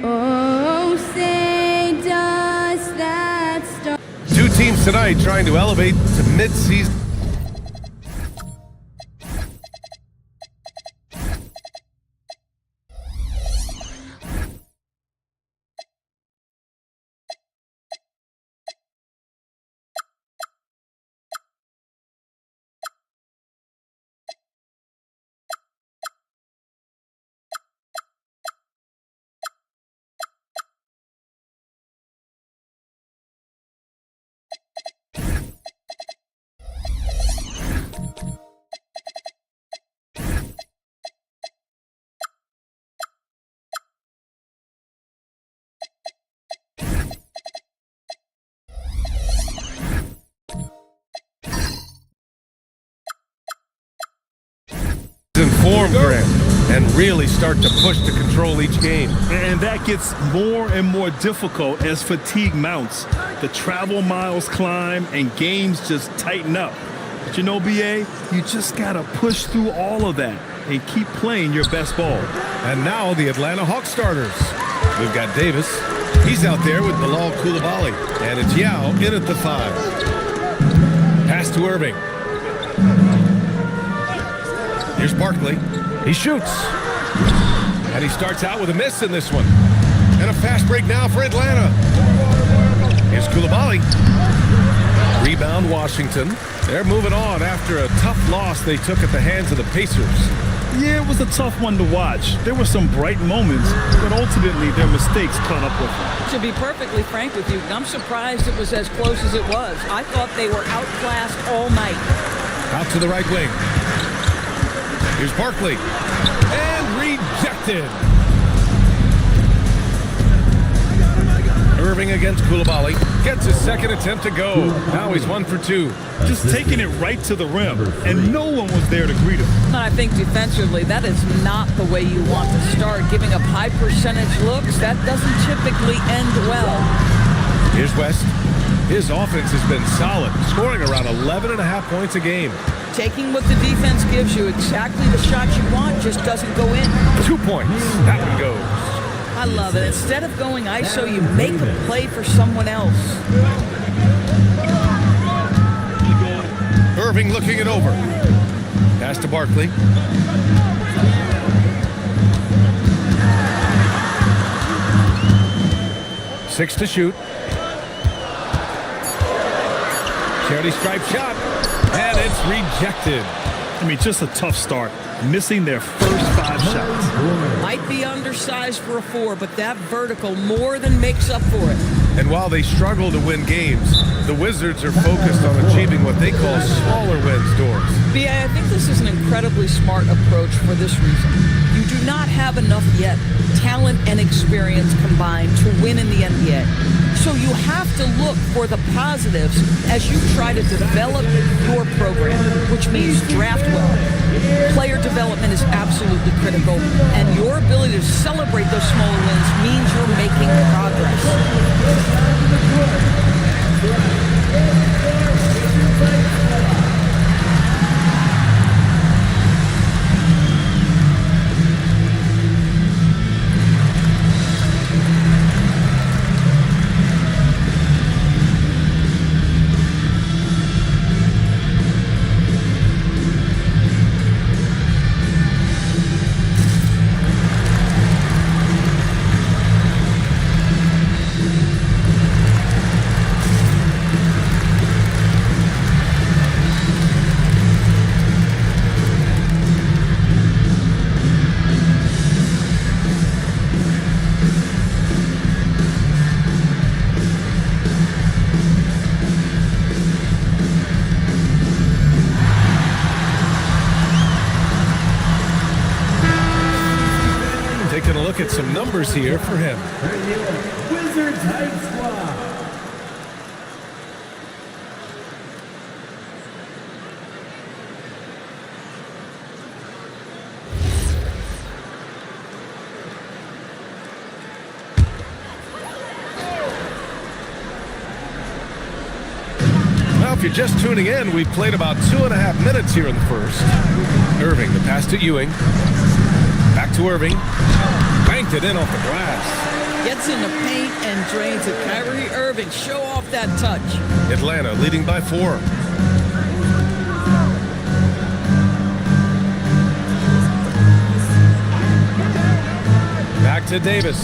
Oh, say does that star... Two teams tonight trying to elevate to mid-season. Form, Grant, and really start to push to control each game. And that gets more and more difficult as fatigue mounts. The travel miles climb and games just tighten up. But you know, BA, you just got to push through all of that and keep playing your best ball. And now the Atlanta Hawks starters. We've got Davis. He's out there with Bilal Coulibaly. And it's Yao in at the 5. Pass to Irving. Here's Barkley. He shoots. And he starts out with a miss in this one. And a fast break now for Atlanta. Here's Coulibaly. Rebound Washington. They're moving on after a tough loss they took at the hands of the Pacers. Yeah, it was a tough one to watch. There were some bright moments, but ultimately their mistakes caught up with them. To be perfectly frank with you, I'm surprised it was as close as it was. I thought they were outclassed all night. Out to the right wing. Here's Barkley. And rejected. Irving against Coulibaly. Gets his second attempt to go. Now he's 1 for 2. Just taking it right to the rim, and no one was there to greet him. And I think defensively, that is not the way you want to start. Giving up high percentage looks, that doesn't typically end well. Here's West. His offense has been solid, scoring around 11.5 points a game. Taking what the defense gives you, exactly the shot you want, just doesn't go in. 2 points. That one goes. I love it. Instead of going ISO, you make a play for someone else. Irving looking it over. Pass to Barkley. Six to shoot. Charity stripe shot. And it's rejected. I mean, just a tough start. Missing their first 5 shots. Might be undersized for a 4, but that vertical more than makes up for it. And while they struggle to win games, the Wizards are focused on achieving what they call smaller wins, Doors. BA, I think this is an incredibly smart approach for this reason. You do not have enough yet talent and experience combined to win in the NBA. So you have to look for the positives as you try to develop your program, which means draft well. Player development is absolutely critical, and your ability to celebrate those smaller wins means you're making progress. Taking a look at some numbers here for him. Wizards Hype Squad. Well, if you're just tuning in, we've played about 2.5 minutes here in the first. Irving, the pass to Ewing. Back to Irving. Banked it in off the glass. Gets in the paint and drains it. Kyrie Irving, show off that touch. Atlanta leading by 4. Back to Davis.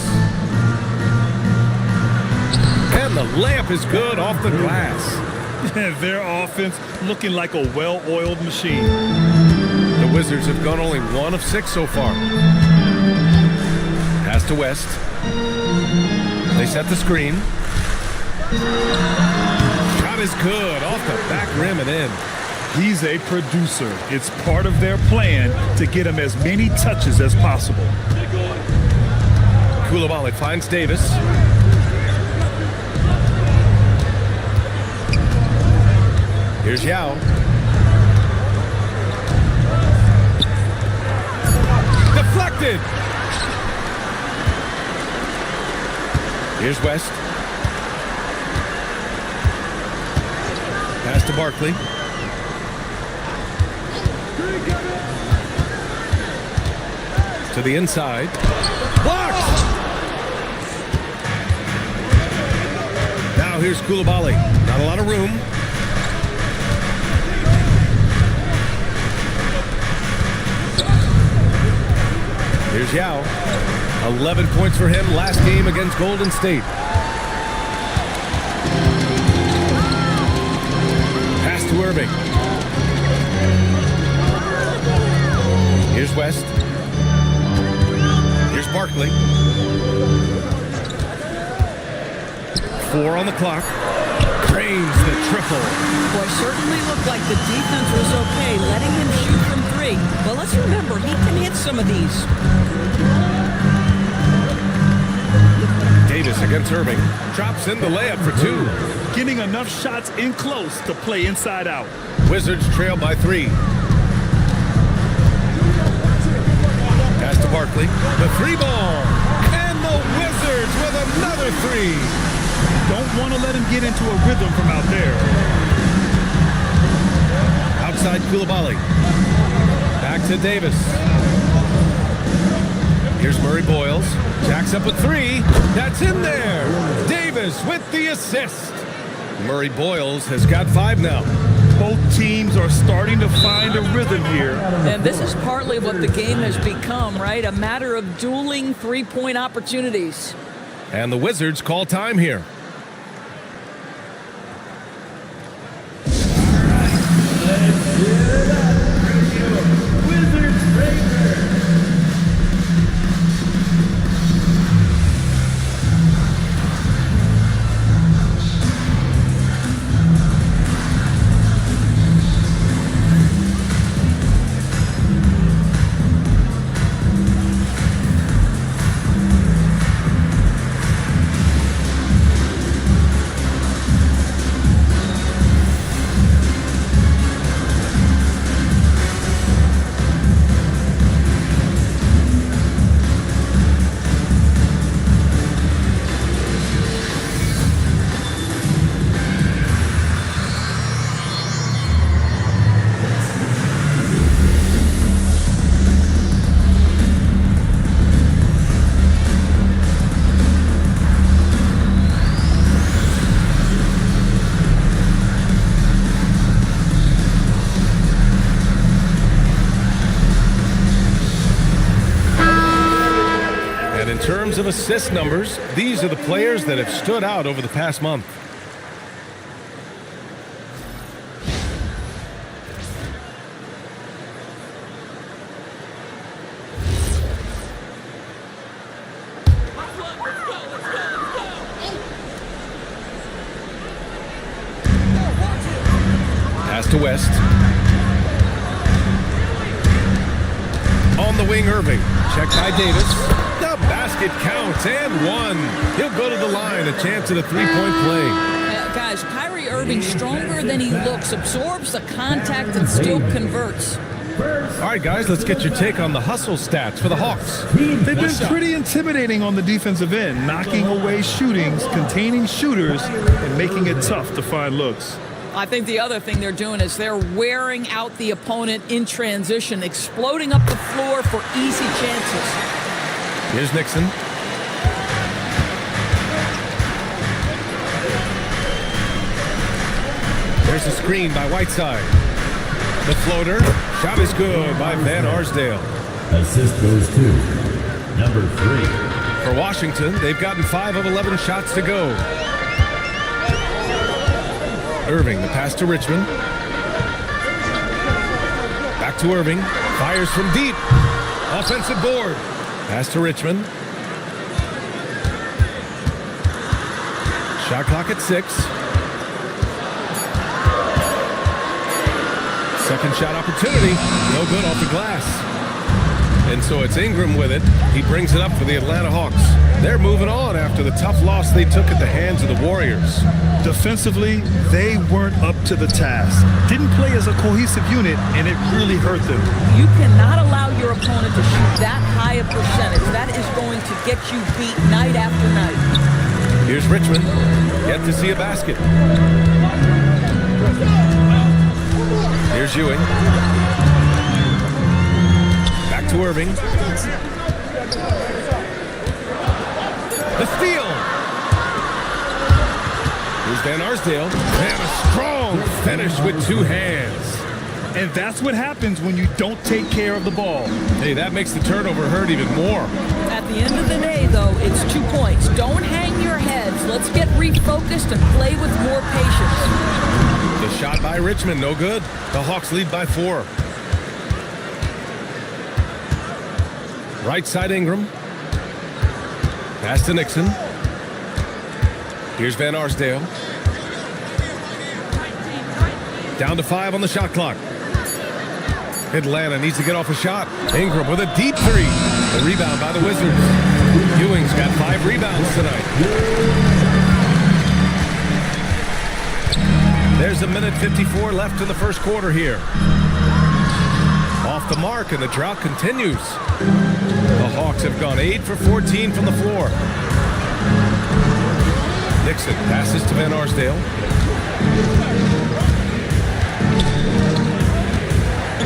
And the layup is good off the glass. Their offense looking like a well-oiled machine. The Wizards have gone only 1 of 6 so far. Pass to West. They set the screen. Shot is good off the back rim and in. He's a producer. It's part of their plan to get him as many touches as possible. Coulibaly finds Davis. Here's Yao. Deflected. Here's West. Pass to Barkley. To the inside. Blocked! Now here's Coulibaly. Not a lot of room. Here's Yao. 11 points for him last game against Golden State. Pass to Irving. Here's West. Here's Barkley. 4 on the clock. Cranes the triple. Boy, certainly looked like the defense was okay, letting him shoot from 3. But let's remember, he can hit some of these. Davis against Irving. Drops in the layup for 2. Getting enough shots in close to play inside out. Wizards trail by 3. Pass to Barkley. The 3 ball. And the Wizards with another 3. Don't want to let him get into a rhythm from out there. Outside Coulibaly. Back to Davis. Here's Murray Boyles. Jacks up with 3. That's in there. Davis with the assist. Murray Boyles has got 5 now. Both teams are starting to find a rhythm here. And this is partly what the game has become, right? A matter of dueling 3-point opportunities. And the Wizards call time here. In terms of assist numbers, these are the players that have stood out over the past month. Pass to West. On the wing, Irving. Checked by Davis. The basket counts and 1. He'll go to the line, a chance at a 3-point play. Guys, Kyrie Irving, stronger than he looks, absorbs the contact and still converts. All right, guys, let's get your take on the hustle stats for the Hawks. They've been pretty intimidating on the defensive end, knocking away shootings, containing shooters, and making it tough to find looks. I think the other thing they're doing is they're wearing out the opponent in transition, exploding up the floor for easy chances. Here's Nixon. There's a screen by Whiteside. The floater. Shot is good by Van Arsdale. Assist goes to number 3. For Washington, they've gotten 5 of 11 shots to go. Irving, the pass to Richmond. Back to Irving. Fires from deep. Offensive board. Pass to Richmond. Shot clock at 6. Second shot opportunity. No good off the glass. And so it's Ingram with it. He brings it up for the Atlanta Hawks. They're moving on after the tough loss they took at the hands of the Warriors. Defensively, they weren't up to the task. Didn't play as a cohesive unit, and it really hurt them. You cannot allow your opponent to shoot that high a percentage. That is going to get you beat night after night. Here's Richmond. Yet to see a basket. Here's Ewing. Back to Irving. The steal. Here's Van Arsdale. And a strong finish with 2 hands. And that's what happens when you don't take care of the ball. Hey, that makes the turnover hurt even more. At the end of the day, though, it's 2 points. Don't hang your heads. Let's get refocused and play with more patience. The shot by Richmond, no good. The Hawks lead by 4. Right side Ingram. Pass to Nixon. Here's Van Arsdale. Down to 5 on the shot clock. Atlanta needs to get off a shot. Ingram with a deep 3. The rebound by the Wizards. Ewing's got 5 rebounds tonight. There's 1:54 left in the first quarter here. Off the mark, and the drought continues. The Hawks have gone 8 for 14 from the floor. Nixon passes to Van Arsdale.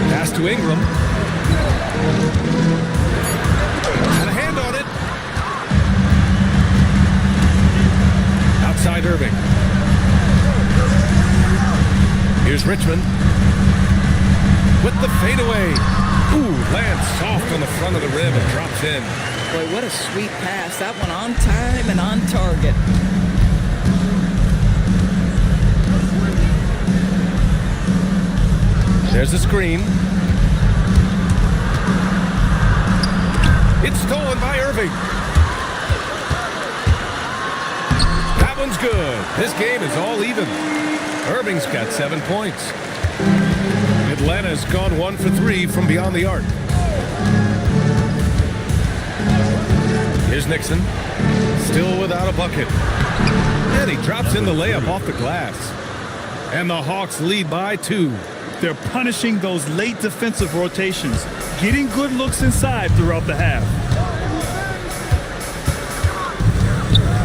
Pass to Ingram. And a hand on it. Outside Irving. Here's Richmond. With the fadeaway. Ooh, lands soft on the front of the rim and drops in. Boy, what a sweet pass. That one on time and on target. There's a screen. It's stolen by Irving. That one's good. This game is all even. Irving's got 7 points. Atlanta's gone 1 for 3 from beyond the arc. Here's Nixon. Still without a bucket. And he drops in the layup off the glass. And the Hawks lead by 2. They're punishing those late defensive rotations, getting good looks inside throughout the half.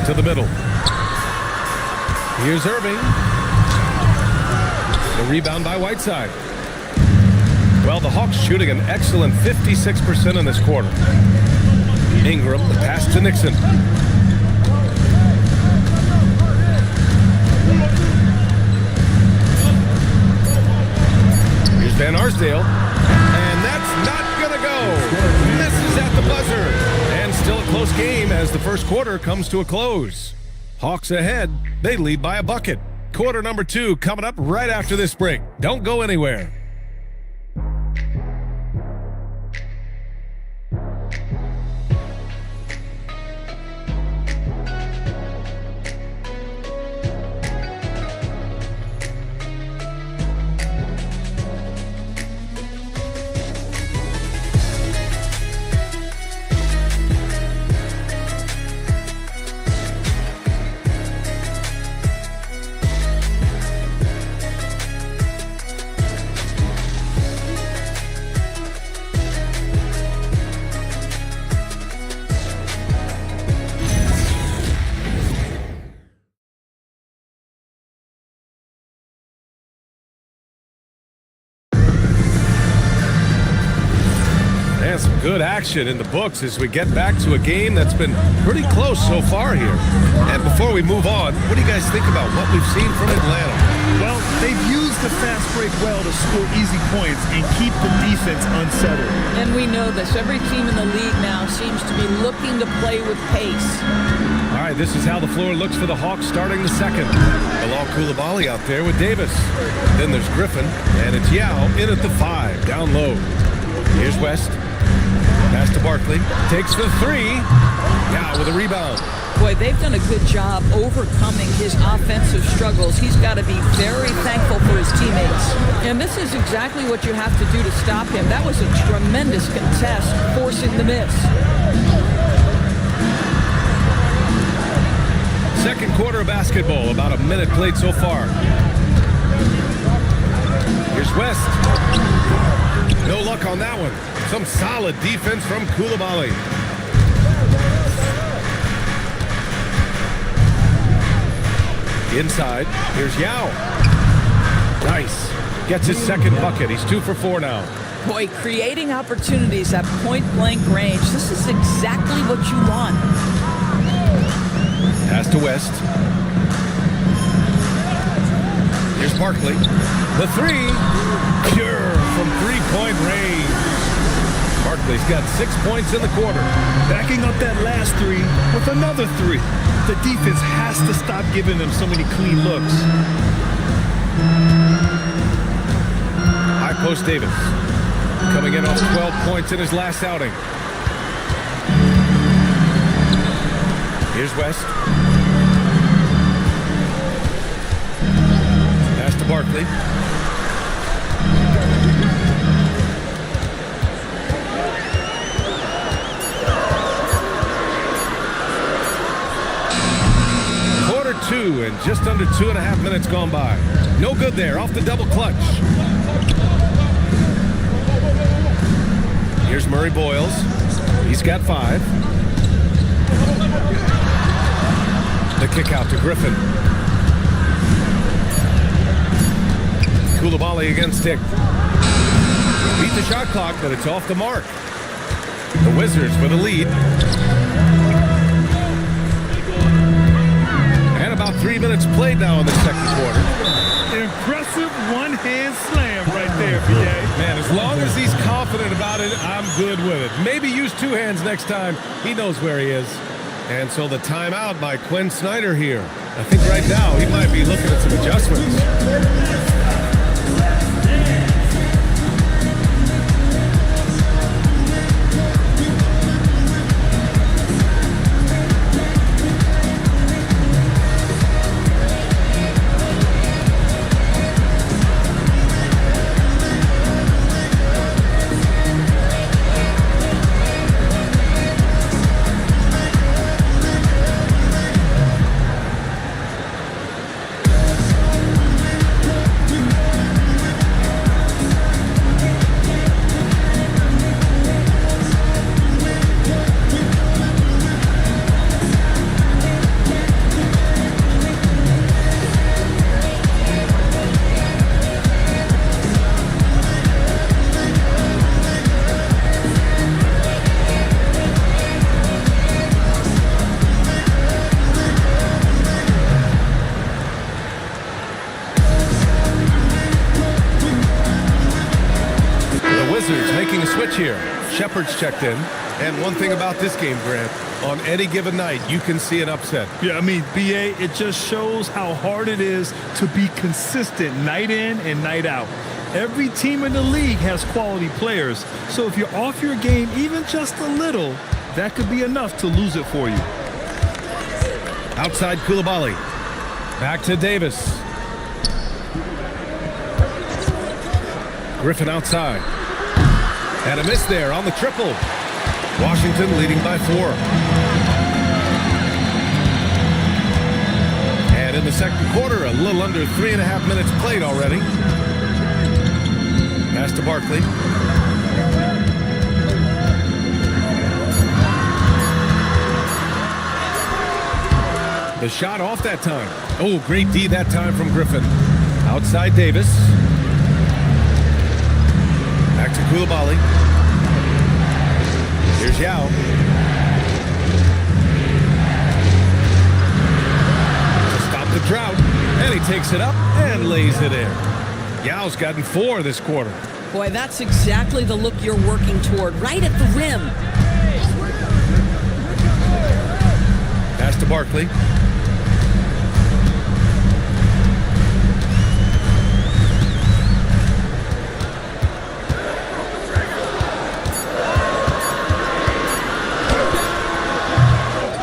To the middle. Here's Irving. The rebound by Whiteside. Well, the Hawks shooting an excellent 56% in this quarter. Ingram, the pass to Nixon. Here's Van Arsdale. And that's not going to go. Misses at the buzzer. And still a close game as the first quarter comes to a close. Hawks ahead. They lead by a bucket. Quarter number 2 coming up right after this break. Don't go anywhere. good action in the books as we get back to a game that's been pretty close so far here. And before we move on, what do you guys think about what we've seen from Atlanta? Well, they've used the fast break well to score easy points and keep the defense unsettled. And we know this. Every team in the league now seems to be looking to play with pace. All right, this is how the floor looks for the Hawks starting the second. Bilal Coulibaly out there with Davis. Then there's Griffin, and it's Yao in at the 5, down low. Here's West. Pass to Barkley. Takes the 3. Yao with a rebound. Boy, they've done a good job overcoming his offensive struggles. He's got to be very thankful for his teammates. And this is exactly what you have to do to stop him. That was a tremendous contest, forcing the miss. Second quarter of basketball, about a minute played so far. Here's West. No luck on that one. Some solid defense from Coulibaly. Inside, here's Yao. Nice. Gets his second bucket. He's 2 for 4 now. Boy, creating opportunities at point-blank range. This is exactly what you want. Pass to West. Here's Barkley. The 3. Pure from three-point range. Barkley's got 6 points in the quarter. Backing up that last 3 with another 3. The defense has to stop giving them so many clean looks. High post Davis. Coming in off 12 points in his last outing. Here's West. Pass to Barkley. Quarter 2 and just under 2.5 minutes gone by. No good there, off the double clutch. Here's Murray Boyles. He's got 5. The kick out to Griffin. Coulibaly against Tick. Beat the shot clock, but it's off the mark. The Wizards with a lead. And about 3 minutes played now in the second quarter. Impressive one-hand slam right there, BA. Man, as long as he's confident about it, I'm good with it. Maybe use 2 hands next time. He knows where he is. And so the timeout by Quinn Snyder here. I think right now he might be looking at some adjustments. Making a switch here. Shepard's checked in. And one thing about this game, Grant, on any given night, you can see an upset. Yeah, I mean, BA, it just shows how hard it is to be consistent night in and night out. Every team in the league has quality players. So if you're off your game even just a little, that could be enough to lose it for you. Outside Coulibaly. Back to Davis. Griffin outside. And a miss there on the triple. Washington leading by 4. And in the second quarter, a little under 3.5 minutes played already. Pass to Barkley. The shot off that time. Oh, great D that time from Griffin. Outside Davis. Back to Coulibaly. Here's Yao. To stop the drought. And he takes it up and lays it in. Yao's gotten 4 this quarter. Boy, that's exactly the look you're working toward, right at the rim. Pass to Barkley.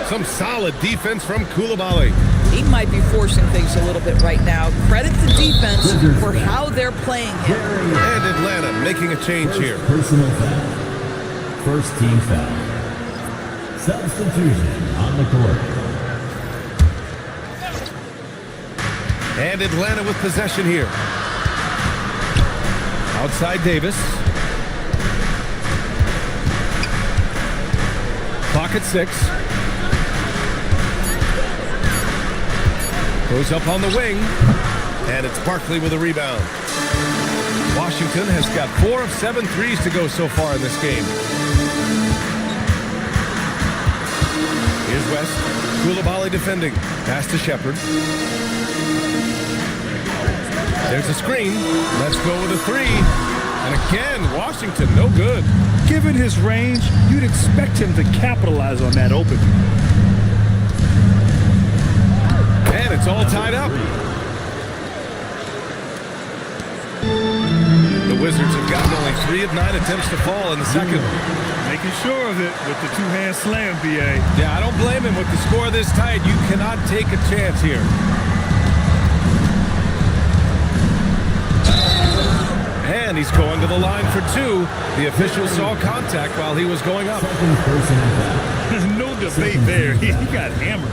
Some solid defense from Coulibaly. He might be forcing things a little bit right now. Credit the defense for how they're playing him. And Atlanta making a change here. Personal foul. First team foul. Substitution on the court. And Atlanta with possession here. Outside Davis. Clock at 6. Goes up on the wing. And it's Barkley with a rebound. Washington has got 4 of 7 threes to go so far in this game. Here's West. Coulibaly defending. Pass to Shepard. There's a screen. Let's go with a 3. And again, Washington, no good. Given his range, you'd expect him to capitalize on that opening. And it's all tied up. The Wizards have gotten only 3 of 9 attempts to fall in the second. Making sure of it with the two-hand slam, BA. Yeah, I don't blame him with the score this tight. You cannot take a chance here. And he's going to the line for 2. The official saw contact while he was going up. No debate there. He got hammered.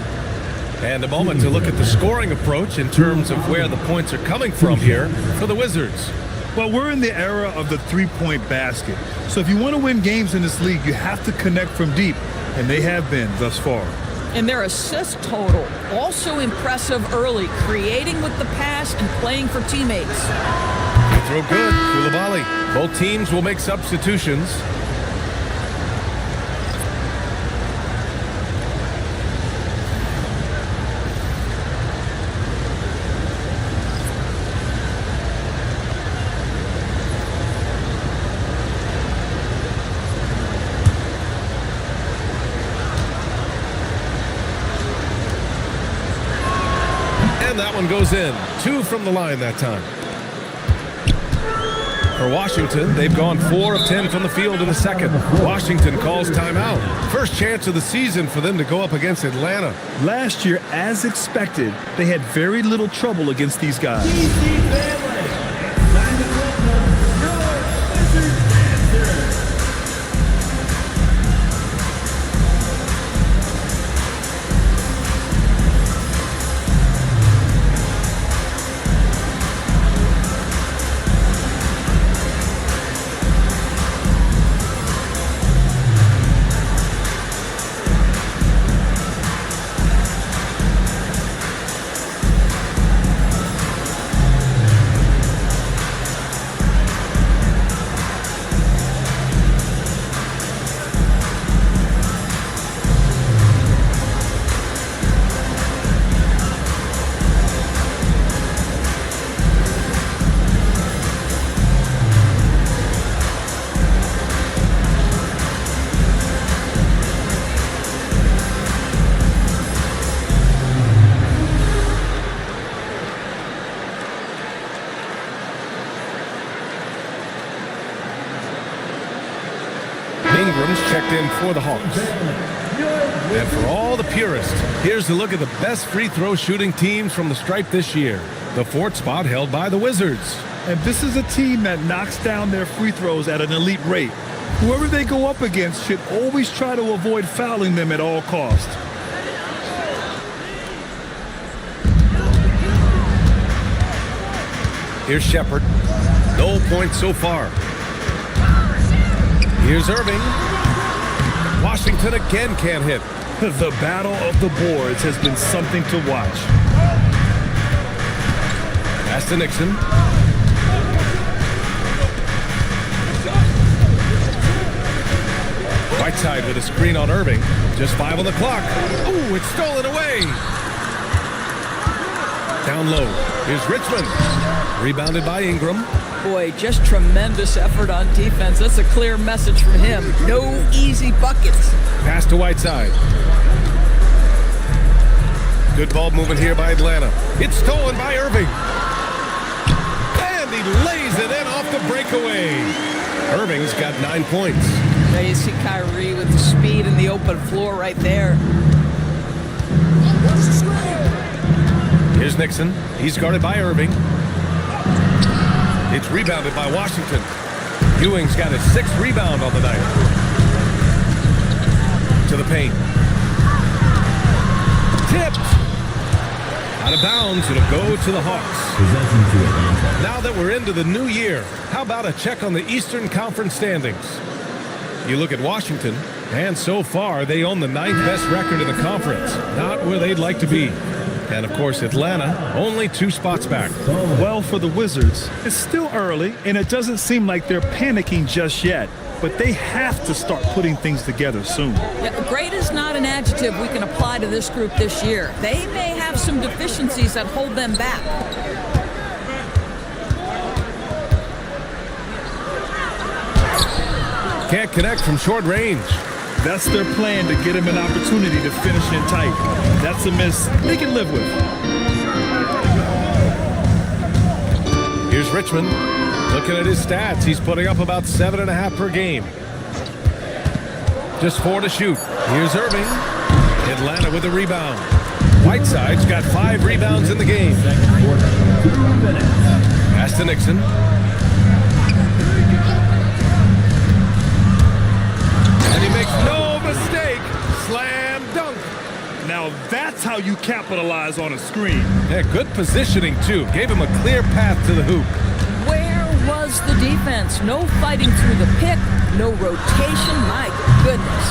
And a moment to look at the scoring approach in terms of where the points are coming from here for the Wizards. Well, we're in the era of the three-point basket. So if you want to win games in this league, you have to connect from deep. And they have been thus far. And their assist total, also impressive early, creating with the pass and playing for teammates. Throw good, Coulibaly. Both teams will make substitutions. And that one goes in. 2 from the line that time. For Washington, they've gone 4 of 10 from the field in the second. Washington calls timeout. First chance of the season for them to go up against Atlanta. Last year, as expected, they had very little trouble against these guys. Checked in for the Hawks. And for all the purists, here's a look at the best free throw shooting teams from the stripe this year. The 4th spot held by the Wizards. And this is a team that knocks down their free throws at an elite rate. Whoever they go up against should always try to avoid fouling them at all costs. Here's Shepard. No points so far. Here's Irving. Washington again can't hit. The battle of the boards has been something to watch. Pass to Nixon. Whiteside with a screen on Irving. Just 5 on the clock. Ooh, it's stolen away. Down low. Here's Richmond. Rebounded by Ingram. Boy, just tremendous effort on defense. That's a clear message from him. No easy buckets. Pass to Whiteside. Good ball movement here by Atlanta. It's stolen by Irving. And he lays it in off the breakaway. Irving's got 9 points. There you see Kyrie with the speed and the open floor right there. Here's Nixon. He's guarded by Irving. It's rebounded by Washington. Ewing's got his 6th rebound on the night. To the paint. Tipped. Out of bounds, it'll go to the Hawks. Now that we're into the new year, how about a check on the Eastern Conference standings? You look at Washington, and so far they own the 9th best record in the conference. Not where they'd like to be. And of course, Atlanta, only 2 spots back. Well, for the Wizards, it's still early, and it doesn't seem like they're panicking just yet. But they have to start putting things together soon. Yeah, great is not an adjective we can apply to this group this year. They may have some deficiencies that hold them back. Can't connect from short range. That's their plan, to get him an opportunity to finish in tight. That's a miss they can live with. Here's Richmond. Looking at his stats, he's putting up about 7.5 per game. Just 4 to shoot. Here's Irving. Atlanta with a rebound. Whiteside's got 5 rebounds in the game. Pass to Nixon. And he makes no mistake. Slam dunk. Now that's how you capitalize on a screen. Yeah, good positioning, too. Gave him a clear path to the hoop. Where was the defense? No fighting through the pick, no rotation. My goodness.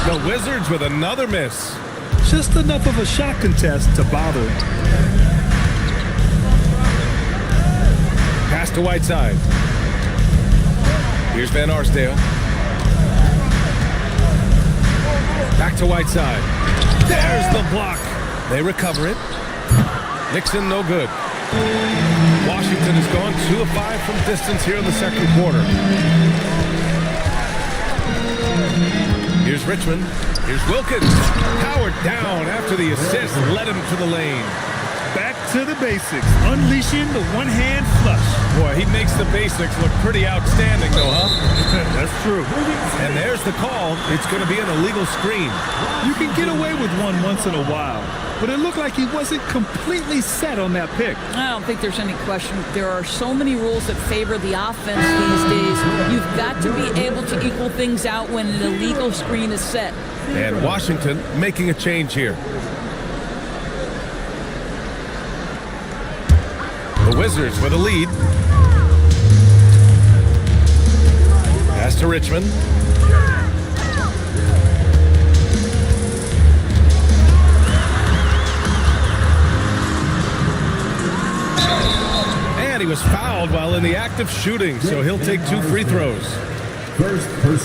The Wizards with another miss. Just enough of a shot contest to bother him. Pass to Whiteside. Here's Van Arsdale. Back to Whiteside. There's the block. They recover it. Nixon, no good. Washington has gone 2 of 5 from distance here in the second quarter. Here's Richmond. Here's Wilkins. Howard down after the assist led him to the lane. Back to the basics, unleashing the one-hand flush. Boy, he makes the basics look pretty outstanding, though, huh? That's true. And there's the call. It's going to be an illegal screen. You can get away with one once in a while, but it looked like he wasn't completely set on that pick. I don't think there's any question. There are so many rules that favor the offense these days. You've got to be able to equal things out when an illegal screen is set. And Washington making a change here. The Wizards with a lead. Pass to Richmond. And he was fouled while in the act of shooting, so he'll take 2 free throws.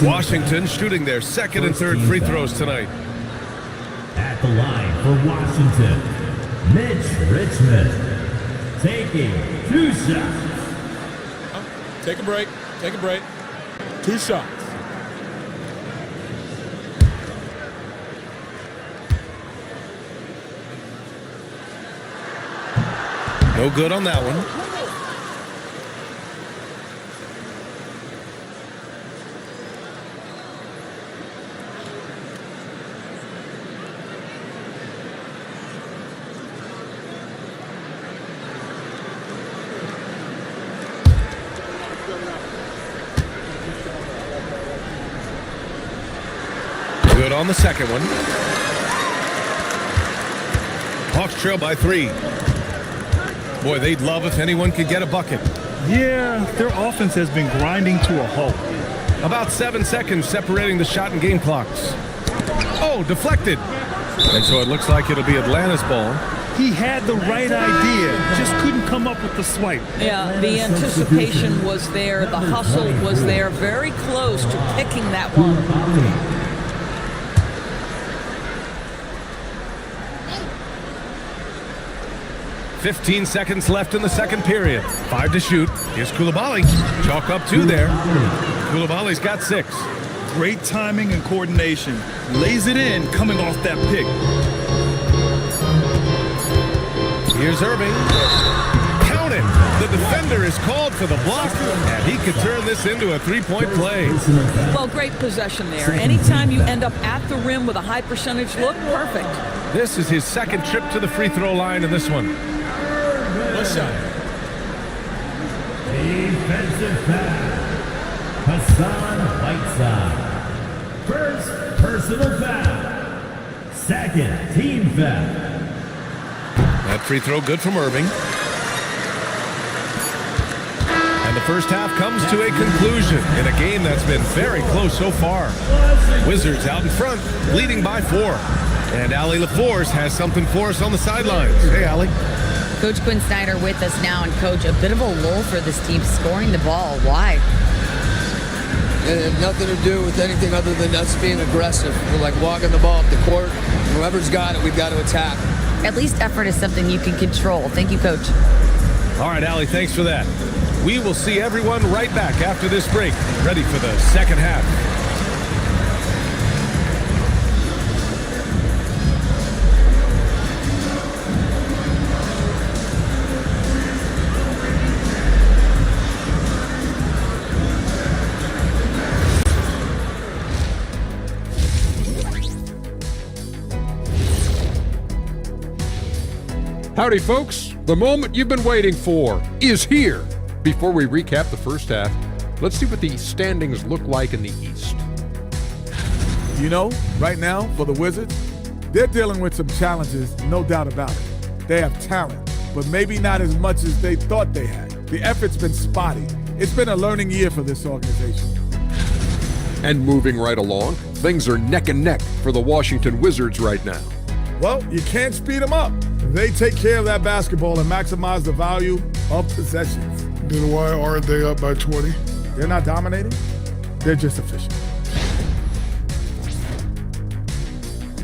Washington shooting their 2nd and 3rd free throws tonight. At the line for Washington, Mitch Richmond. Taking 2 shots. Take a break. Take a break. 2 shots. No good on that one. Good on the second one. Hawks trail by 3. Boy, they'd love if anyone could get a bucket. Yeah, their offense has been grinding to a halt. About 7 seconds separating the shot and game clocks. Oh, deflected. And so it looks like it'll be Atlanta's ball. He had the right idea, just couldn't come up with the swipe. Yeah, the anticipation was there. The hustle was there. Very close to picking that one. 15 seconds left in the second period. 5 to shoot. Here's Koulibaly. Chalk up 2 there. Koulibaly's got 6. Great timing and coordination. Lays it in coming off that pick. Here's Irving. Count it. The defender is called for the block, and he could turn this into a 3-point play. Well, great possession there. Anytime you end up at the rim with a high percentage look, perfect. This is his second trip to the free throw line in this one. One shot. Defensive foul. Hassan Whiteside. First personal foul. Second team foul. That free throw good from Irving. And the first half comes to a conclusion in a game that's been very close so far. Wizards out in front, leading by 4. And AtLvsWiz has something for us on the sidelines. Hey, Allie. Coach Quinn Snyder with us now, and Coach, a bit of a lull for this team scoring the ball. Why? It had nothing to do with anything other than us being aggressive. We're like walking the ball up the court. Whoever's got it, we've got to attack. At least effort is something you can control. Thank you, Coach. All right, Allie, thanks for that. We will see everyone right back after this break, ready for the second half. Howdy, folks. The moment you've been waiting for is here. Before we recap the first half, let's see what the standings look like in the East. You know, right now, for the Wizards, they're dealing with some challenges, no doubt about it. They have talent, but maybe not as much as they thought they had. The effort's been spotty. It's been a learning year for this organization. And moving right along, things are neck and neck for the Washington Wizards right now. Well, you can't speed them up. They take care of that basketball and maximize the value of possessions. Then why aren't they up by 20? They're not dominating. They're just efficient.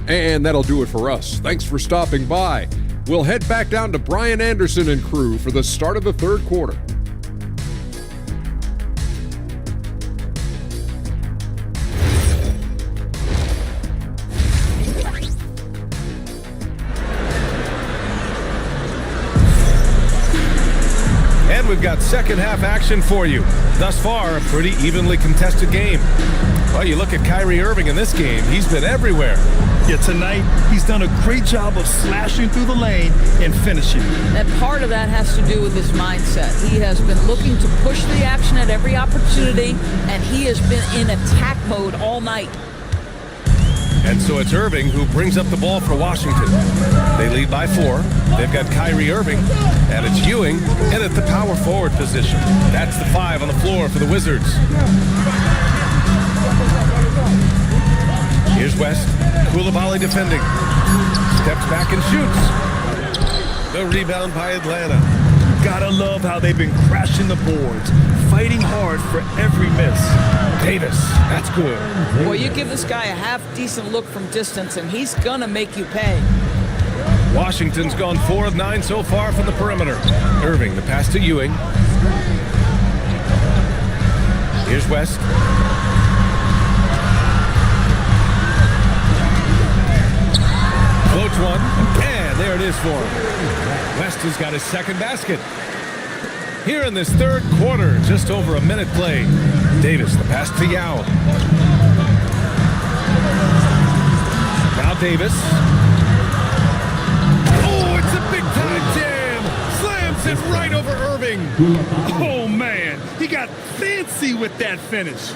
And that'll do it for us. Thanks for stopping by. We'll head back down to Brian Anderson and crew for the start of the third quarter. We've got second half action for you. Thus far, a pretty evenly contested game. Well, you look at Kyrie Irving in this game, he's been everywhere. Yeah, tonight, he's done a great job of slashing through the lane and finishing. And part of that has to do with his mindset. He has been looking to push the action at every opportunity, and he has been in attack mode all night. And so it's Irving who brings up the ball for Washington. They lead by 4. They've got Kyrie Irving, and it's Ewing in at the power forward position. That's the 5 on the floor for the Wizards. Here's West. Koulibaly defending. Steps back and shoots. The rebound by Atlanta. Gotta love how they've been crashing the boards, fighting hard for every miss. Davis, that's good. Well, you give this guy a half-decent look from distance, and he's gonna make you pay. Washington's gone 4 of 9 so far from the perimeter. Irving, the pass to Ewing. Here's West. Floats one, and there it is for him. West has got his second basket. Here in this third quarter, just over a minute played. Davis, the pass to Yao. Now Davis. Oh, it's a big-time jam! Slams it right over Irving. Oh, man, he got fancy with that finish.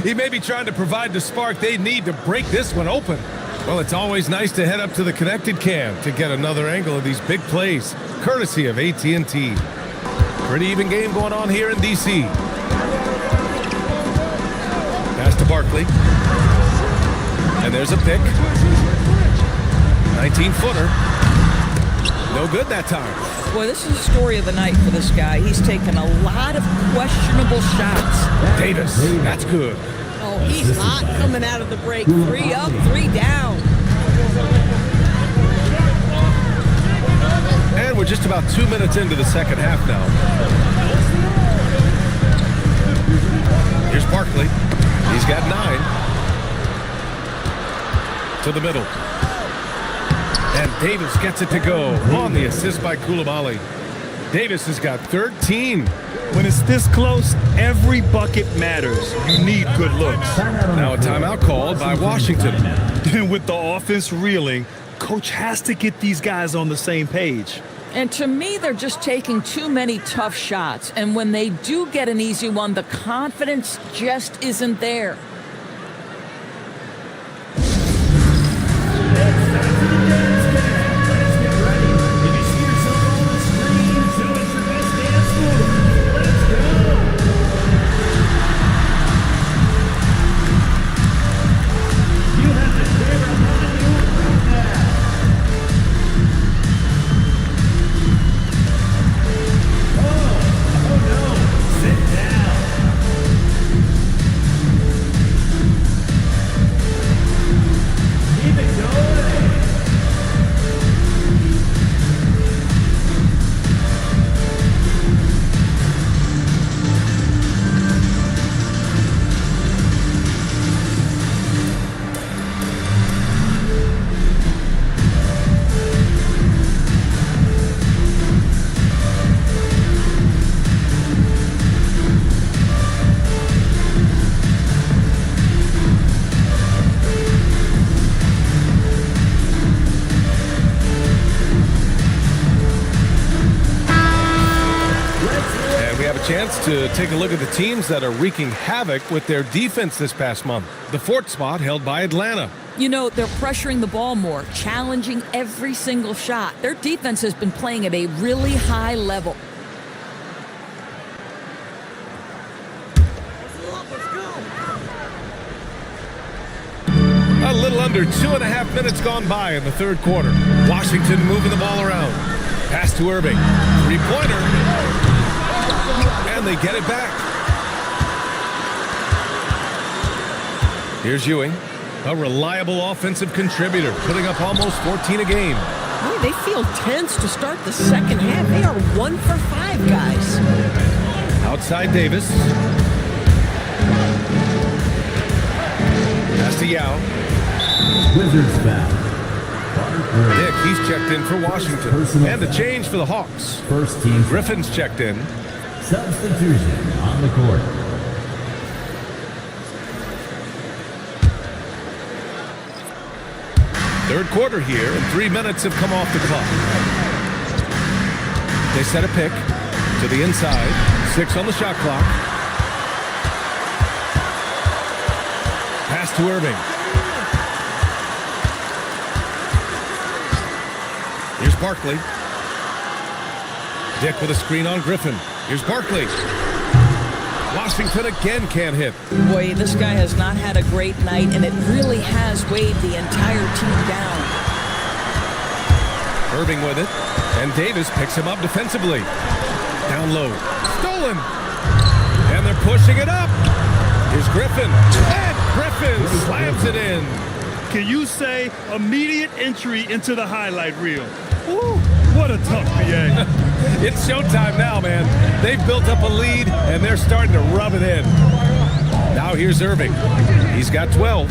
He may be trying to provide the spark they need to break this one open. Well, it's always nice to head up to the connected cam to get another angle of these big plays, courtesy of AT&T. Pretty even game going on here in D.C. Pass to Barkley. And there's a pick. 19-footer. No good that time. Boy, this is the story of the night for this guy. He's taken a lot of questionable shots. Davis, that's good. Oh, he's hot coming out of the break. 3 up, 3 down. And we're we're just about 2 minutes into the second half now. Here's Barkley. He's got 9. To the middle. And Davis gets it to go on the assist by Coulibaly. Davis has got 13. When it's this close, every bucket matters. You need good looks. Now a timeout called by Washington. And with the offense reeling, coach has to get these guys on the same page. And to me, they're just taking too many tough shots. And when they do get an easy one, the confidence just isn't there. Chance to take a look at the teams that are wreaking havoc with their defense this past month. The 4th spot held by Atlanta. You know, they're pressuring the ball more, challenging every single shot. Their defense has been playing at a really high level. A little under 2.5 minutes gone by in the third quarter. Washington moving the ball around. Pass to Irving. 3-pointer. And they get it back. Here's Ewing, a reliable offensive contributor, putting up almost 14 a game. Boy, they feel tense to start the second half. They are 1 for 5, guys. Outside Davis. Pass to Yao. Wizards foul. Nick, he's checked in for Washington. And a change for the Hawks. First team. Griffin's checked in. Substitution on the court. Third quarter here, and 3 minutes have come off the clock. They set a pick to the inside. 6 on the shot clock. Pass to Irving. Here's Barkley. Dick with a screen on Griffin. Here's Barkley. Washington again can't hit. Boy, this guy has not had a great night, and it really has weighed the entire team down. Irving with it, and Davis picks him up defensively. Down low. Stolen. And they're pushing it up. Here's Griffin. And Griffin slams it in. Can you say immediate entry into the highlight reel? Woo, what a tough BA. It's showtime now, man. They've built up a lead, and they're starting to rub it in. Now here's Irving. He's got 12.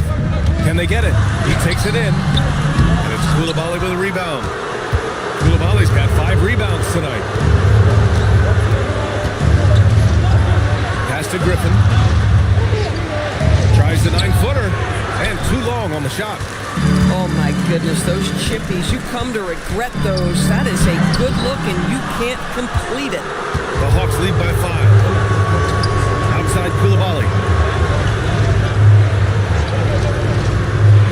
Can they get it? He takes it in. And it's Coulibaly with a rebound. Coulibaly's got 5 rebounds tonight. Pass to Griffin. Tries the 9-footer. And too long on the shot. Oh my goodness, those chippies, you come to regret those. That is a good look and you can't complete it. The Hawks lead by 5. Outside Coulibaly.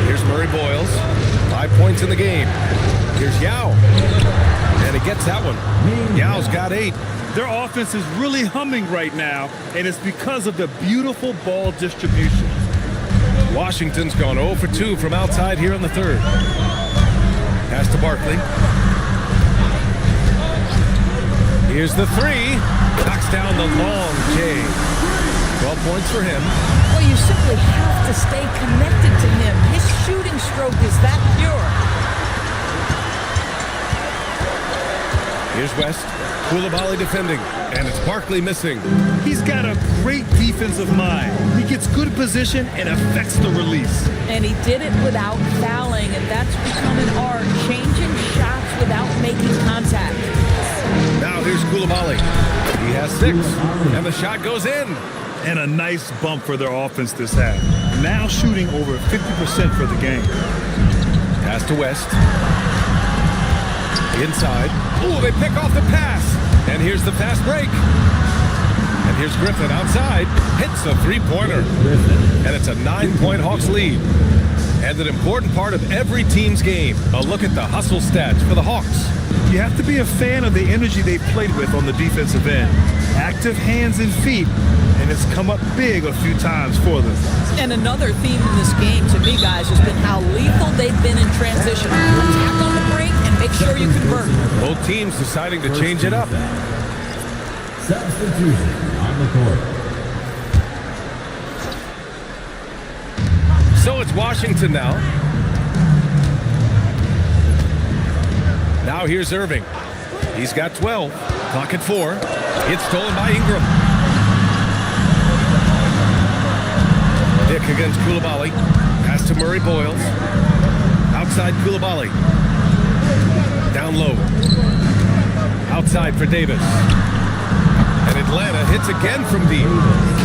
Here's Murray Boyles. 5 points in the game. Here's Yao. And he gets that one. Yao's got 8. Their offense is really humming right now, and it's because of the beautiful ball distribution. Washington's gone 0 for 2 from outside here in the third. Pass to Barkley. Here's the 3. Knocks down the long J. 12 points for him. Well, you simply have to stay connected to him. His shooting stroke is that pure. Here's West. Koulibaly defending, and it's Barkley missing. He's got a great defensive mind. He gets good position and affects the release. And he did it without fouling, and that's become an art, changing shots without making contact. Now here's Koulibaly. He has 6, and the shot goes in. And a nice bump for their offense this half. Now shooting over 50% for the game. Pass to West. Inside. Oh, they pick off the pass. And here's the fast break. And here's Griffin outside. Hits a three-pointer. And it's a 9-point Hawks lead. And an important part of every team's game. A look at the hustle stats for the Hawks. You have to be a fan of the energy they've played with on the defensive end. Active hands and feet, and it's come up big a few times for them. And another theme in this game to me, guys, has been how lethal they've been in transition. Attack on the break and make sure you convert. Both teams deciding to change it up. Substitution on the court. So it's Washington now. Now here's Irving. He's got 12. Clock at 4. It's stolen by Ingram. Dick against Koulibaly. Pass to Murray Boyles. Outside Koulibaly. Down low. Outside for Davis. And Atlanta hits again from deep.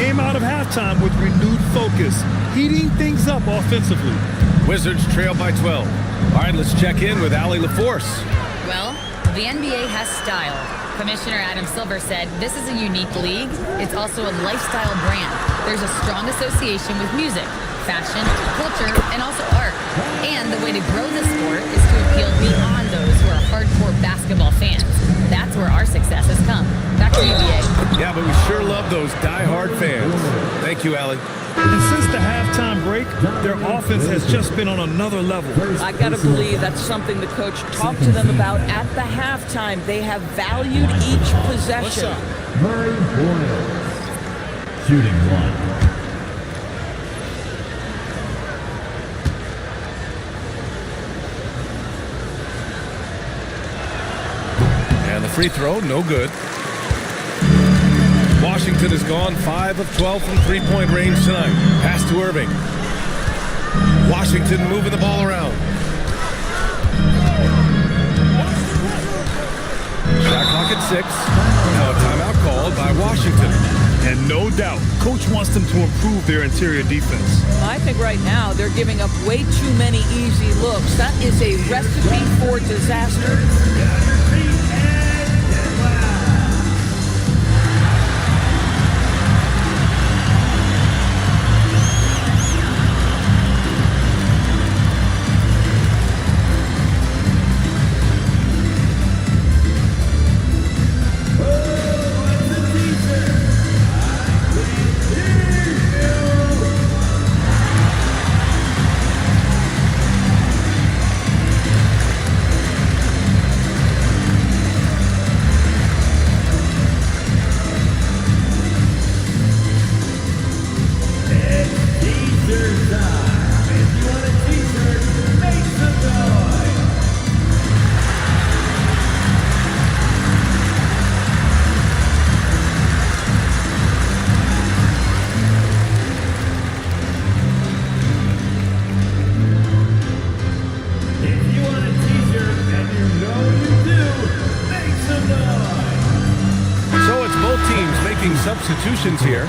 Came out of halftime with renewed focus, heating things up offensively. Wizards trail by 12. All right, let's check in with AtLvsWiz. Well, the NBA has style. Commissioner Adam Silver said, this is a unique league. It's also a lifestyle brand. There's a strong association with music, fashion, culture, and also art. And the way to grow the sport is to appeal beyond those who are hardcore basketball fans. That's where our success has come. Back to you, BA. Yeah, but we sure love those die-hard fans. Thank you, Allie. And since the halftime break, their offense has just been on another level. I gotta believe that's something the coach talked to them about at the halftime. They have valued each possession. Murray Boyles. Shooting 1. And the free throw, no good. Washington has gone 5 of 12 from three-point range tonight. Pass to Irving. Washington moving the ball around. Shot clock at 6. Now a timeout called by Washington. And no doubt, coach wants them to improve their interior defense. I think right now they're giving up way too many easy looks. That is a recipe for disaster. Substitutions here.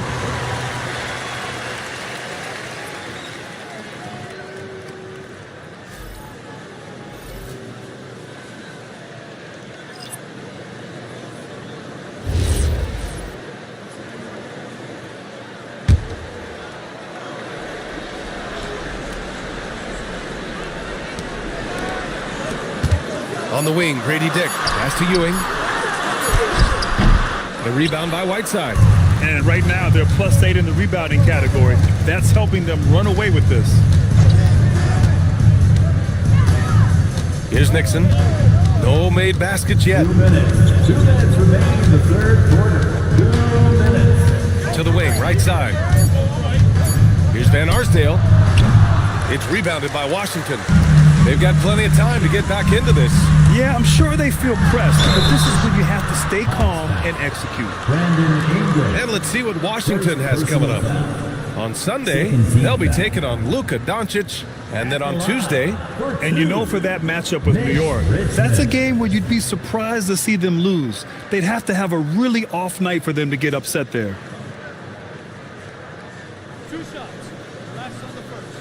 On the wing, Grady Dick. Pass to Ewing. The rebound by Whiteside. And right now, they're +8 in the rebounding category. That's helping them run away with this. Here's Nixon. No made baskets yet. 2 minutes. 2 minutes remaining in the third quarter. 2 minutes. To the wing, right side. Here's Van Arsdale. It's rebounded by Washington. They've got plenty of time to get back into this. Yeah, I'm sure they feel pressed, but this is when you have to stay calm and execute. And let's see what Washington has coming up. On Sunday, they'll be taking on Luka Doncic, and then on Tuesday. And you know, for that matchup with New York, that's a game where you'd be surprised to see them lose. They'd have to have a really off night for them to get upset there. 2 shots. Last on the first.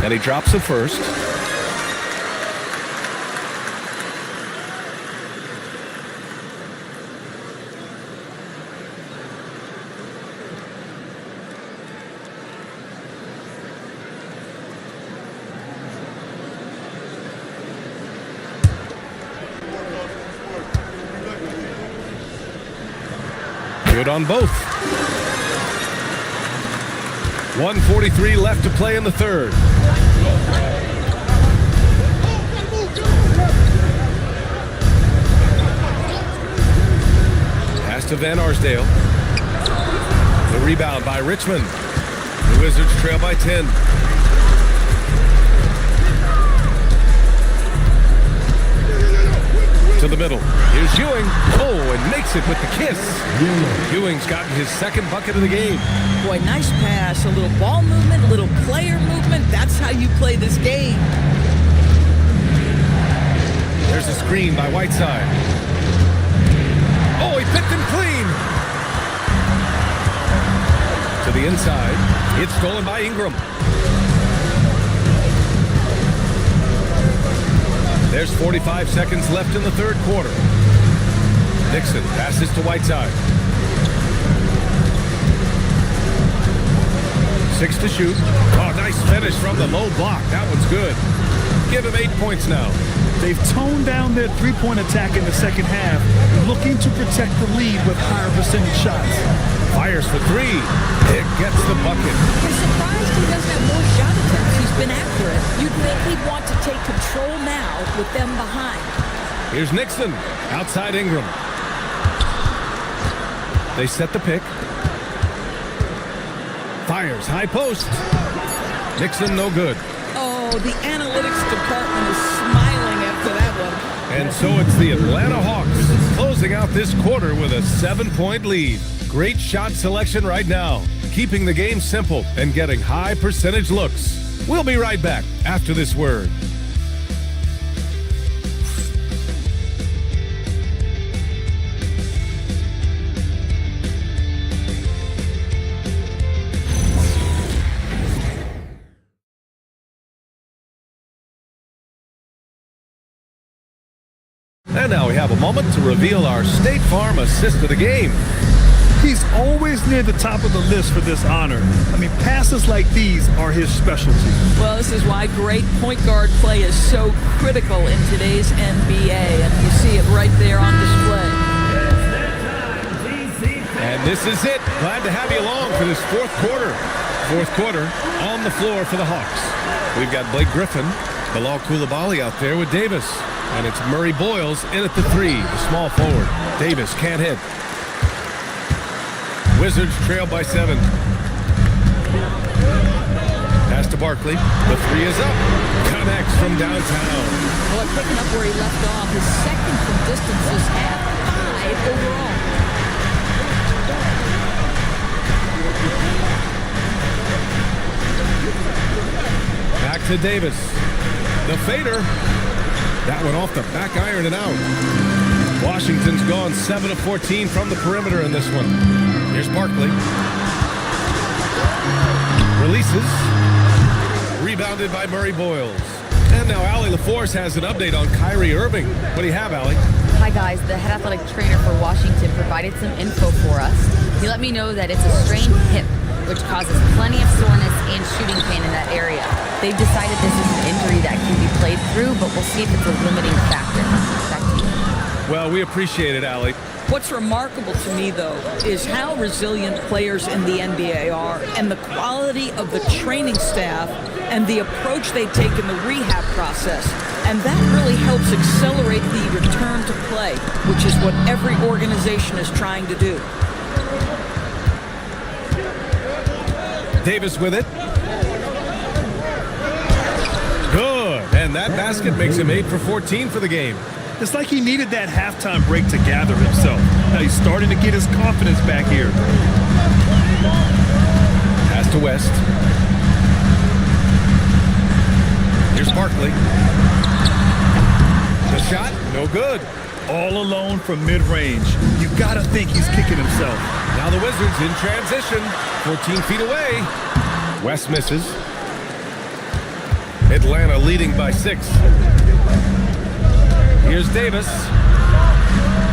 And he drops the first. Good on both. 1:43 left to play in the third. Pass to Van Arsdale. The rebound by Richmond. The Wizards trail by 10. To the middle. Here's Ewing. Oh, and makes it with the kiss. Ewing's gotten his second bucket of the game. Boy, nice pass. A little ball movement, a little player movement. That's how you play this game. There's a screen by Whiteside. Oh, he picked him clean. To the inside. It's stolen by Ingram. There's 45 seconds left in the third quarter. Nixon passes to Whiteside. 6 to shoot. Oh, nice finish from the low block. That one's good. Give him 8 points now. They've toned down their three-point attack in the second half, looking to protect the lead with higher percentage shots. Fires for 3. It gets the bucket. I'm surprised he doesn't have more shot attempts. He's been accurate. You'd think he'd want to take control now with them behind. Here's Nixon. Outside Ingram. They set the pick. Fires. High post. Nixon no good. Oh, the analytics department is smiling after that one. And so it's the Atlanta Hawks closing out this quarter with a 7-point lead. Great shot selection right now, keeping the game simple and getting high percentage looks. We'll be right back after this word. And now we have a moment to reveal our State Farm assist of the game. He's always near the top of the list for this honor. I mean, passes like these are his specialty. Well, this is why great point guard play is so critical in today's NBA, and you see it right there on display. And this is it. Glad to have you along for this fourth quarter. Fourth quarter on the floor for the Hawks. We've got Blake Griffin, Bilal Coulibaly out there with Davis. And it's Murray Boyles in at the 3, the small forward. Davis can't hit. Wizards trail by 7. Pass to Barkley. The 3 is up. Connects from downtown. Well, picking up where he left off, his second from distance this half, 5 overall. Back to Davis. The fader. That one off the back iron and out. Washington's gone 7 of 14 from the perimeter in this one. Here's Barkley. Releases. Rebounded by Murray Boyles. And now Allie LaForce has an update on Kyrie Irving. What do you have, Allie? Hi guys, the head athletic trainer for Washington provided some info for us. He let me know that it's a strained hip, which causes plenty of soreness and shooting pain in that area. They've decided this is an injury that can be played through, but we'll see if it's a limiting factor. Back to you. Well, we appreciate it, Allie. What's remarkable to me, though, is how resilient players in the NBA are and the quality of the training staff and the approach they take in the rehab process. And that really helps accelerate the return to play, which is what every organization is trying to do. Davis with it. Good. And that basket makes him 8 for 14 for the game. It's like he needed that halftime break to gather himself. Now he's starting to get his confidence back here. Pass to West. Here's Barkley. The shot, no good. All alone from mid-range. You gotta think he's kicking himself. Now the Wizards in transition, 14 feet away. West misses. Atlanta leading by 6. Here's Davis.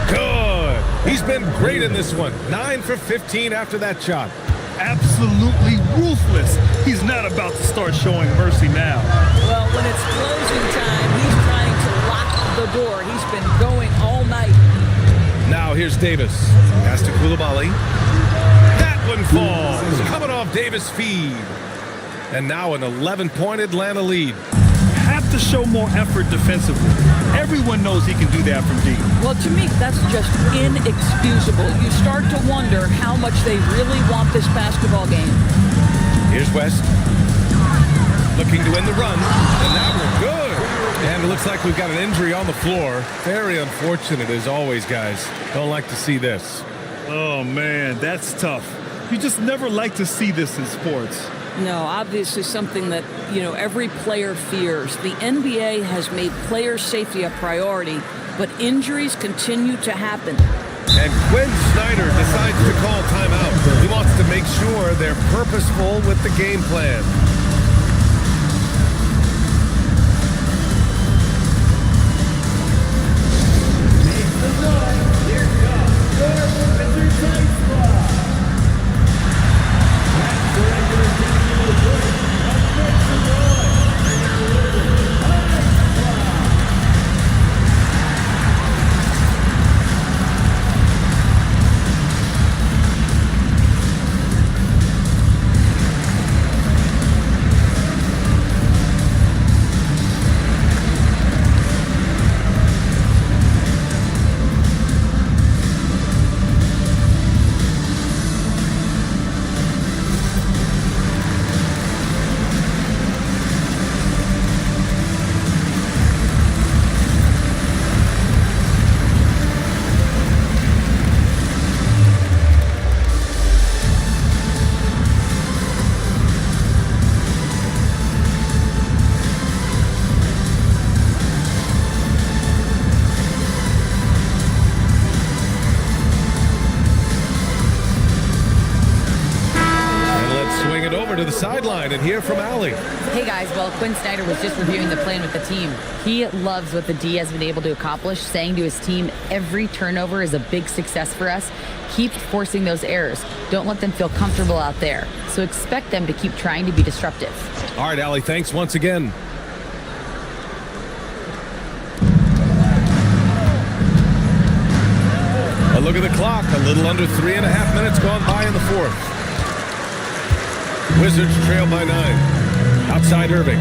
Good. He's been great in this one. 9 for 15 after that shot. Absolutely ruthless. He's not about to start showing mercy now. Well, when it's closing time, he's trying to lock the door. He's been going all night. Now here's Davis. Pass to Coulibaly. That one falls. Coming off Davis' feed. And now an 11-point Atlanta lead. Have to show more effort defensively. Everyone knows he can do that from deep. Well, to me, that's just inexcusable. You start to wonder how much they really want this basketball game. Here's West. Looking to end the run. And now we're good. And it looks like we've got an injury on the floor. Very unfortunate as always, guys. Don't like to see this. Oh, man, that's tough. You just never like to see this in sports. No, obviously something that, every player fears. The NBA has made player safety a priority, but injuries continue to happen. And Quinn Snyder decides to call timeout. He wants to make sure they're purposeful with the game plan. To the sideline and hear from Allie. Hey guys, well, Quinn Snyder was just reviewing the plan with the team. He loves what the D has been able to accomplish, saying to his team, every turnover is a big success for us. Keep forcing those errors. Don't let them feel comfortable out there. So expect them to keep trying to be disruptive. All right, Allie, thanks once again. A look at the clock. A little under 3.5 minutes gone by in the fourth. Wizards trail by 9. Outside Irving.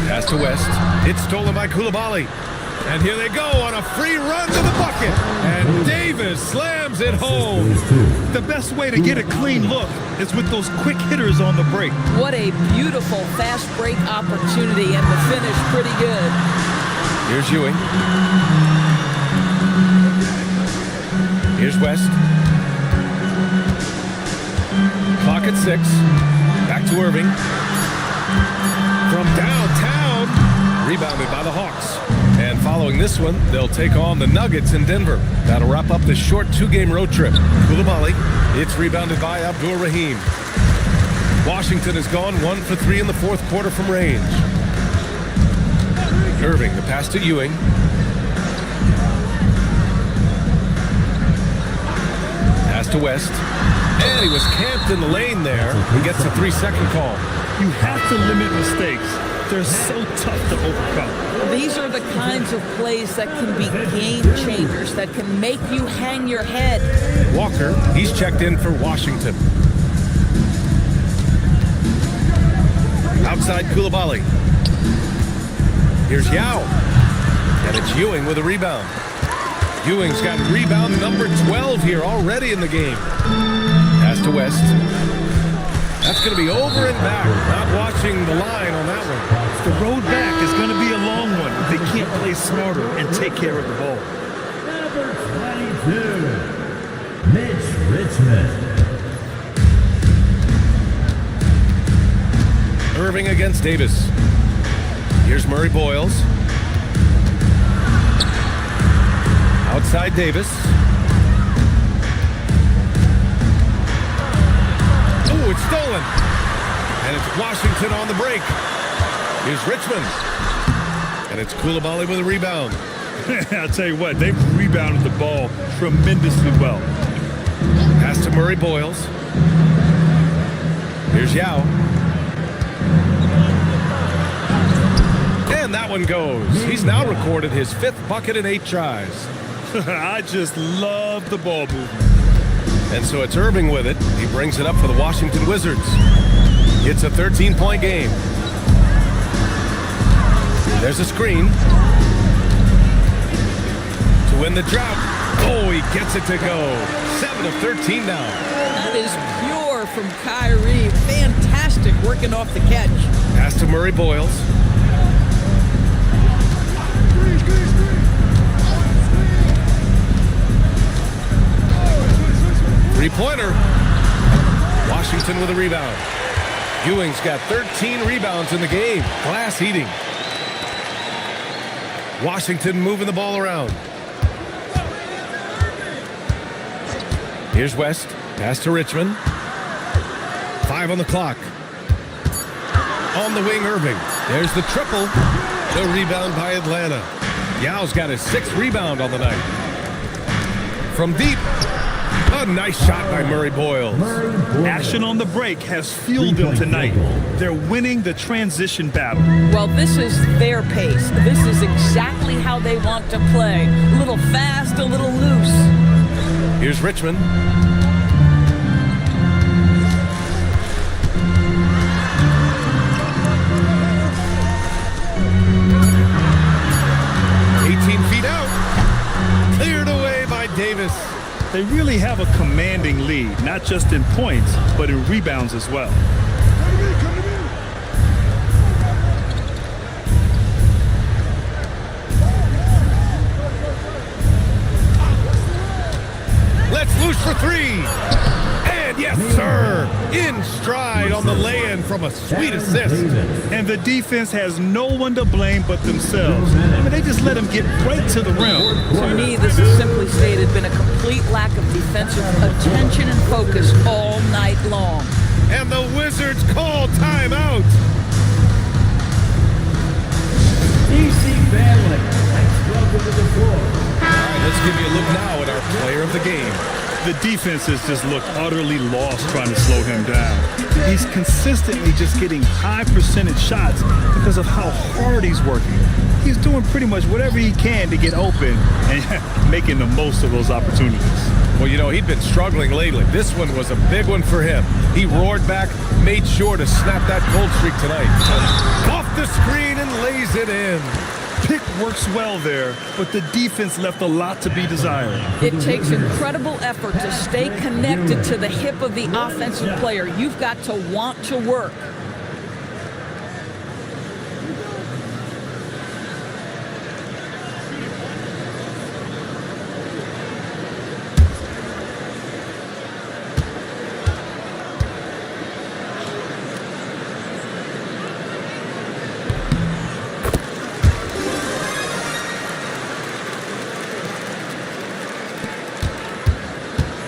Pass to West. It's stolen by Coulibaly. And here they go on a free run to the bucket. And Davis slams it home. The best way to get a clean look is with those quick hitters on the break. What a beautiful fast break opportunity, and the finish pretty good. Here's Ewing. Here's West. Clock at 6. Back to Irving. From downtown. Rebounded by the Hawks. And following this one, they'll take on the Nuggets in Denver. That'll wrap up this short 2-game road trip. Coulibaly. It's rebounded by Abdur-Rahim. Washington has gone 1 for 3 in the fourth quarter from range. Irving, the pass to Ewing. Pass to West. And he was camped in the lane there. He gets a 3-second call. You have to limit mistakes. They're so tough to overcome. These are the kinds of plays that can be game changers, that can make you hang your head. Walker, he's checked in for Washington. Outside Coulibaly. Here's Yao. And it's Ewing with a rebound. Ewing's got rebound number 12 here already in the game. Pass to West. That's going to be over and back. Not watching the line on that one. The road back is going to be a long one if they can't play smarter and take care of the ball. Number 22, Mitch Richmond. Irving against Davis. Here's Murray Boyles. Outside Davis. Oh, it's stolen. And it's Washington on the break. Here's Richmond. And it's Coulibaly with a rebound. I'll tell you what, they've rebounded the ball tremendously well. Pass to Murray Boyles. Here's Yao. And that one goes. He's now recorded his 5th bucket in 8 tries. I just love the ball movement. And so it's Irving with it. He brings it up for the Washington Wizards. It's a 13-point game. There's a screen. To win the drought. Oh, he gets it to go. 7 of 13 now. That is pure from Kyrie. Fantastic working off the catch. Pass to Murray Boyles. Three-pointer. Washington with a rebound. Ewing's got 13 rebounds in the game. Glass heating. Washington moving the ball around. Here's West. Pass to Richmond. 5 on the clock. On the wing, Irving. There's the triple. The rebound by Atlanta. Yao's got his 6th rebound on the night. From deep. A nice shot by Murray Boyles. Action on the break has fueled them tonight. They're winning the transition battle. Well, this is their pace. This is exactly how they want to play. A little fast, a little loose. Here's Richmond. Feet out. Cleared away by Davis. They really have a commanding lead, not just in points, but in rebounds as well. Let's loose for 3. And yes, sir. In stride on the lay-in from a sweet assist. And the defense has no one to blame but themselves. I mean, they just let them get right to the rim. To me, this has simply stated been a complete lack of defensive attention and focus all night long. And the Wizards call timeout. DC family, let's welcome to the floor. All right, let's give you a look now at our player of the game. The defense has just looked utterly lost trying to slow him down. He's consistently just getting high percentage shots because of how hard he's working. He's doing pretty much whatever he can to get open and making the most of those opportunities. Well, you know, he'd been struggling lately. This one was a big one for him. He roared back, made sure to snap that cold streak tonight. Off the screen and lays it in. Pick works well there, but the defense left a lot to be desired. It takes incredible effort to stay connected to the hip of the offensive player. You've got to want to work.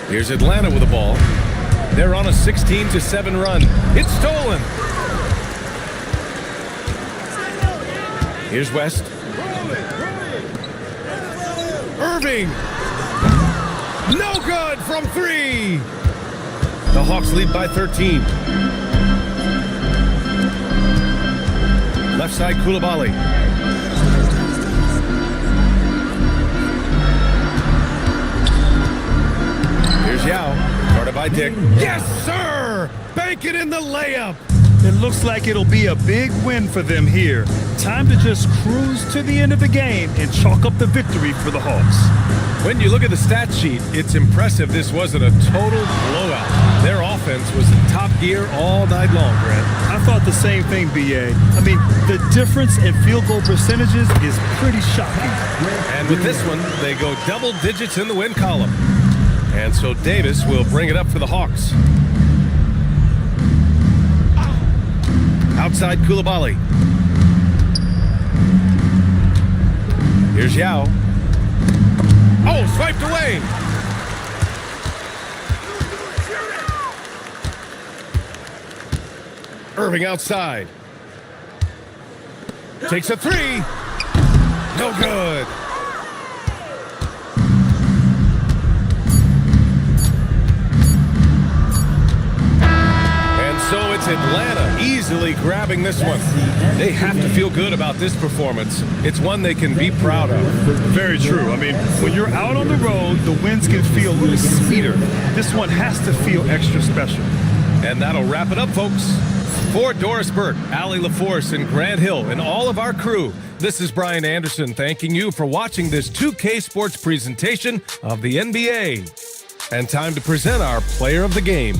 Here's Atlanta with the ball. They're on a 16-7 run. It's stolen. Here's West. Irving. No good from 3. The Hawks lead by 13. Left side, Coulibaly. Here's Yao, guarded by Dick. Yes, sir! Bank it in the layup. It looks like it'll be a big win for them here. Time to just cruise to the end of the game and chalk up the victory for the Hawks. When you look at the stat sheet, it's impressive this wasn't a total blowout. Their offense was in top gear all night long, Grant. I thought the same thing, BA. I mean, the difference in field goal percentages is pretty shocking. And with this one, they go double digits in the win column. And so Davis will bring it up for the Hawks. Outside Koulibaly. Here's Yao. Oh, swiped away. Irving outside. Takes a three. No good. So it's Atlanta easily grabbing this one. They have to feel good about this performance. It's one they can be proud of. Very true. I mean, when you're out on the road, the wins can feel a little sweeter. This one has to feel extra special. And that'll wrap it up, folks. For Doris Burke, Allie LaForce, and Grant Hill, and all of our crew, this is Brian Anderson thanking you for watching this 2K Sports presentation of the NBA. And time to present our player of the game.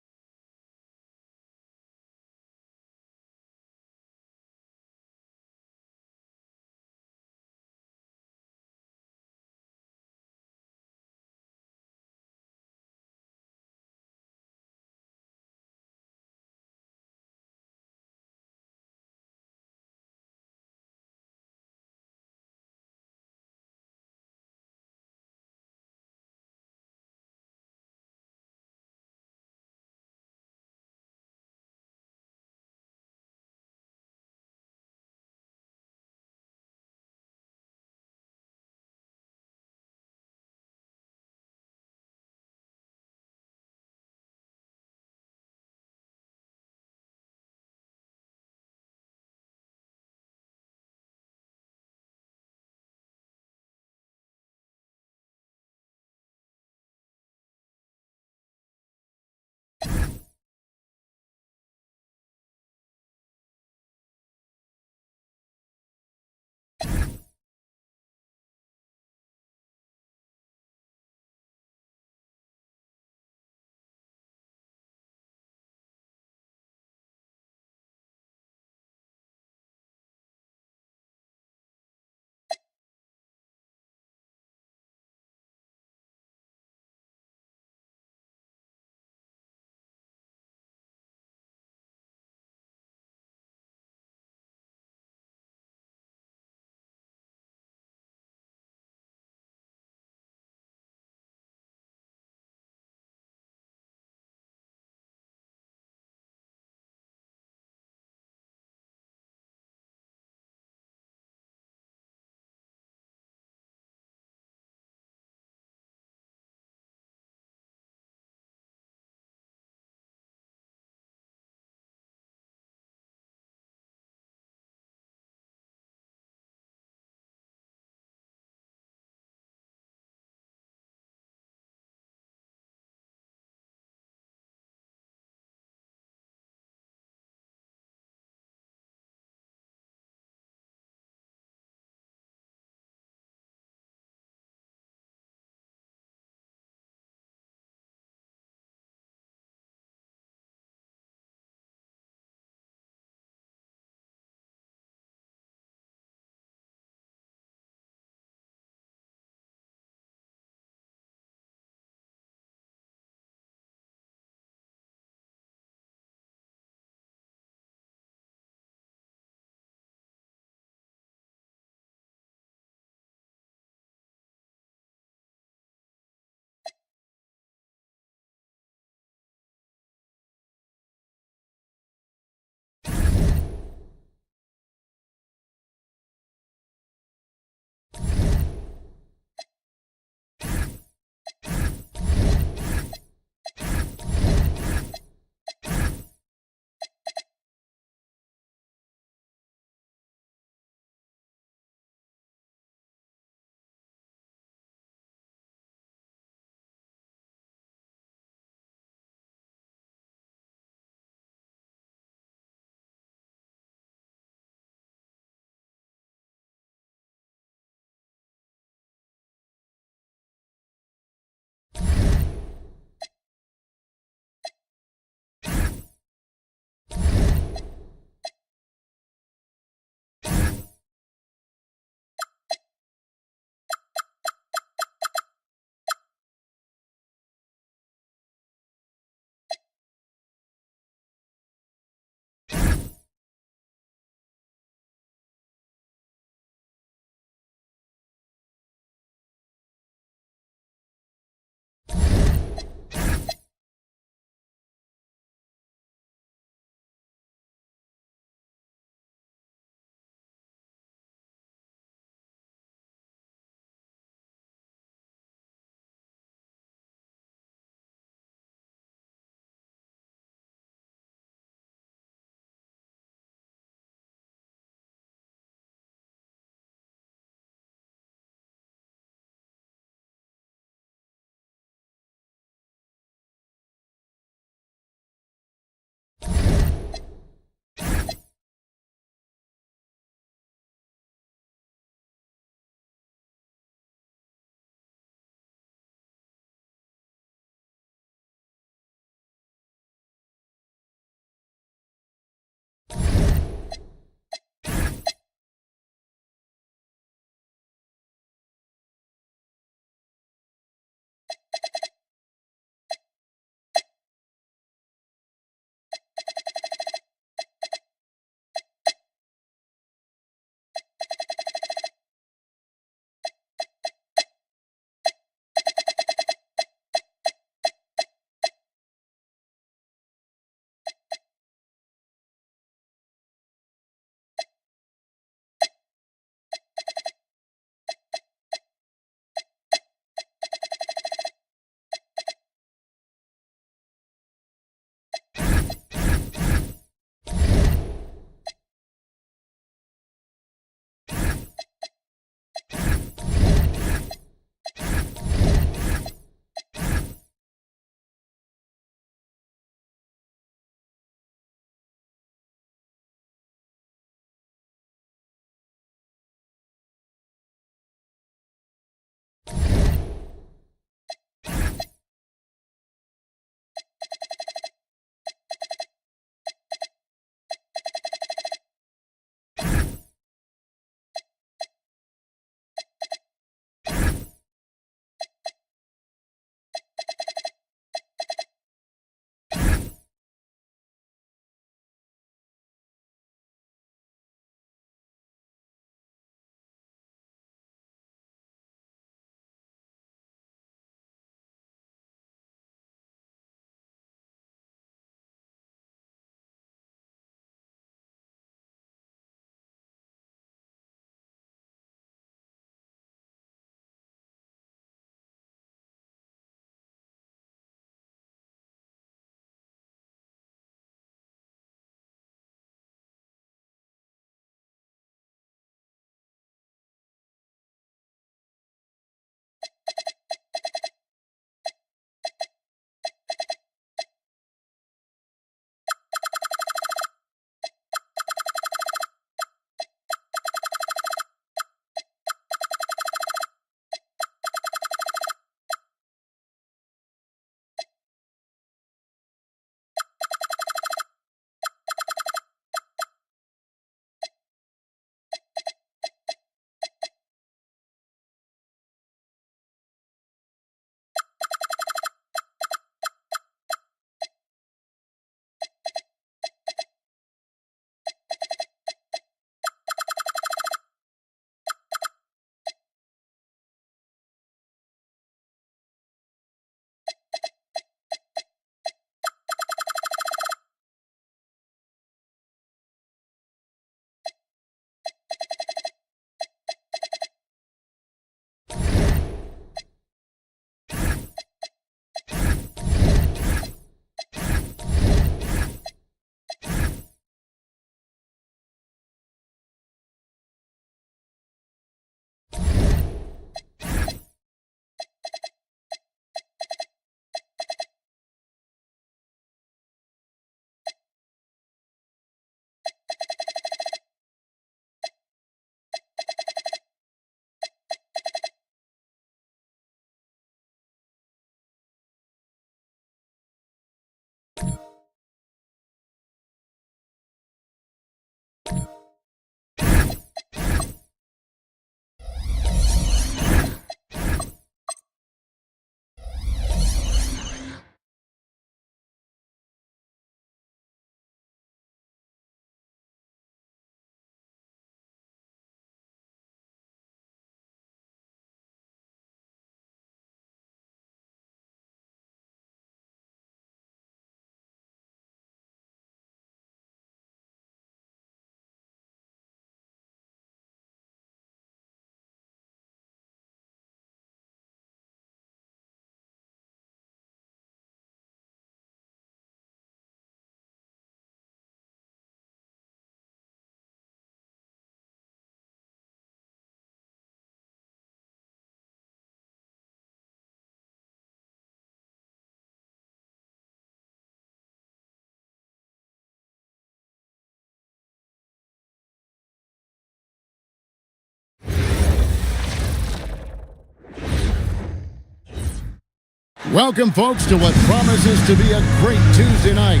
Welcome, folks, to what promises to be a great Tuesday night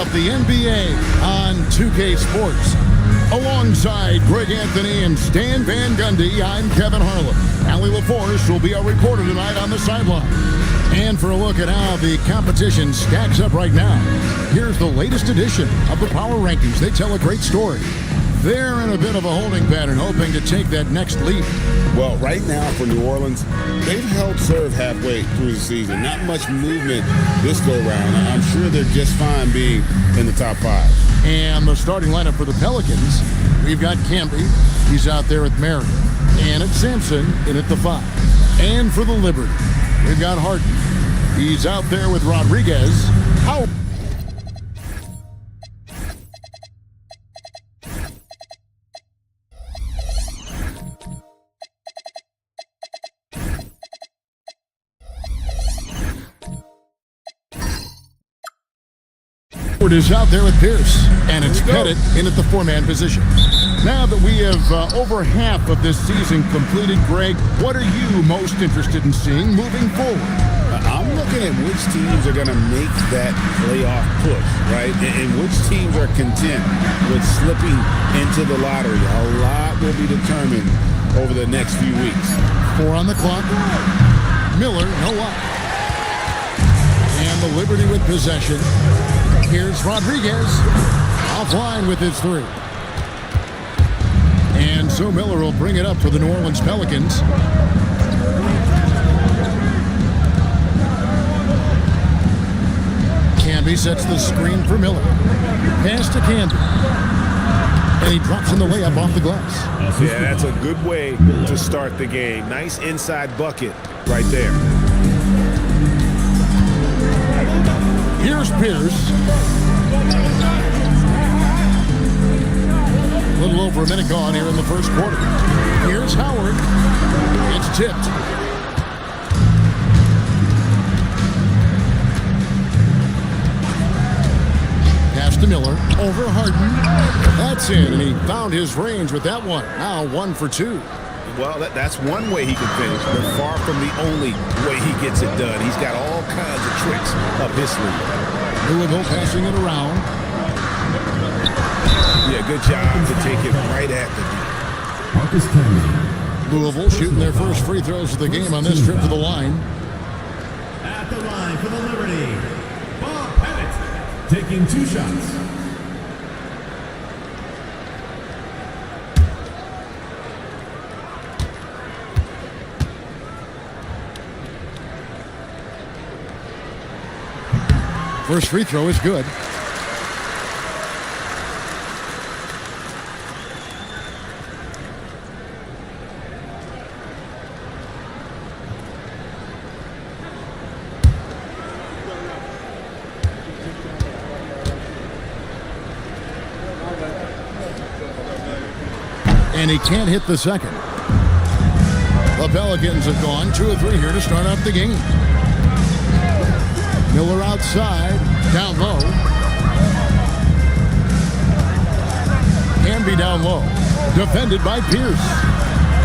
of the NBA on 2K Sports. Alongside Greg Anthony and Stan Van Gundy, I'm Kevin Harlan. Allie LaForce will be our reporter tonight on the sideline. And for a look at how the competition stacks up right now, here's the latest edition of the Power Rankings. They tell a great story. They're in a bit of a holding pattern, hoping to take that next leap. Well, right now for New Orleans, they've held serve halfway through the season. Not much movement this go-round. I'm sure they're just fine being in the top 5. And the starting lineup for the Pelicans, we've got Camby. He's out there with Marion. And it's Sampson in at the 5. And for the Liberty, we've got Harden. He's out there with Rodriguez. How? Is out there with Pierce, and it's Pettit in at the 4-man position. Now that we have over half of this season completed, Greg, what are you most interested in seeing moving forward? I'm looking at which teams are going to make that playoff push, right? And which teams are content with slipping into the lottery. A lot will be determined over the next few weeks. 4 on the clock. Miller, no up. And the Liberty with possession. Here's Rodriguez, offline with his 3. And so Miller will bring it up for the New Orleans Pelicans. Camby sets the screen for Miller. Pass to Camby. And he drops in the layup off the glass. Yeah, that's a good way to start the game. Nice inside bucket right there. Here's Pierce. A little over a minute gone here in the first quarter. Here's Howard. It's tipped. Pass to Miller. Over Harden. That's in, and he found his range with that one. Now 1 for 2. Well, that's one way he can finish, but far from the only way he gets it done. He's got all kinds of tricks up his sleeve. Louisville passing it around. Yeah, good job to take it right at the D. Louisville shooting their first free throws of the game on this trip to the line. At the line for the Liberty, Bob Pettit taking 2 shots. First free throw is good. And he can't hit the second. The Pelicans have gone 2 of 3 here to start off the game. Miller outside, down low. Camby down low. Defended by Pierce.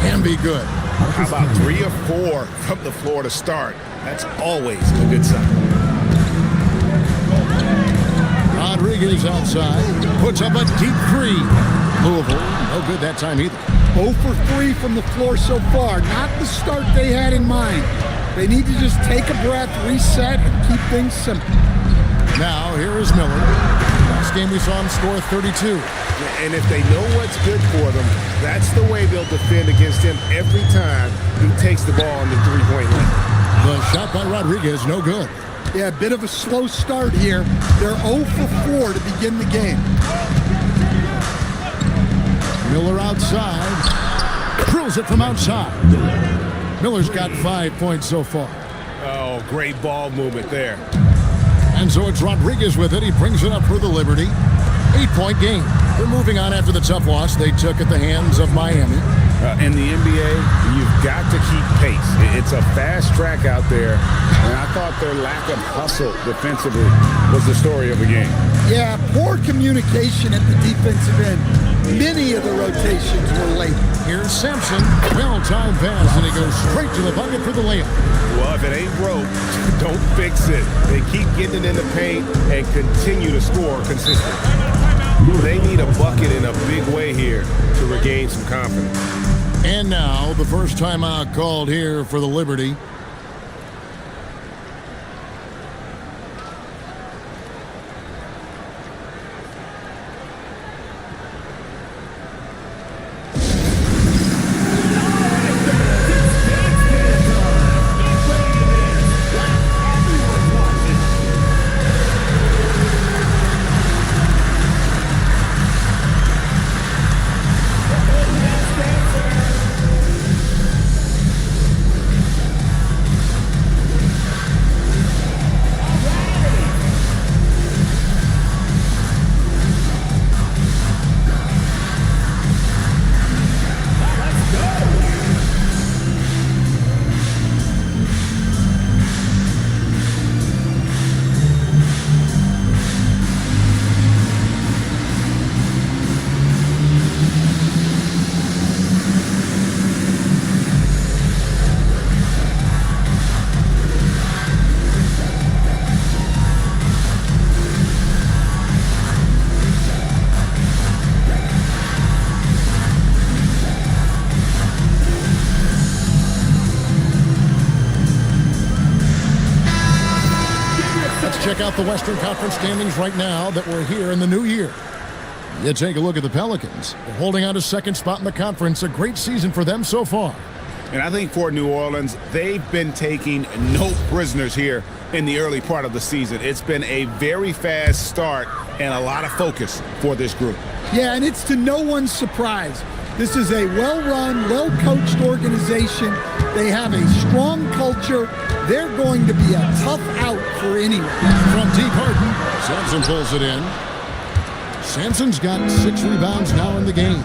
Camby good. How about 3 or 4 from the floor to start? That's always a good sign. Rodriguez outside. Puts up a deep 3. Louisville, no good that time either. 0 for 3 from the floor so far. Not the start they had in mind. They need to just take a breath, reset, and keep things simple. Now, here is Miller. Last game we saw him score 32. And if they know what's good for them, that's the way they'll defend against him every time he takes the ball on the 3-point line. The shot by Rodriguez, no good. Yeah, a bit of a slow start here. They're 0 for 4 to begin the game. Miller outside. Drills it from outside. Miller's got 5 points so far. Oh, great ball movement there. And so it's Rodriguez with it. He brings it up for the Liberty. 8-point game. They're moving on after the tough loss they took at the hands of Miami. In the NBA, you've got to keep pace. It's a fast track out there, and I thought their lack of hustle defensively was the story of the game. Yeah, poor communication at the defensive end. Many of the rotations were late. Here's Sampson. Well-timed pass, and he goes straight to the bucket for the layup. Well, if it ain't broke, don't fix it. They keep getting it in the paint and continue to score consistently. They need a bucket in a big way here to regain some confidence. And now, the first timeout called here for the Liberty. Check out the Western Conference standings right now that we're here in the new year. You take a look at the Pelicans. They're holding on to second spot in the conference. A great season for them so far. And I think for New Orleans, they've been taking no prisoners here in the early part of the season. It's been a very fast start and a lot of focus for this group. Yeah, and it's to no one's surprise. This is a well-run, well-coached organization. They have a strong culture. They're going to be a tough out for anyone. From deep Harden, Sampson pulls it in. Sampson's got 6 rebounds now in the game.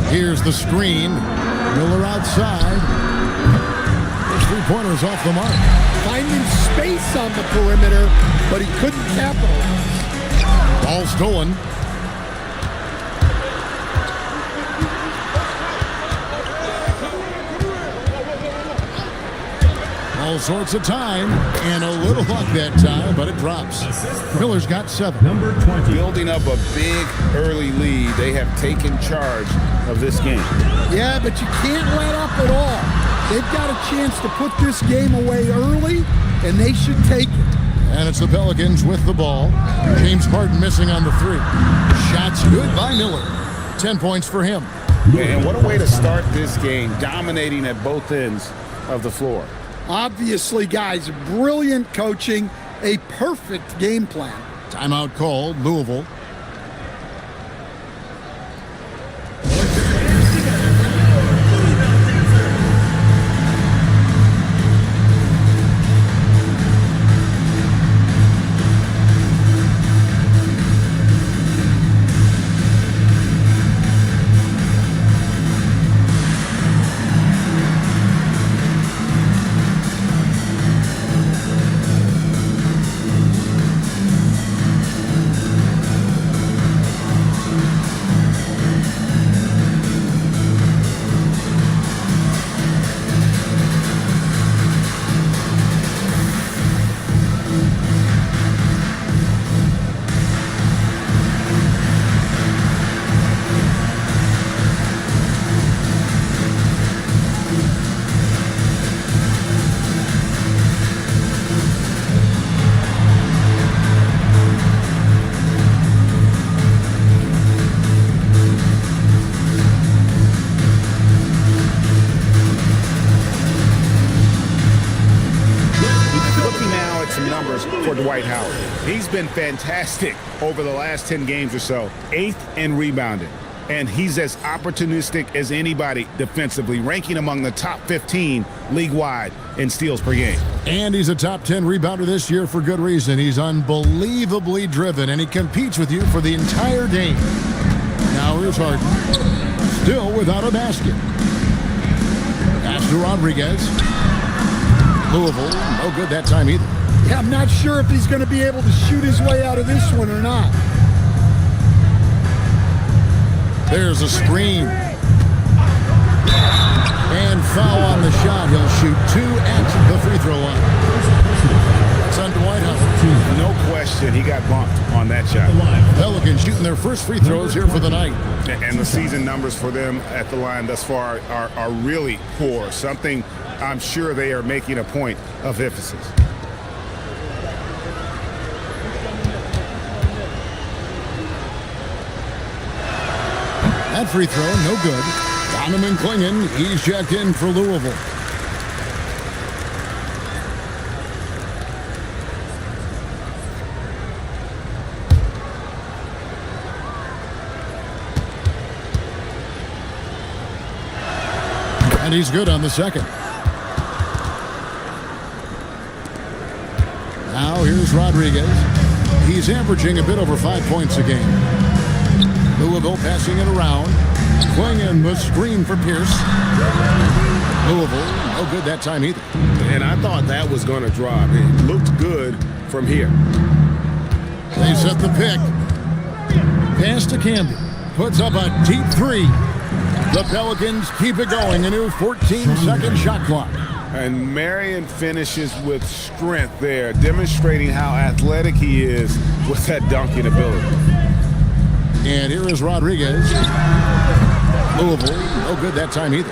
Here's the screen. Miller outside. There's 3-pointers off the mark. Finding space on the perimeter, but he couldn't capitalize. Ball stolen. All sorts of time, and a little luck that time, but it drops. Miller's got 7. Number 20. Building up a big early lead. They have taken charge of this game. Yeah, but you can't let up at all. They've got a chance to put this game away early, and they should take it. And it's the Pelicans with the ball. James Harden missing on the 3. Shots good by Miller. 10 points for him. And what a way to start this game, dominating at both ends of the floor. Obviously, guys, brilliant coaching, a perfect game plan. Timeout called, Louisville. He's been fantastic over the last 10 games or so. 8th in rebounding. And he's as opportunistic as anybody defensively, ranking among the top 15 league-wide in steals per game. And he's a top 10 rebounder this year for good reason. He's unbelievably driven, and he competes with you for the entire game. Now here's Harden. Still without a basket. Pass to Rodriguez. Louisville, no good that time either. Yeah, I'm not sure if he's going to be able to shoot his way out of this one or not. There's a screen. And foul on the shot. He'll shoot 2 at the free throw line. That's on Dwight Howard. No question, he got bumped on that shot. Pelicans shooting their first free throws here for the night. And the season numbers for them at the line thus far are really poor. Something I'm sure they are making a point of emphasis. That free throw, no good. Donovan Clingan, he's checked in for Louisville. And he's good on the second. Now here's Rodriguez. He's averaging a bit over 5 points a game. Louisville passing it around. Clingan the screen for Pierce. Louisville, no good that time either. And I thought that was going to drop. It looked good from here. They set the pick. Pass to Camby. Puts up a deep three. The Pelicans keep it going. A new 14-second shot clock. And Marion finishes with strength there, demonstrating how athletic he is with that dunking ability. And here is Rodriguez. Louisville, no good that time either.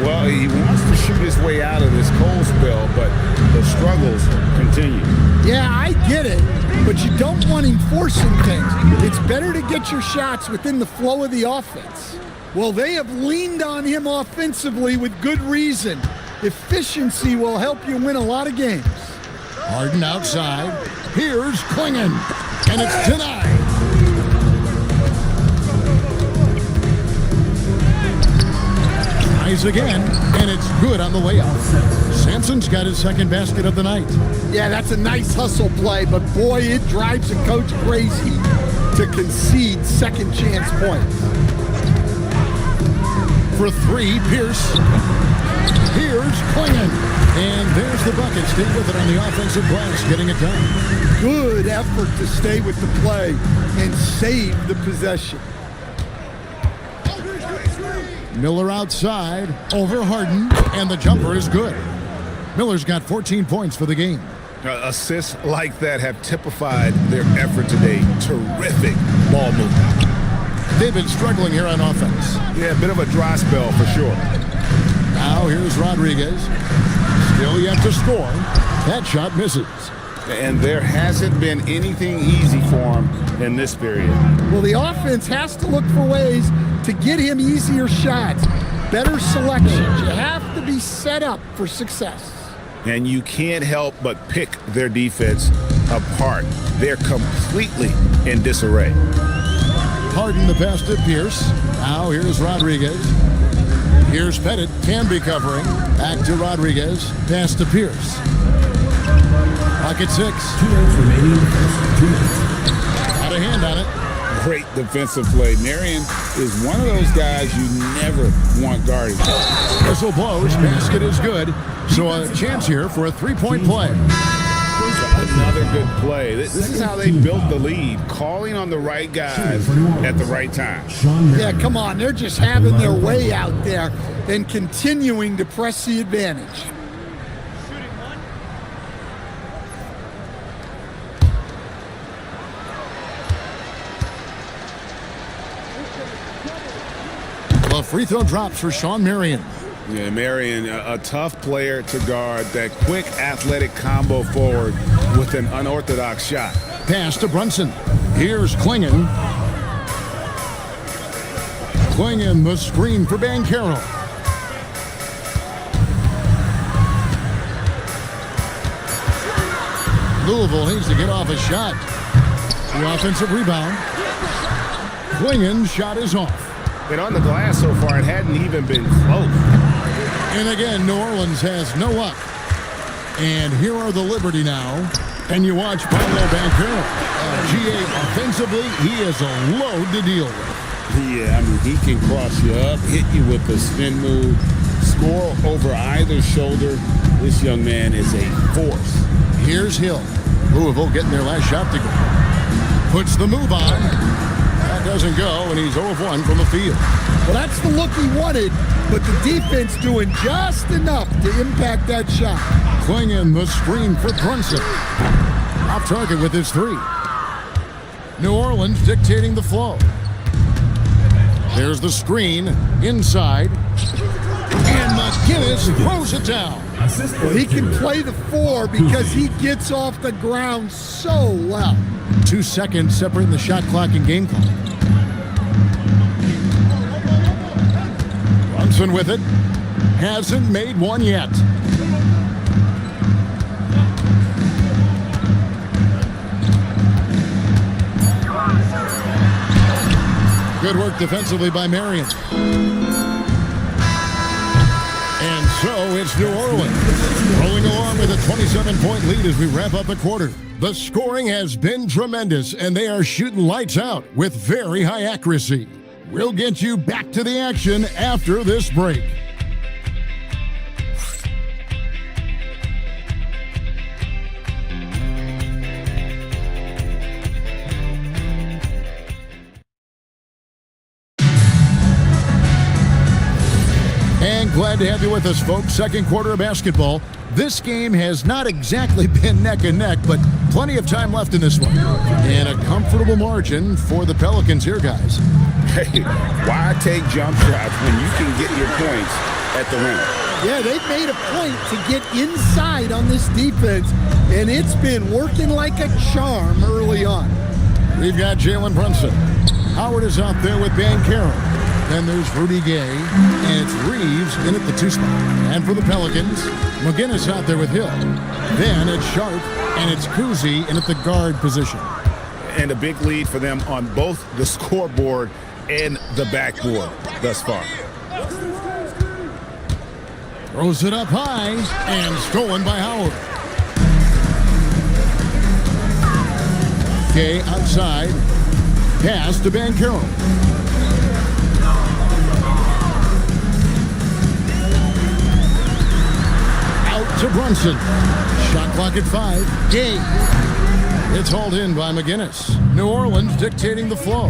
Well, he wants to shoot his way out of this cold spell, but the struggles continue. Yeah, I get it, but you don't want him forcing things. It's better to get your shots within the flow of the offense. Well, they have leaned on him offensively with good reason. Efficiency will help you win a lot of games. Harden outside. Here's Clingan, and it's denied. Tries again, and it's good on the way out. Sampson's got his second basket of the night. Yeah, that's a nice hustle play, but boy, it drives a coach crazy to concede second chance points. For three, Pierce. Here's Clingan. And there's the bucket. Stay with it on the offensive glass, getting it done. Good effort to stay with the play and save the possession. Miller outside, over Harden, and the jumper is good. Miller's got 14 points for the game. Assists like that have typified their effort today. Terrific ball movement. They've been struggling here on offense. Yeah, a bit of a dry spell for sure. Now here's Rodriguez. Still yet to score. That shot misses. And there hasn't been anything easy for him in this period. Well, the offense has to look for ways to get him easier shots, better selections. You have to be set up for success. And you can't help but pick their defense apart. They're completely in disarray. Harden the pass to Pierce. Now here's Rodriguez. Here's Pettit. Can be covering. Back to Rodriguez. Pass to Pierce. Pocket 6. 2 minutes remaining. 2 minutes. Got a hand on it. Great defensive play. Marion is one of those guys you never want guarding. Whistle blows. Basket is good. So a chance here for a three-point play. Another good play. This is how they built the lead, calling on the right guys at the right time. Yeah, come on. They're just having their way out there and continuing to press the advantage. The free throw drops for Sean Marion. Yeah, Marion, a tough player to guard. That quick, athletic combo forward with an unorthodox shot. Pass to Brunson. Here's Clingan. Clingan the screen for Banchero. Louisville needs to get off a shot. The offensive rebound. Clingan's shot is off. And on the glass so far, it hadn't even been close. And again, New Orleans has no up. And here are the Liberty now. And you watch Paolo Banchero. GA offensively, he is a load to deal with. Yeah, I mean, he can cross you up, hit you with the spin move, score over either shoulder. This young man is a force. Here's Hill. Louisville getting their last shot to go. Puts the move on. That doesn't go, and he's 0 of 1 from the field. Well, that's the look he wanted, but the defense doing just enough to impact that shot. Clinging the screen for Brunson. Off target with his 3. New Orleans dictating the flow. There's the screen inside. And McGinnis throws it down. Well, he can play the 4 because he gets off the ground so well. 2 seconds separating the shot clock and game clock. Brunson with it. Hasn't made one yet. Good work defensively by Marion. And so it's New Orleans rolling along with a 27-point lead as we wrap up the quarter. The scoring has been tremendous, and they are shooting lights out with very high accuracy. We'll get you back to the action after this break. And glad to have you with us, folks. Second quarter of basketball. This game has not exactly been neck and neck, but plenty of time left in this one. And a comfortable margin for the Pelicans here, guys. Hey, why take jump shots when you can get your points at the rim? Yeah, they've made a point to get inside on this defense, and it's been working like a charm early on. We've got Jalen Brunson. Howard is out there with Banchero. Then there's Rudy Gay, and it's Reeves in at the 2 spot. And for the Pelicans, McGinnis out there with Hill. Then it's Sharp, and it's Kuzi in at the guard position. And a big lead for them on both the scoreboard and the backboard thus far. Throws it up high, and stolen by Howard. Gay outside. Pass to Banchero. To Brunson. Shot clock at 5. Gay. It's hauled in by McGinnis. New Orleans dictating the flow.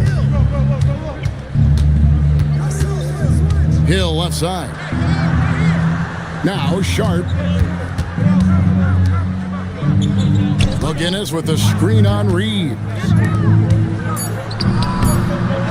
Hill left side. Now Sharp. McGinnis with the screen on Reeves.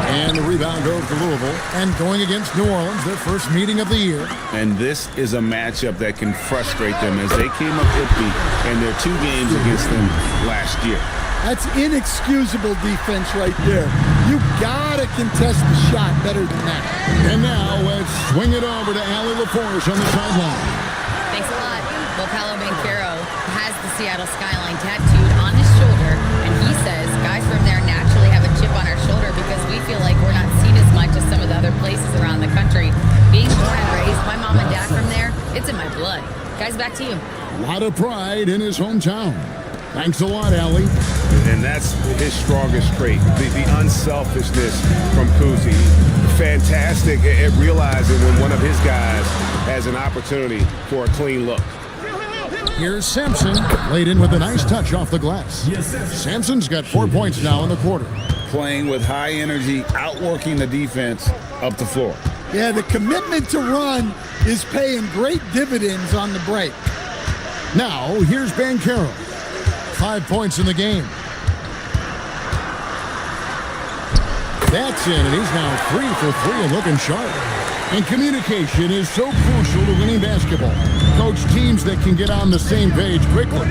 And the rebound goes to Louisville. And going against New Orleans, their first meeting of the year. And this is a matchup that can frustrate them as they came up empty in their 2 games against them last year. That's inexcusable defense right there. You gotta contest the shot better than that. And now let's swing it over to LaLVsOKC on the sideline. Thanks a lot. Well, Paolo Banchero has the Seattle skyline tattooed on his shoulder, and he says guys from there naturally have a chip on our shoulder because we feel like we're not seen as much as some of the other places around the country. Being born and raised, my mom and dad from there, it's in my blood. Guys, back to you. A lot of pride in his hometown. Thanks a lot, Allie. And that's his strongest trait, the unselfishness from Kuzi. Fantastic at realizing when one of his guys has an opportunity for a clean look. Here's Sampson, laid in with a nice touch off the glass. Sampson's got 4 points now in the quarter. Playing with high energy, outworking the defense up the floor. Yeah, the commitment to run is paying great dividends on the break. Now, here's Banchero. 5 points in the game. That's in, and he's now 3 for 3 and looking sharp. And communication is so crucial to winning basketball. Coach, teams that can get on the same page quickly,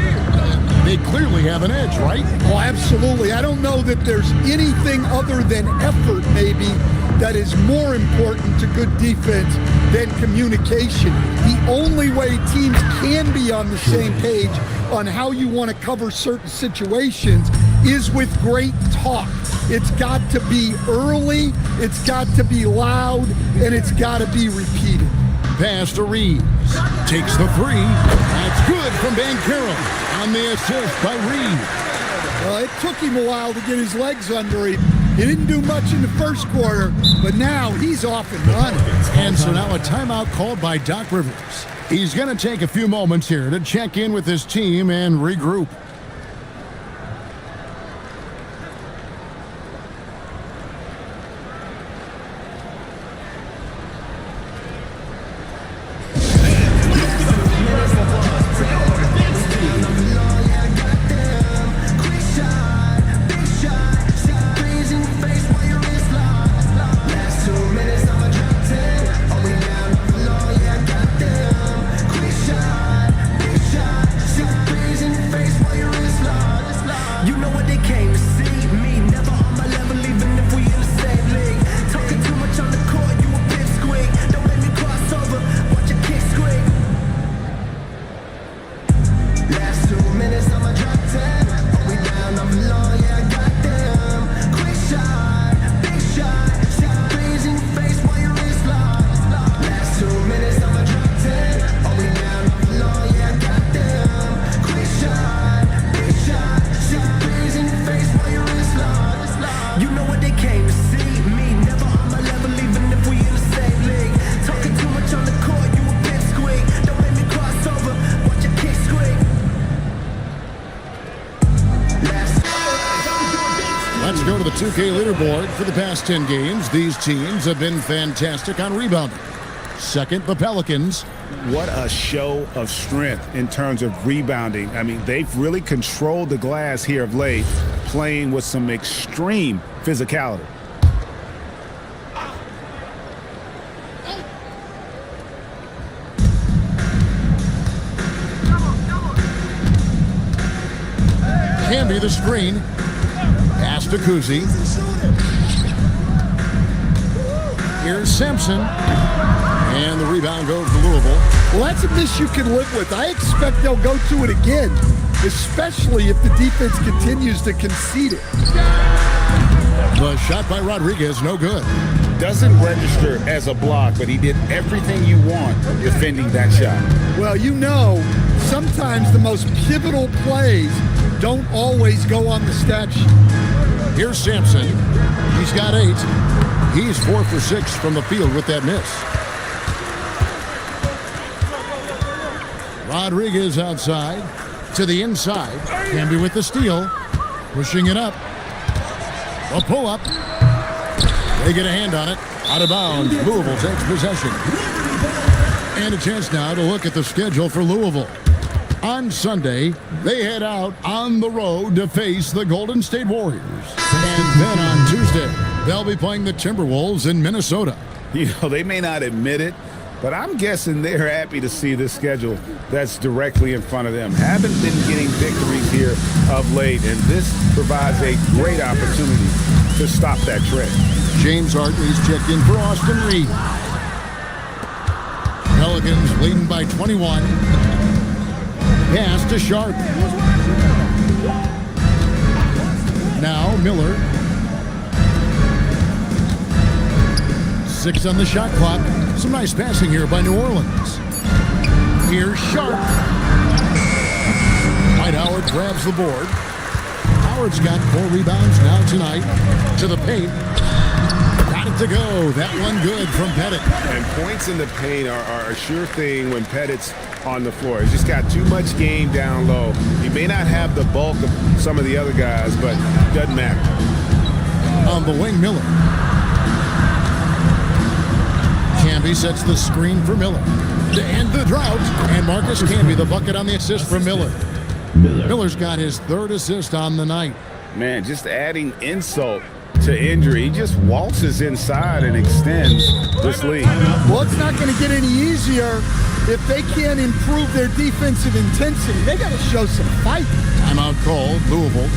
they clearly have an edge, right? Oh, absolutely. I don't know that there's anything other than effort, maybe, that is more important to good defense than communication. The only way teams can be on the same page on how you want to cover certain situations is with great talk. It's got to be early, it's got to be loud, and it's got to be repeated. Pass to Reeves. Takes the 3. That's good from Banchero on the assist by Reeves. Well, it took him a while to get his legs under him, He didn't do much in the first quarter, but now he's off and running. And so now a timeout called by Doc Rivers. He's going to take a few moments here to check in with his team and regroup. Let's go to the 2K leaderboard. For the past 10 games, these teams have been fantastic on rebounding. Second, the Pelicans. What a show of strength in terms of rebounding. I mean, they've really controlled the glass here of late, playing with some extreme physicality. Can be the screen. Pass to Kuzi. Here's Sampson. And the rebound goes to Louisville. Well, that's a miss you can live with. I expect they'll go to it again, especially if the defense continues to concede it. The shot by Rodriguez, no good. Doesn't register as a block, but he did everything you want defending that shot. Well, you know, sometimes the most pivotal plays don't always go on the stat sheet. Here's Sampson. He's got 8. He's 4 for 6 from the field with that miss. Rodriguez outside to the inside. Camby with the steal. Pushing it up. A pull-up. They get a hand on it. Out of bounds. Louisville takes possession. And a chance now to look at the schedule for Louisville. On Sunday, they head out on the road to face the Golden State Warriors. And then on Tuesday, they'll be playing the Timberwolves in Minnesota. You know, they may not admit it, but I'm guessing they're happy to see this schedule that's directly in front of them. Haven't been getting victories here of late, and this provides a great opportunity to stop that trend. James Hartley's checked in for Austin Reed. Pelicans leading by 21. Pass to Sharp. Now Miller. 6 on the shot clock. Some nice passing here by New Orleans. Here's Sharp. Dwight Howard grabs the board. Howard's got 4 rebounds now tonight. To the paint. Got it to go. That one good from Pettit. And points in the paint are a sure thing when Pettit's on the floor. He's just got too much game down low. He may not have the bulk of some of the other guys, but doesn't matter. On the wing, Miller. Camby sets the screen for Miller. To end the drought. And Marcus Camby, the bucket on the assist from Miller. Miller's got his 3rd assist on the night. Man, just adding insult to injury. He just waltzes inside and extends this lead. Well, it's not going to get any easier if they can't improve their defensive intensity. They got to show some fight. Timeout called, Louisville.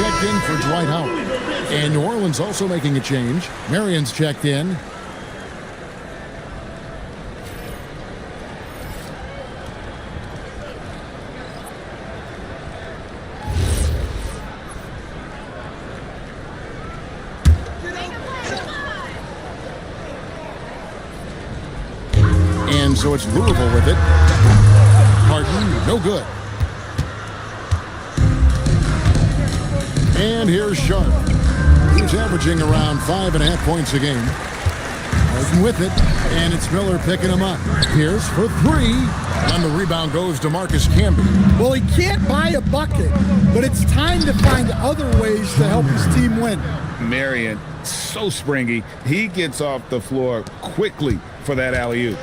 checked in for Dwight Howard. And New Orleans also making a change. Marion's checked in. And so it's Louisville with it. Harden, no good. And here's Sharp. He's averaging around 5.5 points a game. Harden with it, and it's Miller picking him up. Pierce for three, and the rebound goes to Marcus Camby. Well, he can't buy a bucket, but it's time to find other ways to help his team win. Marion, so springy. He gets off the floor quickly for that alley-oop.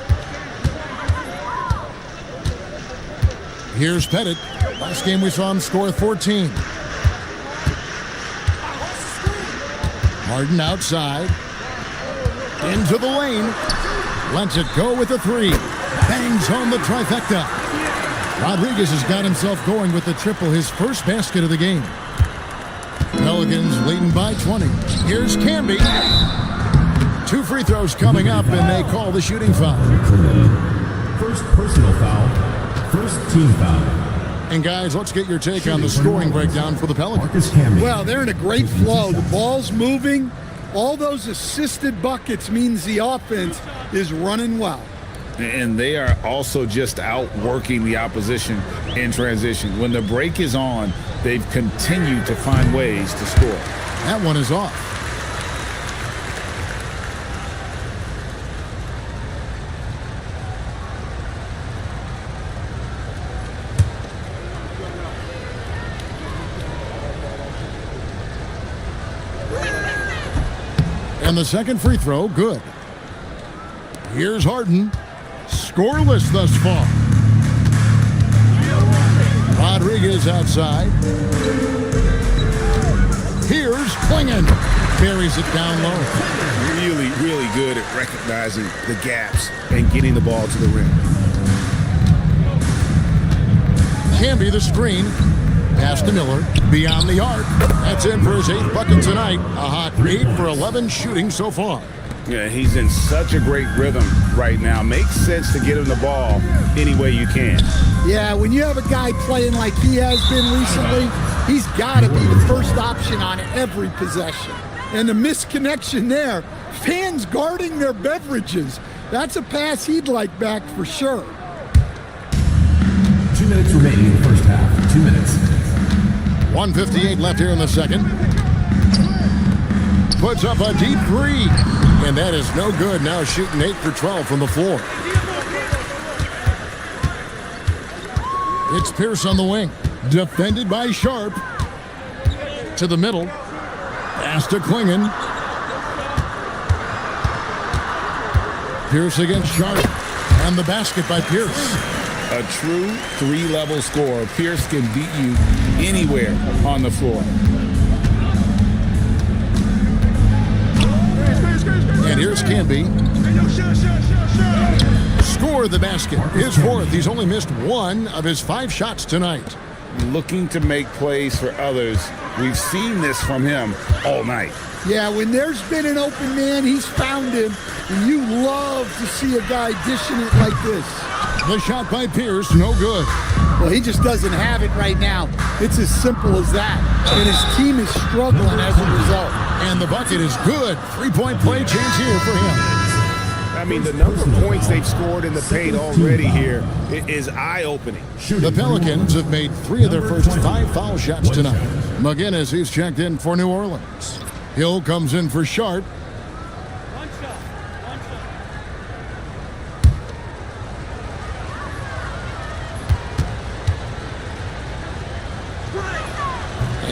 Here's Pettit. Last game we saw him score 14. Harden outside. Into the lane. Lets it go with a three. Bangs home the trifecta. Rodriguez has got himself going with the triple, his first basket of the game. Pelicans leading by 20. Here's Camby. 2 free throws coming up, and they call the shooting foul. First personal foul. First team foul. And guys, let's get your take on the scoring breakdown for the Pelicans. Well, they're in a great flow. The ball's moving. All those assisted buckets means the offense is running well. And they are also just outworking the opposition in transition. When the break is on, they've continued to find ways to score. That one is off. And the second free throw, good. Here's Harden. Scoreless thus far. Rodriguez outside. Here's Klingon. Buries it down low. Really, really good at recognizing the gaps and getting the ball to the rim. Camby the screen. Pass to Miller. Beyond the arc. That's in for his 8th bucket tonight. A hot 8 for 11 shooting so far. Yeah, he's in such a great rhythm right now. Makes sense to get him the ball any way you can. Yeah, when you have a guy playing like he has been recently, he's got to be the first option on every possession. And the misconnection there, fans guarding their beverages. That's a pass he'd like back for sure. 2 minutes remaining in the first half. 2 minutes. 1:58 left here in the second. Puts up a deep three. And that is no good. Now shooting 8 for 12 from the floor. It's Pierce on the wing. Defended by Sharp. To the middle. Pass to Klingon. Pierce against Sharp. And the basket by Pierce. A true 3-level scorer. Pierce can beat you anywhere on the floor. And here's Camby. Score the basket. His 4th. He's only missed 1 of his 5 shots tonight. Looking to make plays for others. We've seen this from him all night. Yeah, when there's been an open man, he's found him. And you love to see a guy dishing it like this. The shot by Pierce, no good. Well, he just doesn't have it right now. It's as simple as that. And his team is struggling as a result. And the bucket is good. 3-point play change here for him. I mean, the number of points they've scored in the paint already here is eye-opening. The Pelicans have made 3 of their first 5 foul shots tonight. McGinnis, he's checked in for New Orleans. Hill comes in for Sharp.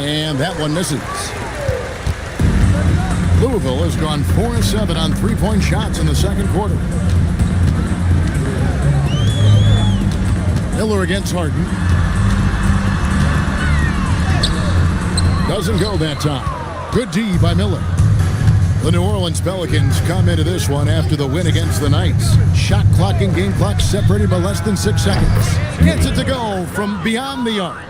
And that one misses. Louisville has gone 4-7 on 3-point shots in the second quarter. Miller against Harden. Doesn't go that time. Good D by Miller. The New Orleans Pelicans come into this one after the win against the Knights. Shot clock and game clock separated by less than 6 seconds. Gets it to go from beyond the arc.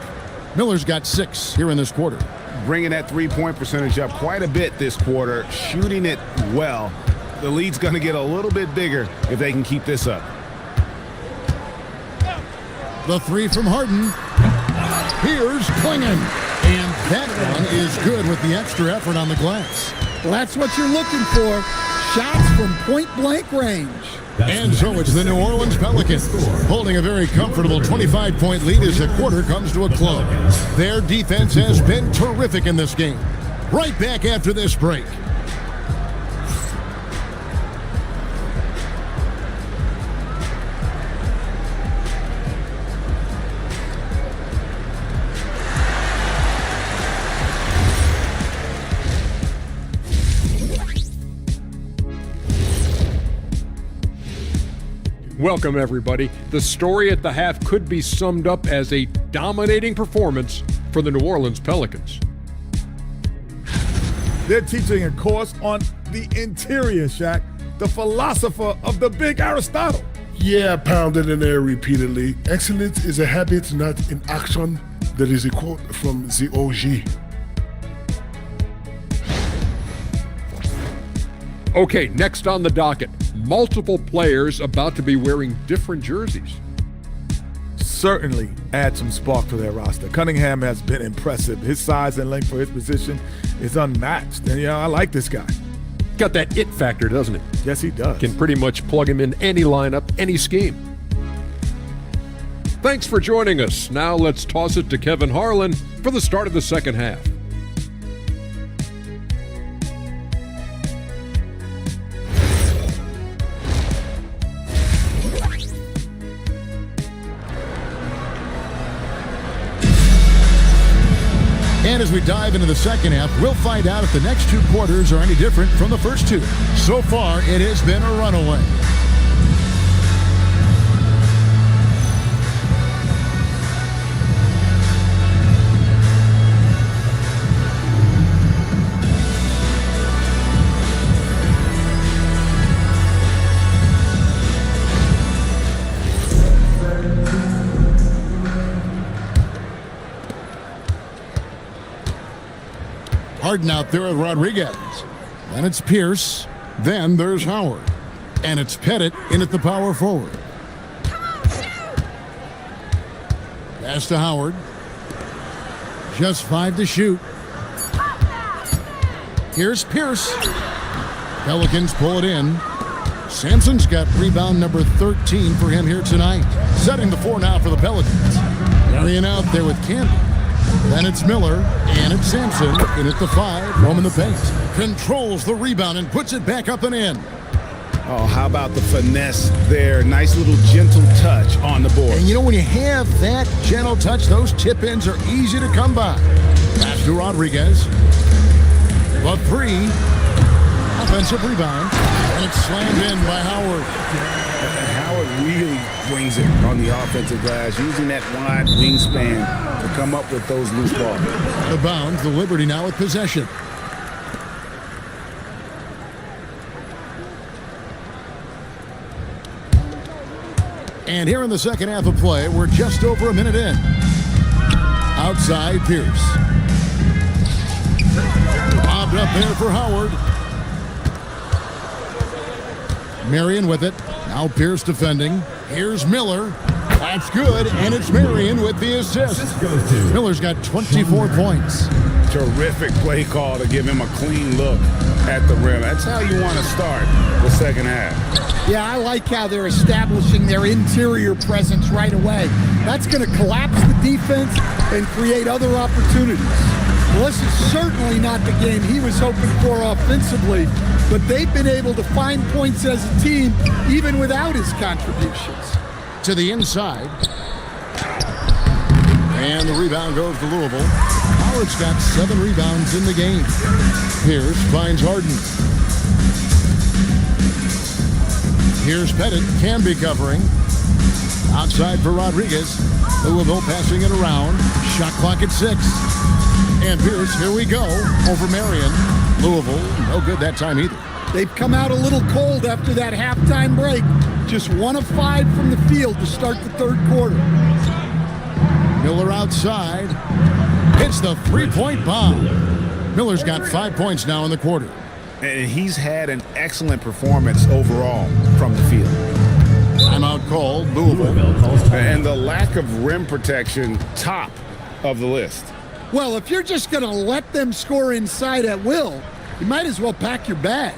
Miller's got 6 here in this quarter. bringing that three-point percentage up quite a bit this quarter, shooting it well. The lead's going to get a little bit bigger if they can keep this up. The three from Harden. Here's Klingon. And that one is good with the extra effort on the glass. Well, that's what you're looking for. Shots from point-blank range. And so it's the New Orleans Pelicans holding a very comfortable 25-point lead as the quarter comes to a close. Their defense has been terrific in this game. Right back after this break. Welcome, everybody. The story at the half could be summed up as a dominating performance for the New Orleans Pelicans. They're teaching a course on the interior, Shaq, the philosopher of the big Aristotle. Yeah, pounded in there repeatedly. Excellence is a habit, not an action. That is a quote from the OG. Okay, next on the docket, multiple players about to be wearing different jerseys. Certainly add some spark to their roster. Cunningham has been impressive. His size and length for his position is unmatched. And, I like this guy. Got that it factor, doesn't it? Yes, he does. Can pretty much plug him in any lineup, any scheme. Thanks for joining us. Now let's toss it to Kevin Harlan for the start of the second half. And as we dive into the second half, we'll find out if the next two quarters are any different from the first two. So far, it has been a runaway. Harden out there with Rodriguez. Then it's Pierce. Then there's Howard. And it's Pettit in at the power forward. Pass to Howard. Just 5 to shoot. Here's Pierce. Pelicans pull it in. Sampson's got rebound number 13 for him here tonight. Setting the 4 now for the Pelicans. Marion out there with Canby. Then it's Miller, and it's Sampson in at the 5, roaming the paint. Controls the rebound and puts it back up and in. Oh, how about the finesse there? Nice little gentle touch on the board. And when you have that gentle touch, those tip-ins are easy to come by. Pass to Rodriguez. The 3. Offensive rebound. And it's slammed in by Howard. Howard really wings it on the offensive glass, using that wide wingspan to come up with those loose balls. The bounds, the Liberty now with possession. And here in the second half of play, we're just over a minute in. Outside, Pierce. Bobbed up there for Howard. Marion with it. Now Pierce defending. Here's Miller. That's good, and it's Marion with the assist. Miller's got 24 points. Terrific play call to give him a clean look at the rim. That's how you want to start the second half. Yeah, I like how they're establishing their interior presence right away. That's going to collapse the defense and create other opportunities. Well, this is certainly not the game he was hoping for offensively, but they've been able to find points as a team even without his contributions. To the inside. And the rebound goes to Louisville. Howard's got 7 rebounds in the game. Pierce finds Harden. Here's Pettit. Canby covering. Outside for Rodriguez. Louisville passing it around. Shot clock at 6. And Pierce, here we go, over Marion. Louisville, no good that time either. They've come out a little cold after that halftime break. Just 1 of 5 from the field to start the third quarter. Miller outside. hits the three-point bomb. Miller's got 5 points now in the quarter. And he's had an excellent performance overall from the field. Timeout called, Louisville. And the lack of rim protection, top of the list. Well, if you're just going to let them score inside at will, you might as well pack your bags.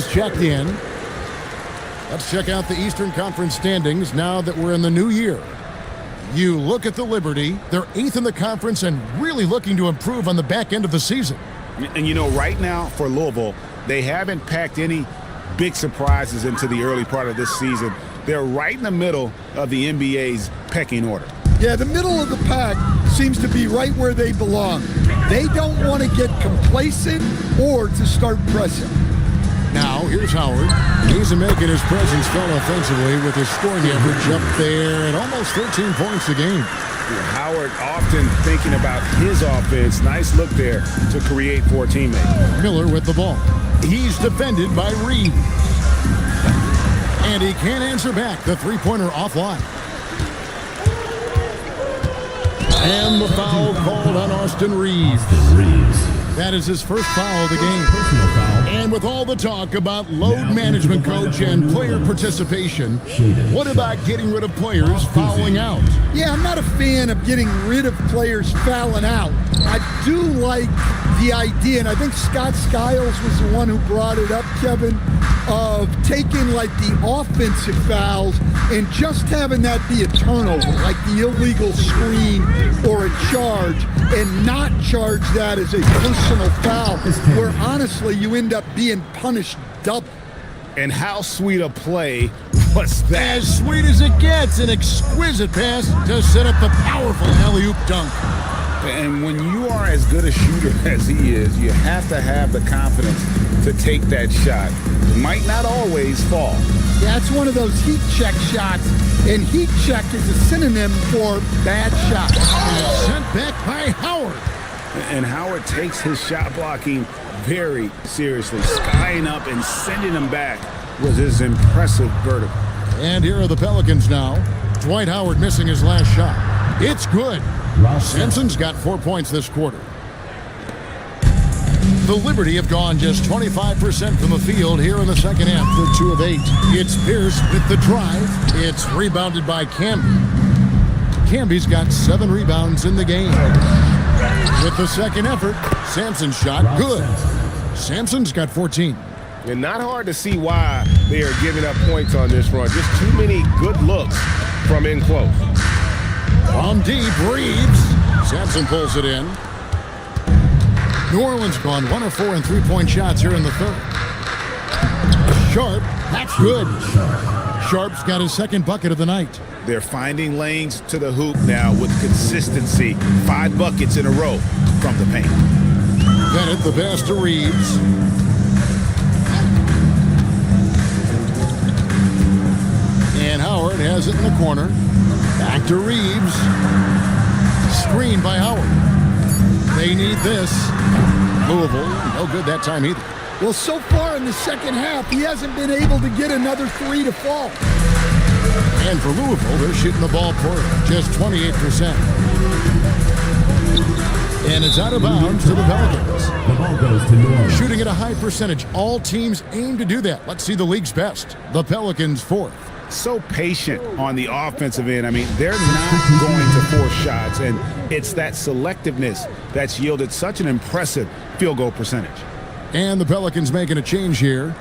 Checked in. Let's check out the Eastern Conference standings now that we're in the new year. You look at the Liberty, they're 8th in the conference and really looking to improve on the back end of the season. And you know, right now for Louisville, they haven't packed any big surprises into the early part of this season. They're right in the middle of the NBA's pecking order. Yeah, the middle of the pack seems to be right where they belong. They don't want to get complacent or to start pressing. Now, here's Howard. He's making his presence felt offensively with his scoring average up there at almost 13 points a game. Howard often thinking about his offense. Nice look there to create for a teammate. Miller with the ball. He's defended by Reed. And he can't answer back. The three-pointer offline. And the foul called on Austin Reeves. That is his first foul of the game. And with all the talk about load management, coach, and player participation, what about getting rid of players fouling out? Yeah, I'm not a fan of getting rid of players fouling out. I do like the idea, and I think Scott Skiles was the one who brought it up, Kevin, of taking like the offensive fouls and just having that be a turnover, like the illegal screen or a charge, and not charge that as a personal foul, where honestly you end up being punished double. And how sweet a play was that? As sweet as it gets, an exquisite pass to set up the powerful alley-oop dunk. And when you are as good a shooter as he is, you have to have the confidence to take that shot. It might not always fall. Yeah, it's one of those heat check shots, and heat check is a synonym for bad shot. Sent back by Howard. And Howard takes his shot blocking very seriously. Skying up and sending him back was his impressive vertical. And here are the Pelicans now. Dwight Howard missing his last shot. It's good. Simpson's got 4 points this quarter. The Liberty have gone just 25% from the field here in the second half. They're 2 of 8. It's Pierce with the drive. It's rebounded by Camby. Camby's got 7 rebounds in the game. With the second effort, Sampson's shot good. Sampson's got 14. And not hard to see why they are giving up points on this run. Just too many good looks from in close. From deep, Reeves. Sampson pulls it in. New Orleans gone 1 of 4 in three-point shots here in the third. Sharp, that's good. Sharp's got his second bucket of the night. They're finding lanes to the hoop now with consistency. 5 buckets in a row from the paint. Bennett the pass to Reeves. And Howard has it in the corner. Back to Reeves. Screen by Howard. They need this. Louisville, no good that time either. Well, so far in the second half, he hasn't been able to get another 3 to fall. And for Louisville, they're shooting the ball for just 28%. And it's out of bounds to the Pelicans. The ball goes to New Orleans. Shooting at a high percentage. All teams aim to do that. Let's see the league's best. The Pelicans 4th. So patient on the offensive end. I mean, they're not going to force shots, and it's that selectiveness that's yielded such an impressive field goal percentage. And the Pelicans making a change here.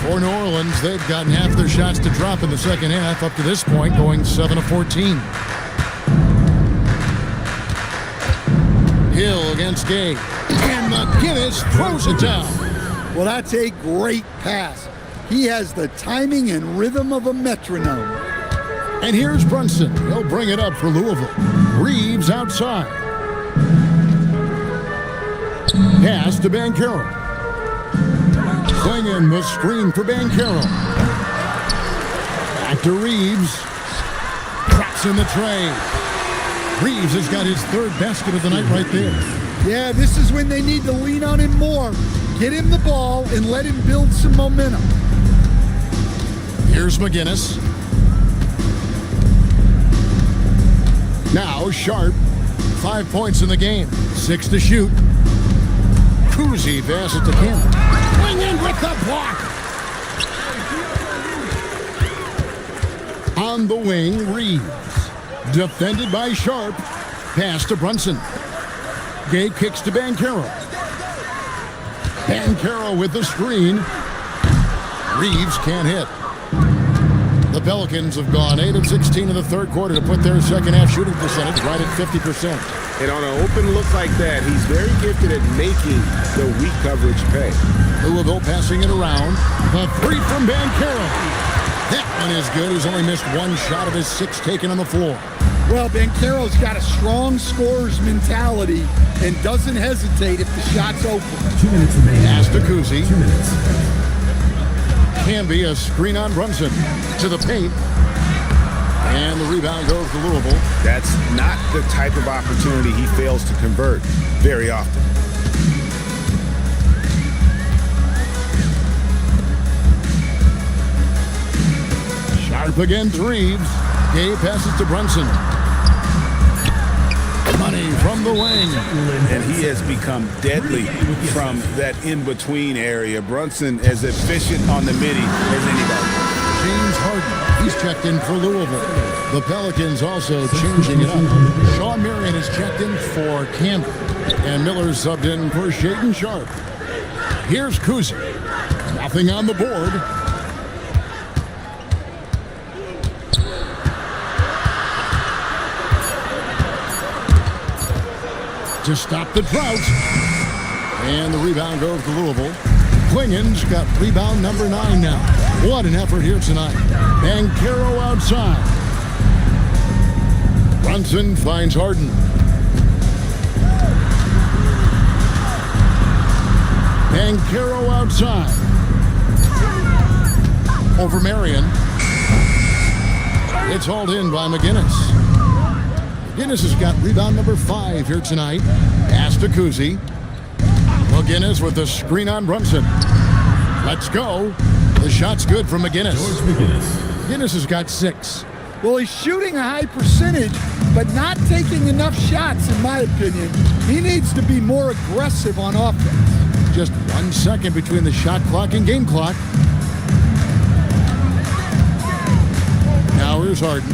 For New Orleans, they've gotten half their shots to drop in the second half up to this point, going 7 of 14. Hill against Gay. And McGinnis throws it down. Well, that's a great pass. He has the timing and rhythm of a metronome. And here's Brunson. He'll bring it up for Louisville. Reeves outside. Pass to Banchero. Swinging the screen for Banchero. Back to Reeves. Cracks in the tray. Reeves has got his 3rd basket of the night right there. Yeah, this is when they need to lean on him more. Get him the ball and let him build some momentum. Here's McGinnis. Now Sharp. 5 points in the game. 6 to shoot. Kuzi passes to Campbell. Swing in with the block. On the wing, Reeves. Defended by Sharp. Pass to Brunson. Gay kicks to Banchero. Banchero with the screen. Reeves can't hit. The Pelicans have gone 8 of 16 in the 3rd quarter to put their second half shooting percentage right at 50%. And on an open look like that, he's very gifted at making the weak coverage pay. Louisville passing it around. The 3 from Banchero. That one is good. He's only missed 1 shot of his 6 taken on the floor. Well, Banchero's got a strong scorer's mentality and doesn't hesitate if the shot's open. 2 minutes remaining. Pass to Kuzi. 2 minutes. Can be a screen on Brunson to the paint. And the rebound goes to Louisville. That's not the type of opportunity he fails to convert very often. Sharp against Reeves. Gay passes to Brunson. Money from the wing. And he has become deadly from that in-between area. Brunson as efficient on the midi as anybody. James Harden. He's checked in for Louisville. The Pelicans also changing it up. Sean Marion is checked in for Campbell. And Miller subbed in for Shaden Sharp. Here's Kuzi. Nothing on the board. To stop the drought. And the rebound goes to Louisville. Klingen's got rebound number 9 now. What an effort here tonight. Banchero outside. Brunson finds Harden. Banchero outside. Over Marion. It's hauled in by McGinnis. McGinnis has got rebound number 5 here tonight. Pass to Kuzi. McGinnis with the screen on Brunson. Let's go. The shot's good from McGinnis. McGinnis has got 6. Well, he's shooting a high percentage, but not taking enough shots, in my opinion. He needs to be more aggressive on offense. Just 1 second between the shot clock and game clock. Now here's Harden.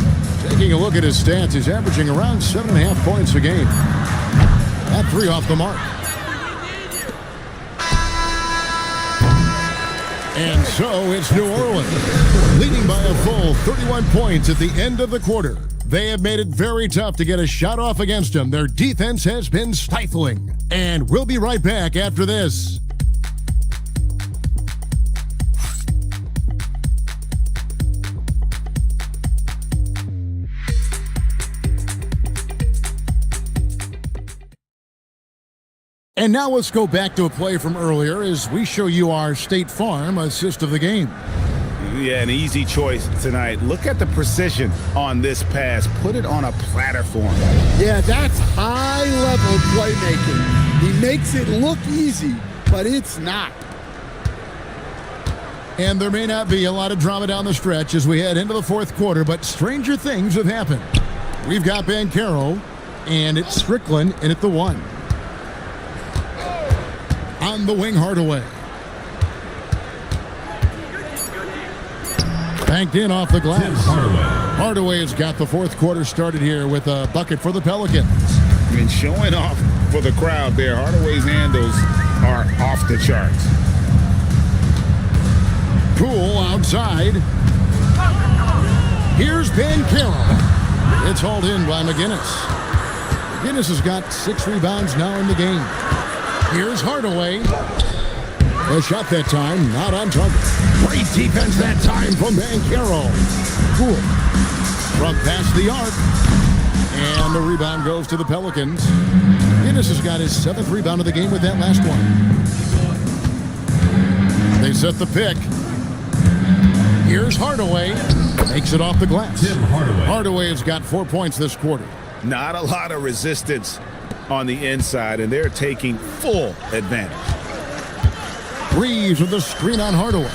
Taking a look at his stats, he's averaging around 7.5 points a game. That 3 off the mark. And so it's New Orleans, leading by a full 31 points at the end of the quarter. They have made it very tough to get a shot off against them. Their defense has been stifling. And we'll be right back after this. And now let's go back to a play from earlier as we show you our State Farm assist of the game. Yeah, an easy choice tonight. Look at the precision on this pass. Put it on a platter for him. Yeah, that's high-level playmaking. He makes it look easy, but it's not. And there may not be a lot of drama down the stretch as we head into the 4th quarter, but stranger things have happened. We've got Bancaro, and it's Strickland in at the 1. On the wing, Hardaway. Banked in off the glass. Hardaway has got the fourth quarter started here with a bucket for the Pelicans. And showing off for the crowd there. Hardaway's handles are off the charts. Poole outside. Here's Bancaro. It's hauled in by McGinnis. McGinnis has got 6 rebounds now in the game. Here's Hardaway. A shot that time, not on target. Great defense that time from Bancaro. Cool. From past the arc. And the rebound goes to the Pelicans. Guinness has got his 7th rebound of the game with that last one. They set the pick. Here's Hardaway. Makes it off the glass. Hardaway has got 4 points this quarter. Not a lot of resistance on the inside, and they're taking full advantage. Reeves with the screen on Hardaway.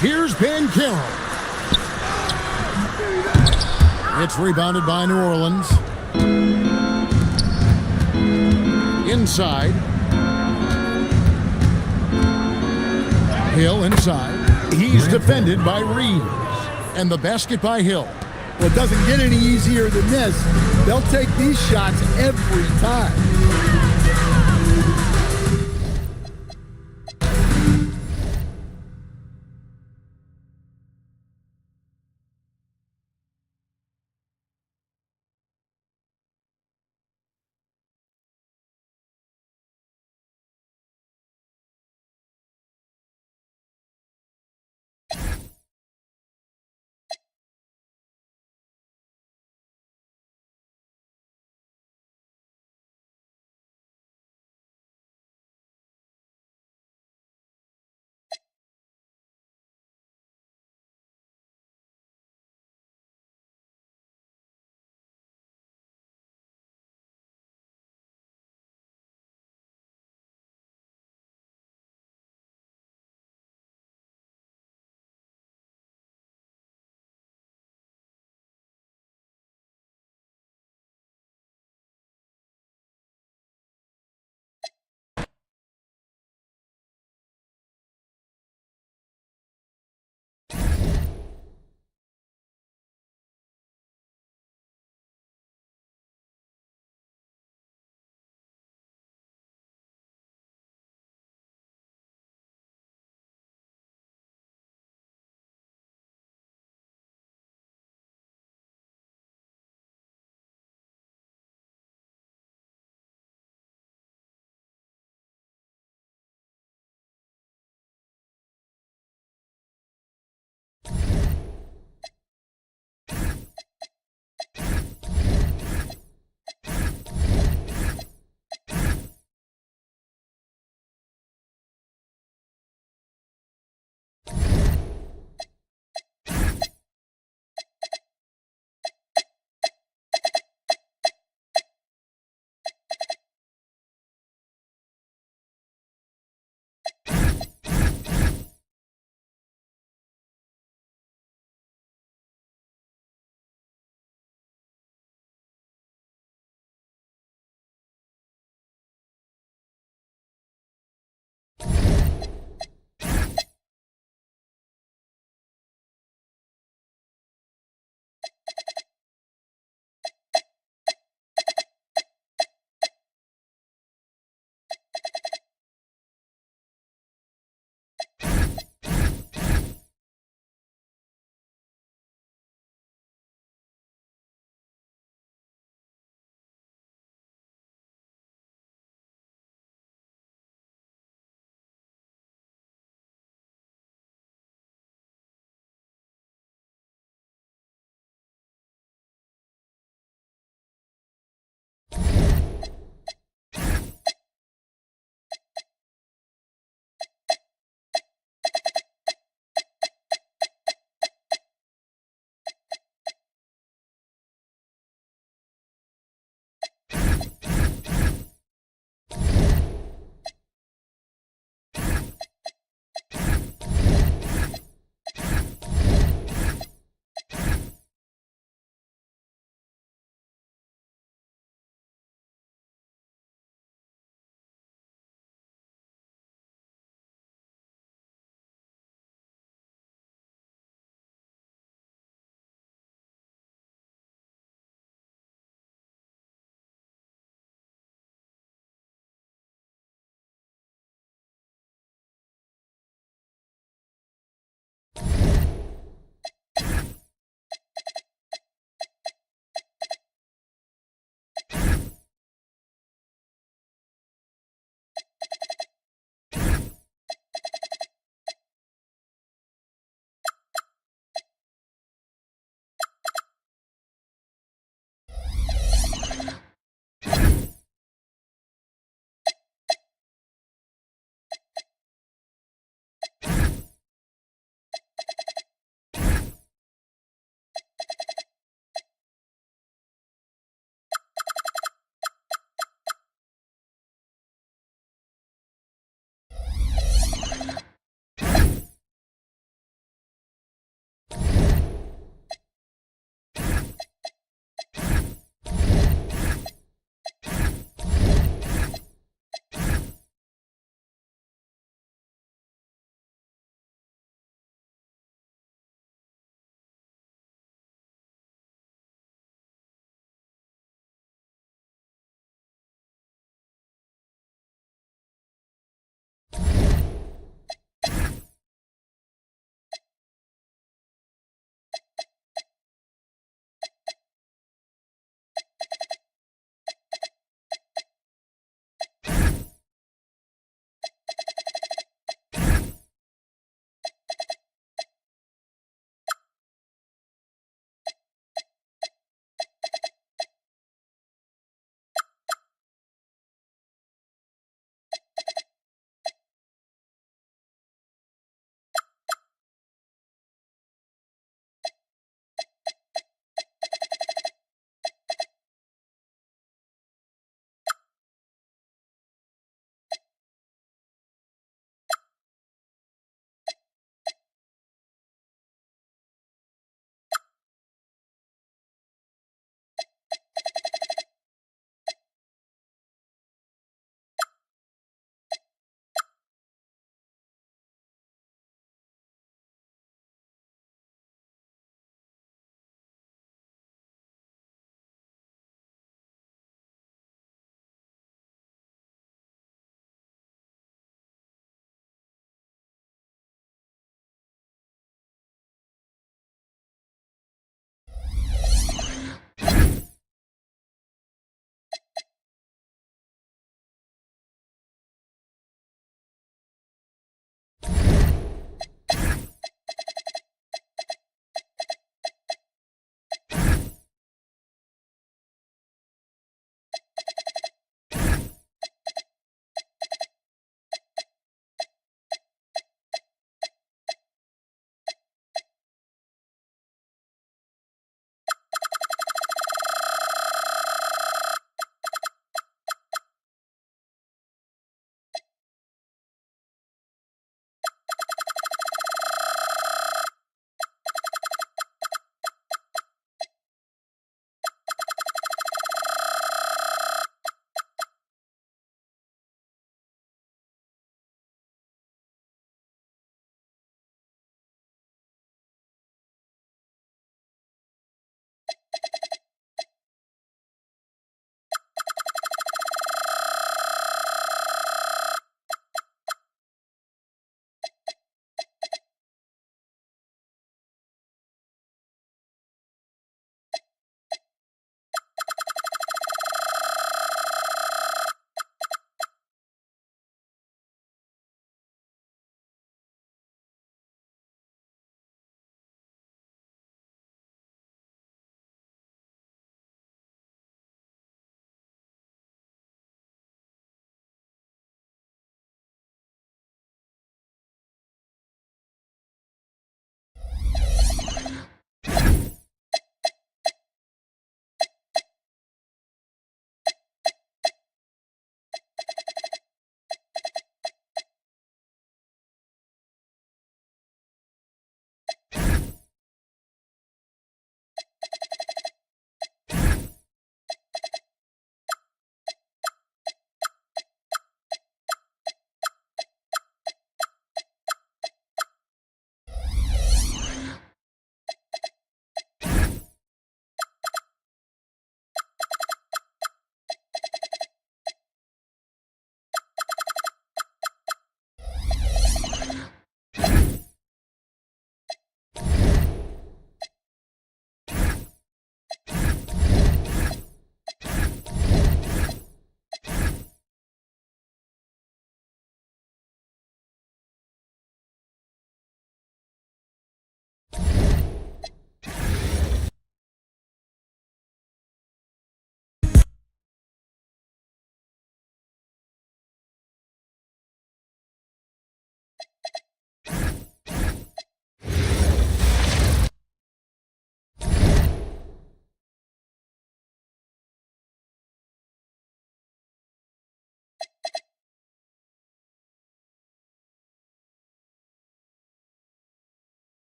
Here's Bancaro. It's rebounded by New Orleans. Inside. Hill inside. He's defended by Reeves. And the basket by Hill. Well, it doesn't get any easier than this. They'll take these shots every time.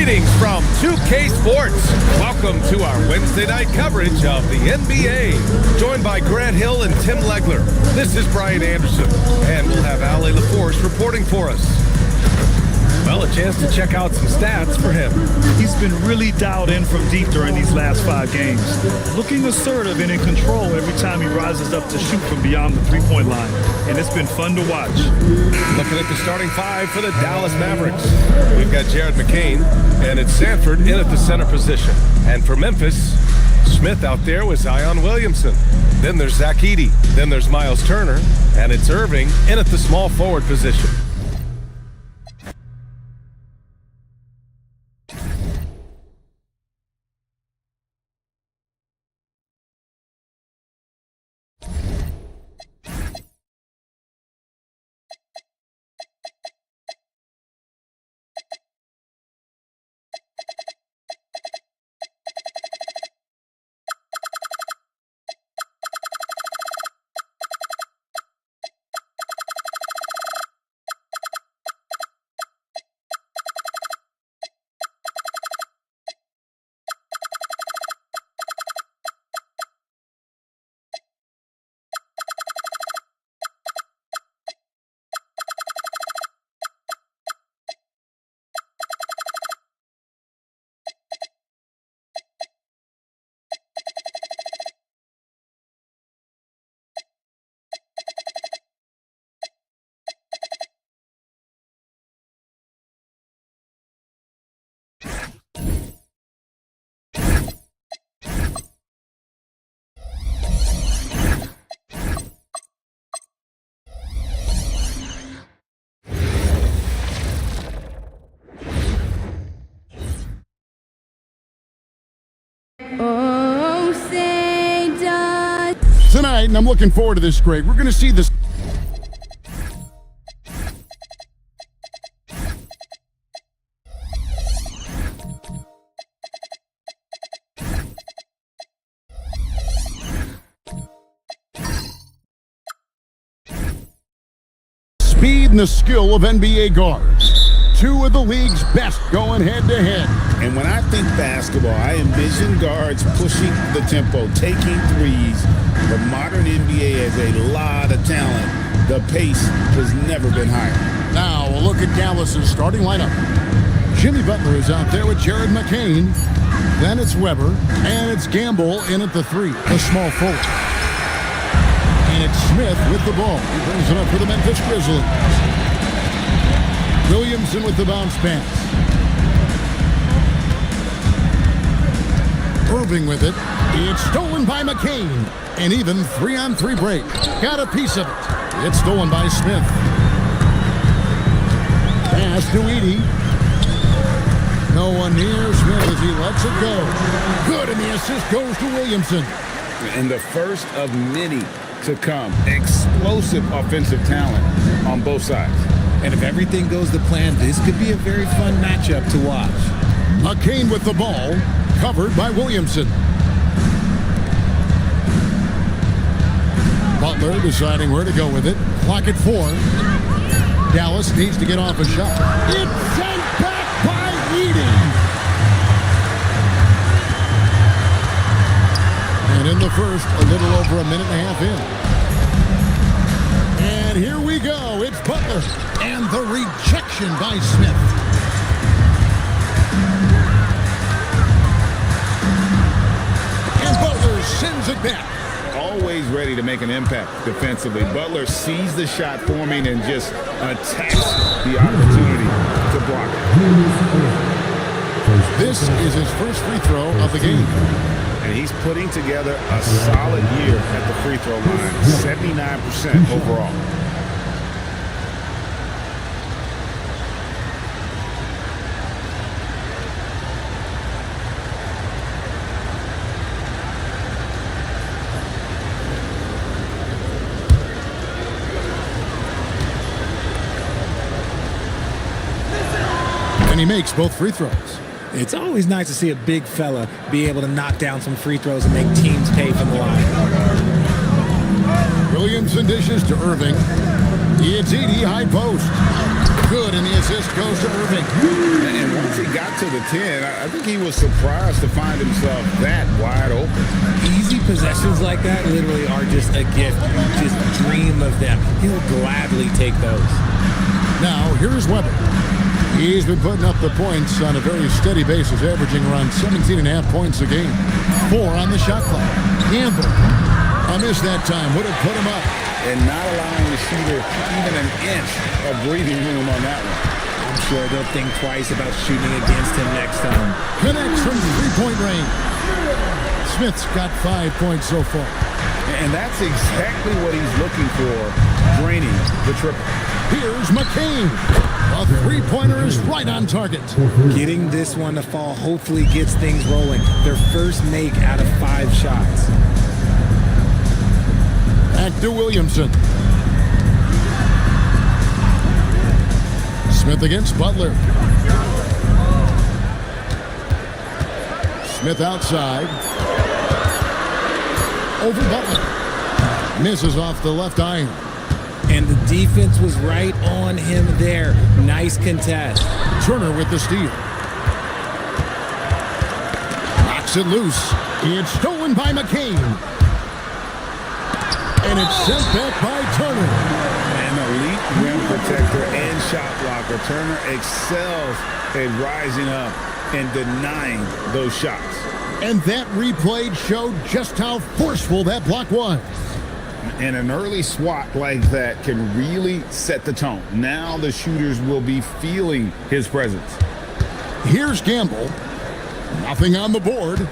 Greetings from 2K Sports. Welcome to our Wednesday night coverage of the NBA. Joined by Grant Hill and Tim Legler. This is Brian Anderson, and we'll have LaLVsOKC reporting for us. Well, a chance to check out some stats for him. He's been really dialed in from deep during these last 5 games. Looking assertive and in control every time he rises up to shoot from beyond the three-point line. And it's been fun to watch. Looking at the starting 5 for the Dallas Mavericks. We've got Jared McCain, and it's Sanford in at the center position. And for Memphis, Smith out there with Zion Williamson. Then there's Zach Edey. Then there's Miles Turner. And it's Irving in at the small forward position. Oh, say does. Tonight, and I'm looking forward to this, Greg, we're going to see this. Speed and the skill of NBA guards. 2 of the league's best going head-to-head. And when I think basketball, I envision guards pushing the tempo, taking threes. The modern NBA has a lot of talent. The pace has never been higher. Now we'll look at Dallas's starting lineup. Jimmy Butler is out there with Jared McCain. Then it's Weber, and it's Gamble in at the 3, the small forward. And it's Smith with the ball. He brings it up for the Memphis Grizzlies. Williamson with the bounce pass. Irving with it. It's stolen by McCain. And even 3-on-3 break. Got a piece of it. It's stolen by Smith. Pass to Edey. No one near Smith as he lets it go. Good, and the assist goes to Williamson. And the first of many to come. Explosive offensive talent on both sides. And if everything goes to plan, this could be a very fun matchup to watch. McCain with the ball, covered by Williamson. Butler deciding where to go with it. Clock at 4. Dallas needs to get off a shot. It's sent back by Edey. And in the first, a little over a minute and a half in. And here we go. It's Butler. And the rejection by Smith. And Butler sends it back. Always ready to make an impact defensively. Butler sees the shot forming and just attacks the opportunity to block it. This is his first free throw of the game. And he's putting together a solid year at the free throw line. 79% overall. And he makes both free throws. It's always nice to see a big fella be able to knock down some free throws and make teams pay from the line. Williamson dishes to Irving. It's Edey, high post. Good, and the assist goes to Irving. And once he got to the 10, I think he was surprised to find himself that wide open. Easy possessions like that literally are just a gift. You just dream of them. He'll gladly take those. Now, here's Weber. He's been putting up the points on a very steady basis, averaging around 17.5 points a game. 4 on the shot clock. Gamble. A miss that time. Would have put him up. And not allowing the shooter even an inch of breathing room on that one. I'm sure they'll think twice about shooting against him next time. Connects from three-point range. Smith's got 5 points so far. And that's exactly what he's looking for, draining the triple. Here's McCain. A three-pointer is right on target. Getting this one to fall hopefully gets things rolling. Their first make out of 5 shots. Back to Williamson. Smith against Butler. Smith outside. Over Butler. Misses off the left iron. And the defense was right on him there. Nice contest. Turner with the steal. Knocks it loose. It's stolen by McCain. And it's sent back by Turner. An elite rim protector and shot blocker. Turner excels at rising up and denying those shots. And that replay showed just how forceful that block was. And an early swat like that can really set the tone. Now the shooters will be feeling his presence. Here's Gamble. Nothing on the board.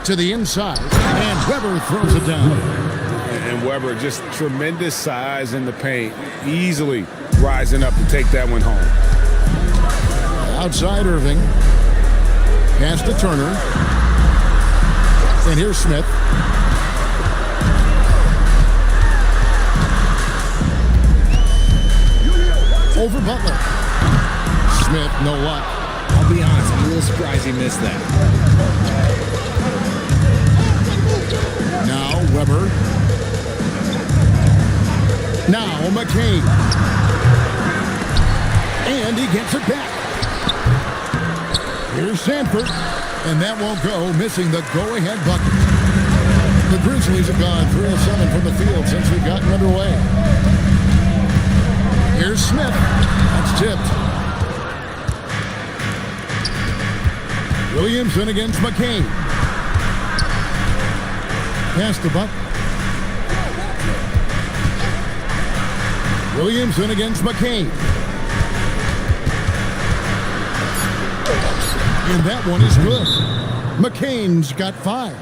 To the inside. And Weber throws it down. And Weber, just tremendous size in the paint. Easily rising up to take that one home. Outside Irving. Pass to Turner. And here's Smith. Over Butler. Smith, no luck. I'll be honest, I'm a little surprised he missed that. Now Weber. Now McCain. And he gets it back. Here's Sanford. And that won't go, missing the go-ahead bucket. The Grizzlies have gone 3 of 7 from the field since we've gotten underway. Here's Smith. That's tipped. Williamson against McCain. Pass the buck. Williamson against McCain. And that one is good. McCain's got 5.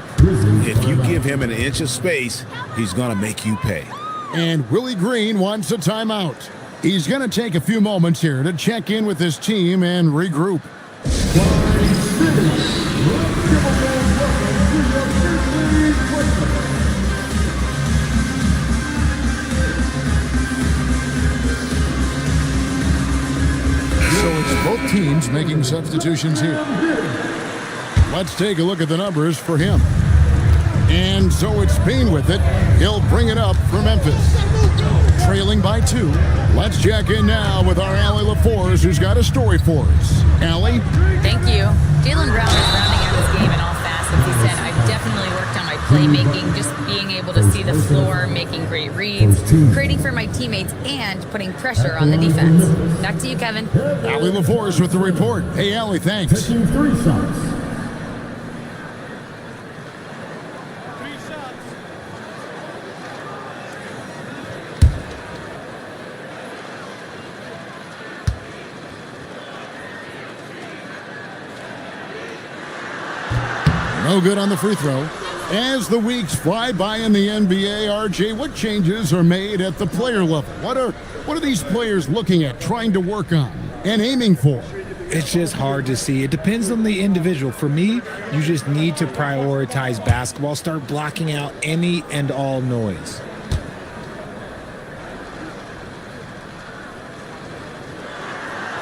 If you give him an inch of space, he's going to make you pay. And Willie Green wants a timeout. He's going to take a few moments here to check in with his team and regroup. So it's both teams making substitutions here. Let's take a look at the numbers for him. And so it's Payne with it. He'll bring it up for Memphis. Trailing by 2. Let's check in now with our Allie LaForce, who's got a story for us. Allie? Thank you. Jaylen Brown is rounding out his game in all facets. He said, I've definitely worked on my playmaking, just being able to see the floor, making great reads, creating for my teammates, and putting pressure on the defense. Back to you, Kevin. Allie LaForce with the report. Hey, Allie, thanks. Taking 3 shots. No good on the free throw. As the weeks fly by in the NBA, RJ, what changes are made at the player level? What are these players looking at, trying to work on, and aiming for? It's just hard to see. It depends on the individual. For me, you just need to prioritize basketball. Start blocking out any and all noise.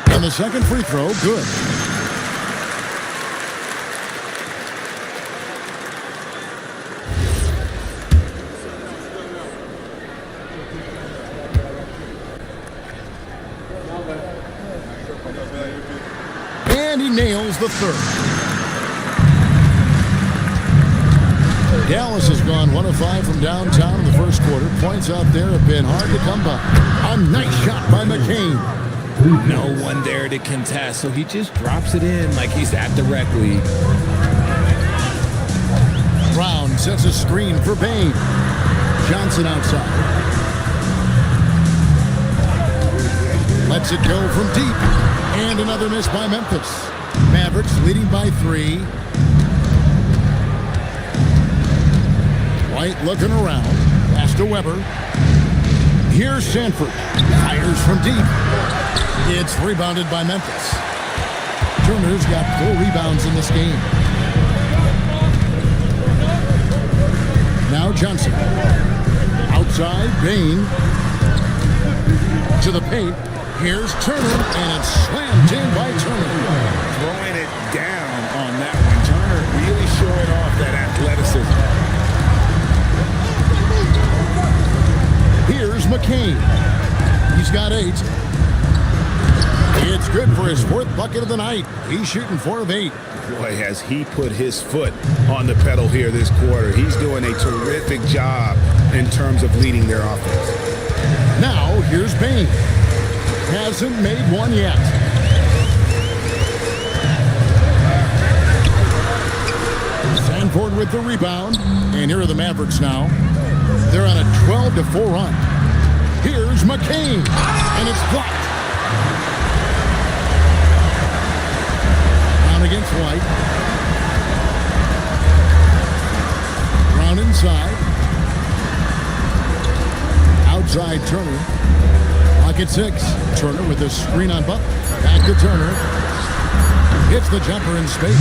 And the second free throw, good. And he nails the third. Dallas has gone 1 of 5 from downtown in the first quarter. Points out there have been hard to come by. A nice shot by McCain. No one there to contest, so he just drops it in like he's at the rec league. Brown sets a screen for Bain. Johnson outside. Lets it go from deep. And another miss by Memphis. Mavericks leading by 3. White looking around. Pass to Weber. Here's Sanford. Fires from deep. It's rebounded by Memphis. Turner's got 4 rebounds in this game. Now Johnson. Outside, Bain. To the paint. Here's Turner, and it's slammed in by Turner. Throwing it down on that one. Turner really showing off that athleticism. Here's McCain. He's got 8. It's good for his 4th bucket of the night. He's shooting 4 of 8. Boy, has he put his foot on the pedal here this quarter. He's doing a terrific job in terms of leading their offense. Now, here's Bain. Hasn't made one yet. Sanford with the rebound. And here are the Mavericks now. They're on a 12-4 run. Here's McCain. And it's blocked. Down against White. Brown inside. Outside Turner. Pocket 6. Turner with a screen on Buck. Back to Turner. Hits the jumper in space.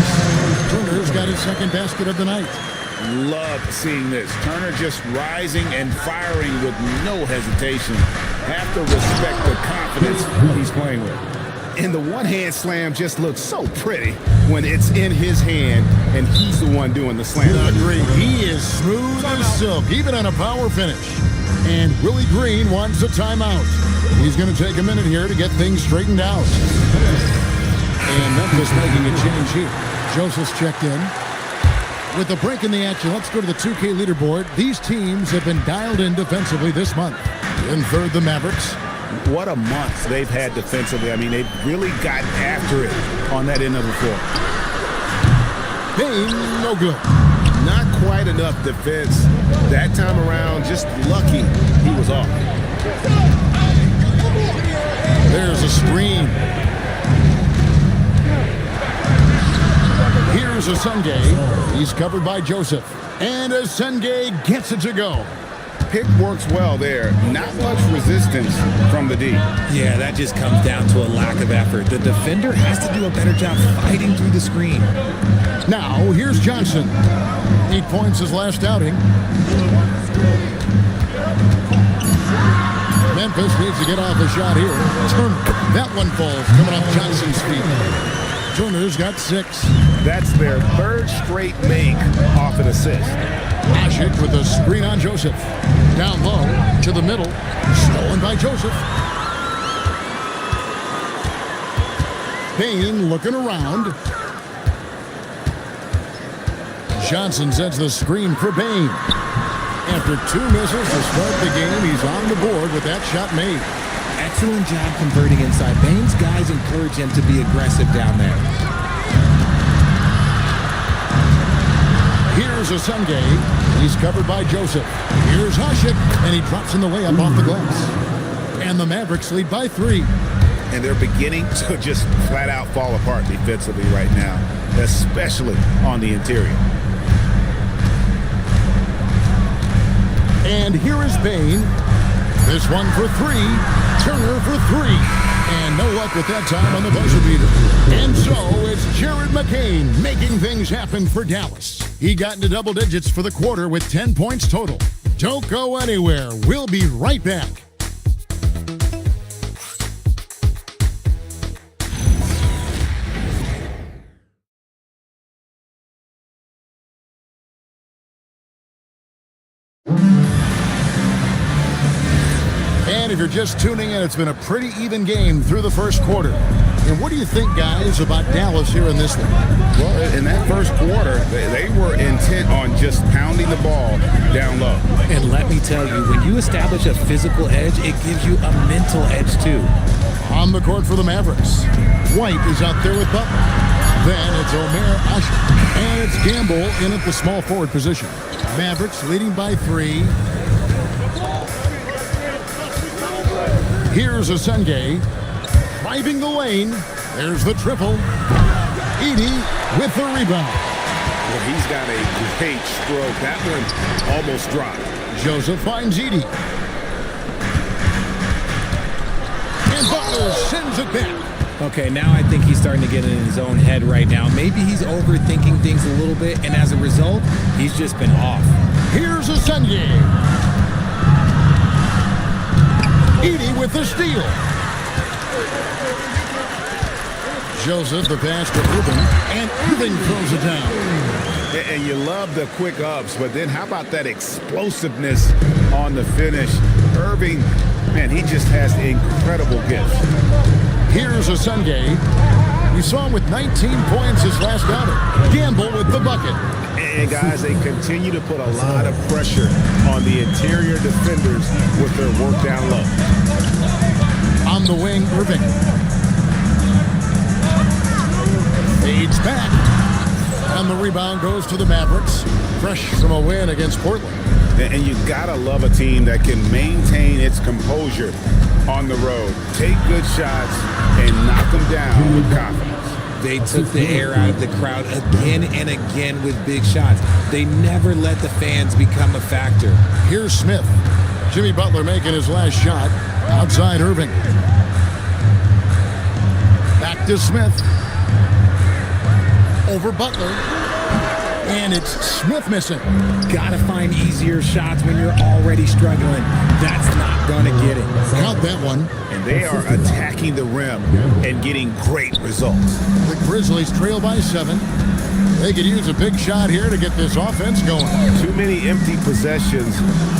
Turner's got his 2nd basket of the night. Love seeing this. Turner just rising and firing with no hesitation. Have to respect the confidence he's playing with. And the one-hand slam just looks so pretty when it's in his hand and he's the one doing the slam. Agreed. He is smooth as silk, even on a power finish. And Willie Green wants a timeout. He's going to take a minute here to get things straightened out. And Memphis making a change here. Joseph's checked in. With the break in the action, let's go to the 2K leaderboard. These teams have been dialed in defensively this month. In third, the Mavericks. What a month they've had defensively. I mean, they've really gotten after it on that end of the floor. Bain, no good. Not quite enough defense. That time around, just lucky he was off. There's a screen. Here's Asungay. He's covered by Joseph. And Asungay gets it to go. Pick works well there. Not much resistance from the D. Yeah, that just comes down to a lack of effort. The defender has to do a better job fighting through the screen. Now, here's Johnson. 8 points his last outing. Memphis needs to get off a shot here. Turner. That one falls coming off Johnson's feet. Turner's got 6. That's their 3rd straight make off an assist. Ashik with a screen on Joseph. Down low to the middle. Stolen by Joseph. Bain looking around. Johnson sets the screen for Bain. After 2 misses to start the game, he's on the board with that shot made. Excellent job converting inside. Bain's guys encourage him to be aggressive down there. Here's Asungay. He's covered by Joseph. Here's Ashik, and he drops in the layup off the glass. And the Mavericks lead by 3. And they're beginning to just flat out fall apart defensively right now, especially on the interior. And here is Bain. This one for 3. Turner for 3. And no luck with that time on the buzzer beater. And so it's Jared McCain making things happen for Dallas. He got into double digits for the quarter with 10 points total. Don't go anywhere. We'll be right back. And if you're just tuning in, it's been a pretty even game through the first quarter. And what do you think, guys, about Dallas here in this one? Well, in that first quarter, they were intent on just pounding the ball down low. And let me tell you, when you establish a physical edge, it gives you a mental edge too. On the court for the Mavericks, White is out there with Butler. Then it's Omer Asher. And it's Gamble in at the small forward position. Mavericks leading by 3. Here's Asenge driving the lane. There's the triple. Edey with the rebound. Well, he's got a great stroke. That one almost dropped. Joseph finds Edey. And Butler sends it back. Okay, now I think he's starting to get in his own head right now. Maybe he's overthinking things a little bit, and as a result, he's just been off. Here's Asenge. Edey with the steal. Joseph, the pass to Irving, and Irving throws it down. And you love the quick ups, but then how about that explosiveness on the finish? Irving, man, he just has incredible gifts. Here's Asenge. We saw him with 19 points his last outing. Gamble with the bucket. And guys, they continue to put a lot of pressure on the interior defenders with their work down low. On the wing, Irving. Fades back. And the rebound goes to the Mavericks. Fresh from a win against Portland. And you gotta love a team that can maintain its composure on the road. Take good shots and knock them down with confidence. They took the air out of the crowd again and again with big shots. They never let the fans become a factor. Here's Smith. Jimmy Butler making his last shot. Outside Irving. Back to Smith. Over Butler. And it's Smith missing. Gotta find easier shots when you're already struggling. That's not gonna get it. Count that one. And they are attacking the rim and getting great results. The Grizzlies trail by 7. They could use a big shot here to get this offense going. Too many empty possessions.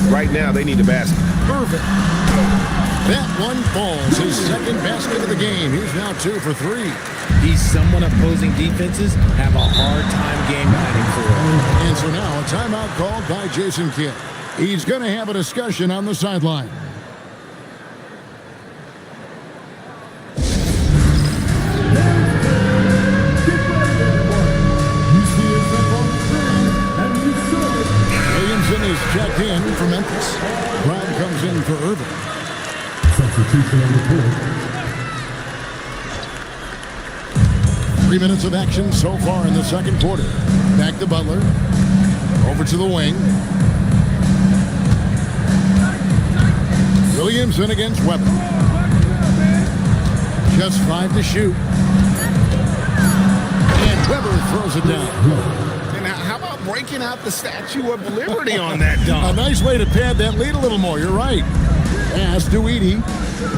Right now, they need a basket. Perfect. That one falls. His second basket of the game. He's now 2 for 3. He's someone opposing defenses have a hard time game planning for. And so now a timeout called by Jason Kidd. He's going to have a discussion on the sideline. Williamson is checked in for Memphis. Brown comes in for Irving. Substitution on the court. 3 minutes of action so far in the second quarter. Back to Butler. Over to the wing. Williamson against Weber. Just 5 to shoot. And Weber throws it down. And how about breaking out the Statue of Liberty on that dunk? A nice way to pad that lead a little more. You're right. Pass to Edey.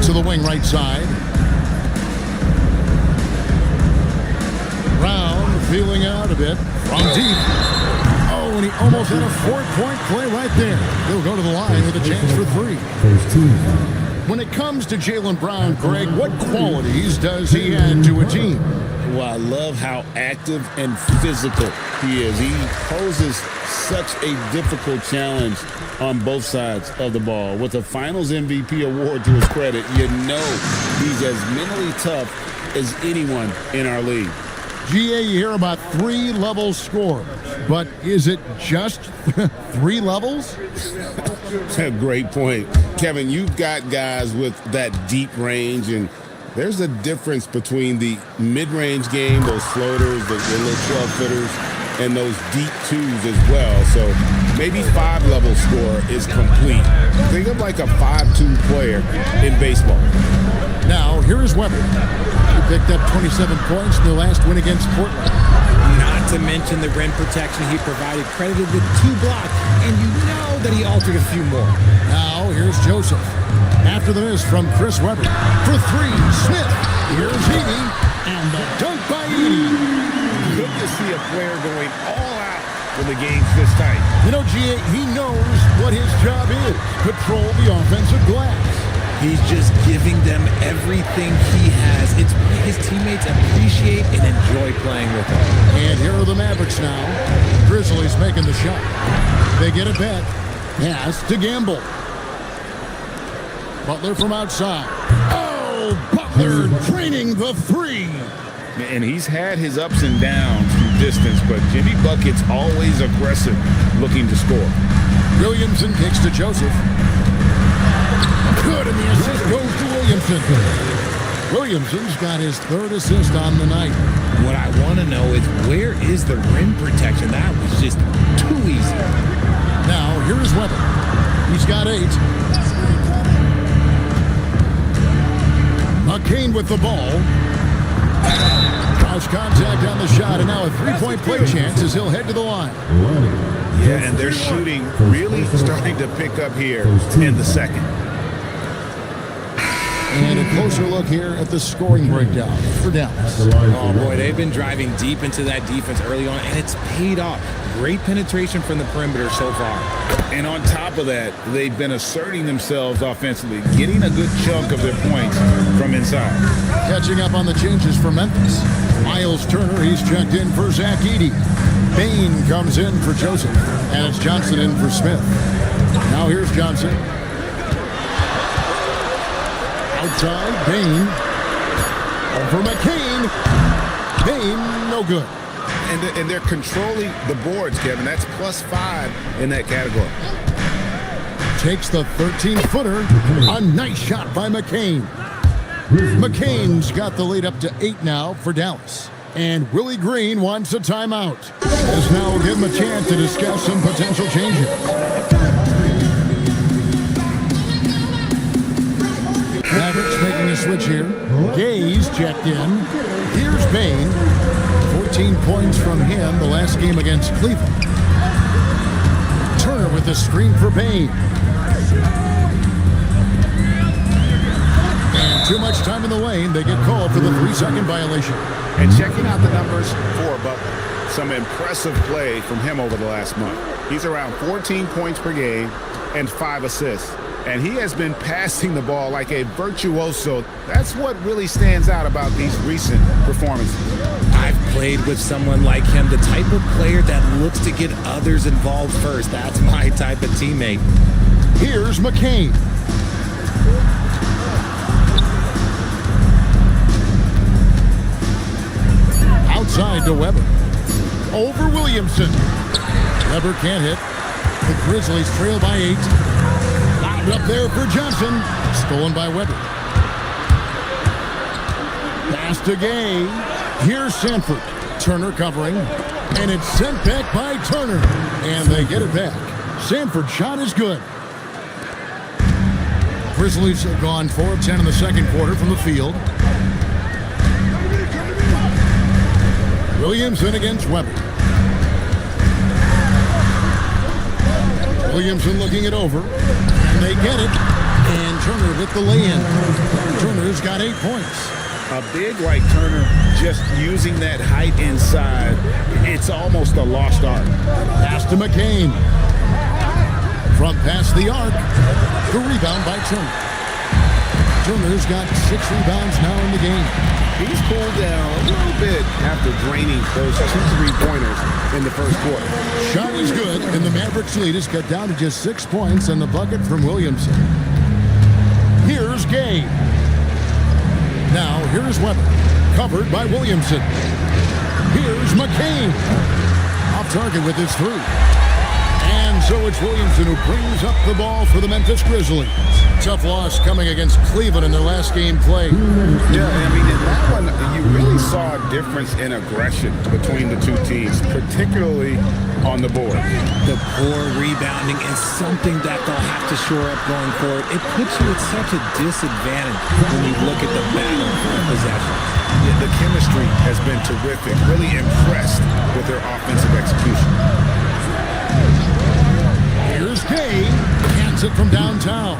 To the wing right side. Brown feeling out a bit from deep. Oh, and he almost had a 4-point play right there. He'll go to the line with a chance for 3. When it comes to Jaylen Brown, Greg, what qualities does he add to a team? Well, I love how active and physical he is. He poses such a difficult challenge on both sides of the ball. With a Finals MVP award to his credit, you know he's as mentally tough as anyone in our league. GA, you hear about 3-level score, but is it just 3 levels? Great point. Kevin, you've got guys with that deep range, and there's a difference between the mid-range game, those floaters, the little 12-footers, and those deep 2s as well. So maybe 5-level score is complete. Think of like a 5-2 player in baseball. Now, here is Weber. He picked up 27 points in the last win against Portland. Not to mention the rim protection he provided, credited with 2 blocks, and you know that he altered a few more. Now, here's Joseph. After the miss from Chris Weber. For 3, Smith. Here's Edey. And the dunk by Edey. Good to see a player going all out when the game's this tight. You know, GA, he knows what his job is. Control the offensive glass. He's just giving them everything he has. It's what his teammates appreciate and enjoy playing with him. And here are the Mavericks now. Grizzlies making the shot. They get it back. Pass to Gamble. Butler from outside. Oh, Butler draining the three. And he's had his ups and downs from distance, but Jimmy Bucket's always aggressive, looking to score. Williamson kicks to Joseph. Good, and the assist goes to Williamson. Williamson's got his third assist on the night. What I want to know is, where is the rim protection? That was just too easy. Now, here's Weber. He's got 8. McCain with the ball. Cross contact on the shot, and now a three-point play chance as he'll head to the line. Yeah, and they're shooting really starting to pick up here in the second. And a closer look here at the scoring breakdown for Dallas. Oh, boy, they've been driving deep into that defense early on, and it's paid off. Great penetration from the perimeter so far. And on top of that, they've been asserting themselves offensively, getting a good chunk of their points from inside. Catching up on the changes for Memphis. Miles Turner, he's checked in for Zach Edey. Bain comes in for Joseph, and it's Johnson in for Smith. Now here's Johnson. Outside, Bain. Over McCain. Bain, no good. And they're controlling the boards, Kevin. That's +5 in that category. Takes the 13-footer. A nice shot by McCain. McCain's got the lead up to 8 now for Dallas. And Willie Green wants a timeout. As now we'll give him a chance to discuss some potential changes. Mavericks making a switch here. Gay's checked in. Here's Bain. 14 points from him the last game against Cleveland. Turner with the screen for Bain. And too much time in the lane. They get called for the 3-second violation. And checking out the numbers for Butler. Some impressive play from him over the last month. He's around 14 points per game and 5 assists. And he has been passing the ball like a virtuoso. That's what really stands out about these recent performances. I've played with someone like him, the type of player that looks to get others involved first. That's my type of teammate. Here's McCain. Outside to Weber. Over Williamson. Weber can't hit. The Grizzlies trail by 8. Up there for Johnson. Stolen by Weber. Pass to Gay. Here's Sanford. Turner covering. And it's sent back by Turner. And they get it back. Sanford's shot is good. Grizzlies have gone 4 of 10 in the second quarter from the field. Williamson against Weber. Williamson looking it over. And they get it. And Turner with the lay-in. Turner's got 8 points. A big like Turner just using that height inside. It's almost a lost art. Pass to McCain. Front past the arc. The rebound by Turner. Turner's got 6 rebounds now in the game. He's pulled down a little bit after draining those 2 3-pointers in the first quarter. Shot is good, and the Mavericks lead is cut down to just 6 points and the bucket from Williamson. Here's Gay. Now, here's Weber. Covered by Williamson. Here's McCain. Off target with his 3. And so it's Williamson who brings up the ball for the Memphis Grizzlies. Tough loss coming against Cleveland in their last game played. Yeah, I mean, in that one, you really saw a difference in aggression between the two teams, particularly on the board. The poor rebounding is something that they'll have to shore up going forward. It puts you at such a disadvantage when you look at the battle for possession. Yeah, the chemistry has been terrific. Really impressed with their offensive execution. Here's Gay. Hands it from downtown.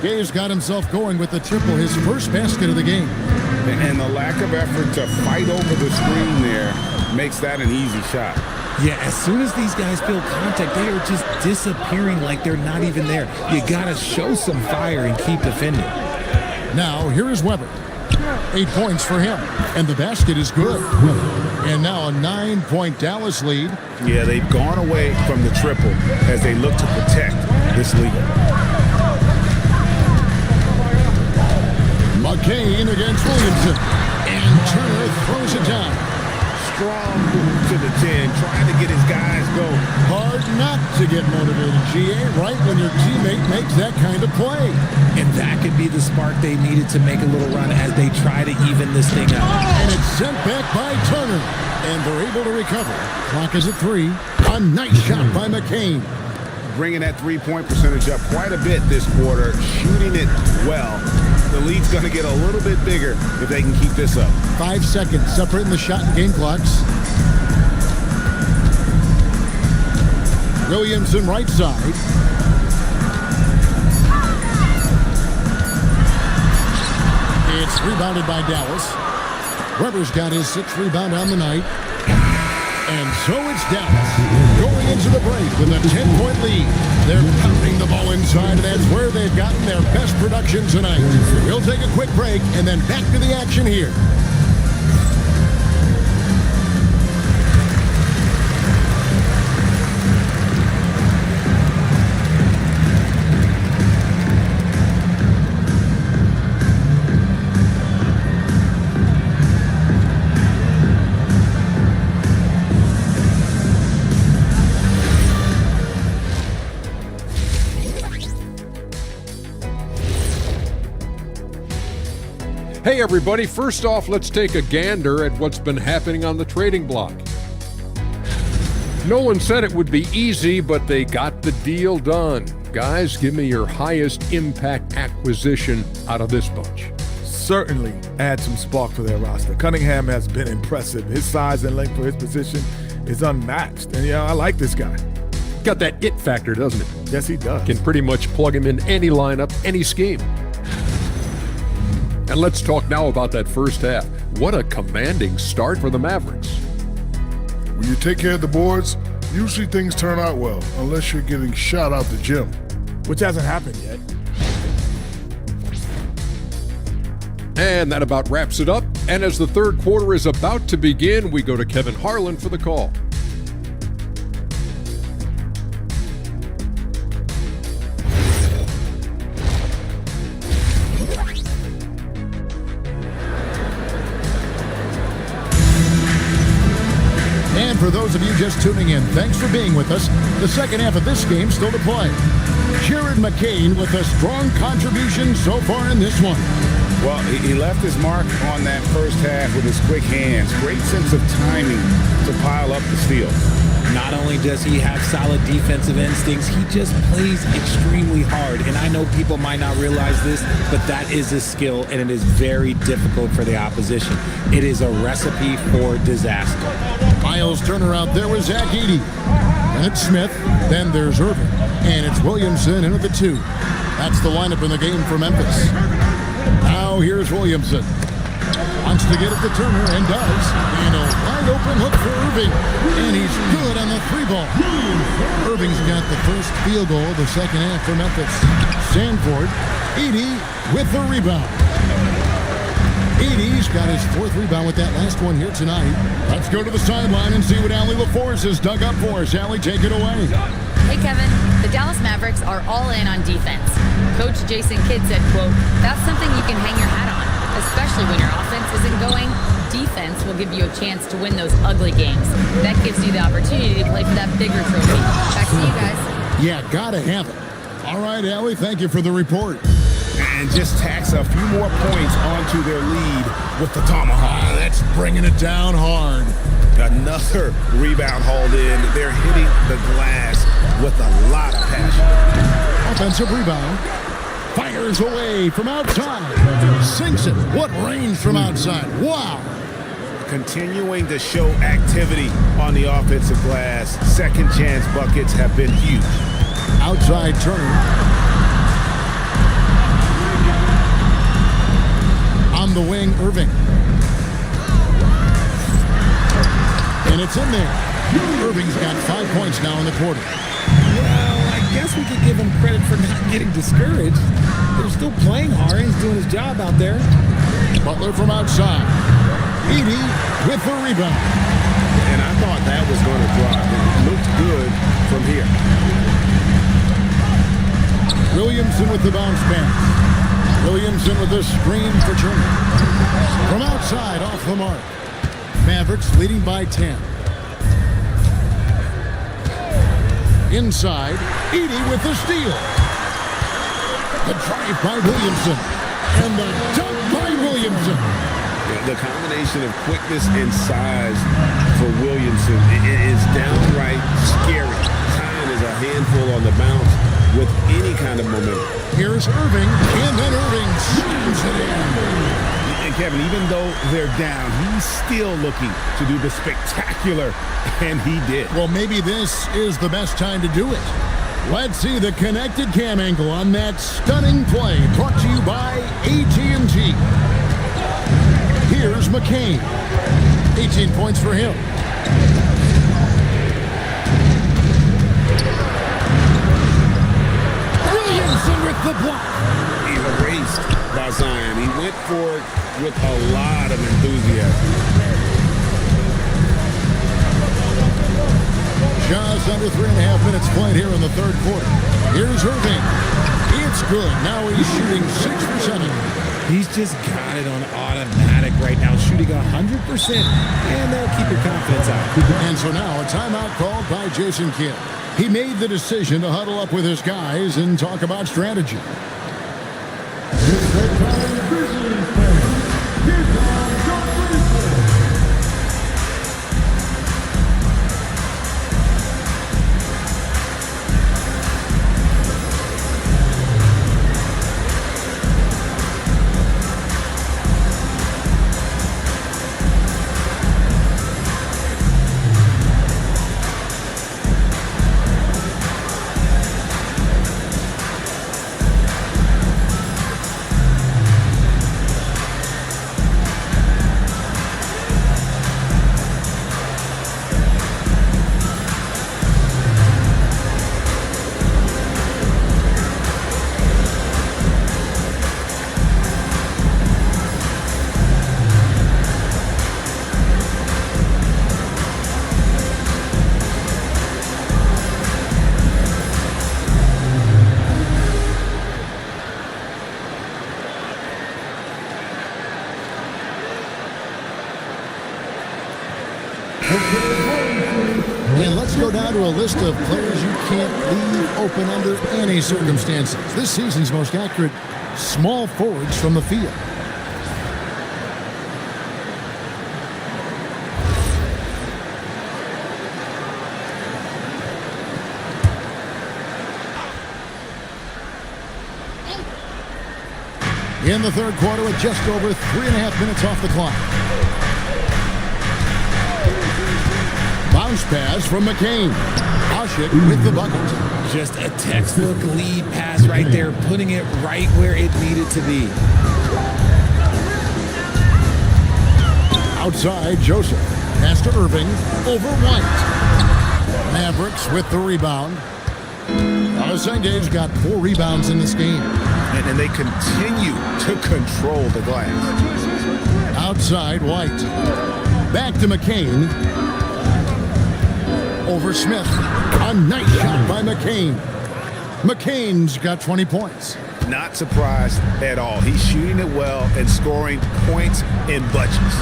Gay's got himself going with the triple, his first basket of the game. And the lack of effort to fight over the screen there makes that an easy shot. Yeah, as soon as these guys feel contact, they are just disappearing like they're not even there. You got to show some fire and keep defending. Now, here is Weber. 8 points for him, and the basket is good. And now a 9-point Dallas lead. Yeah, they've gone away from the triple as they look to protect this lead. McCain against Williamson, and Turner throws it down. Strong move to the 10, trying to get his guys going. Hard not to get motivated, GA, right when your teammate makes that kind of play. And that could be the spark they needed to make a little run as they try to even this thing out. And it's sent back by Turner, and they're able to recover. Clock is at 3. A nice shot by McCain. Bringing that three-point percentage up quite a bit this quarter, shooting it well. The lead's going to get a little bit bigger if they can keep this up. 5 seconds separating the shot and game clocks. Williamson right side. It's rebounded by Dallas. Weber's got his 6th rebound on the night. And so it's Dallas going into the break with a 10-point lead. They're pounding the ball inside, and that's where they've gotten their best production tonight. We'll take a quick break and then back to the action here. Hey everybody, first off, let's take a gander at what's been happening on the trading block. No one said it would be easy, but they got the deal done. Guys, give me your highest impact acquisition out of this bunch. Certainly add some spark to their roster. Cunningham has been impressive. His size and length for his position is unmatched. And I like this guy. Got that it factor, doesn't it? Yes, he does. Can pretty much plug him in any lineup, any scheme. And let's talk now about that first half. What a commanding start for the Mavericks. When you take care of the boards, usually things turn out well, unless you're getting shot out the gym. Which hasn't happened yet. And that about wraps it up. And as the third quarter is about to begin, we go to Kevin Harlan for the call. And for those of you just tuning in, thanks for being with us. The second half of this game still to play. Jared McCain with a strong contribution so far in this one. Well, he left his mark on that first half with his quick hands. Great sense of timing to pile up the steals. Not only does he have solid defensive instincts, he just plays extremely hard. And I know people might not realize this, but that is a skill, and it is very difficult for the opposition. It is a recipe for disaster. Miles Turner out there with Zach Edey. And it's Smith. Then there's Irving. And it's Williamson in at the 2. That's the lineup in the game for Memphis. Now here's Williamson. Wants to get it to Turner and does. And a wide open hook for Irving. And he's good on the 3-ball. Irving's got the first field goal of the second half for Memphis. Sanford, Edey with the rebound. Edey's got his 4th rebound with that last one here tonight. Let's go to the sideline and see what AtLvsWiz has dug up for us. Allie, take it away. Hey, Kevin. The Dallas Mavericks are all in on defense. Coach Jason Kidd said, quote, "That's something you can hang your hat on, especially when your offense isn't going. Defense will give you a chance to win those ugly games. That gives you the opportunity to play for that bigger trophy." Back to you guys. Yeah, gotta have it. All right, Allie, thank you for the report. And just tacks a few more points onto their lead with the tomahawk. That's bringing it down hard. Another rebound hauled in. They're hitting the glass with a lot of passion. Offensive rebound. Fires away from outside. Sinks it. What range from outside. Wow. Continuing to show activity on the offensive glass. Second chance buckets have been huge. Outside Turner. On the wing, Irving. And it's in there. Irving's got 5 points now in the quarter. Well, I guess we could give him credit for not getting discouraged. They're still playing hard. He's doing his job out there. Butler from outside. Edey with the rebound. And I thought that was going to drop. It looked good from here. Williamson with the bounce pass. Williamson with the screen for Turner. From outside, off the mark. Mavericks leading by 10. Inside, Edey with the steal. The drive by Williamson. And the dunk by Williamson. The combination of quickness and size for Williamson is downright scary. Time is a handful on the bounce with any kind of momentum. Here's Irving, and then Irving slams it in. And Kevin, even though they're down, he's still looking to do the spectacular, and he did. Well, maybe this is the best time to do it. Let's see the connected cam angle on that stunning play, brought to you by AT&T. Here's McCain. 18 points for him. Williamson with the block. He's erased by Zion. He went for it with a lot of enthusiasm. Just under 3.5 minutes played here in the third quarter. Here's Irving. It's good. Now he's shooting 6 for 7. He's just got it on automatic right now, shooting 100%, and they'll keep your confidence out. And so now a timeout called by Jason Kidd. He made the decision to huddle up with his guys and talk about strategy. And let's go down to a list of players you can't leave open under any circumstances. This season's most accurate small forwards from the field. In the third quarter with just over 3.5 minutes off the clock. Bounce pass from McCain. Oshik with the bucket. Just a textbook lead pass right there, putting it right where it needed to be. Outside, Joseph. Pass to Irving. Over White. Mavericks with the rebound. DaLVsMem got 4 rebounds in this game. And they continue to control the glass. Outside, White. Back to McCain. Over Smith. A nice shot by McCain. McCain's got 20 points. Not surprised at all. He's shooting it well and scoring points in bunches.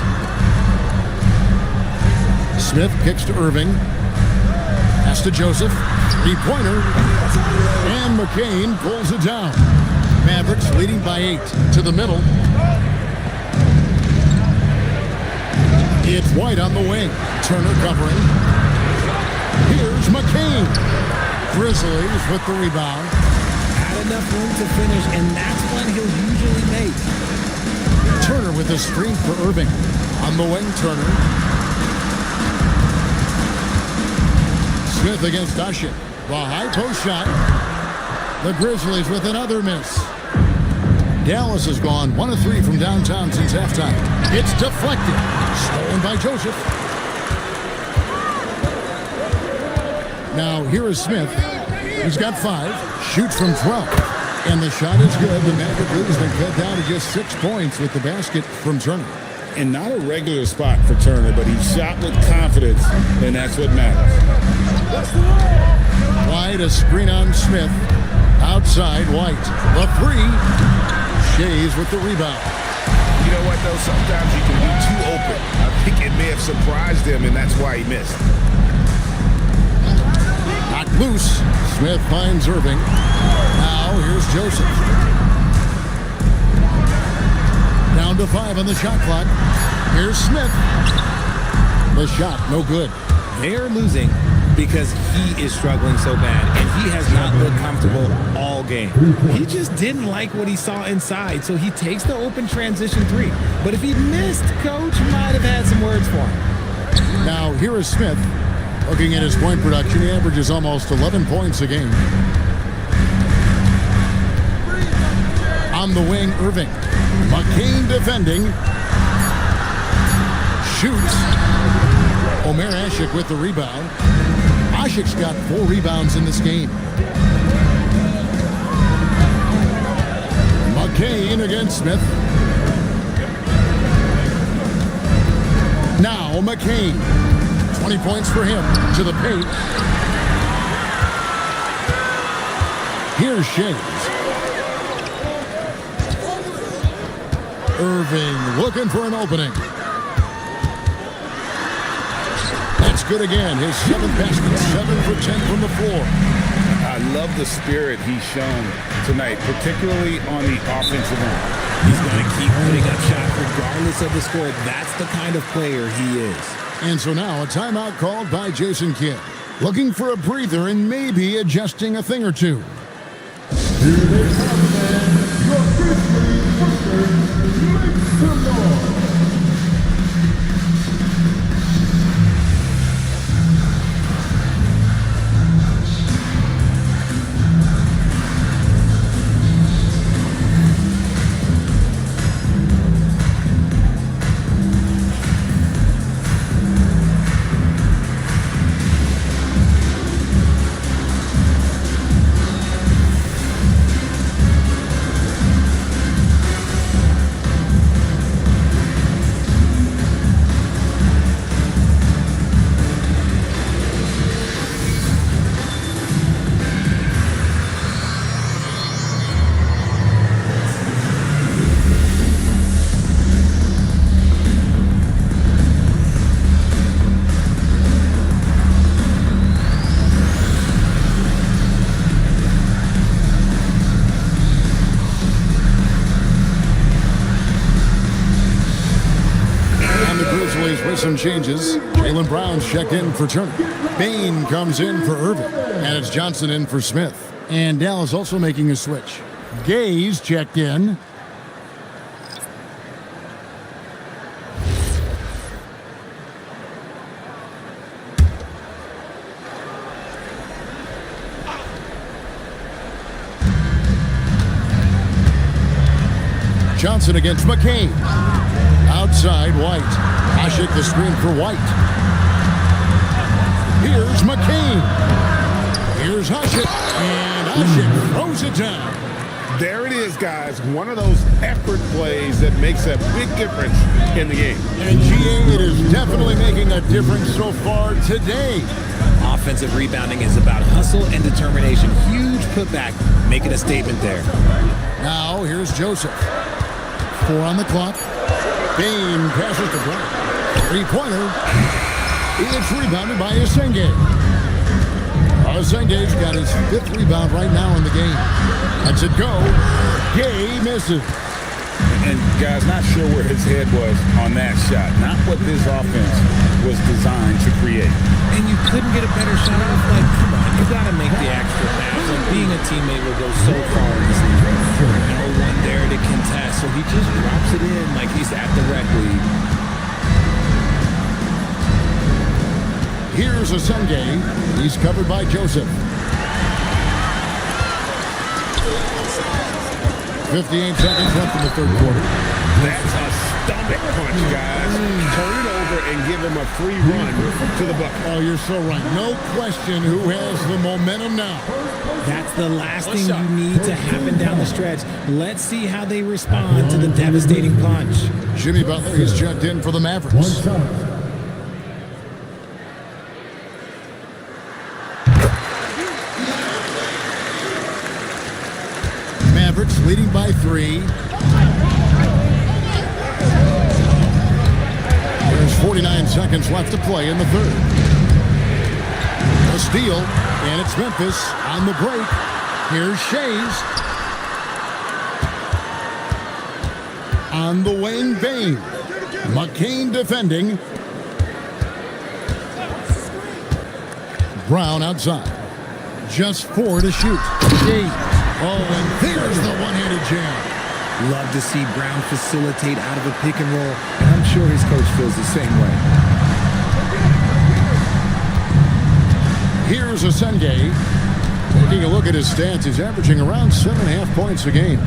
Smith kicks to Irving. Pass to Joseph. 3-pointer. And McCain pulls it down. Mavericks leading by 8 to the middle. It's White on the wing. Turner covering. Here's McCain. Grizzlies with the rebound. Had enough room to finish, and that's when he'll usually make. Turner with a screen for Irving. On the wing, Turner. Smith against Oshik. The high post shot. The Grizzlies with another miss. Dallas has gone 1 of 3 from downtown since halftime. It's deflected. Stolen by Joseph. Now here is Smith. He's got 5. Shoots from 12. And the shot is good. The Maverick lead has been cut down to just 6 points with the basket from Turner. And not a regular spot for Turner, but he shot with confidence, and that's what matters. White, a screen on Smith. Outside, White. The 3. Shays with the rebound. You know what, though? Sometimes he can be too open. I think it may have surprised him, and that's why he missed. Knocked loose. Smith finds Irving. Now here's Joseph. Down to 5 on the shot clock. Here's Smith. The shot, no good. They're losing because he is struggling so bad, and he has not looked comfortable all game. He just didn't like what he saw inside, so he takes the open transition 3. But if he missed, Coach might have had some words for him. Now here is Smith. Looking at his point production, he averages almost 11 points a game. On the wing, Irving. McCain defending. Shoots. Omer Ashik with the rebound. Ashik's got 4 rebounds in this game. McCain against Smith. Now McCain. 20 points for him to the paint. Here's Shays. Irving looking for an opening. That's good again. His 7th basket, 7 for 10 from the floor. I love the spirit he's shown tonight, particularly on the offensive end. He's going to keep putting up shots regardless of the score. That's the kind of player he is. And so now a timeout called by Jason Kidd. Looking for a breather and maybe adjusting a thing or two. With some changes, Jaylen Brown's checked in for Turner. Bain comes in for Irving. And it's Johnson in for Smith. And Dallas also making a switch. Gay's checked in. Johnson against McCain. Outside, White. Ashik the screen for White. Here's McCain. Here's Ashik. And Ashik throws it down. There it is, guys. One of those effort plays that makes a big difference in the game. And GA, it is definitely making a difference so far today. Offensive rebounding is about hustle and determination. Huge putback, making a statement there. Now, here's Joseph. 4 on the clock. Bain passes to Brown. 3-pointer. It's rebounded by Asenge. Asenge's got his 5th rebound right now in the game. Lets it go. Gay misses. And guys, not sure where his head was on that shot. Not what this offense was designed to create. And you couldn't get a better shot off. Like, come on, you got to make the extra pass. And being a teammate will go so far in this league. No one there to contest, so he just drops it in like he's at the rec league. Here's Asenge. He's covered by Joseph. 58 seconds left in the third quarter. That's a stomach punch, guys. Turn it over and give him a free run to the bucket. Oh, you're so right. No question who has the momentum now. That's the last thing you need to happen down the stretch. Let's see how they respond to the devastating punch. Jimmy Butler is checked in for the Mavericks. Mavericks leading by 3. There's 49 seconds left to play in the third. A steal, and it's Memphis on the break. Here's Shays. On the wing, Bane. McCain defending. Brown outside. Just 4 to shoot. Shays. Oh, and there's the one-handed jam. Love to see Brown facilitate out of a pick and roll, and I'm sure his coach feels the same way. Here's Asenge. Taking a look at his stats, he's averaging around 7.5 points a game.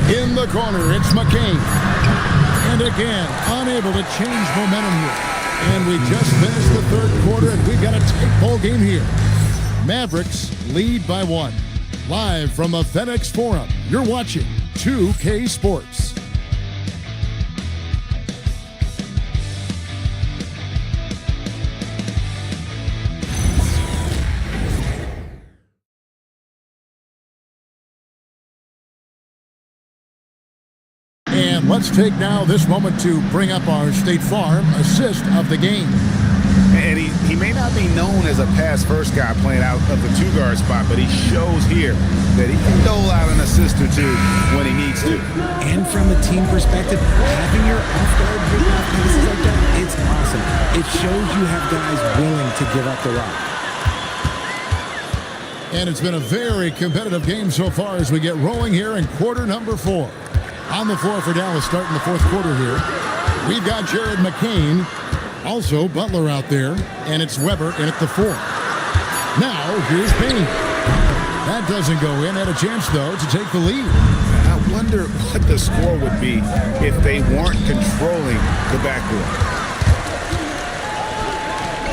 In the corner, it's McCain. And again, unable to change momentum here. And we just finished the third quarter, and we've got a tight ball game here. Mavericks lead by 1. Live from the FedEx Forum, you're watching 2K Sports. And let's take now this moment to bring up our State Farm assist of the game. And he may not be known as a pass-first guy playing out of the 2-guard spot, but he shows here that he can dole out an assist or 2 when he needs to. And from a team perspective, having your off-guard big passes like that, it's awesome. It shows you have guys willing to give up the rock. And it's been a very competitive game so far as we get rolling here in quarter number 4. On the floor for Dallas starting the fourth quarter here. We've got Jared McCain. Also Butler out there. And it's Weber in at the 4. Now here's Payne. That doesn't go in. Had a chance though to take the lead. I wonder what the score would be if they weren't controlling the backboard.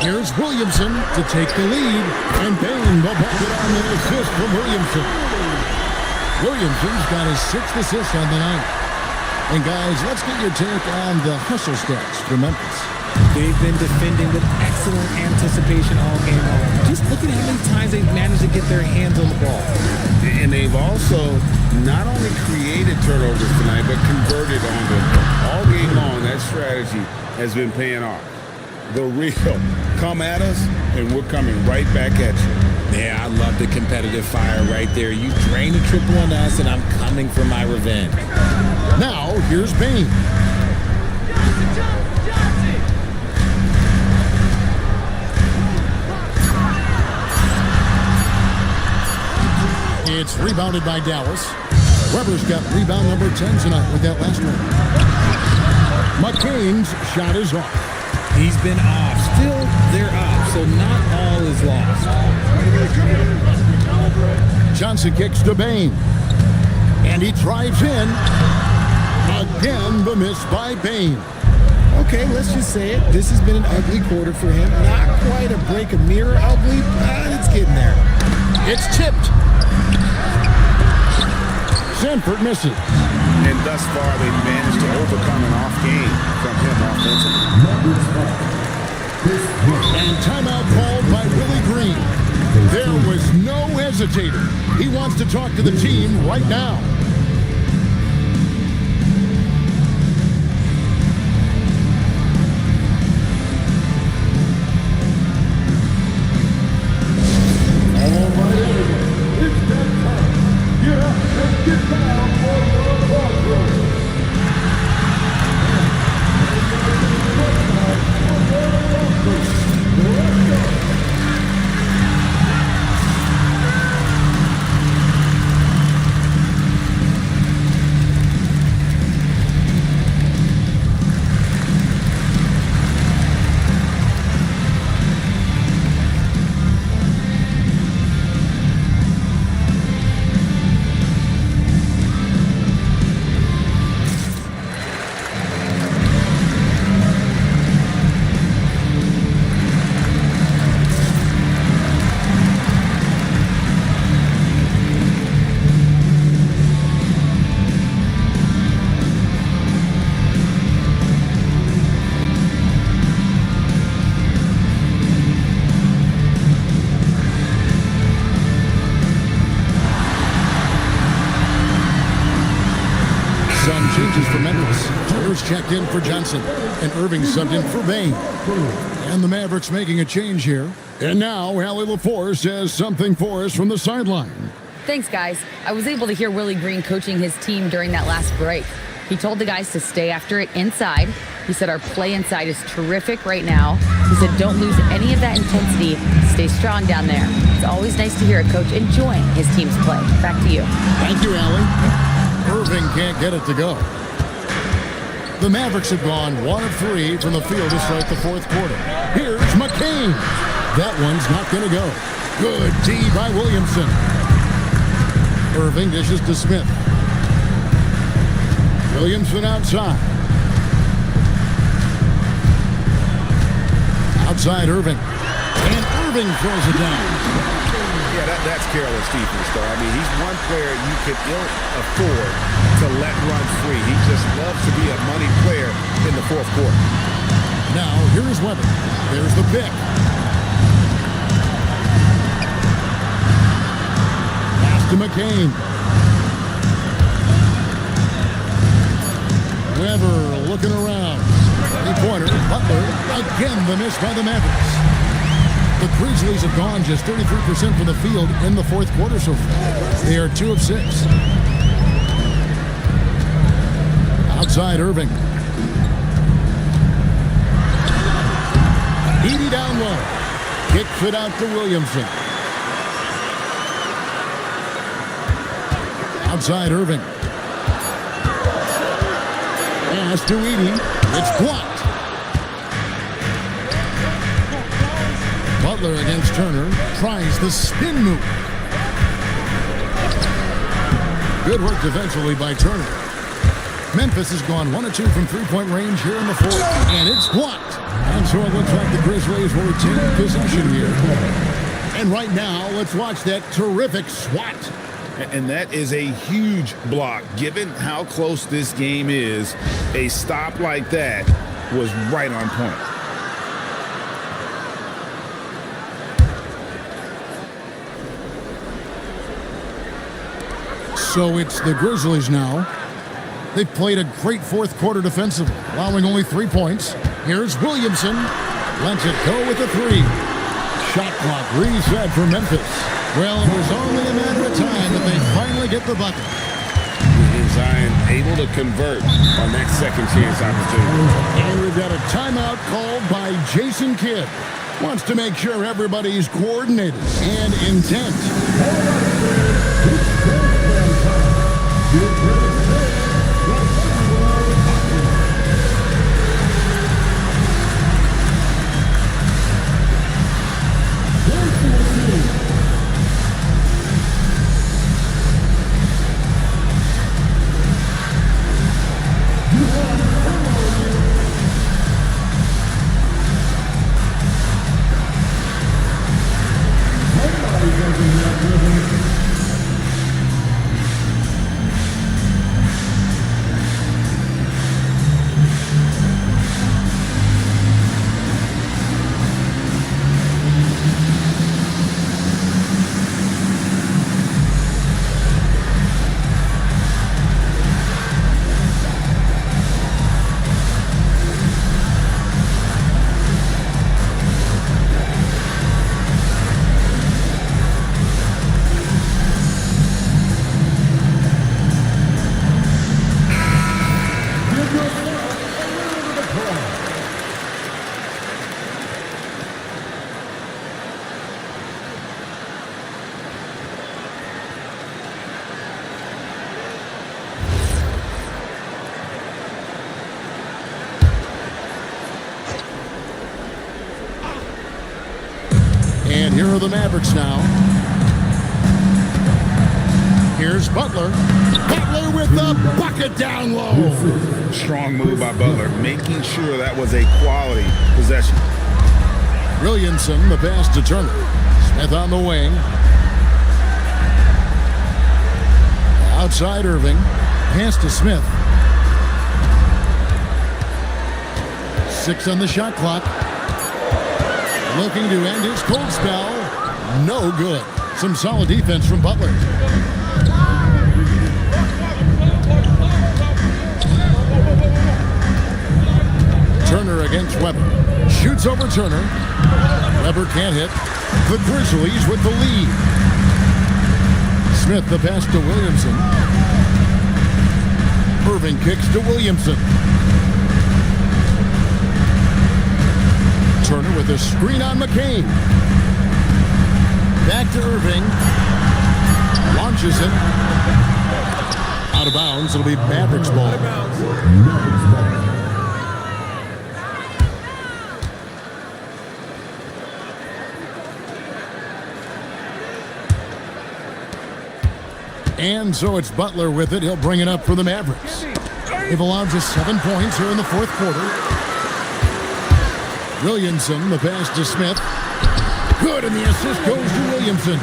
Here's Williamson to take the lead. And Payne will bucket on the assist from Williamson. Williamson's got his 6th assist on the night. And guys, let's get your take on the hustle stats for Memphis. They've been defending with excellent anticipation all game long. Just look at how many times they've managed to get their hands on the ball. And they've also not only created turnovers tonight, but converted on them. All game long, that strategy has been paying off. The real come at us, and we're coming right back at you. Yeah, I love the competitive fire right there. You drain a triple on us, and I'm coming for my revenge. Now, here's Bane. It's rebounded by Dallas. Weber's got rebound number 10 tonight with that last one. McCain's shot is off. He's been off. Still, they're up, so not all is lost. Johnson kicks to Bane. And he drives in. Again, the miss by Bane. Okay, let's just say it. This has been an ugly quarter for him. Not quite a break a mirror ugly, but it's getting there. It's tipped. Sanford misses. And thus far, they've managed to overcome an off game from him offensively. And timeout called by Willie Green. There was no hesitator. He wants to talk to the team right now. changes for Memphis. Turner's checked in for Johnson, and Irving subbed in for Bain. And the Mavericks making a change here. And now, Allie LaForce has something for us from the sideline. Thanks, guys. I was able to hear Willie Green coaching his team during that last break. He told the guys to stay after it inside. He said our play inside is terrific right now. He said don't lose any of that intensity. Stay strong down there. It's always nice to hear a coach enjoying his team's play. Back to you. Thank you, Allie. Irving can't get it to go. The Mavericks have gone 1 of 3 from the field to start the fourth quarter. Here's McCain. That one's not going to go. Good D by Williamson. Irving dishes to Smith. Williamson outside. Outside Irving. And Irving throws it down. Yeah, that's careless defense, though. I mean, he's one player you could ill afford to let run free. He just loves to be a money player in the fourth quarter. Now, here's Weber. There's the pick. Pass to McCain. Weber looking around. Three-pointer. Butler. Again, the miss by the Mavericks. The Grizzlies have gone just 33% from the field in the fourth quarter so far. They are 2 of 6. Outside Irving. Edie down low. Kicks it out to Williamson. Outside Irving. Pass to Edie. It's blocked. Butler against Turner. Tries the spin move. Good work defensively by Turner. Memphis has gone 1 of 2 from three-point range here in the fourth. And it's blocked. And so it looks like the Grizzlies will retain possession here. And right now, let's watch that terrific swat. And that is a huge block. Given how close this game is, a stop like that was right on point. So it's the Grizzlies now. They've played a great fourth quarter defensively, allowing only 3 points. Here's Williamson. Lets it go with a 3. Shot clock reset for Memphis. Well, it was only a matter of time that they finally get the bucket. Zion able to convert on that second chance opportunity. And we've got a timeout called by Jason Kidd. Wants to make sure everybody's coordinated and intent. And here are the Mavericks now. Here's Butler. Butler with the bucket down low. Strong move by Butler, making sure that was a quality possession. Williamson, the pass to Turner. Smith on the wing. Outside Irving. Pass to Smith. 6 on the shot clock. Looking to end his cold spell. No good. Some solid defense from Butler. It's Weber. Shoots over Turner. Weber can't hit. The Grizzlies with the lead. Smith the pass to Williamson. Irving kicks to Williamson. Turner with a screen on McCain. Back to Irving. Launches it. Out of bounds. It'll be Mavericks ball. And so it's Butler with it. He'll bring it up for the Mavericks. They've allowed just 7 points here in the fourth quarter. Williamson, the pass to Smith. Good, and the assist goes to Williamson.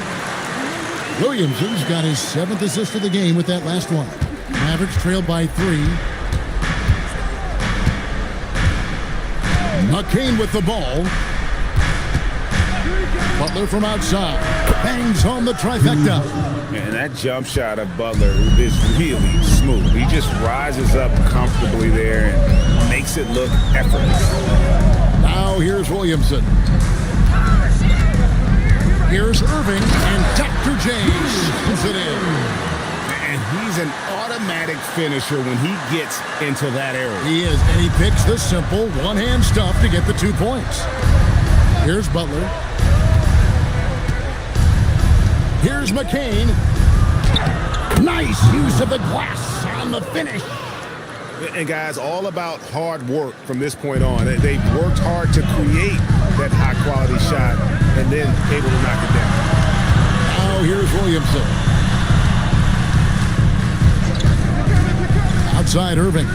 Williamson's got his 7th assist of the game with that last one. Mavericks trailed by 3. McCain with the ball. Butler from outside. Bangs home the trifecta. And that jump shot of Butler is really smooth. He just rises up comfortably there and makes it look effortless. Now here's Williamson. Here's Irving, and Dr. J puts it in. And he's an automatic finisher when he gets into that area. He is, and he picks the simple one-hand stuff to get the 2 points. Here's Butler. Here's McCain. Nice use of the glass on the finish. And guys, all about hard work from this point on. They've worked hard to create that high-quality shot and then able to knock it down. Now here's Williamson. Outside Irving.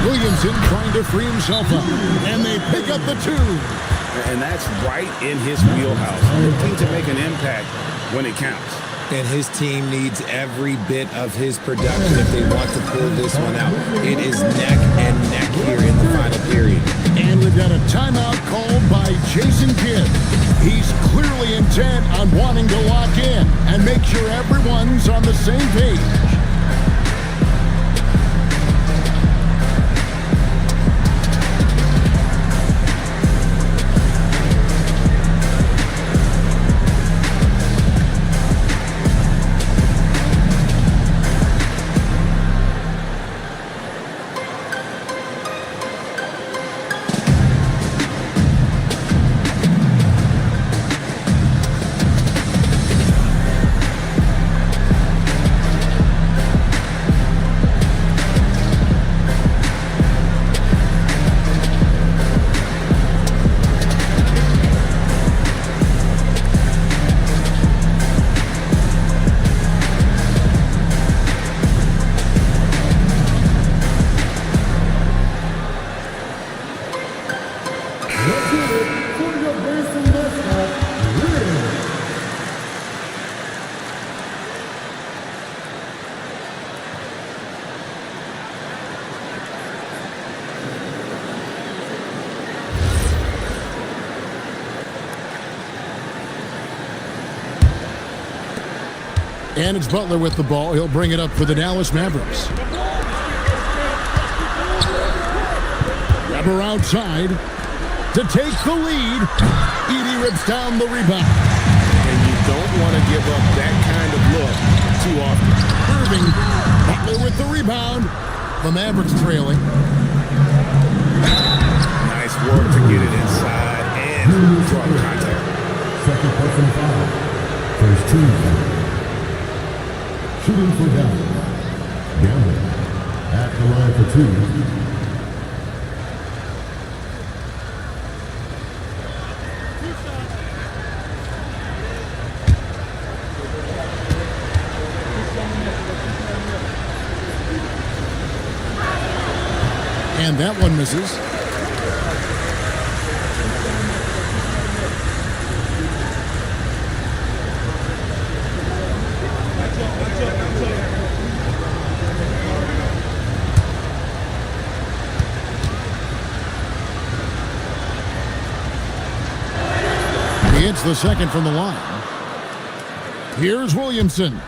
Williamson trying to free himself up. And they pick up the 2. And that's right in his wheelhouse. Looking to make an impact when it counts. And his team needs every bit of his production if they want to pull this one out. It is neck and neck here in the final period. And we've got a timeout called by Jason Kidd. He's clearly intent on wanting to lock in and make sure everyone's on the same page. And it's Butler with the ball. He'll bring it up for the Dallas Mavericks. Weber outside to take the lead. Edey rips down the rebound. And you don't want to give up that kind of look too often. Irving, Butler with the rebound. The Mavericks trailing. Nice work to get it inside and draw contact. Second personal foul. First team. Shooting for Gambler. Gambler at the line for 2. And that one misses. He hits the second from the line. Here's Williamson.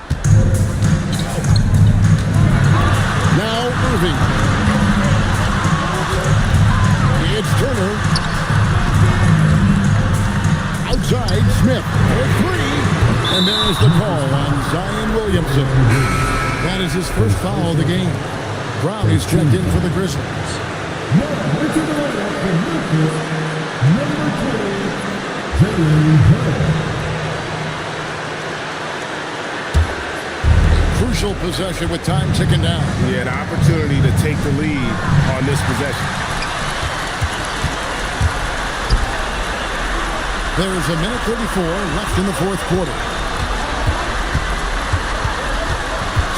Now Irving. It's Turner. Outside, Smith for three. And there's the call on Zion Williamson. That is his first foul of the game. Brown is checked in for the Grizzlies. Crucial possession with time ticking down. He had an opportunity to take the lead on this possession. There's a minute 34 left in the fourth quarter.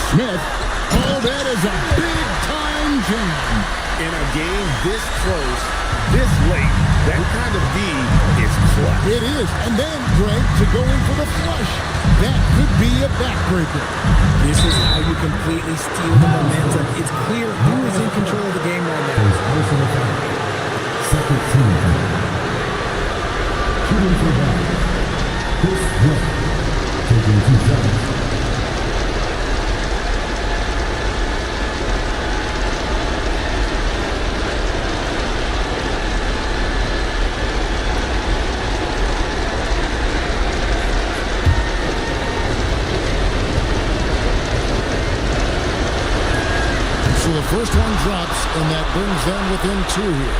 Smith. Oh, that is a big-time jam. In a game this close, this late, that kind of D is clutch. It is. And then, Greg, to go in for the flush. That could be a backbreaker. This is how you completely steal the momentum. It's clear who is in control of the game right now. Second team. Shooting for that. Chris Brett. Taking 2 shots. So the first one drops, and that brings them within 2 here.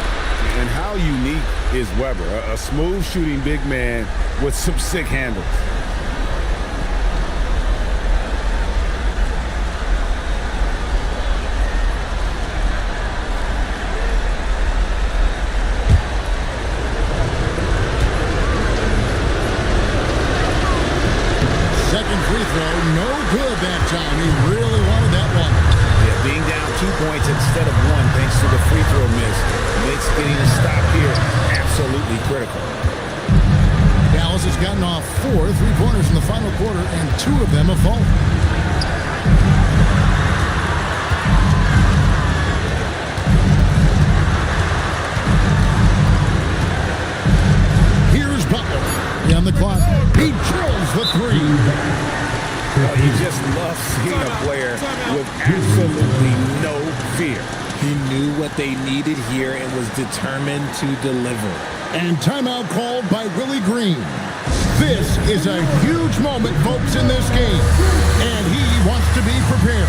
And how unique is Weber? A smooth shooting big man with some sick handles. Second free throw, no good that time. He really wanted that one. Yeah, being down 2 points instead of 1 thanks to the free throw miss makes getting a stop here absolutely critical. Dallas has gotten off 4 3-pointers in the final quarter, and 2 of them have fallen. Here's Butler. On the clock, he drills the 3. You just love seeing a player with absolutely no fear. He knew what they needed here and was determined to deliver. And timeout called by Willie Green. This is a huge moment, folks, in this game. And he wants to be prepared.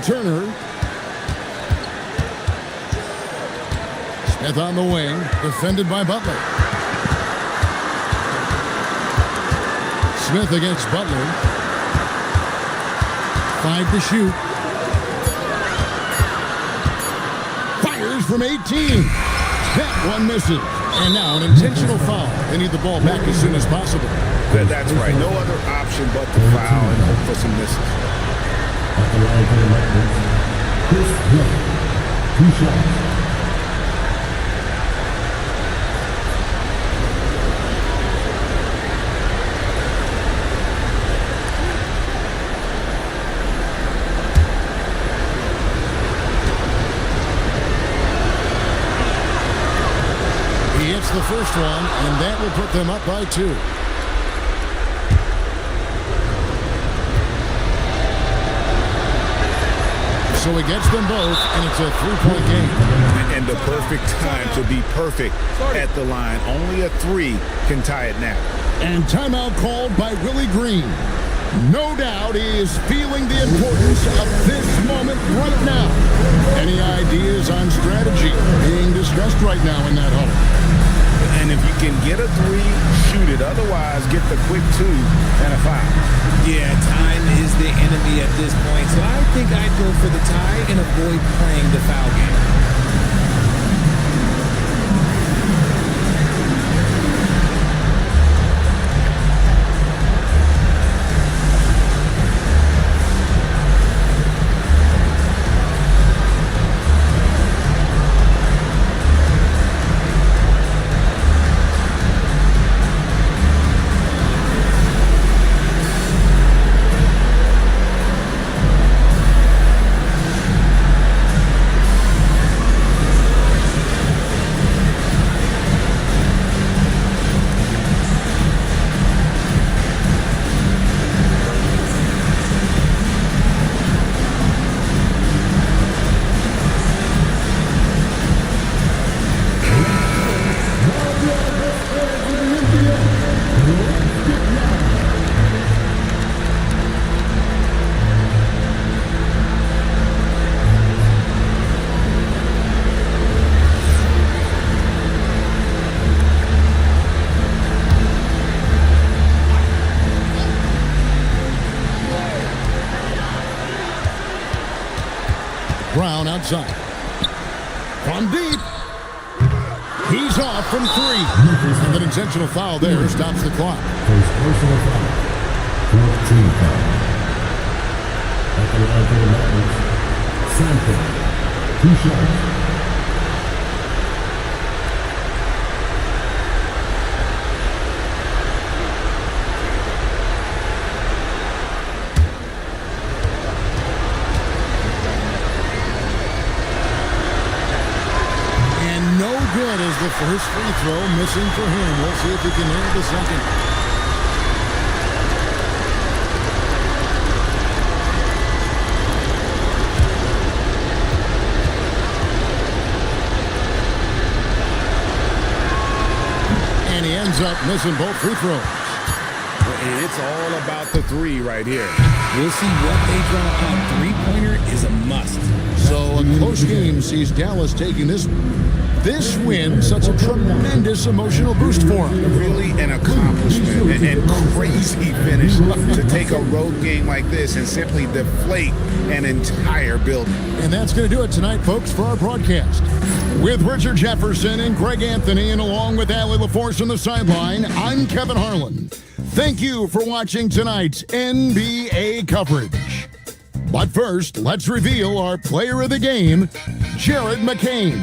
Turner. Smith on the wing, defended by Butler. Smith against Butler. 5 to shoot. Fires from 18. That one misses. And now an intentional foul. They need the ball back as soon as possible. That's right. No other option but to foul and hope for some misses. Chris Brett. 2 shots. He hits the first one, and that will put them up by 2. So he gets them both, and it's a 3-point game. And the perfect time to be perfect at the line. Only a 3 can tie it now. And timeout called by Willie Green. No doubt he is feeling the importance of this moment right now. Any ideas on strategy being discussed right now in that huddle? And if you can get a 3, shoot it. Otherwise, get the quick 2 and a foul. Yeah, time is the enemy at this point, so I think I'd go for the tie and avoid playing the foul game. Brown outside. From deep. He's off from 3. And an intentional foul there stops the clock. First personal foul. 14 foul. At the line for the Mavericks, Sanford. 2 shots. Good as the first free throw missing for him. We'll see if he can nail the second. And he ends up missing both free throws. And it's all about the 3 right here. We'll see what they draw up. Three-pointer is a must. So a close game sees Dallas taking this win, such a tremendous emotional boost for him. Really an accomplishment and crazy finish to take a road game like this and simply deflate an entire building. And that's going to do it tonight, folks, for our broadcast. With Richard Jefferson and Greg Anthony, and along with Allie LaForce on the sideline, I'm Kevin Harlan. Thank you for watching tonight's NBA coverage. But first, let's reveal our player of the game, Jared McCain.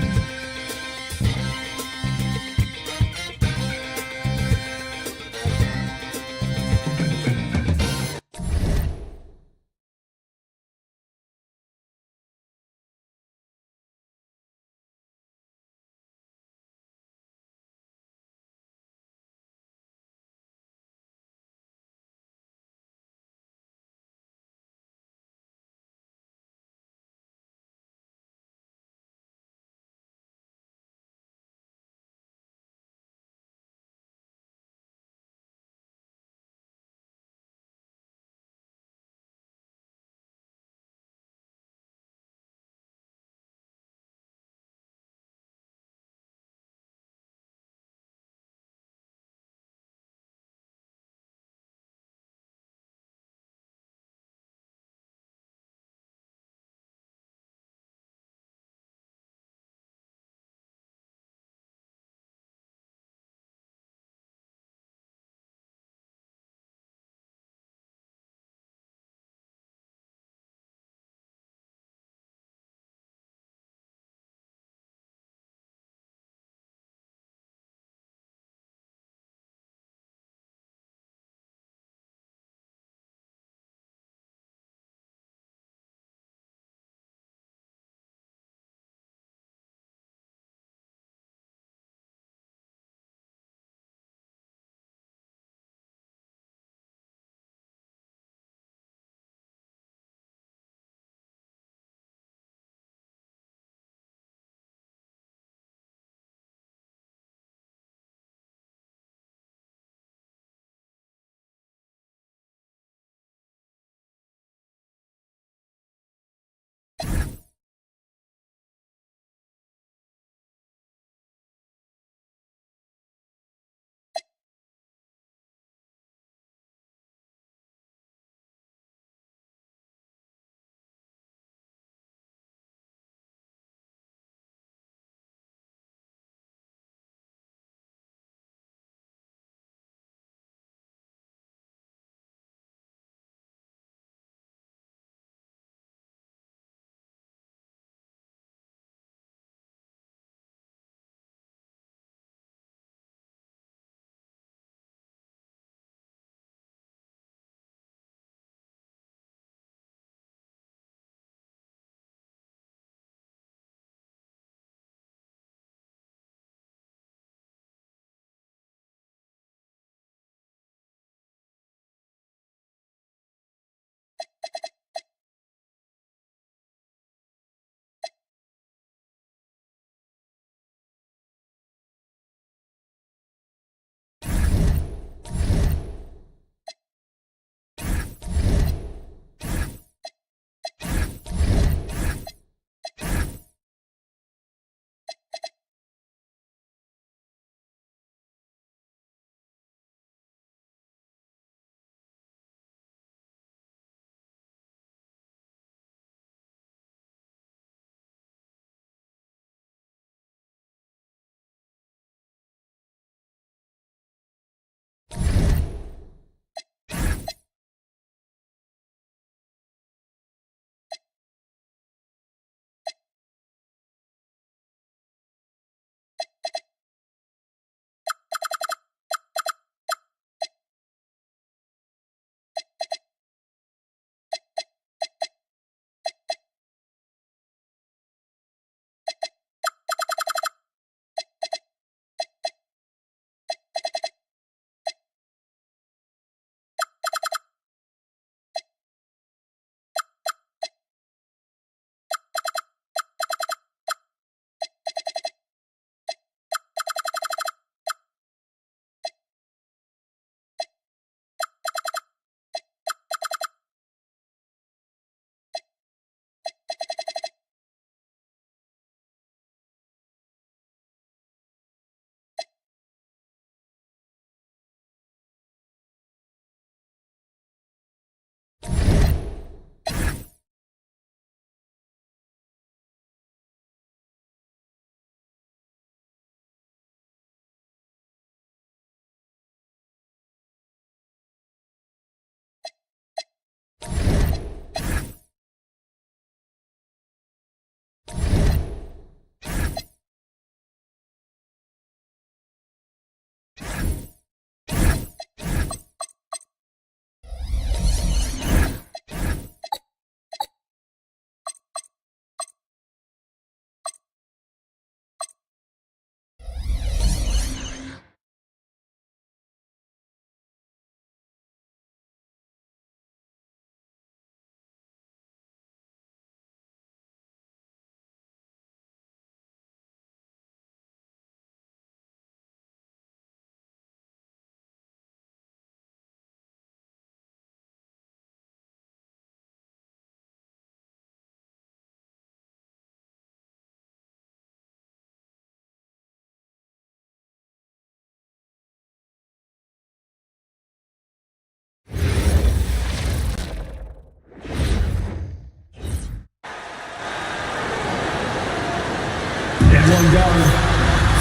Point guard,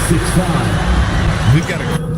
6'5". We've got a...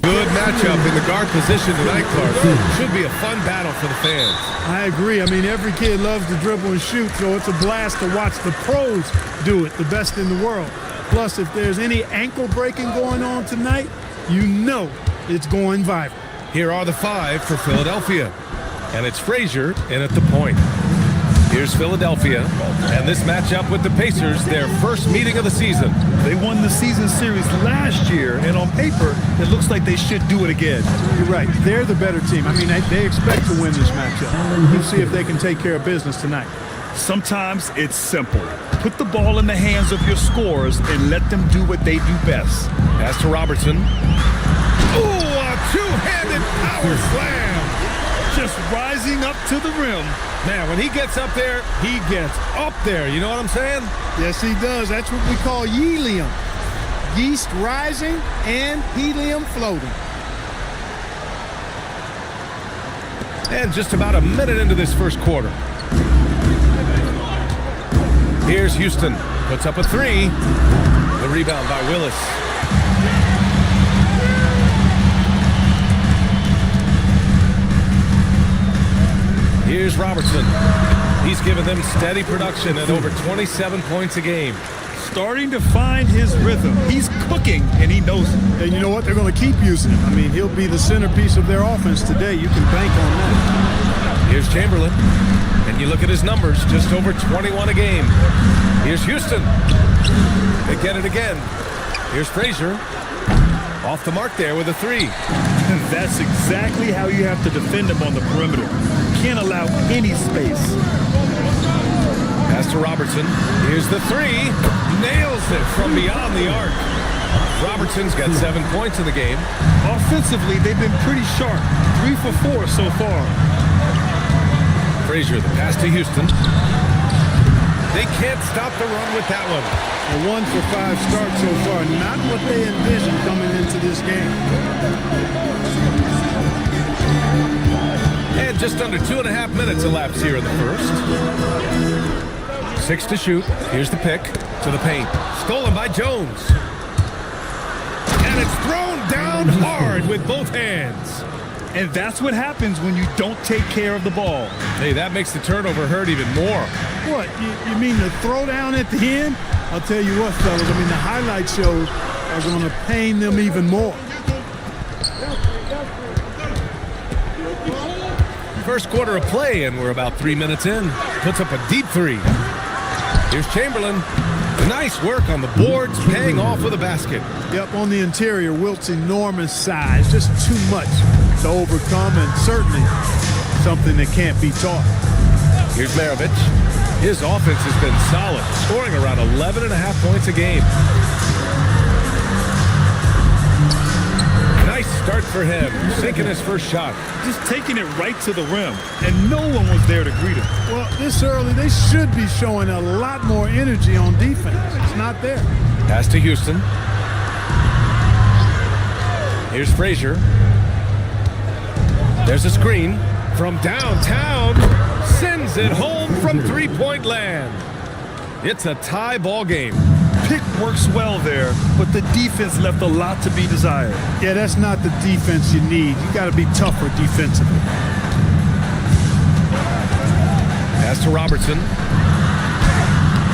Good matchup in the guard position tonight, Clark. Should be a fun battle for the fans. I agree. I mean, every kid loves to dribble and shoot, so it's a blast to watch the pros do it, the best in the world. Plus, if there's any ankle breaking going on tonight, you know it's going viral. Here are the 5 for Philadelphia. And it's Frazier in at the point. Here's Philadelphia, and this matchup with the Pacers, their first meeting of the season. They won the season series last year, and on paper, it looks like they should do it again. You're right. They're the better team. I mean, they expect to win this matchup. We'll see if they can take care of business tonight. Sometimes it's simple. Put the ball in the hands of your scorers and let them do what they do best. Pass to Robertson. Ooh, a two-handed power slam. Just rising up to the rim. Man, when he gets up there, he gets up there. You know what I'm saying? Yes, he does. That's what we call helium. Yeast rising and helium floating. And just about a minute into this first quarter. Here's Houston. Puts up a 3. The rebound by Willis. Here's Robertson. He's given them steady production at over 27 points a game. Starting to find his rhythm. He's cooking, and he knows it. And you know what? They're going to keep using him. I mean, he'll be the centerpiece of their offense today. You can bank on that. Here's Chamberlain. And you look at his numbers, just over 21 a game. Here's Houston. They get it again. Here's Frazier. Off the mark there with a 3. That's exactly how you have to defend him on the perimeter. Can't allow any space. Pass to Robertson. Here's the 3. Nails it from beyond the arc. Robertson's got 7 points in the game. Offensively, they've been pretty sharp. 3 for 4 so far. Frazier, the pass to Houston. They can't stop the run with that one. A 1 for 5 start so far. Not what they envisioned coming into this game. And just under 2.5 minutes elapsed here in the first. 6 to shoot. Here's the pick to the paint. Stolen by Jones. And it's thrown down hard with both hands. And that's what happens when you don't take care of the ball. Hey, that makes the turnover hurt even more. What? You mean the throwdown at the end? I'll tell you what, fellas. I mean, the highlight shows are going to pain them even more. First quarter of play, and we're about 3 minutes in. Puts up a deep 3. Here's Chamberlain. Nice work on the boards, paying off with a basket. Yep, on the interior, Wilt's enormous size. Just too much to overcome, and certainly something that can't be taught. Here's Maravich. His offense has been solid, scoring around 11.5 points a game. Nice start for him, sinking his first shot. Just taking it right to the rim, and no one was there to greet him. Well, this early, they should be showing a lot more energy on defense. It's not there. Pass to Houston. Here's Frazier. There's a screen from downtown. Sends it home from three-point land. It's a tie ball game. Pick works well there, but the defense left a lot to be desired. Yeah, that's not the defense you need. You got to be tougher defensively. Pass to Robertson.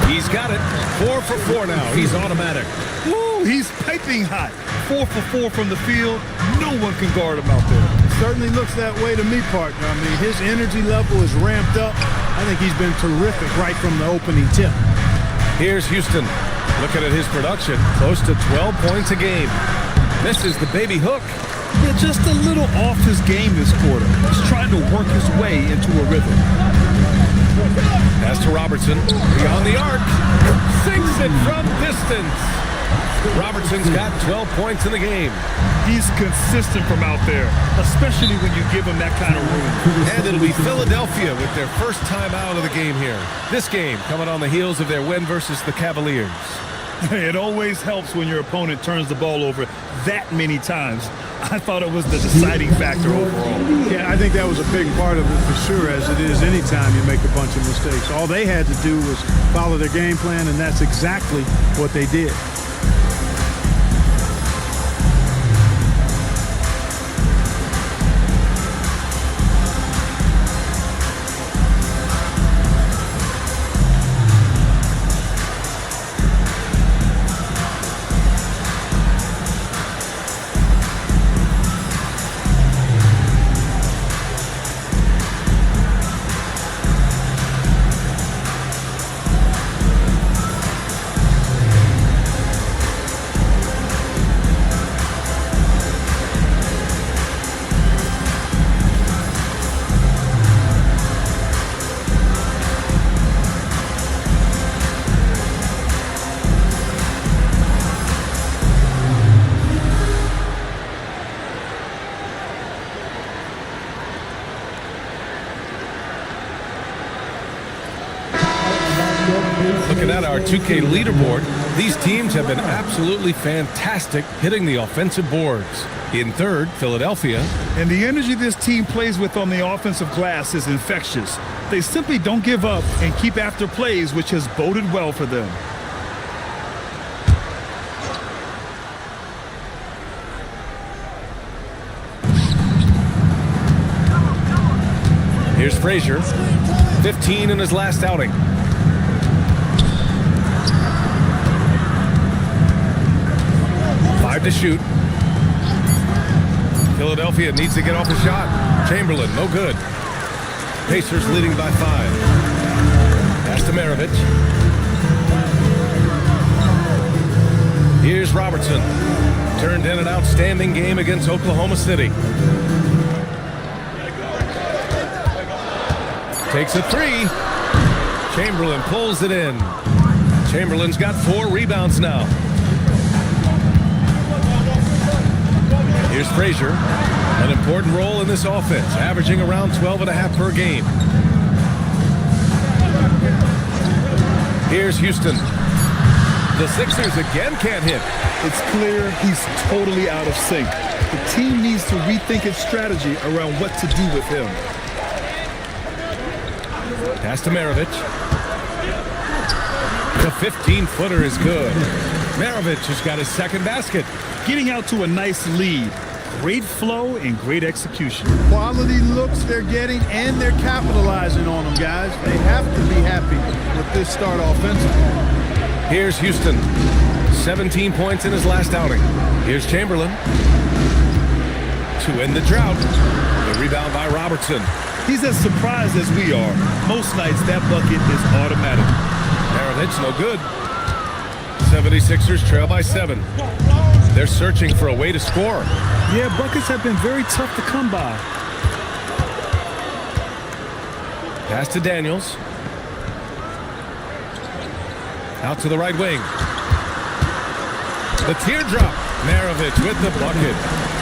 He's got it. 4 for 4 now. He's automatic. Woo, he's piping hot. 4 for 4 from the field. No one can guard him out there. Certainly looks that way to me, partner. I mean, his energy level is ramped up. I think he's been terrific right from the opening tip. Here's Houston. Looking at his production, close to 12 points a game. This is the baby hook. Yeah, just a little off his game this quarter. He's trying to work his way into a rhythm. Pass to Robertson. Beyond the arc. Sinks it from distance. Robertson's got 12 points in the game. He's consistent from out there, especially when you give him that kind of room. And it'll be Philadelphia with their first time out of the game here. This game coming on the heels of their win versus the Cavaliers. It always helps when your opponent turns the ball over that many times. I thought it was the deciding factor overall. Yeah, I think that was a big part of it for sure, as it is anytime you make a bunch of mistakes. All they had to do was follow their game plan, and that's exactly what they did. Looking at our 2K leaderboard, these teams have been absolutely fantastic hitting the offensive boards. In third, Philadelphia. And the energy this team plays with on the offensive glass is infectious. They simply don't give up and keep after plays, which has boded well for them. Here's Frazier, 15 in his last outing. To shoot. Philadelphia needs to get off a shot. Chamberlain, no good. Pacers leading by 5. Pass to Maravich. Here's Robertson. Turned in an outstanding game against Oklahoma City. Takes a 3. Chamberlain pulls it in. Chamberlain's got 4 rebounds now. Here's Frazier, an important role in this offense, averaging around 12.5 per game. Here's Houston. The Sixers again can't hit. It's clear he's totally out of sync. The team needs to rethink its strategy around what to do with him. Pass to Maravich. The 15-footer is good. Maravich has got his second basket. Getting out to a nice lead. Great flow and great execution. Quality looks they're getting, and they're capitalizing on them, guys. They have to be happy with this start offensively. Here's Houston. 17 points in his last outing. Here's Chamberlain. To end the drought. The rebound by Robertson. He's as surprised as we are. Most nights that bucket is automatic. Maravich, no good. 76ers trail by 7. They're searching for a way to score. Yeah, buckets have been very tough to come by. Pass to Daniels. Out to the right wing. The teardrop. Maravich with the bucket.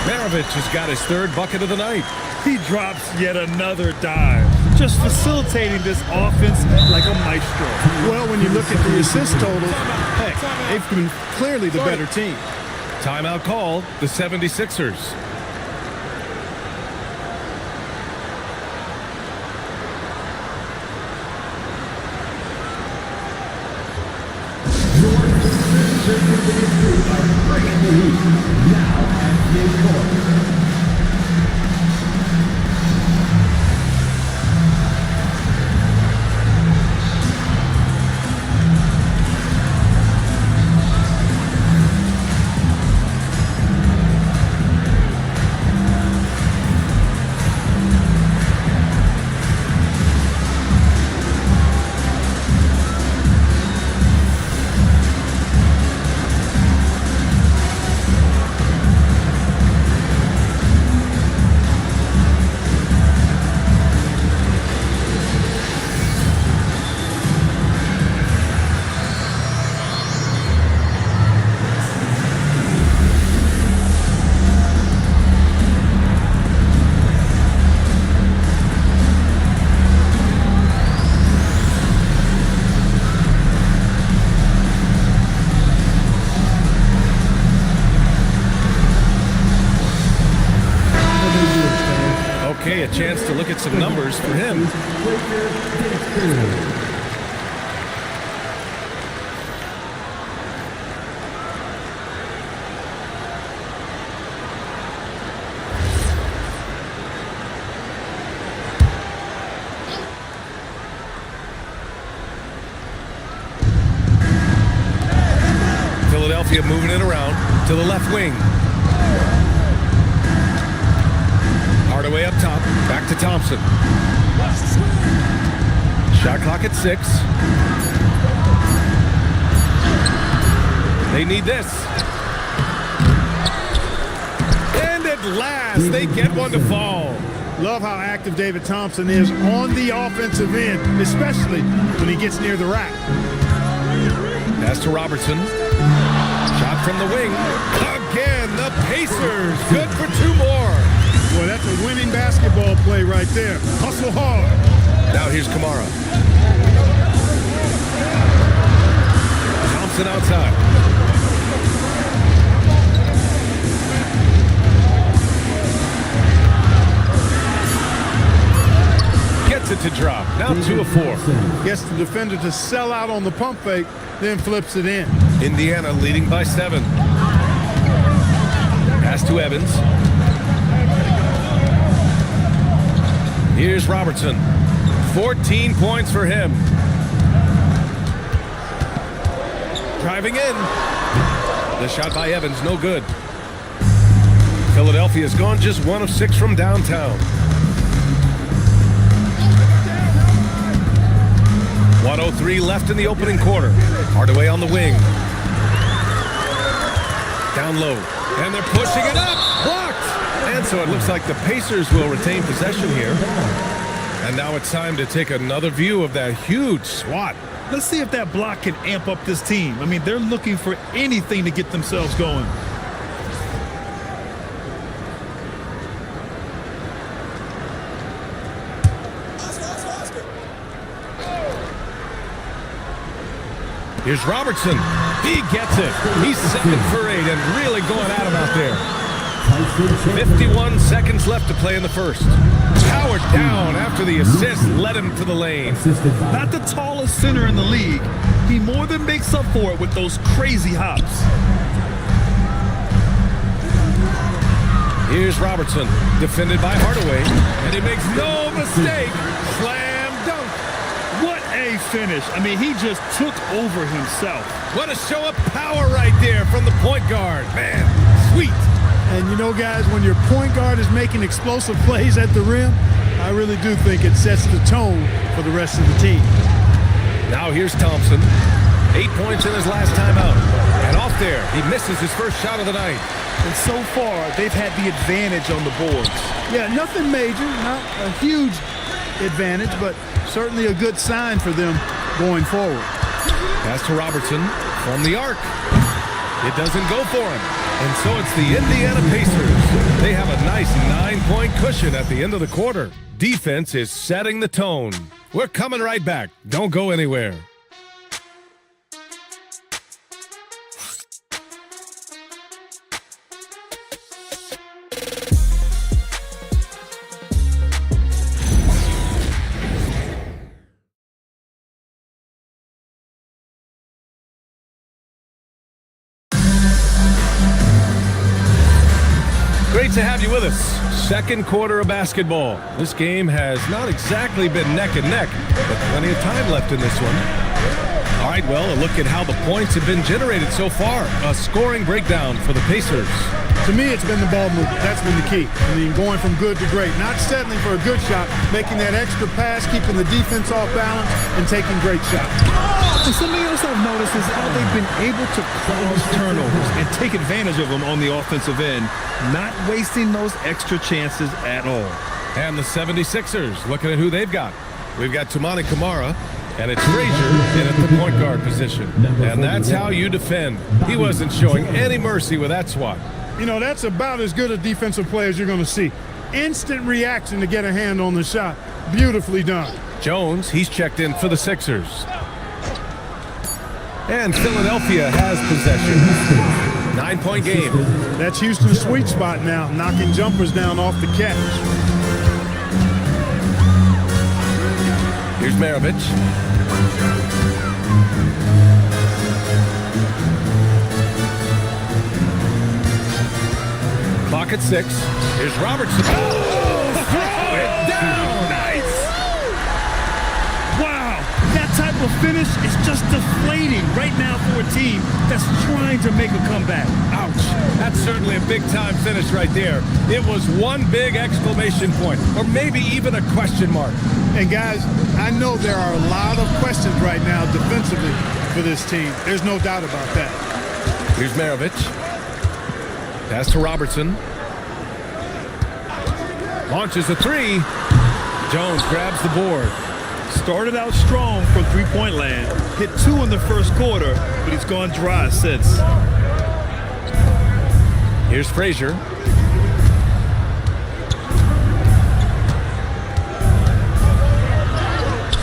Maravich has got his 3rd bucket of the night. He drops yet another dive, just facilitating this offense like a maestro. Well, when you look at the assist total, heck, they've been clearly the better team. Timeout called, the 76ers. Now at midcourt. chance to look at some numbers for him. Philadelphia moving it around to the left wing. Hardaway up top, back to Thompson. Shot clock at 6. They need this. And at last, they get one to fall. Love how active David Thompson is on the offensive end, especially when he gets near the rack. Pass to Robertson. Shot from the wing. Again, the Pacers. Good for 2 more. Boy, that's a winning basketball play right there. Hustle hard. Now here's Kamara. Thompson outside. Gets it to drop. Now 2 of 4. Gets the defender to sell out on the pump fake, then flips it in. Indiana leading by 7. Pass to Evans. Here's Robertson. 14 points for him. Driving in. The shot by Evans, no good. Philadelphia's gone just 1 of 6 from downtown. 1:03 left in the opening quarter. Hardaway on the wing. Down low. And they're pushing it up. Blocked. And so it looks like the Pacers will retain possession here. And now it's time to take another view of that huge swat. Let's see if that block can amp up this team. I mean, they're looking for anything to get themselves going. Here's Robertson. He gets it. He's 7 for 8 and really going at him out there. 51 seconds left to play in the first. Powered down after the assist led him to the lane. Not the tallest center in the league. He more than makes up for it with those crazy hops. Here's Robertson, defended by Hardaway, and he makes no mistake. Slam dunk. What a finish. I mean, he just took over himself. What a show of power right there from the point guard. Man, sweet. And you know, guys, when your point guard is making explosive plays at the rim, I really do think it sets the tone for the rest of the team. Now here's Thompson. 8 points in his last time out. And off there, he misses his first shot of the night. And so far, they've had the advantage on the boards. Yeah, nothing major, not a huge advantage, but certainly a good sign for them going forward. Pass to Robertson from the arc. It doesn't go for him. And so it's the Indiana Pacers. They have a nice 9-point cushion at the end of the quarter. Defense is setting the tone. We're coming right back. Don't go anywhere. Great to have you with us. Second quarter of basketball. This game has not exactly been neck and neck, but plenty of time left in this one. All right, well, a look at how the points have been generated so far. A scoring breakdown for the Pacers. To me, it's been the ball movement. That's been the key. I mean, going from good to great. Not settling for a good shot, making that extra pass, keeping the defense off balance, and taking great shots. And something else I've noticed is how they've been able to cause turnovers and take advantage of them on the offensive end, not wasting those extra chances at all. And the 76ers, looking at who they've got. We've got Toumani Camara, and it's Frazier in at the point guard position. And that's how you defend. He wasn't showing any mercy with that swat. You know, that's about as good a defensive play as you're going to see. Instant reaction to get a hand on the shot. Beautifully done. Jones, he's checked in for the Sixers. And Philadelphia has possession. 9-point game. That's Houston's sweet spot now, knocking jumpers down off the catch. Here's Maravich. Clock at 6. Here's Robertson. Oh, throw it down. Nice. Wow, that type of finish is just deflating right now for a team that's trying to make a comeback. Ouch. That's certainly a big-time finish right there. It was one big exclamation point, or maybe even a question mark. And guys, I know there are a lot of questions right now defensively for this team. There's no doubt about that. Here's Maravich. Pass to Robertson. Launches a 3. Jones grabs the board. Started out strong from three-point land. Hit 2 in the first quarter, but he's gone dry since. Here's Frazier.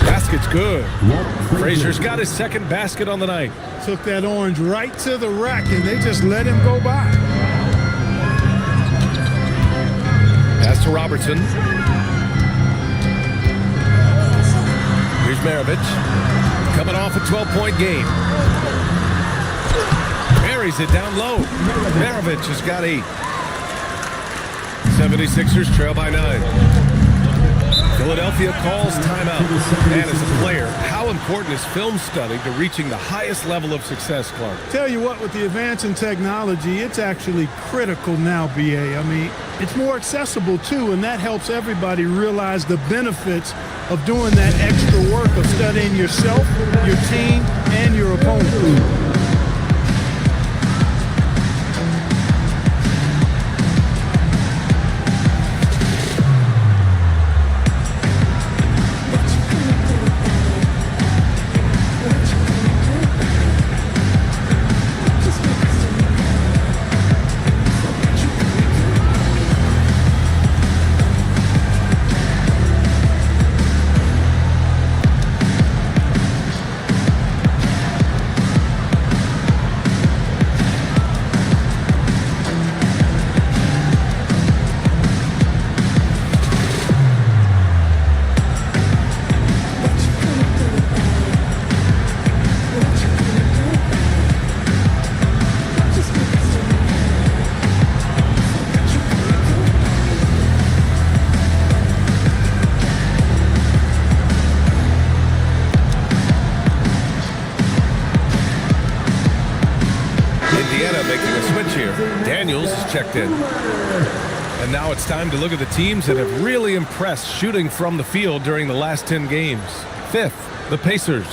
Basket's good. Frazier's got his second basket on the night. Took that orange right to the rack, and they just let him go by. Pass to Robertson. Here's Maravich. Coming off a 12-point game. Buries it down low. Maravich has got 8. 76ers trail by 9. Philadelphia calls timeout. And as a player, how important is film study to reaching the highest level of success, Clark? Tell you what, with the advance in technology, it's actually critical now, BA. I mean, it's more accessible, too, and that helps everybody realize the benefits of doing that extra work of studying yourself, your team, and your opponents. Checked in. And now it's time to look at the teams that have really impressed shooting from the field during the last 10 games. 5th, the Pacers.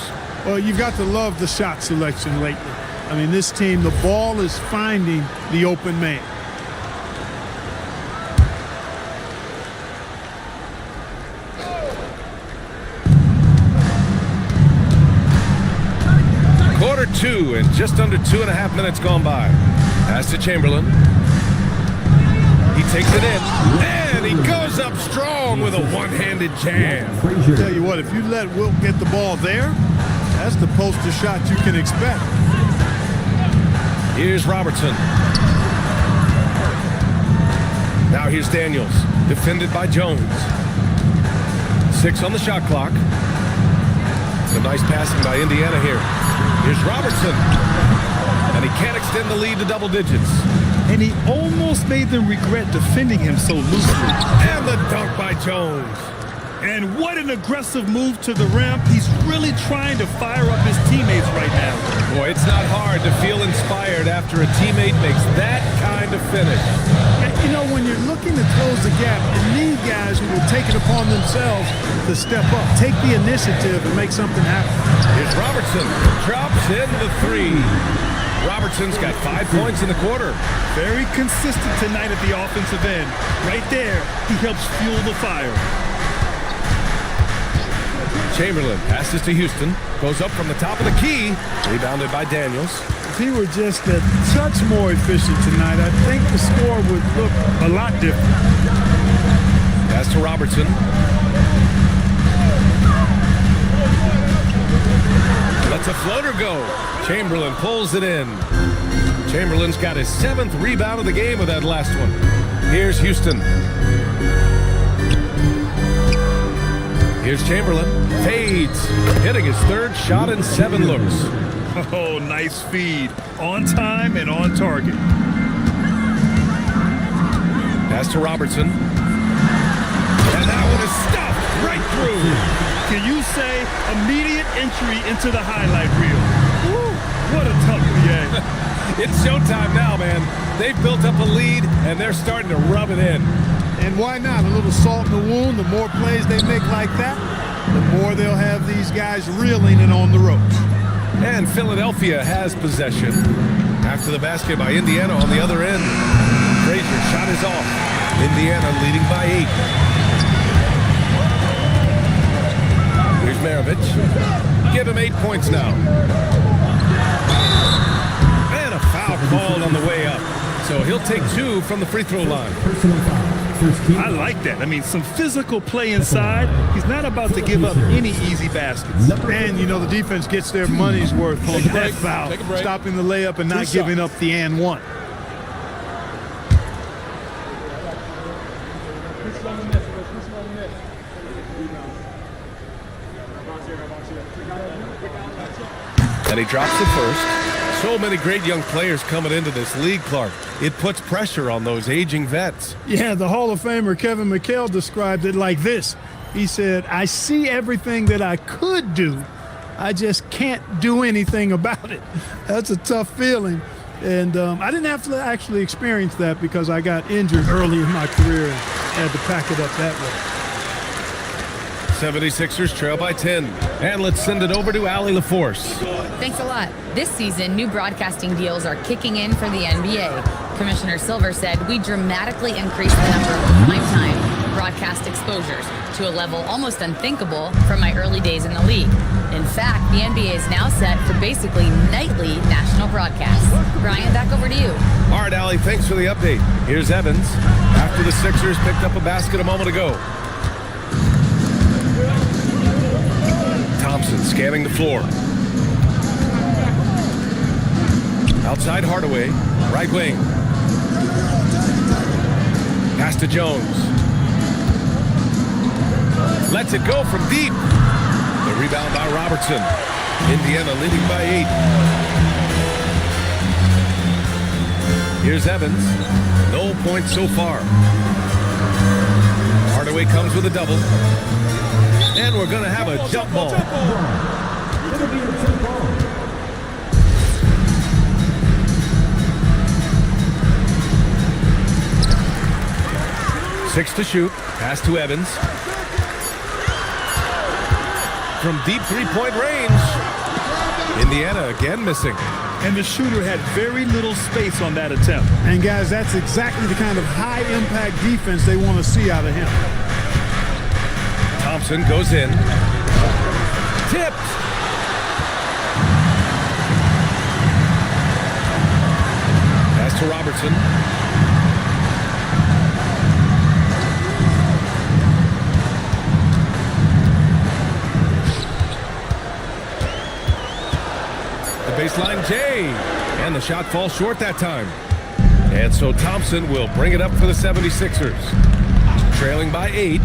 Well, you've got to love the shot selection lately. I mean, this team, the ball is finding the open man. Quarter 2 and just under 2.5 minutes gone by. Pass to Chamberlain. He takes it in, and he goes up strong with a one-handed jam. I'll tell you what, if you let Wilt get the ball there, that's the poster shot you can expect. Here's Robertson. Now here's Daniels, defended by Jones. 6 on the shot clock. Some nice passing by Indiana here. Here's Robertson. And he can't extend the lead to double digits. And he almost made them regret defending him so loosely. And the dunk by Jones. And what an aggressive move to the rim. He's really trying to fire up his teammates right now. Boy, it's not hard to feel inspired after a teammate makes that kind of finish. And, you know, when you're looking to close the gap, you need guys who will take it upon themselves to step up, take the initiative, and make something happen. Here's Robertson. Drops in the 3. Robertson's got 5 points in the quarter. Very consistent tonight at the offensive end. Right there, he helps fuel the fire. Chamberlain passes to Houston. Goes up from the top of the key. Rebounded by Daniels. If he were just a touch more efficient tonight, I think the score would look a lot different. Pass to Robertson. Lets a floater go. Chamberlain pulls it in. Chamberlain's got his 7th rebound of the game with that last one. Here's Houston. Here's Chamberlain. Fades. Hitting his third shot in 7 looks. Oh, nice feed. On time and on target. Pass to Robertson. And that one is stuffed right through. Can you say immediate entry into the highlight reel? Woo, what a tough BA. It's showtime now, man. They've built up a lead, and they're starting to rub it in. And why not? A little salt in the wound. The more plays they make like that, the more they'll have these guys reeling and on the ropes. And Philadelphia has possession. After the basket by Indiana on the other end. Frazier shot is off. Indiana leading by 8. Here's Maravich. Give him 8 points now. And a foul called on the way up. So he'll take 2 from the free throw line. I like that. I mean, some physical play inside. He's not about to give up any easy baskets. And, you know, the defense gets their money's worth on that foul. Stopping the layup and not giving up the and one. And he drops the first. So many great young players coming into this league, Clark. It puts pressure on those aging vets. Yeah, the Hall of Famer Kevin McHale described it like this. He said, I see everything that I could do. I just can't do anything about it. That's a tough feeling. And I didn't have to actually experience that because I got injured early in my career and had to pack it up that way. 76ers trail by 10. And let's send it over to AtLvsWiz. Thanks a lot. This season, new broadcasting deals are kicking in for the NBA. Commissioner Silver said we dramatically increased the number of primetime broadcast exposures to a level almost unthinkable from my early days in the league. In fact, the NBA is now set for basically nightly national broadcasts. Brian, back over to you. All right, Allie, thanks for the update. Here's Evans. After the Sixers picked up a basket a moment ago. Thompson scanning the floor. Outside Hardaway, right wing. Pass to Jones. Lets it go from deep. The rebound by Robertson. Indiana leading by 8. Here's Evans. No points so far. Hardaway comes with a double. And we're going to have a jump ball. It'll be a jump ball. 6 to shoot. Pass to Evans. From deep three-point range. Indiana again missing. And the shooter had very little space on that attempt. And guys, that's exactly the kind of high-impact defense they want to see out of him. Thompson goes in. Tipped. Pass to Robertson. The baseline J. And the shot falls short that time. And so Thompson will bring it up for the 76ers. Trailing by 8.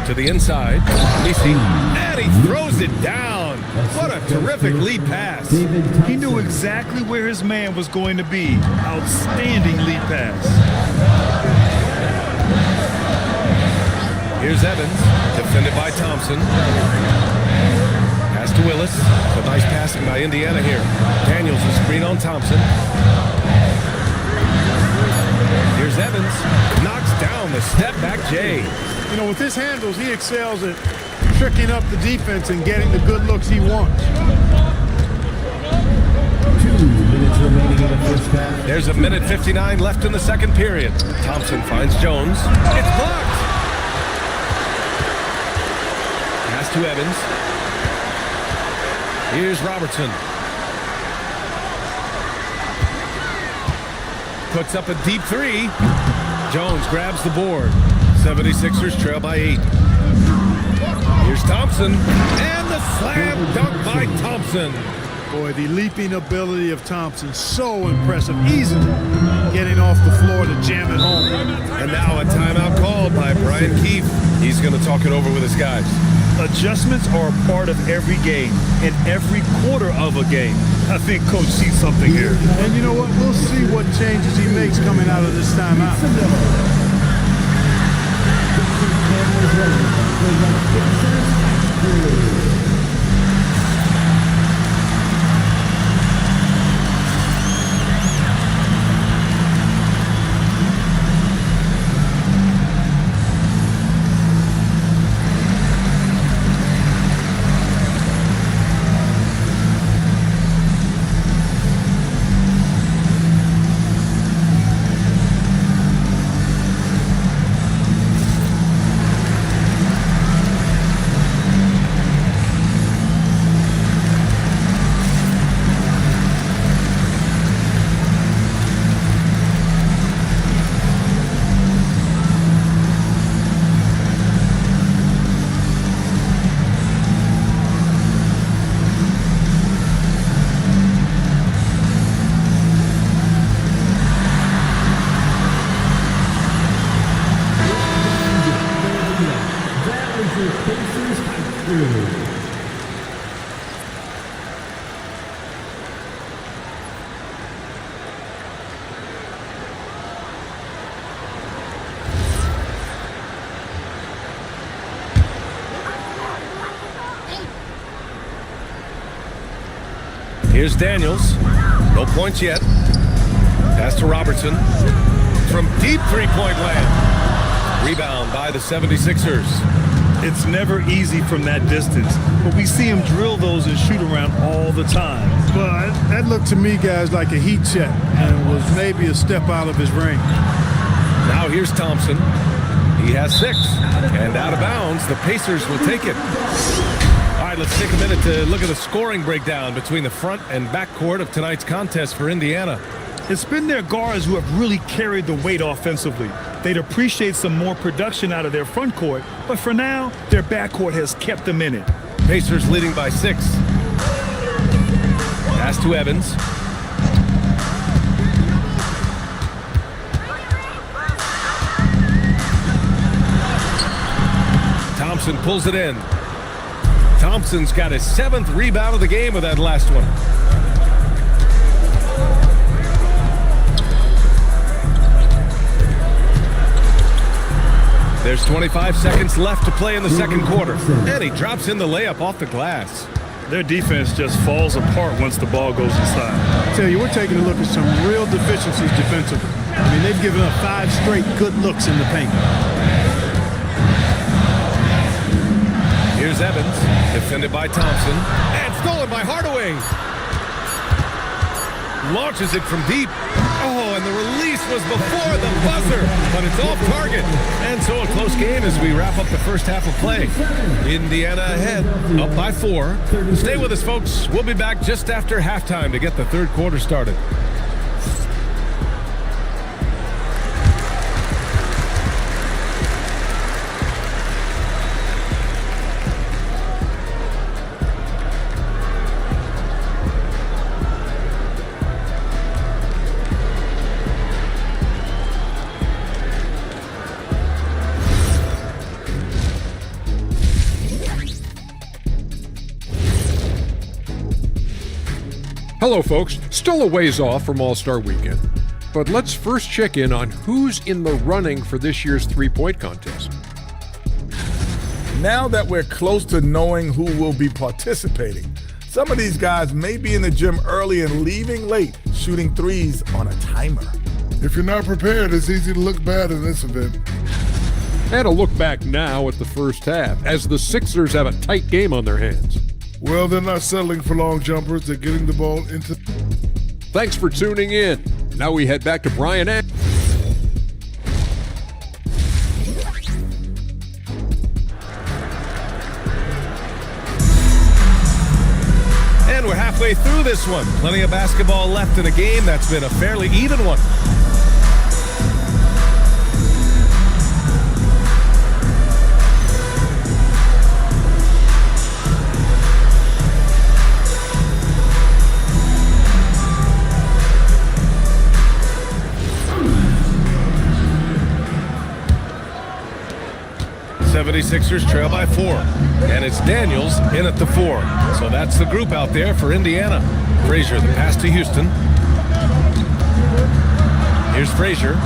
To the inside. Nisi. And he throws it down. What a terrific lead pass. He knew exactly where his man was going to be. Outstanding lead pass. Here's Evans. Defended by Thompson. Pass to Willis. A nice passing by Indiana here. Daniels a screen on Thompson. Here's Evans. Knocks down the step back J. You know, with his handles, he excels at tricking up the defense and getting the good looks he wants. 2 minutes remaining in the first half. There's a minute 59 left in the second period. Thompson finds Jones. It's blocked. Pass to Evans. Here's Robertson. Puts up a deep 3. Jones grabs the board. 76ers trail by 8. Here's Thompson. And the slam dunk by Thompson. Boy, the leaping ability of Thompson, so impressive. Easily getting off off the floor to jam it home. And now a timeout called by Brian Keefe. He's going to talk it over with his guys. Adjustments are a part of every game and every quarter of a game. I think Coach sees something here. And you know what? We'll see what changes he makes coming out of this timeout. Here's Daniels. No points yet. Pass to Robertson. From deep three-point land. Rebound by the 76ers. It's never easy from that distance, but we see him drill those and shoot around all the time. But that looked to me, guys, like a heat check and was maybe a step out of his range. Now here's Thompson. He has 6. And out of bounds, the Pacers will take it. All right, let's take a minute to look at the scoring breakdown between the front and back court of tonight's contest for Indiana. It's been their guards who have really carried the weight offensively. They'd appreciate some more production out of their front court, but for now, their backcourt has kept them in it. Pacers leading by 6. Pass to Evans. Thompson pulls it in. Thompson's got his 7th rebound of the game with that last one. There's 25 seconds left to play in the second quarter. And he drops in the layup off the glass. Their defense just falls apart once the ball goes inside. I tell you, we're taking a look at some real deficiencies defensively. I mean, they've given up 5 straight good looks in the paint. Here's Evans, defended by Thompson, and stolen by Hardaway. Launches it from deep. Oh, and the release was before the buzzer, but it's off target. And so a close game as we wrap up the first half of play. Indiana ahead, up by 4. Stay with us, folks. We'll be back just after halftime to get the third quarter started. Hello, folks. Still a ways off from All-Star Weekend, but let's first check in on who's in the running for this year's three-point contest. Now that we're close to knowing who will be participating, some of these guys may be in the gym early and leaving late, shooting threes on a timer. If you're not prepared, it's easy to look bad in this event. And a look back now at the first half, as the Sixers have a tight game on their hands. Well, they're not settling for long jumpers. They're getting the ball into... Thanks for tuning in. Now we head back to Brian and... And we're halfway through this one. Plenty of basketball left in a game that's been a fairly even one. 76ers trail by 4. And it's Daniels in at the 4. So that's the group out there for Indiana. Frazier, the pass to Houston. Here's Frazier.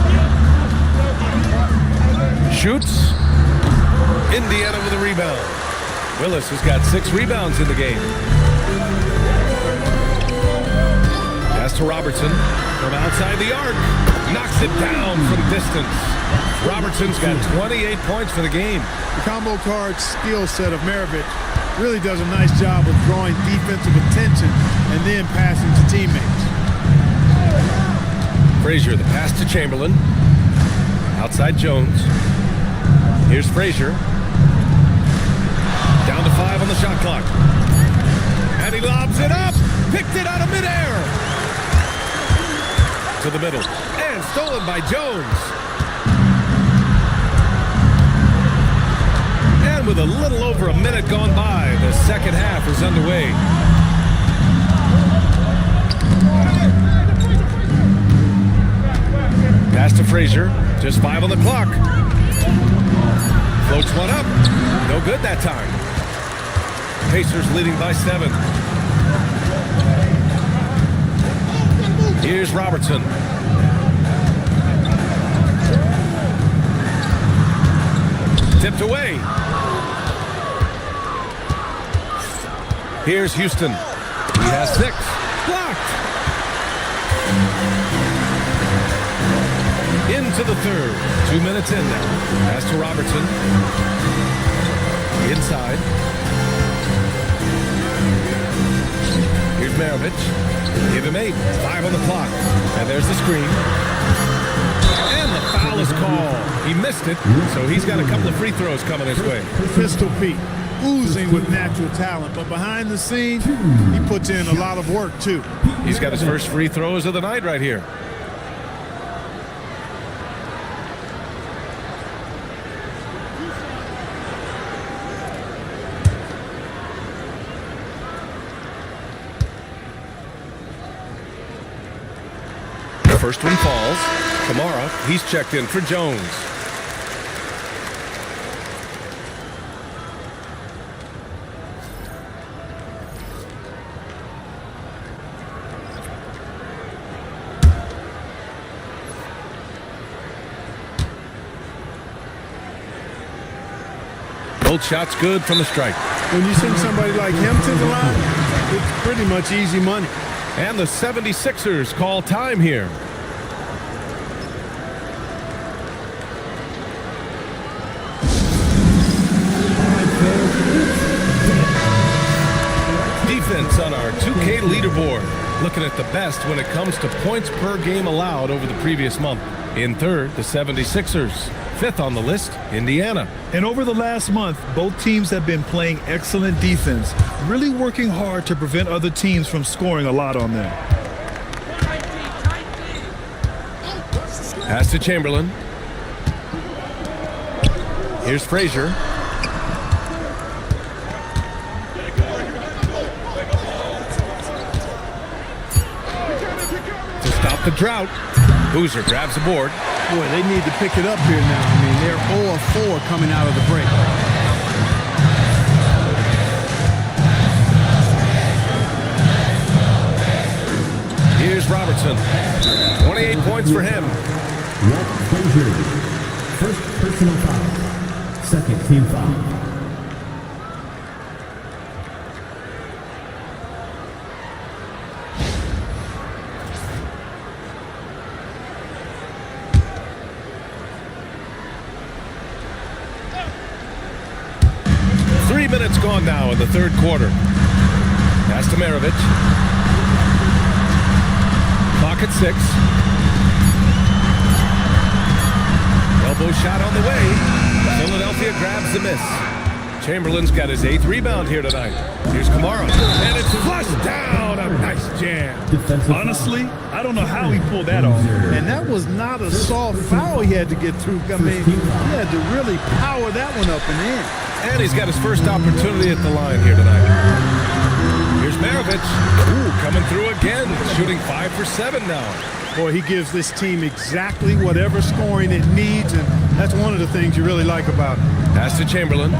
Shoots. Indiana with a rebound. Willis has got 6 rebounds in the game. Pass to Robertson from outside the arc. Knocks it down from distance. Robertson's got 28 points for the game. The combo guard skill set of Maravich really does a nice job of drawing defensive attention and then passing to teammates. Frazier, the pass to Chamberlain. Outside Jones. Here's Frazier. Down to 5 on the shot clock. And he lobs it up. Picked it out of midair. To the middle. And stolen by Jones. And with a little over a minute gone by, the second half is underway. Pass to Frazier. Just 5 on the clock. Floats one up. No good that time. Pacers leading by 7. Here's Robertson. Tipped away. Here's Houston. He has 6. Blocked. Into the third. 2 minutes in now. Pass to Robertson. Inside. Here's Maravich. Give him 8. 5 on the clock. And there's the screen. And the foul is called. He missed it, so he's got a couple of free throws coming his way. Pistol Pete, oozing with natural talent, but behind the scenes, he puts in a lot of work too. He's got his first free throws of the night right here. The first one falls. Kamara, he's checked in for Jones. Both shots good from the stripe. When you send somebody like him to the line, it's pretty much easy money. And the 76ers call time here. Defense on our 2K leaderboard. Looking at the best when it comes to points per game allowed over the previous month. In third, the 76ers. 5th on the list, Indiana. And over the last month, both teams have been playing excellent defense, really working hard to prevent other teams from scoring a lot on them. Pass to Chamberlain. Here's Frazier. To stop the drought, Boozer grabs the board. Boy, they need to pick it up here now. I mean, they're 0 of 4 coming out of the break. Here's Robertson. 28 points for him. First personal foul. Second team foul. Minutes gone now in the third quarter. Pass to Maravich. Clock at 6. Elbow shot on the way. Philadelphia grabs the miss. Chamberlain's got his 8th rebound here tonight. Here's Kamara. And it's flushed down. A nice jam. Honestly, I don't know how he pulled that off. And that was not a soft foul he had to get through. I mean, he had to really power that one up and in. And he's got his first opportunity at the line here tonight. Here's Maravich. Ooh, coming through again, shooting 5 for 7 now. Boy, he gives this team exactly whatever scoring it needs, and that's one of the things you really like about it. Pass to Chamberlain.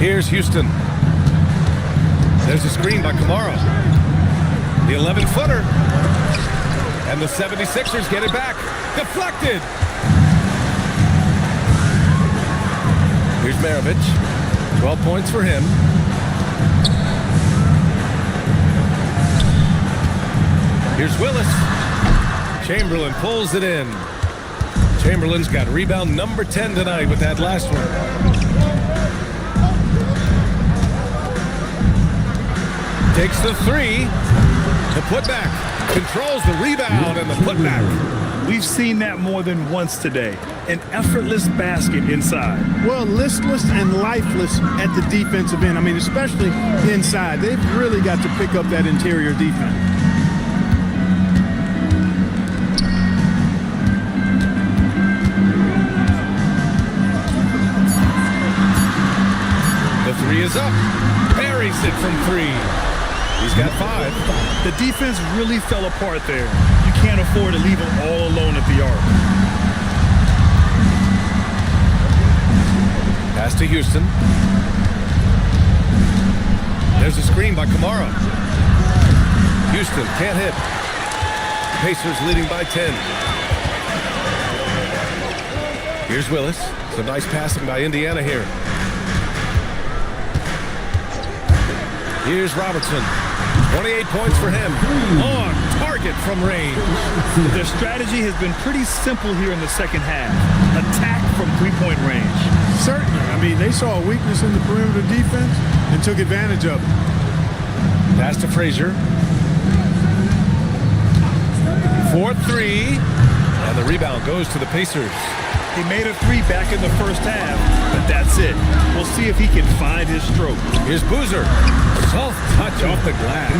Here's Houston. There's a screen by Kamara. The 11-footer. And the 76ers get it back. Deflected. Here's Maravich. 12 points for him. Here's Willis. Chamberlain pulls it in. Chamberlain's got rebound number 10 tonight with that last one. Takes the three. The putback. Controls the rebound and the putback. We've seen that more than once today. An effortless basket inside. Well, listless and lifeless at the defensive end. I mean, especially inside. They've really got to pick up that interior defense. The three is up. Buries it from 3. He's got 5. The defense really fell apart there. You can't afford to leave them all alone at the arc. Pass to Houston. There's a screen by Kamara. Houston can't hit. Pacers leading by 10. Here's Willis. Some nice passing by Indiana here. Here's Robertson. 28 points for him. On target from range. Their strategy has been pretty simple here in the second half. Attack from three-point range. Certainly. I mean, they saw a weakness in the perimeter defense and took advantage of it. Pass to Frazier. 4-3. And the rebound goes to the Pacers. He made a 3 back in the first half, but that's it. We'll see if he can find his stroke. Here's Boozer. Soft touch off the glass.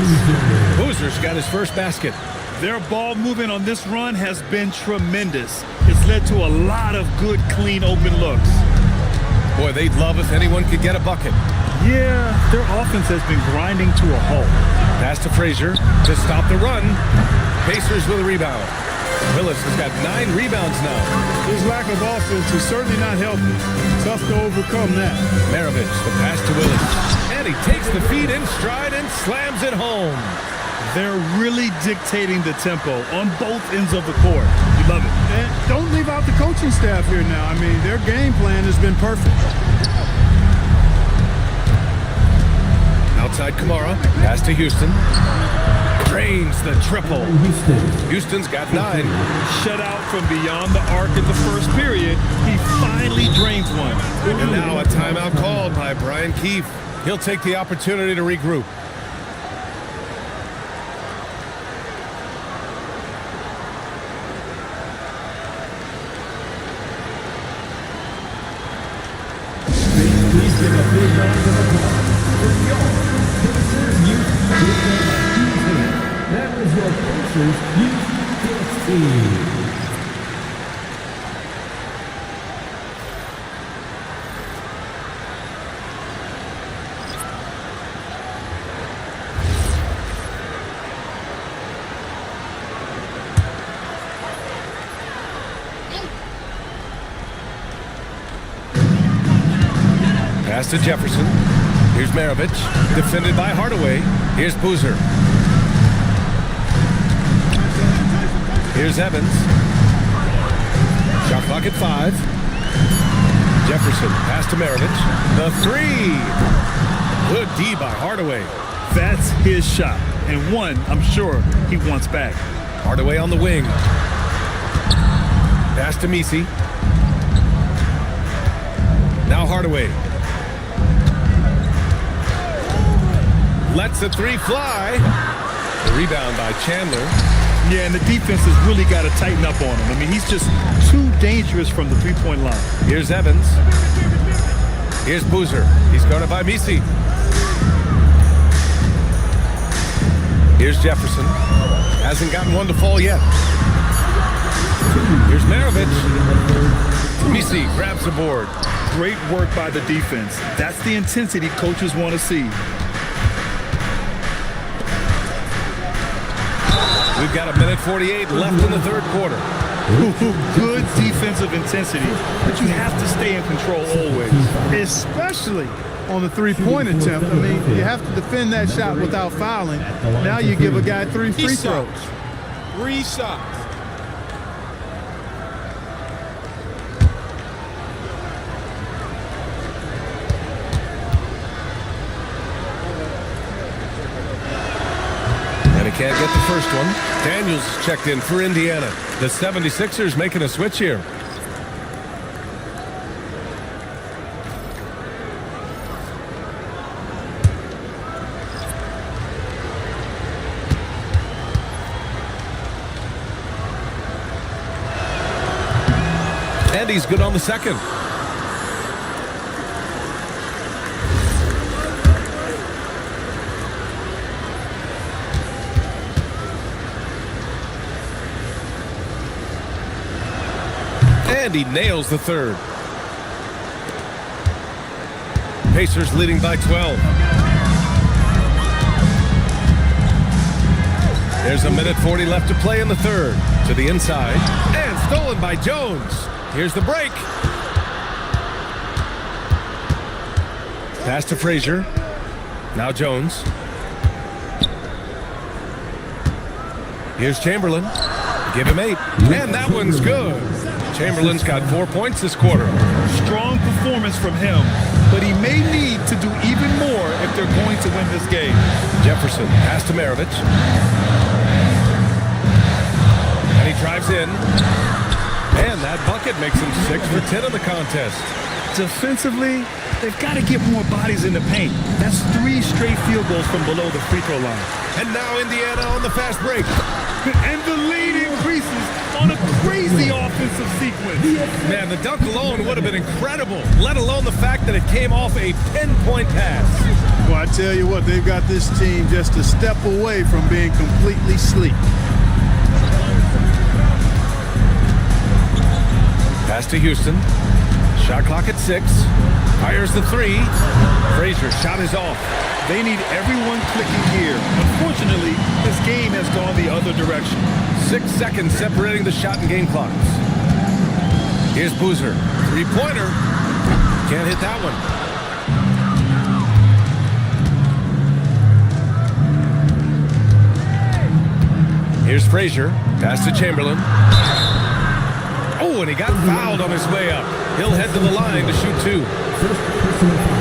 Boozer's got his first basket. Their ball movement on this run has been tremendous. It's led to a lot of good, clean, open looks. Boy, they'd love if anyone could get a bucket. Yeah, their offense has been grinding to a halt. Pass to Frazier to stop the run. Pacers with a rebound. Willis has got 9 rebounds now. His lack of offense is certainly not helping. Tough to overcome that. Maravich, the pass to Willis. And he takes the feed in stride and slams it home. They're really dictating the tempo on both ends of the court. You love it. And don't leave out the coaching staff here now. I mean, their game plan has been perfect. Outside Kamara. Pass to Houston. Drains the triple. Houston's got 9. Shut out from beyond the arc in the first period. He finally drains one. And now a timeout called by Brian Keefe. He'll take the opportunity to regroup. Please give a big round of applause for your Pacers Youth Defense team. That was your Pacers Youth Defense team. Pass to Jefferson. Here's Maravich. Defended by Hardaway. Here's Boozer. Here's Evans. Shot clock at 5. Jefferson. Pass to Maravich. The 3. Good D by Hardaway. That's his shot. And one, I'm sure, he wants back. Hardaway on the wing. Pass to Misi. Now Hardaway. Lets the 3 fly. The rebound by Chandler. Yeah, and the defense has really got to tighten up on him. I mean, he's just too dangerous from the three-point line. Here's Evans. Here's Boozer. He's guarded by Misi. Here's Jefferson. Hasn't gotten one to fall yet. Here's Maravich. Misi grabs the board. Great work by the defense. That's the intensity coaches want to see. We've got 1:48 left in the third quarter. Good defensive intensity, but you have to stay in control always. Especially on the three-point attempt. I mean, you have to defend that shot without fouling. Now you give a guy 3 free throws. 3 shots. And he can't get the first one. Daniels checked in for Indiana. The 76ers making a switch here. And he's good on the second. And he nails the third. Pacers leading by 12. There's 1:40 left to play in the third. To the inside. And stolen by Jones. Here's the break. Pass to Frazier. Now Jones. Here's Chamberlain. Give him 8. And that one's good. Chamberlain's got 4 points this quarter. Strong performance from him, but he may need to do even more if they're going to win this game. Jefferson pass to Maravich. And he drives in. And that bucket makes him 6 for 10 in the contest. Defensively, they've got to get more bodies in the paint. That's 3 straight field goals from below the free throw line. And now Indiana on the fast break. And the lead increases on a crazy offensive sequence. Man, the dunk alone would have been incredible, let alone the fact that it came off a pinpoint pass. Well, I tell you what, they've got this team just a step away from being completely sleep. Pass to Houston. Shot clock at 6. Fires the 3. Frazier shot is off. They need everyone clicking here. Unfortunately, this game has gone the other direction. 6 seconds separating the shot and game clocks. Here's Boozer. 3-pointer. Can't hit that one. Here's Frazier. Pass to Chamberlain. Oh, and he got fouled on his way up. He'll head to the line to shoot 2.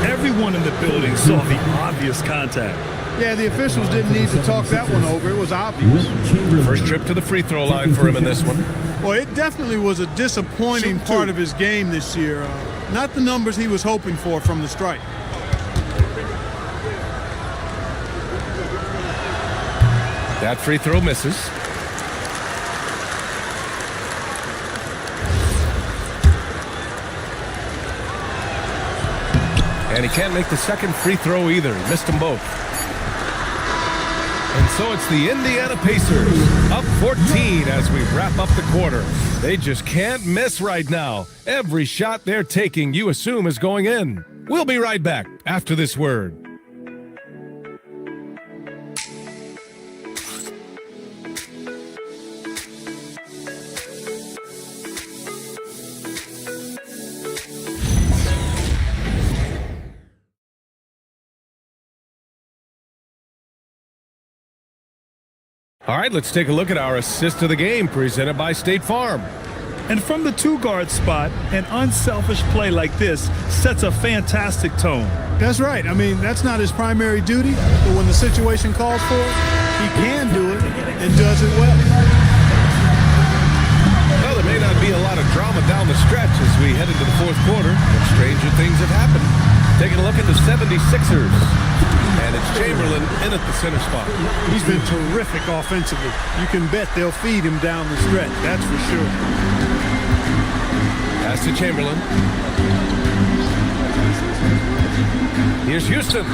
Everyone in the building saw the obvious contact. Yeah, the officials didn't need to talk that one over. It was obvious. First trip to the free throw line for him in this one. Well, it definitely was a disappointing part of his game this year. Not the numbers he was hoping for from the strike. That free throw misses. And he can't make the second free throw either. He missed them both. And so it's the Indiana Pacers up 14 as we wrap up the quarter. They just can't miss right now. Every shot they're taking, you assume, is going in. We'll be right back after this word. All right, let's take a look at our assist of the game presented by State Farm. And from the 2-guard spot, an unselfish play like this sets a fantastic tone. That's right. I mean, that's not his primary duty, but when the situation calls for it, he can do it and does it well. Well, there may not be a lot of drama down the stretch as we head into the fourth quarter, but stranger things have happened. Taking a look at the 76ers. And it's Chamberlain in at the center spot. He's been terrific offensively. You can bet they'll feed him down the stretch, that's for sure. Pass to Chamberlain. Here's Houston.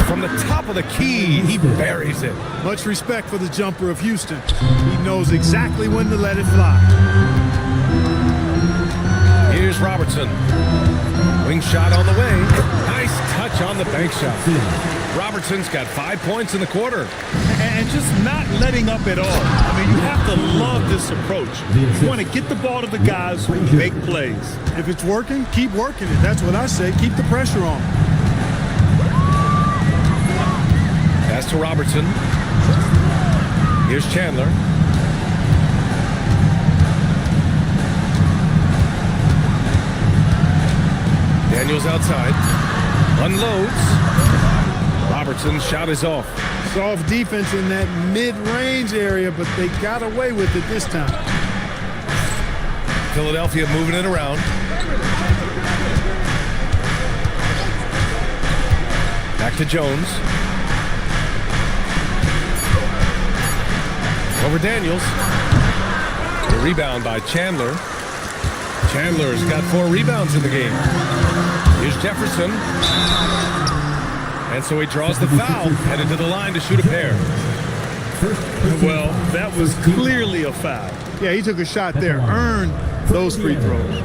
From the top of the key, he buries it. Much respect for the jumper of Houston. He knows exactly when to let it fly. Here's Robertson. Wing shot on the way. Nice touch on the bank shot. Robertson's got 5 points in the quarter. And just not letting up at all. I mean, you have to love this approach. You want to get the ball to the guys who make plays. If it's working, keep working it. That's what I say. Keep the pressure on. Pass to Robertson. Here's Chandler. Daniels outside. Unloads. Robertson's shot is off. Soft defense in that mid-range area, but they got away with it this time. Philadelphia moving it around. Back to Jones. Over Daniels. The rebound by Chandler. Chandler's got 4 rebounds in the game. Here's Jefferson. And so he draws the foul, headed to the line to shoot a pair. Well, that was clearly a foul. Yeah, he took a shot there, earned those free throws.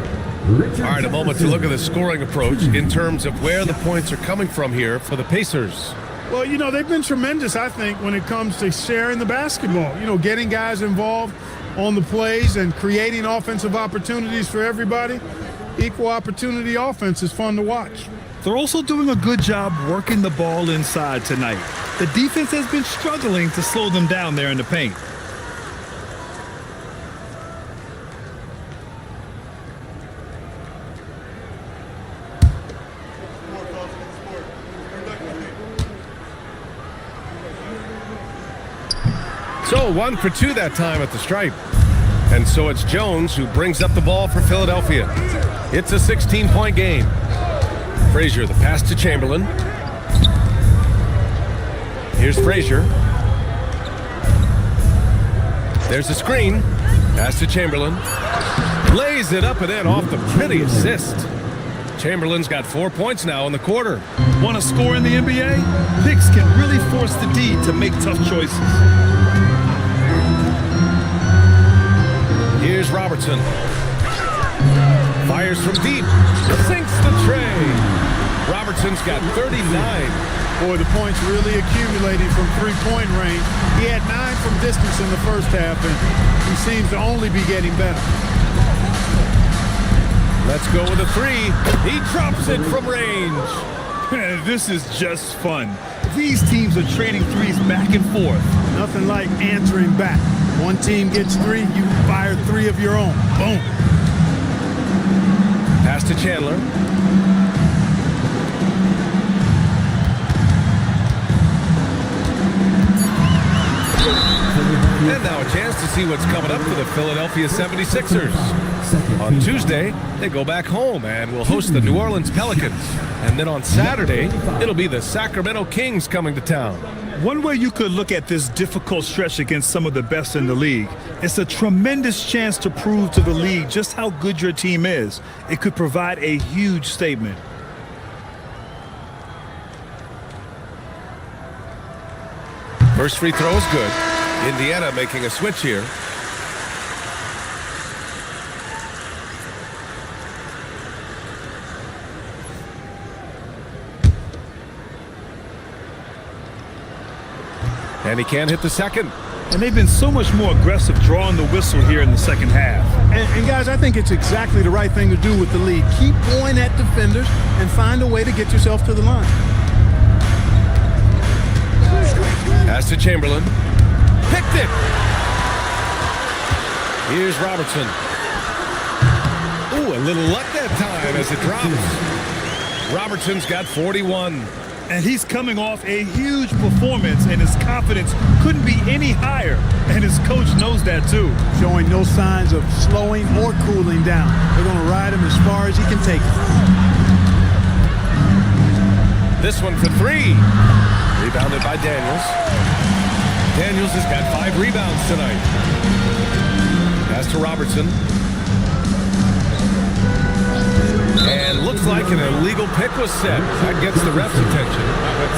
All right, a moment to look at the scoring approach in terms of where the points are coming from here for the Pacers. Well, you know, they've been tremendous, I think, when it comes to sharing the basketball. You know, getting guys involved on the plays and creating offensive opportunities for everybody. Equal opportunity offense is fun to watch. They're also doing a good job working the ball inside tonight. The defense has been struggling to slow them down there in the paint. So 1 for 2 that time at the stripe. And so it's Jones who brings up the ball for Philadelphia. It's a 16-point game. Frazier, the pass to Chamberlain. Here's Frazier. There's a screen. Pass to Chamberlain. Lays it up and in off the pretty assist. Chamberlain's got 4 points now in the quarter. Want to score in the NBA? Picks can really force the D to make tough choices. Here's Robertson. Fires from deep. Sinks the tray. Robertson's got 39. Boy, the points really accumulating from three-point range. He had 9 from distance in the first half, and he seems to only be getting better. Let's go with a 3. He drops it from range. This is just fun. These teams are trading threes back and forth. Nothing like answering back. One team gets 3, you fire 3 of your own. Boom. Pass to Chandler. And now a chance to see what's coming up for the Philadelphia 76ers. On Tuesday, they go back home and will host the New Orleans Pelicans. And then on Saturday, it'll be the Sacramento Kings coming to town. One way you could look at this difficult stretch against some of the best in the league, it's a tremendous chance to prove to the league just how good your team is. It could provide a huge statement. First free throw is good. Indiana making a switch here. And he can't hit the second. And they've been so much more aggressive drawing the whistle here in the second half. And guys, I think it's exactly the right thing to do with the lead. Keep going at defenders and find a way to get yourself to the line. Pass to Chamberlain. Picked it. Here's Robertson. Ooh, a little luck that time as it drops. Robertson's got 41. And he's coming off a huge performance, and his confidence couldn't be any higher. And his coach knows that too. Showing no signs of slowing or cooling down. They're going to ride him as far as he can take it. This one for 3. Rebounded by Daniels. Daniels has got 5 rebounds tonight. Pass to Robertson. And looks like an illegal pick was set. That gets the ref's attention.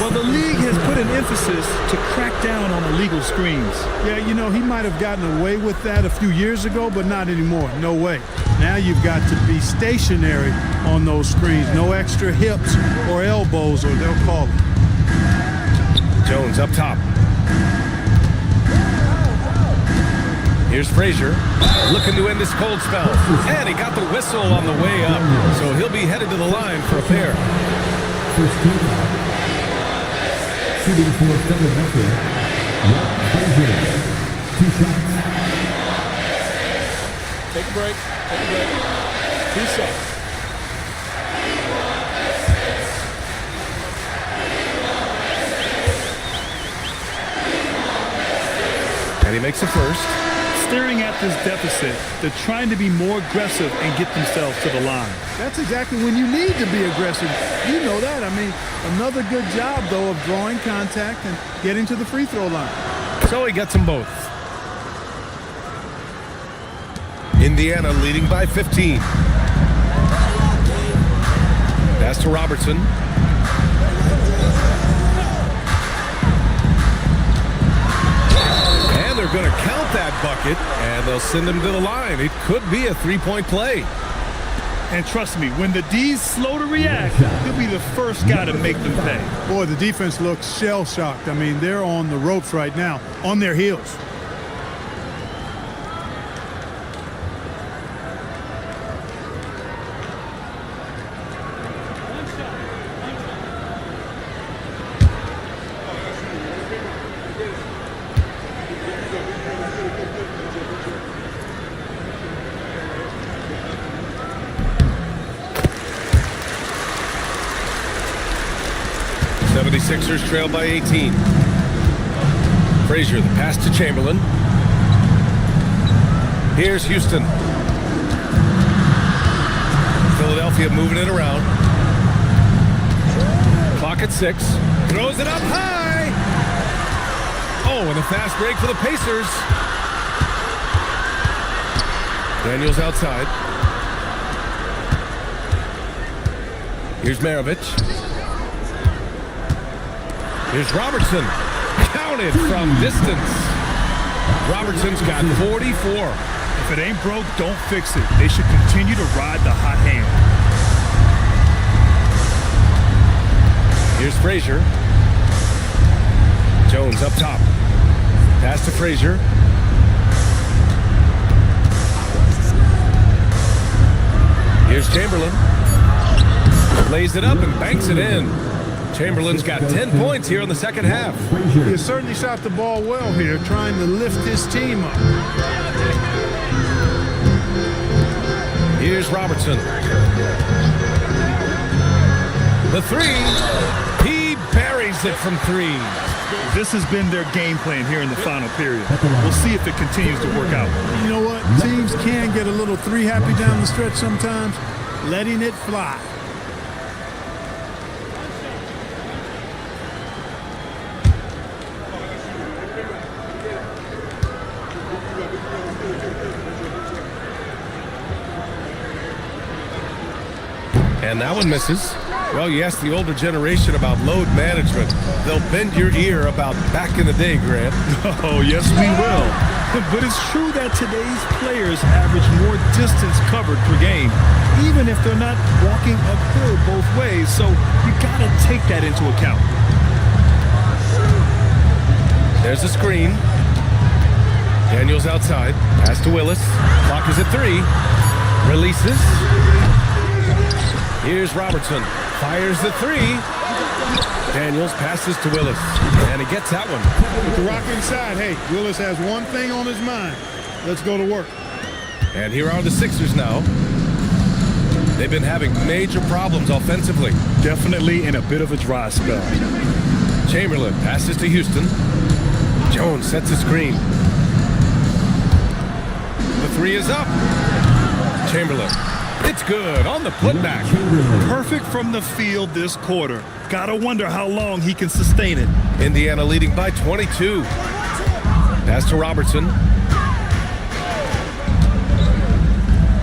Well, the league has put an emphasis to crack down on illegal screens. Yeah, you know, he might have gotten away with that a few years ago, but not anymore. No way. Now you've got to be stationary on those screens. No extra hips or elbows, or they'll call it. Jones up top. Here's Frazier, looking to end this cold spell. And he got the whistle on the way up, so he'll be headed to the line for a pair. First team foul. Shooting for Philadelphia. Frazier. 2 shots. Take a break. Take a break. 2 shots. And he makes a first. Staring at this deficit, they're trying to be more aggressive and get themselves to the line. That's exactly when you need to be aggressive. You know that. I mean, another good job, though, of drawing contact and getting to the free throw line. So he gets them both. Indiana leading by 15. Pass to Robertson. And they're going to count that bucket, and they'll send him to the line. It could be a 3-point play. And trust me, when the D's slow to react, he'll be the first guy to make them pay. Boy, the defense looks shell-shocked. I mean, they're on the ropes right now, on their heels. Sixers trail by 18. Frazier, the pass to Chamberlain. Here's Houston. Philadelphia moving it around. Clock at 6. Throws it up high. Oh, and a fast break for the Pacers. Daniels outside. Here's Maravich. Here's Robertson, counted from distance. Robertson's got 44. If it ain't broke, don't fix it. They should continue to ride the hot hand. Here's Frazier. Jones up top. Pass to Frazier. Here's Chamberlain. Lays it up and banks it in. Chamberlain's got 10 points here in the second half. He certainly shot the ball well here, trying to lift his team up. Here's Robertson. The 3. He buries it from 3. This has been their game plan here in the final period. We'll see if it continues to work out. You know what? Teams can get a little 3-happy down the stretch sometimes, letting it fly. And that one misses. Well, you ask the older generation about load management. They'll bend your ear about back in the day, Grant. Oh, yes, we will. But it's true that today's players average more distance covered per game, even if they're not walking uphill both ways. So you got to take that into account. There's a screen. Daniels outside. Pass to Willis. Clock is at 3. Releases. Here's Robertson. Fires the 3. Daniels passes to Willis. And he gets that one. With the rock inside, hey, Willis has one thing on his mind. Let's go to work. And here are the Sixers now. They've been having major problems offensively. Definitely in a bit of a dry spell. Chamberlain passes to Houston. Jones sets a screen. The 3 is up. Chamberlain. It's good on the putback. Perfect from the field this quarter. Gotta wonder how long he can sustain it. Indiana leading by 22. Pass to Robertson.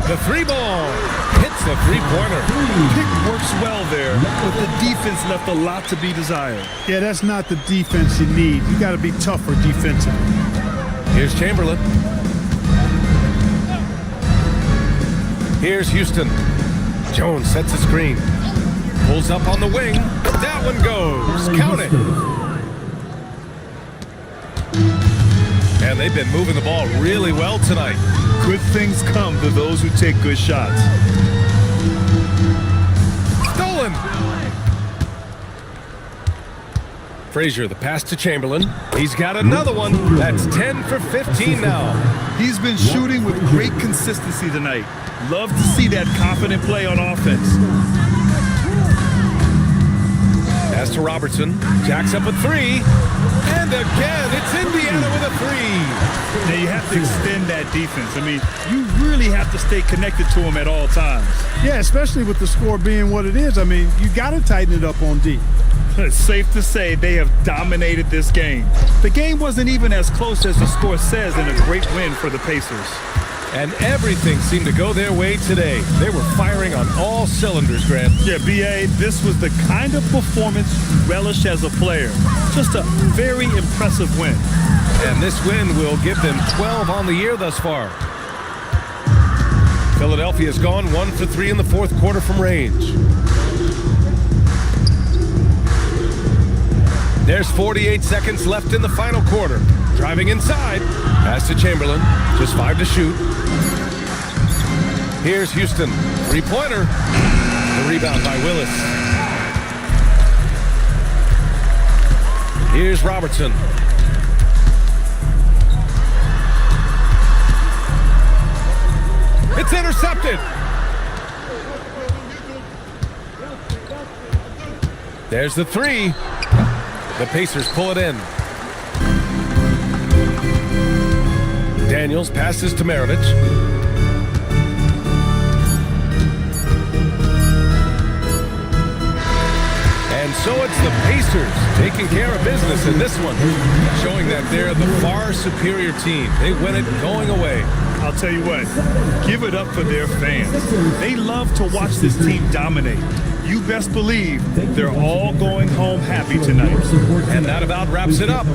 The 3 ball hits the 3-pointer. Pick works well there, but the defense left a lot to be desired. Yeah, that's not the defense you need. You got to be tougher defensively. Here's Chamberlain. Here's Houston. Jones sets a screen. Pulls up on the wing. That one goes. Count it. And they've been moving the ball really well tonight. Good things come to those who take good shots. Stolen. Frazier, the pass to Chamberlain. He's got another one. That's 10 for 15 now. He's been shooting with great consistency tonight. Love to see that confident play on offense. Pass to Robertson. Jacks up a three. And again, it's Indiana with a three. Now you have to extend that defense. I mean, you really have to stay connected to him at all times. Yeah, especially with the score being what it is. I mean, you got to tighten it up on D. It's safe to say they have dominated this game. The game wasn't even as close as the score says in a great win for the Pacers. And everything seemed to go their way today. They were firing on all cylinders, Grant. Yeah, B.A., this was the kind of performance relish as a player. Just a very impressive win. And this win will give them 12 on the year thus far. Philadelphia's gone 1 for 3 in the fourth quarter from range. There's 48 seconds left in the final quarter. Driving inside. Pass to Chamberlain. Just 5 to shoot. Here's Houston. Three-pointer. The rebound by Willis. Here's Robertson. It's intercepted. There's the three. The Pacers pull it in. Daniels passes to Maravich. And so it's the Pacers taking care of business in this one, showing that they're the far superior team. They win it going away. I'll tell you what, give it up for their fans. They love to watch this team dominate. You best believe they're all going home happy tonight. And that about wraps it up.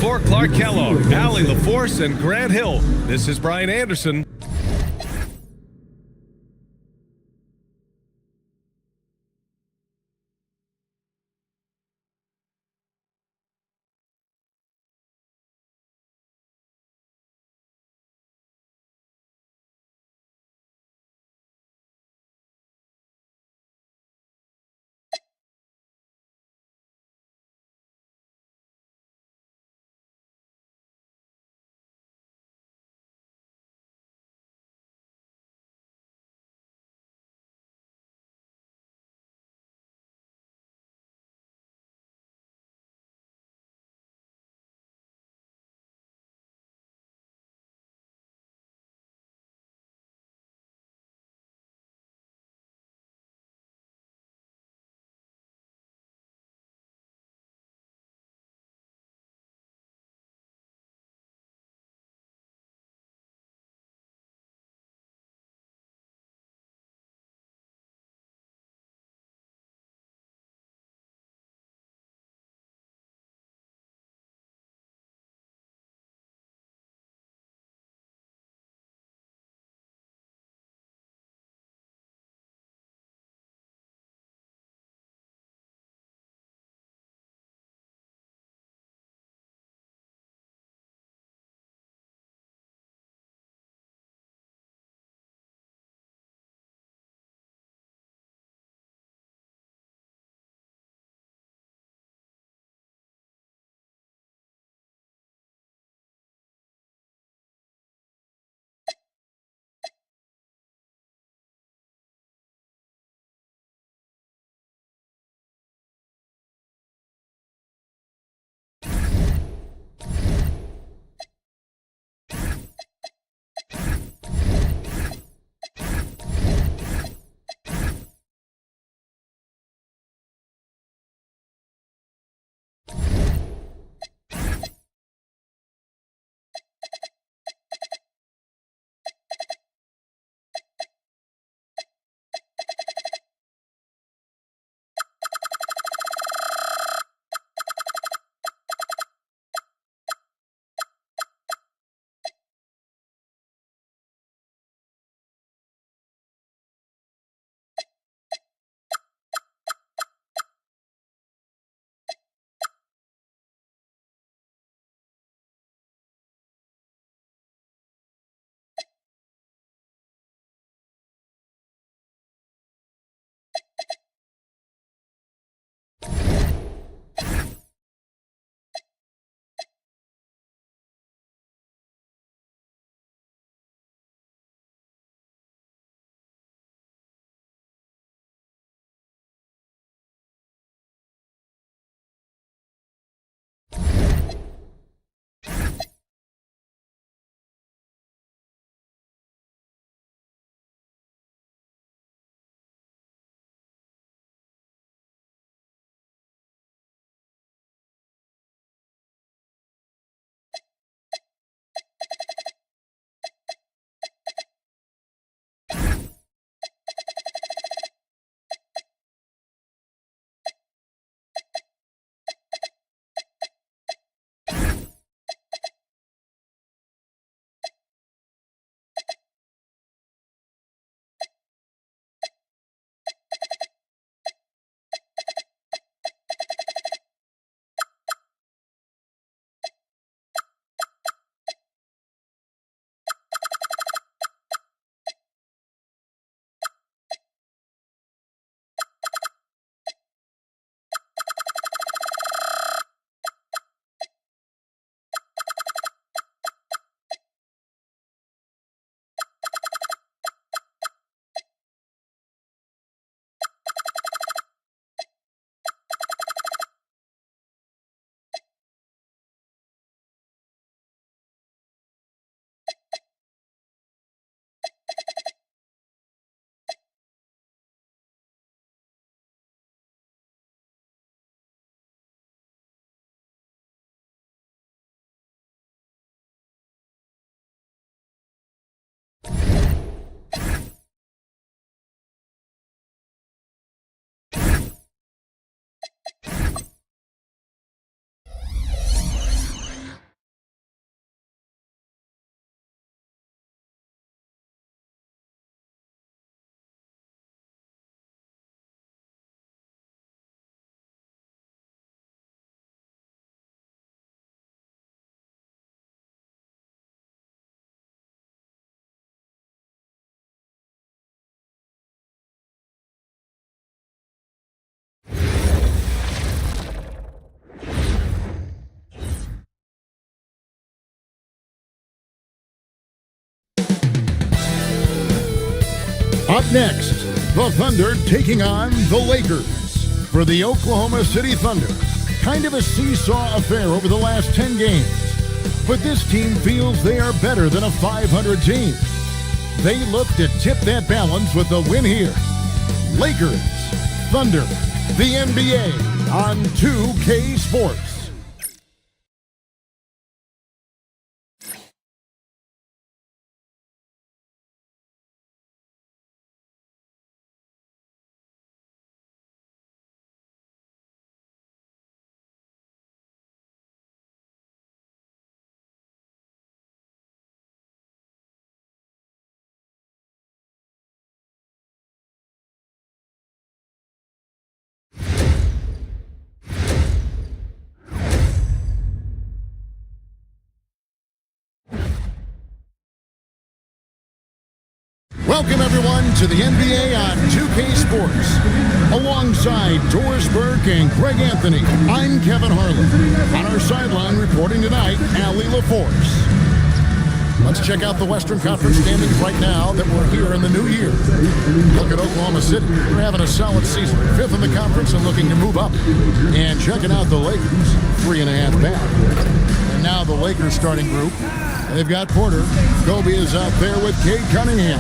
For Clark Kellogg, Allie LaForce, and Grant Hill, this is Brian Anderson. Up next, the Thunder taking on the Lakers. For the Oklahoma City Thunder, kind of a seesaw affair over the last 10 games. But this team feels they are better than a 500 team. They look to tip that balance with a win here. Lakers, Thunder, the NBA on 2K Sports. Welcome, everyone, to the NBA on 2K Sports. Alongside Doris Burke and Greg Anthony, I'm Kevin Harlan. On our sideline reporting tonight, LaLVsOKC. Let's check out the Western Conference standings right now that we're here in the new year. Look at Oklahoma City. They're having a solid season. 5th in the conference and looking to move up. And checking out the Lakers, 3.5 back. And now the Lakers starting group. They've got Porter. Kobe is out there with Cade Cunningham.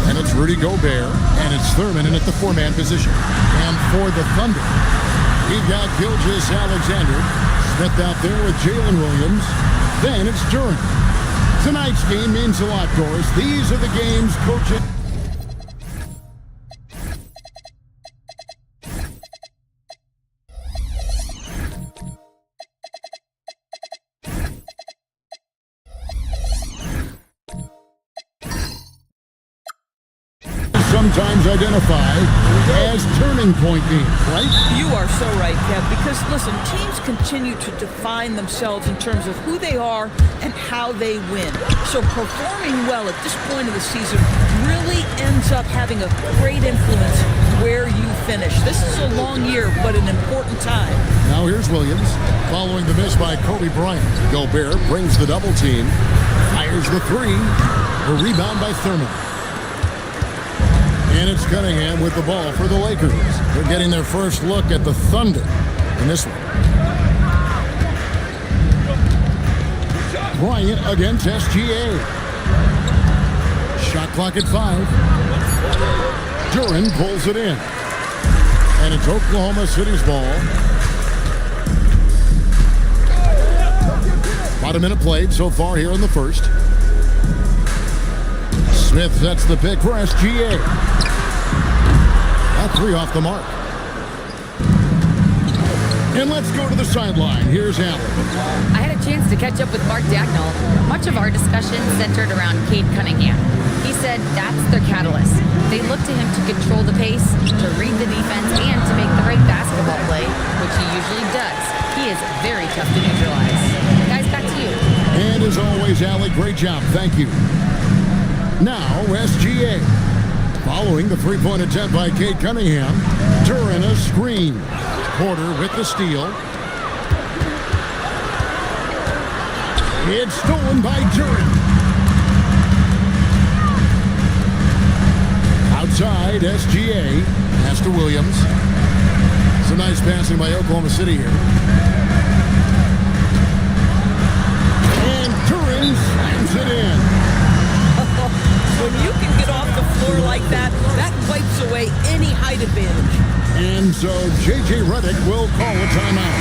And it's Rudy Gobert, and it's Thurman in at the 4-man position. And for the Thunder, we've got Gilgeous-Alexander. Smith out there with Jalen Williams. Then it's Duren. Tonight's game means a lot, Doris. These are the games coaches... sometimes identify as turning point games, right? You are so right, Kev, because listen, teams continue to define themselves in terms of who they are and how they win. So performing well at this point of the season really ends up having a great influence where you finish. This is a long year, but an important time. Now here's Williams, following the miss by Kobe Bryant. Gobert brings the double team, fires the three, a rebound by Thurman. And it's Cunningham with the ball for the Lakers. They're getting their first look at the Thunder in this one. Bryant against SGA. Shot clock at 5. Duren pulls it in. And it's Oklahoma City's ball. About a minute played so far here in the first. Smith sets the pick for SGA. That 3 off the mark. And let's go to the sideline. Here's Allen. I had a chance to catch up with Mark Dagnall. Much of our discussion centered around Cade Cunningham. He said that's their catalyst. They look to him to control the pace, to read the defense, and to make the right basketball play, which he usually does. He is very tough to neutralize. Guys, back to you. And as always, Allie, great job. Thank you. Now, SGA. Following the three-point attempt by Cade Cunningham. Duren a screen. Porter with the steal. It's stolen by Duren. Outside, SGA. Pass to Williams. It's a nice passing by Oklahoma City here. And Duren slams it in. When you can get off the floor like that, that wipes away any height advantage. And so J.J. Redick will call a timeout.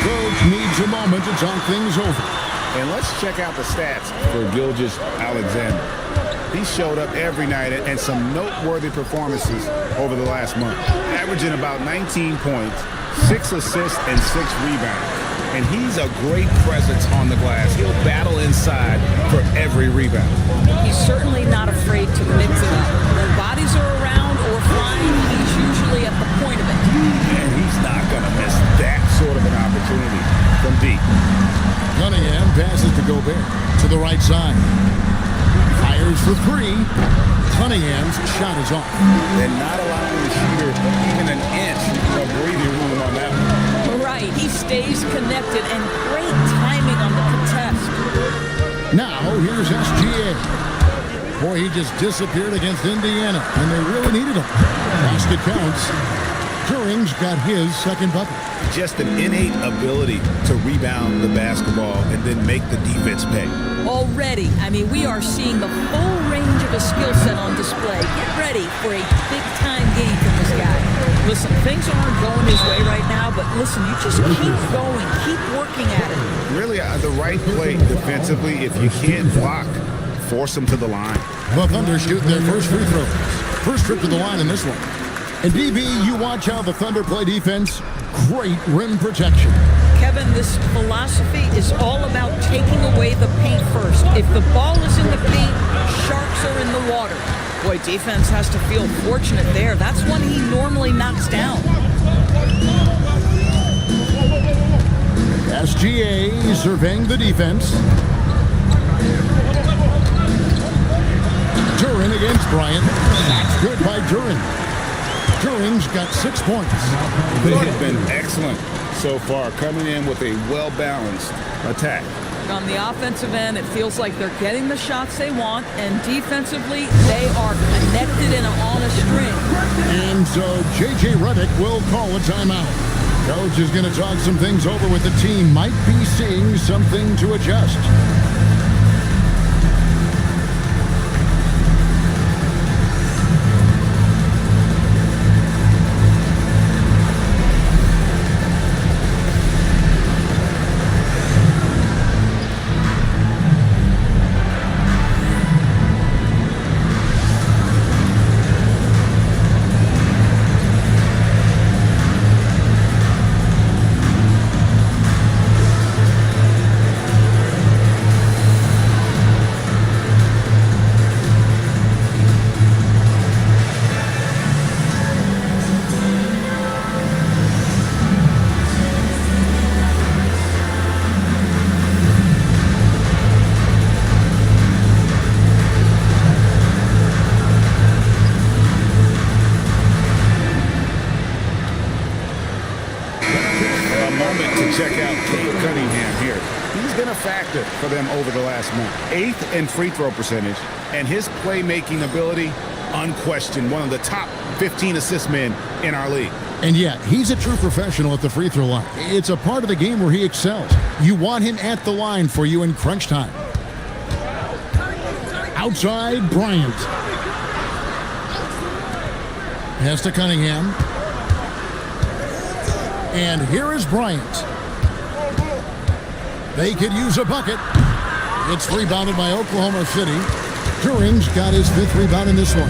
Coach needs a moment to talk things over. And let's check out the stats for Gilgeous-Alexander. He showed up every night and some noteworthy performances over the last month, averaging about 19 points, 6 assists, and 6 rebounds. And he's a great presence on the glass. He'll battle inside for every rebound. He's certainly not afraid to mix it up. When bodies are around or flying, he's usually at the point of it. And he's not going to miss that sort of an opportunity from deep. Cunningham passes to Gobert to the right side. Fires for 3. Cunningham's shot is off. And not allowing the shooter even an inch of breathing room on that one. Right, he stays connected and great timing on the contest. Now here's SGA. Boy, he just disappeared against Indiana, and they really needed him. Basket counts. Turing's got his second bucket. Just an innate ability to rebound the basketball and then make the defense pay. Already, I mean, we are seeing the full range of his skill set on display. Get ready for a big-time game from this guy. Listen, things aren't going his way right now, but listen, you just keep going, keep working at it. Really, the right play defensively, if you can't block, force them to the line. The Thunder shoot their first free throw. First trip to the line in this one. And DB, you watch how the Thunder play defense. Great rim protection. Kevin, this philosophy is all about taking away the paint first. If the ball is in the paint, sharks are in the water. Boy, defense has to feel fortunate there. That's one he normally knocks down. SGA surveying the defense. Duren against Bryant. That's good by Duren. Turing's got 6 points. They have been excellent so far, coming in with a well-balanced attack. On the offensive end, it feels like they're getting the shots they want, and defensively, they are connected and on a string. And so J.J. Redick will call a timeout. Coach is going to talk some things over with the team. Might be seeing something to adjust. For them over the last month. 8th in free throw percentage, and his playmaking ability, unquestioned, one of the top 15 assist men in our league. And yet, he's a true professional at the free throw line. It's a part of the game where he excels. You want him at the line for you in crunch time. Outside, Bryant. Pass to Cunningham. And here is Bryant. They could use a bucket. It's rebounded by Oklahoma City. Turing's got his 5th rebound in this one.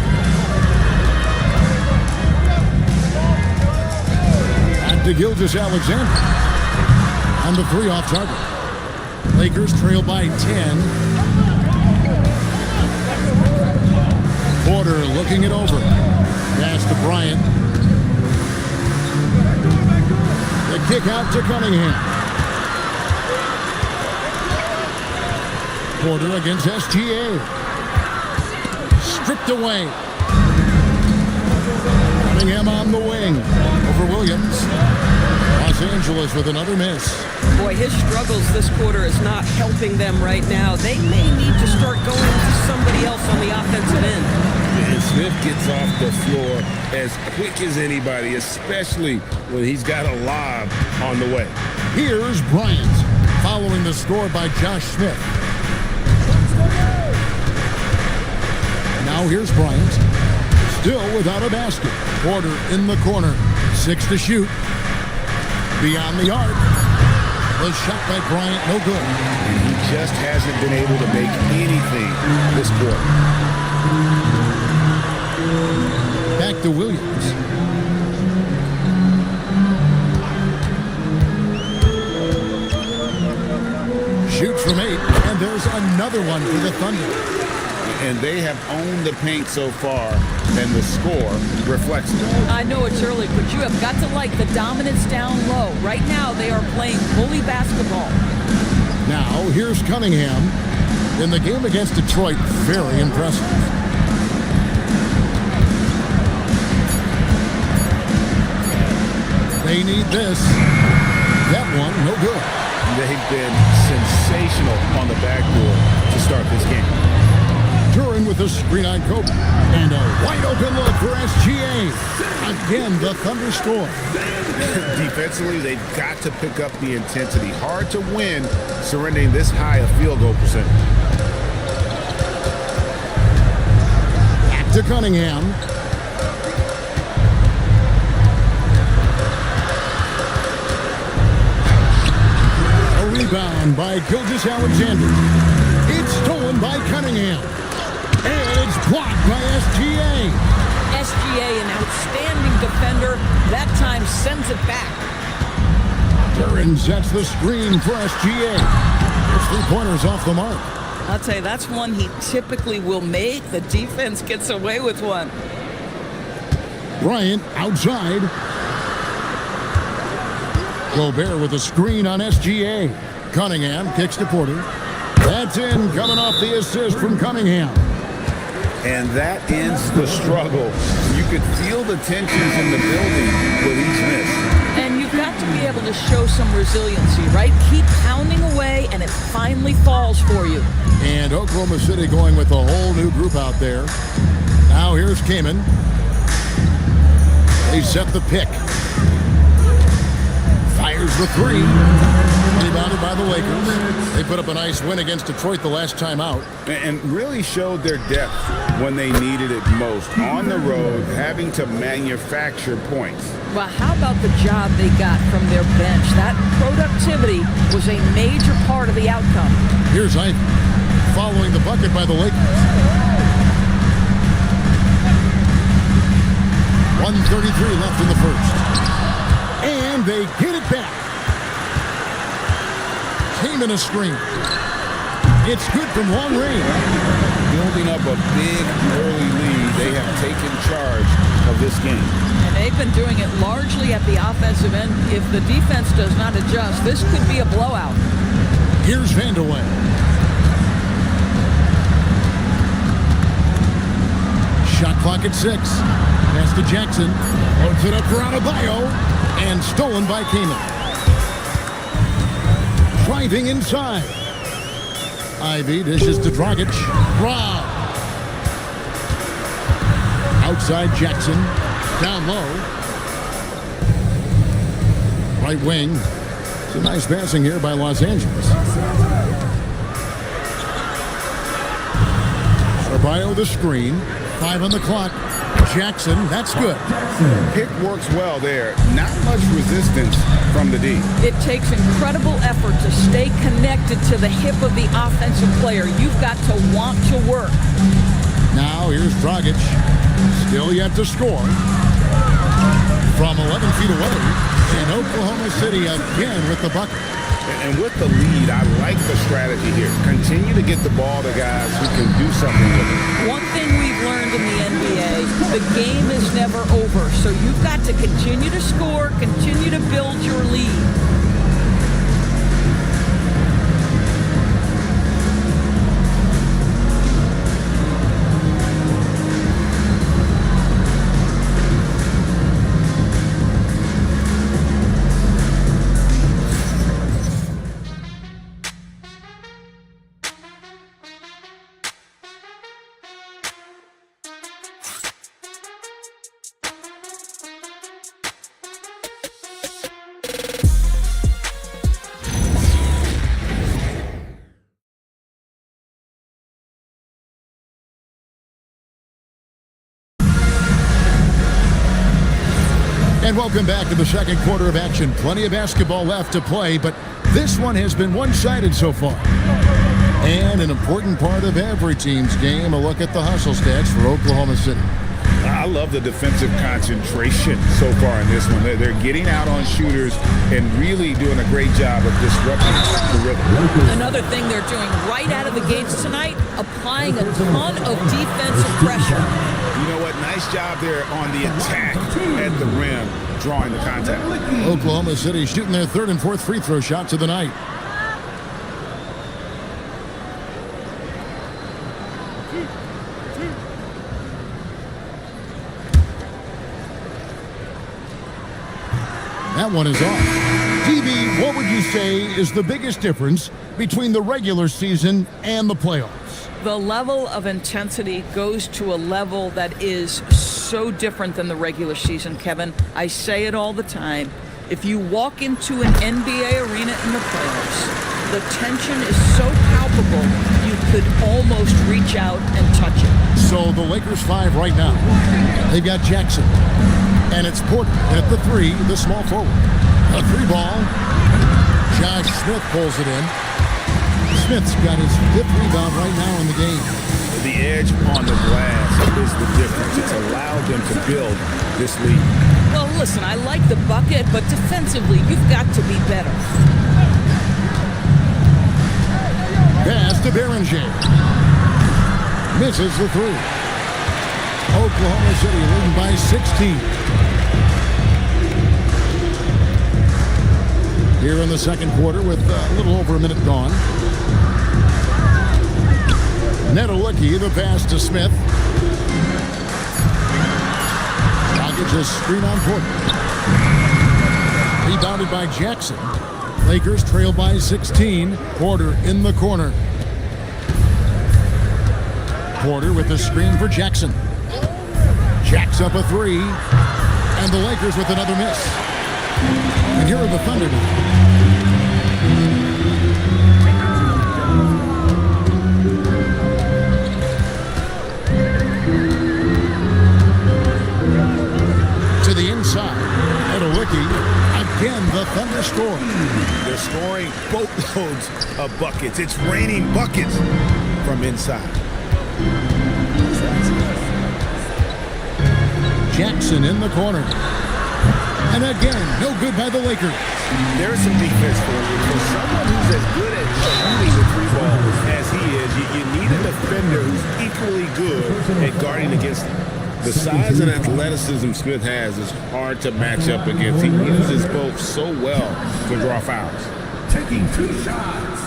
At AtLvsWiz. On the 3 off target. Lakers trail by 10. Porter looking it over. Pass to Bryant. The kick out to Cunningham. Porter against SGA. Stripped away. Cunningham on the wing. Over Williams. Los Angeles with another miss. Boy, his struggles this quarter is not helping them right now. They may need to start going to somebody else on the offensive end. And Smith gets off the floor as quick as anybody, especially when he's got a lob on the way. Here's Bryant, following the score by Josh Smith. Now here's Bryant, still without a basket. Porter in the corner, 6 to shoot. Beyond the arc. The shot by Bryant, no good. And he just hasn't been able to make anything this quarter. Back to Williams. Shoots from 8, and there's another one for the Thunder. And they have owned the paint so far, and the score reflects it. I know it's early, but you have got to like the dominance down low. Right now, they are playing bully basketball. Now, here's Cunningham. In the game against Detroit, very impressive. They need this. That one, no good. They've been sensational on the backboard to start this game. Duran with a screen on Kobe. And a wide open look for SGA. Again, the thunderstorm. Defensively, they've got to pick up the intensity. Hard to win surrendering this high a field goal percentage. Back to Cunningham. A rebound by Gilgeous-Alexander. It's stolen by Cunningham. And it's blocked by SGA. SGA, an outstanding defender, that time sends it back. Duran sets the screen for SGA. There's 3 pointers off the mark. I'll tell you, that's one he typically will make. The defense gets away with one. Bryant outside. Gobert with a screen on SGA. Cunningham kicks to Porter. That's in, coming off the assist from Cunningham. And that ends the struggle. You could feel the tensions in the building with each miss. And you've got to be able to show some resiliency, right? Keep pounding away, and it finally falls for you. And Oklahoma City going with a whole new group out there. Now here's Kaman. They set the pick. Fires the 3. Rebounded by the Lakers. They put up a nice win against Detroit the last time out. And really showed their depth when they needed it most. On the road, having to manufacture points. Well, how about the job they got from their bench? That productivity was a major part of the outcome. Here's Ivy following the bucket by the Lakers. 1:33 left in the first. And they get it back. Came in a screen. It's good from long range. Building up a big early lead, they have taken charge of this game. And they've been doing it largely at the offensive end. If the defense does not adjust, this could be a blowout. Here's Vandeweghe. Shot clock at 6. Pass to Jackson. Loads it up for Adebayo. And stolen by Kaman. Driving inside. Ivy dishes to Dragic. Rob. Outside Jackson. Down low. Right wing. It's a nice passing here by Los Angeles. Adebayo the screen. 5 on the clock. Jackson, that's good. Pick works well there. Not much resistance from the D. It takes incredible effort to stay connected to the hip of the offensive player. You've got to want to work. Now here's Dragic. Still yet to score. From 11 feet away. And Oklahoma City again with the bucket. And with the lead, I like the strategy here. Continue to get the ball to guys who can do something with it. One thing we've learned in the NBA, the game is never over. So you've got to continue to score, continue to build your lead. And welcome back to the second quarter of action. Plenty of basketball left to play, but this one has been one-sided so far. And an important part of every team's game, a look at the hustle stats for Oklahoma City. I love the defensive concentration so far in this one. They're getting out on shooters and really doing a great job of disrupting the rhythm. Another thing they're doing right out of the gates tonight, applying a ton of defensive pressure. You know what? Nice job there on the attack at the rim, drawing the contact. Oklahoma City shooting their third and fourth free throw shots of the night. That one is off. DB, what would you say is the biggest difference between the regular season and the playoffs? The level of intensity goes to a level that is so different than the regular season, Kevin. I say it all the time. If you walk into an NBA arena in the playoffs, the tension is so palpable, you could almost reach out and touch it. So the Lakers 5 right now. They've got Jackson. And it's Porter at the 3, the small forward. A 3 ball. Josh Smith pulls it in. Smith's got his 5th rebound right now in the game. The edge on the glass is the difference. It's allowed them to build this lead. Well, listen, I like the bucket, but defensively, you've got to be better. Pass to Berenger. Misses the 3. Oklahoma City leading by 16. Here in the second quarter with a little over a minute gone. Netalicki, the pass to Smith. Rockets a screen on Porter. Rebounded by Jackson. Lakers trail by 16. Porter in the corner. Porter with the screen for Jackson. Jacks up a 3. And the Lakers with another miss. And here are the Thunder now. To the inside. Netalicki. Again, the Thunder score. They're scoring boatloads of buckets. It's raining buckets from inside. Jackson in the corner. And again, no good by the Lakers. There's some defense for you. For someone who's as good at shooting the 3 ball as he is, you need a defender who's equally good at guarding against him. The size and athleticism Smith has is hard to match up against. He uses both so well to draw fouls. Taking 2 shots.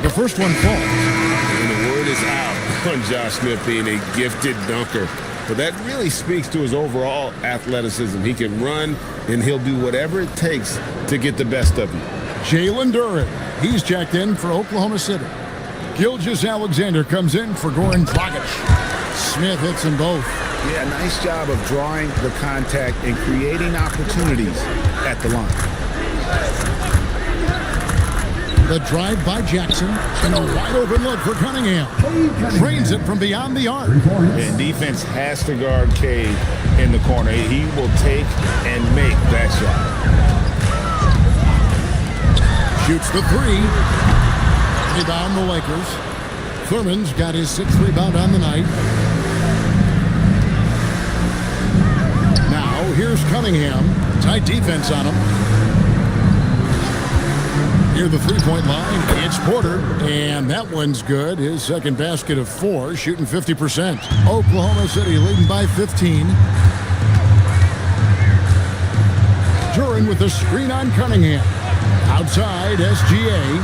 The first one falls. And the word is out on Josh Smith being a gifted dunker. But that really speaks to his overall athleticism. He can run, and he'll do whatever it takes to get the best of you. Jalen Duren. He's checked in for Oklahoma City. Gilgeous-Alexander comes in for Goran Dragic. Smith hits them both. Yeah, nice job of drawing the contact and creating opportunities at the line. The drive by Jackson and a wide open look for Cunningham. Drains it from beyond the arc. And defense has to guard Cade in the corner. He will take and make that shot. Shoots the 3. Rebound the Lakers. Thurman's got his 6th rebound on the night. Now here's Cunningham. Tight defense on him. Near the 3-point line, it's Porter, and that one's good. His second basket of 4, shooting 50%. Oklahoma City leading by 15. Duren with the screen on Cunningham. Outside, SGA.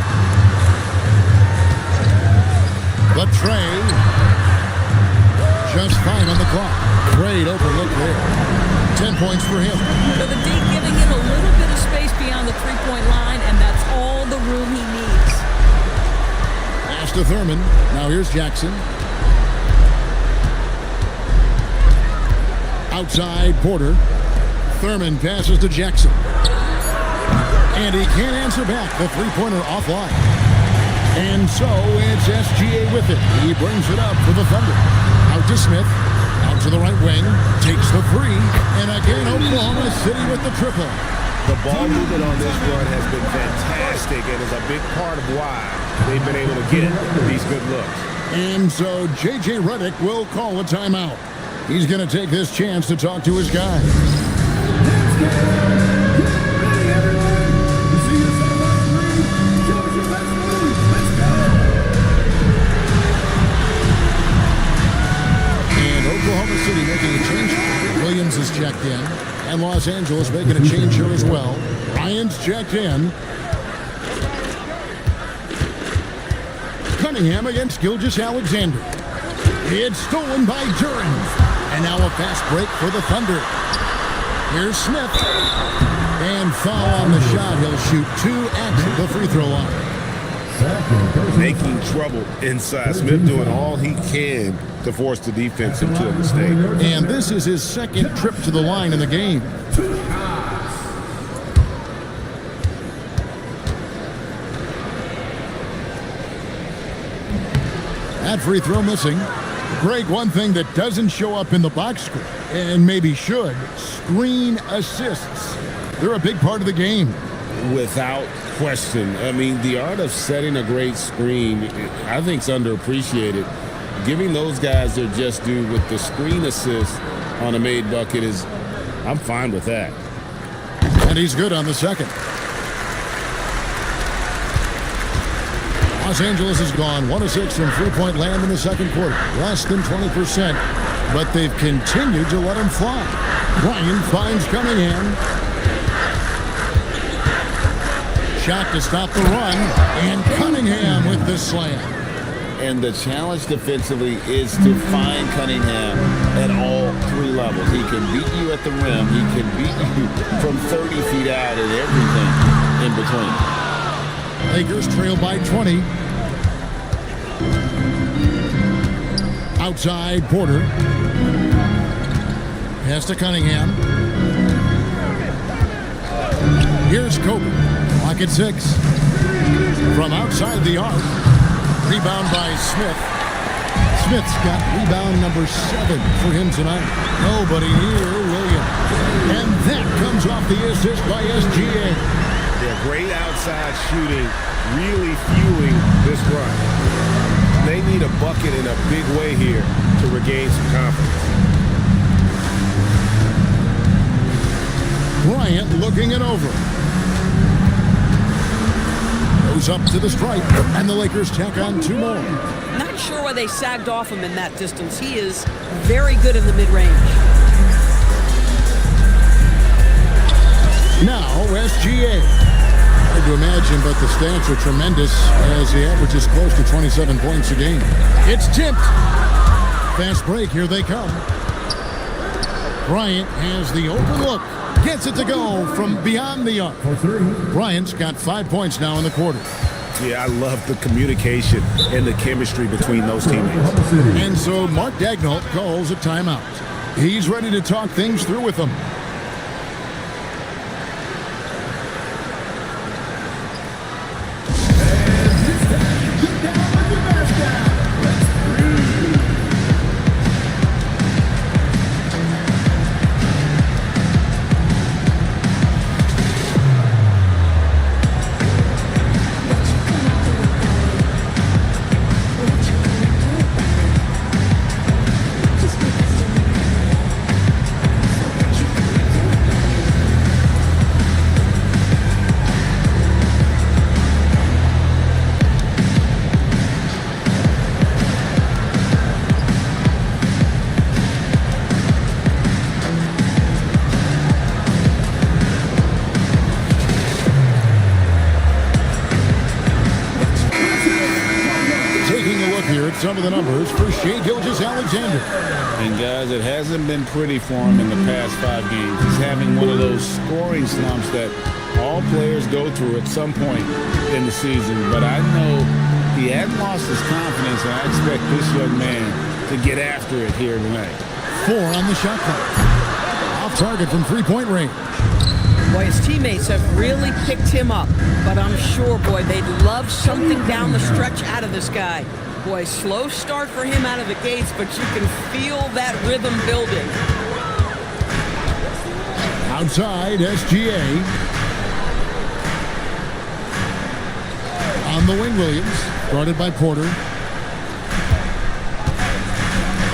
The tray. Just fine on the clock. Great overlook there. 10 points for him. So the D giving him a little bit of space beyond the 3-point line, and that's all the room he needs. Pass to Thurman. Now here's Jackson. Outside, Porter. Thurman passes to Jackson. And he can't answer back. The 3-pointer offline. And so it's SGA with it. He brings it up for the Thunder. Out to Smith. Out to the right wing. Takes the 3. And again, Oklahoma City with the triple. The ball movement on this run has been fantastic and is a big part of why they've been able to get these good looks. And so J.J. Redick will call a timeout. He's going to take this chance to talk to his guys. And Oklahoma City making a change. Williams is checked in. And Los Angeles making a change here as well. Ryan's checked in. Cunningham against Gilgeous-Alexander. It's stolen by Duren. And now a fast break for the Thunder. Here's Smith. And foul on the shot. He'll shoot 2 at the free throw line. Making trouble inside. Smith doing all he can to force the defense into a mistake. And this is his second trip to the line in the game. That free throw missing. Greg, one thing that doesn't show up in the box score, and maybe should, screen assists. They're a big part of the game. Without question. I mean, the art of setting a great screen, I think, is underappreciated. Giving those guys their just due with the screen assist on a made bucket is, I'm fine with that. And he's good on the second. Los Angeles has gone 1 of 6 from three-point land in the second quarter. Less than 20%. But they've continued to let him fly. Ryan finds Cunningham. Shot to stop the run. And Cunningham with the slam. And the challenge defensively is to find Cunningham at all 3 levels. He can beat you at the rim. He can beat you from 30 feet out and everything in between. Lakers trail by 20. Outside, Porter. Pass to Cunningham. Here's Kobe. Clock at 6. From outside the arc. Rebound by Smith. Smith's got rebound number 7 for him tonight. Nobody near Williams. And that comes off the assist by SGA. Yeah, great outside shooting, really fueling this run. They need a bucket in a big way here to regain some confidence. Bryant looking it over. Goes up to the stripe, and the Lakers tack on 2 more. Not sure why they sagged off him in that distance. He is very good in the mid-range. Now, SGA. Hard to imagine, but the stats are tremendous as he averages close to 27 points a game. It's tipped. Fast break. Here they come. Bryant has the open look. Gets it to go from beyond the arc. Bryant's got 5 points now in the quarter. Yeah, I love the communication and the chemistry between those teammates. And so Mark Daigneault calls a timeout. He's ready to talk things through with them. Some of the numbers for Shai Gilgeous-Alexander. And guys, it hasn't been pretty for him in the past 5 games. He's having one of those scoring slumps that all players go through at some point in the season. But I know he hasn't lost his confidence, and I expect this young man to get after it here tonight. 4 on the shot clock. Off target from three-point range. Boy, his teammates have really picked him up. But I'm sure, boy, they'd love something down the stretch out of this guy. Boy, slow start for him out of the gates, but you can feel that rhythm building. Outside, SGA. On the wing, Williams. Guarded by Porter.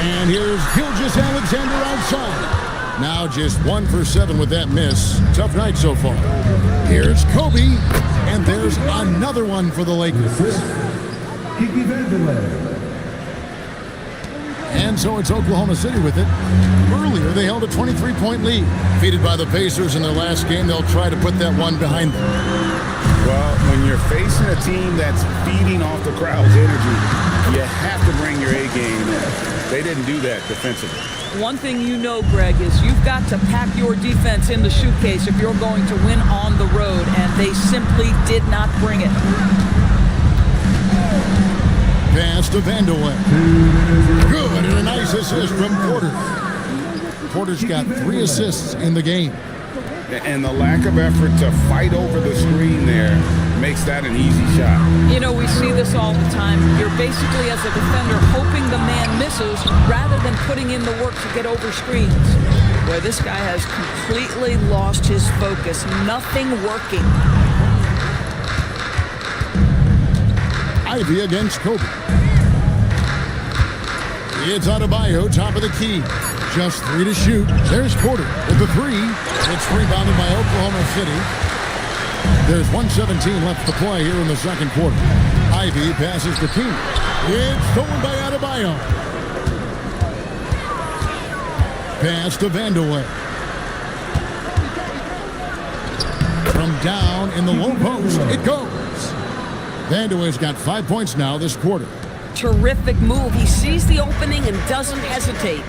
And here's Gilgeous-Alexander outside. Now just 1 for 7 with that miss. Tough night so far. Here's Kobe. And there's another one for the Lakers. And so it's Oklahoma City with it. Earlier, they held a 23-point lead. Defeated by the Pacers in their last game, they'll try to put that one behind them. Well, when you're facing a team that's feeding off the crowd's energy, you have to bring your A game in. They didn't do that defensively. One thing you know, Greg, is you've got to pack your defense in the suitcase if you're going to win on the road, and they simply did not bring it. Pass to Vandeweghe. Good, and a nice assist from Porter. Porter's got 3 assists in the game. And the lack of effort to fight over the screen there makes that an easy shot. You know, we see this all the time. You're basically, as a defender, hoping the man misses rather than putting in the work to get over screens. Where this guy has completely lost his focus. Nothing working. Ivy against Kobe. It's Adebayo, top of the key. Just 3 to shoot. There's Porter with the 3. It's rebounded by Oklahoma City. There's 1:17 left to play here in the second quarter. Ivy passes to King. It's stolen by Adebayo. Pass to Vandeweghe. From down in the low post, it goes. Vandeweghe's got 5 points now this quarter. Terrific move. He sees the opening and doesn't hesitate.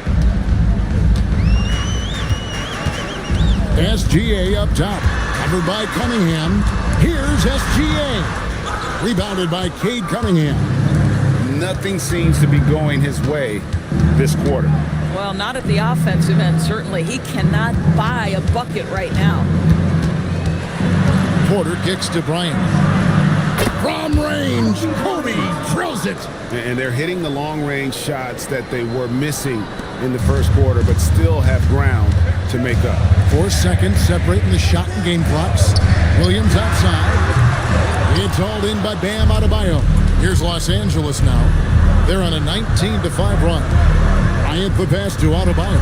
SGA up top, covered by Cunningham. Here's SGA. Rebounded by Cade Cunningham. Nothing seems to be going his way this quarter. Well, not at the offensive end, certainly. He cannot buy a bucket right now. Porter kicks to Bryant. From range, Kobe drills it. And they're hitting the long-range shots that they were missing in the first quarter, but still have ground to make up. 4 seconds separating the shot and game clocks. Williams outside. It's hauled in by Bam Adebayo. Here's Los Angeles now. They're on a 19-5 run. Bryant the pass to Adebayo.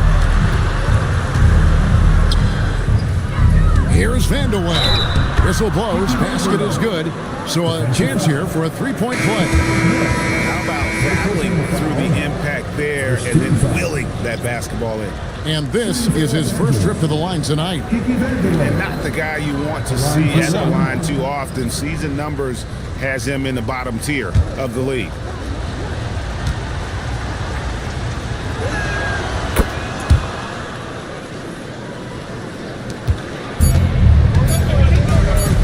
Here's Vandeweghe. Whistle blows. Basket is good. So a chance here for a 3-point play. How about battling through the impact there and then willing that basketball in? And this is his first trip to the line tonight. And not the guy you want to see at the line too often. Season numbers has him in the bottom tier of the league.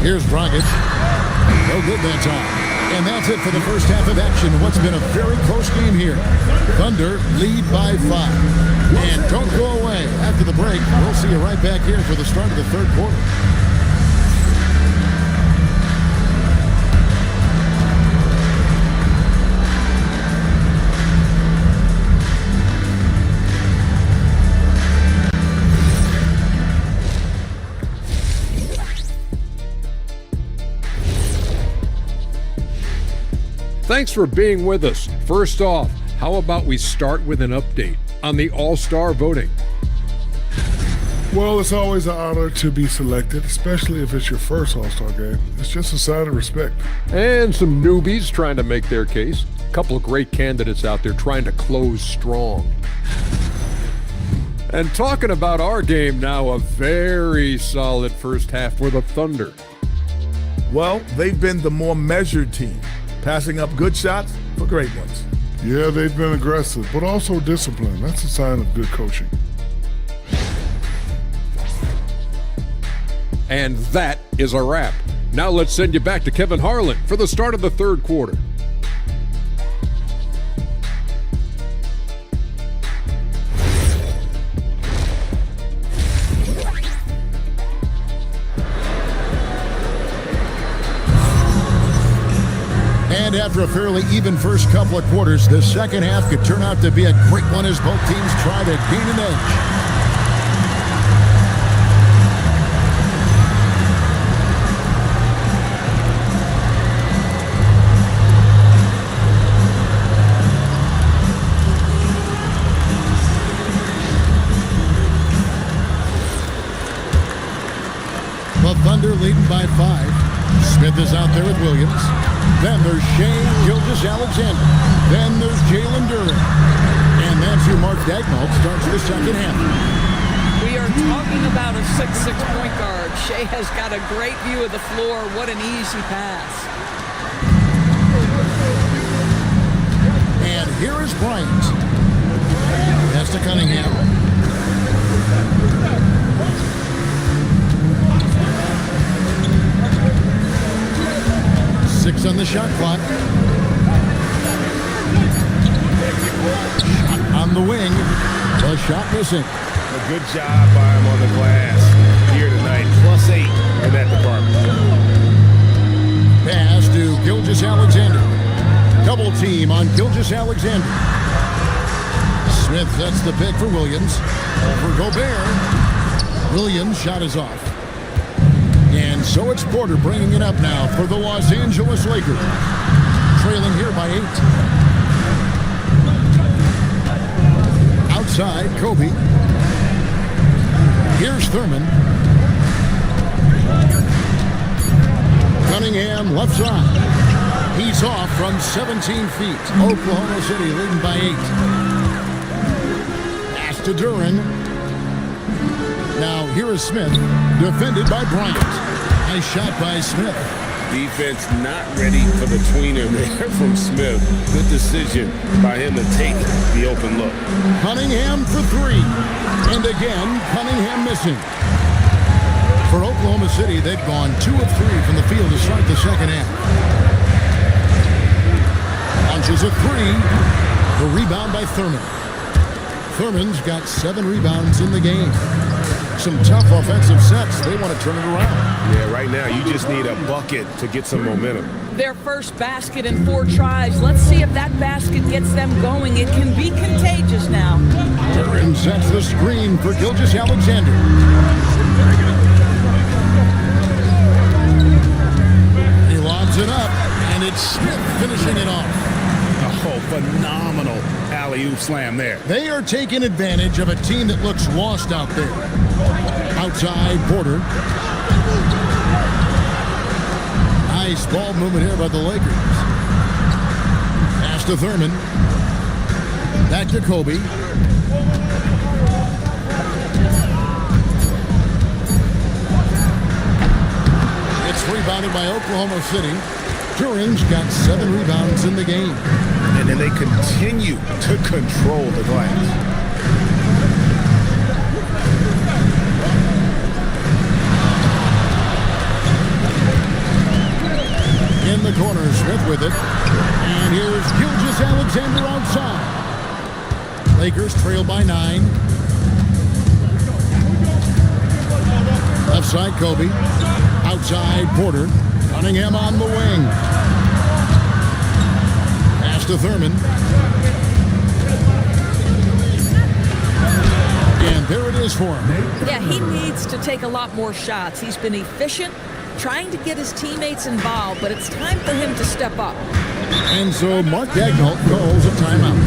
Here's Dragic. No good that time. And that's it for the first half of action. What's been a very close game here. Thunder lead by 5. And don't go away. After the break, we'll see you right back here for the start of the third quarter. Thanks for being with us. First off, how about we start with an update on the All-Star voting? Well, it's always an honor to be selected, especially if it's your first All-Star game. It's just a sign of respect. And some newbies trying to make their case. A couple of great candidates out there trying to close strong. And talking about our game now, a very solid first half for the Thunder. Well, they've been the more measured team, passing up good shots for great ones. Yeah, they've been aggressive, but also disciplined. That's a sign of good coaching. And that is a wrap. Now let's send you back to Kevin Harlan for the start of the third quarter. And after a fairly even first couple of quarters, the second half could turn out to be a great one as both teams try to gain an edge. The Thunder leading by 5. Smith is out there with Williams. Then there's Shea Gilgeous-Alexander. Then there's Jalen Duren. And that's who Mark Daigneault starts the second half. We are talking about a 6'6" point guard. Shea has got a great view of the floor. What an easy pass. And here is Bryant. Pass to Cunningham. Six on the shot clock. Shot on the wing. The shot missing. A good job by him on the glass here tonight. +8 in that department. Pass to Gilgeous-Alexander. Double team on Gilgeous-Alexander. Smith sets the pick for Williams. Over Gobert. Williams' shot is off. And so it's Porter bringing it up now for the Los Angeles Lakers. Trailing here by 8. Outside, Kobe. Here's Thurman. Cunningham, left side. He's off from 17 feet. Oklahoma City leading by 8. Pass to Duran. Now here is Smith, defended by Bryant. Nice shot by Smith. Defense not ready for the tweener there from Smith. Good decision by him to take the open look. Cunningham for 3. And again, Cunningham missing. For Oklahoma City, they've gone 2 of 3 from the field to start the second half. Launches a 3. The rebound by Thurman. Thurman's got 7 rebounds in the game. Some tough offensive sets. They want to turn it around. Yeah, right now you just need a bucket to get some momentum. Their first basket in 4 tries. Let's see if that basket gets them going. It can be contagious now. Duran sets the screen for Gilgeous-Alexander. He lobs it up, and it's Smith finishing it off. Oh, phenomenal alley-oop slam there. They are taking advantage of a team that looks lost out there. Outside, Porter. Nice ball movement here by the Lakers. Pass to Thurman. Back to Kobe. It's rebounded by Oklahoma City. Duran's got 7 rebounds in the game. And then they continue to control the glass. In the corner, Smith with it. And here's Gilgeous-Alexander outside. Lakers trail by 9. Left side, Kobe. Outside, Porter. Cunningham on the wing. Pass to Thurman. And there it is for him. Yeah, he needs to take a lot more shots. He's been efficient, trying to get his teammates involved, but it's time for him to step up. And so Mark Daigneault calls a timeout.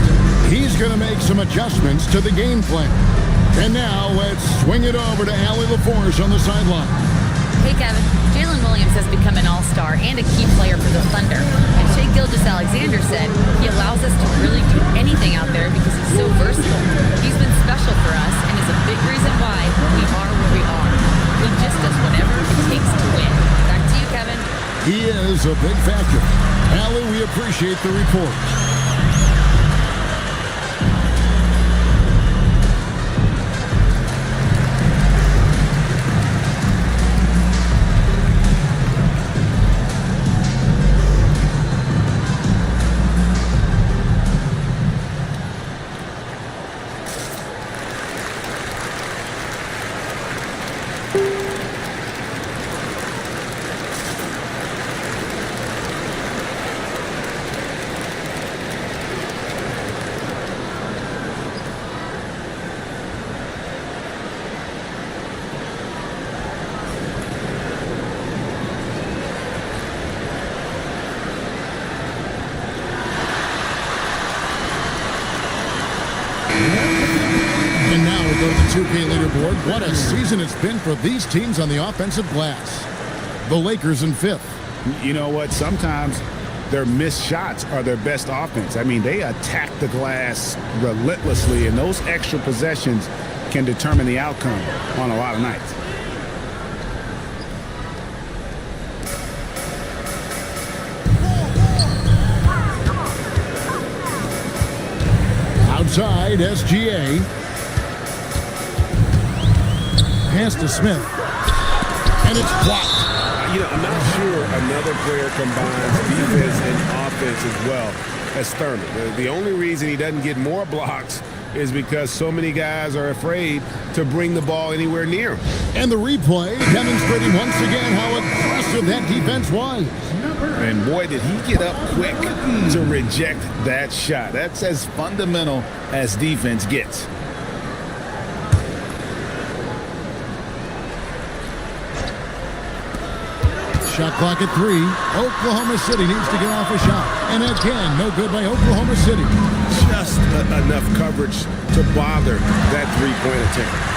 He's going to make some adjustments to the game plan. And now let's swing it over to LaLVsOKC on the sideline. Hey, Kevin. Jalen Williams has become an all-star and a key player for the Thunder. And Shai Gilgeous-Alexander said he allows us to really do anything out there because he's so versatile. He's been special for us and is a big reason why we are where we are. He just does whatever it takes to win. Back to you, Kevin. He is a big factor. Allie, we appreciate the report. And now we go to the 2K leaderboard. What a season it's been for these teams on the offensive glass. The Lakers in 5th. You know what? Sometimes their missed shots are their best offense. I mean, they attack the glass relentlessly, and those extra possessions can determine the outcome on a lot of nights. inside SGA. Pass to Smith. And it's blocked. I'm not sure another player combines defense and offense as well as Thurman. The only reason he doesn't get more blocks is because so many guys are afraid to bring the ball anywhere near him. And the replay demonstrating once again how aggressive that defense was. And boy, did he get up quick to reject that shot. That's as fundamental as defense gets. Shot clock at 3. Oklahoma City needs to get off a shot. And again, no good by Oklahoma City. Just enough coverage to bother that three-point attempt.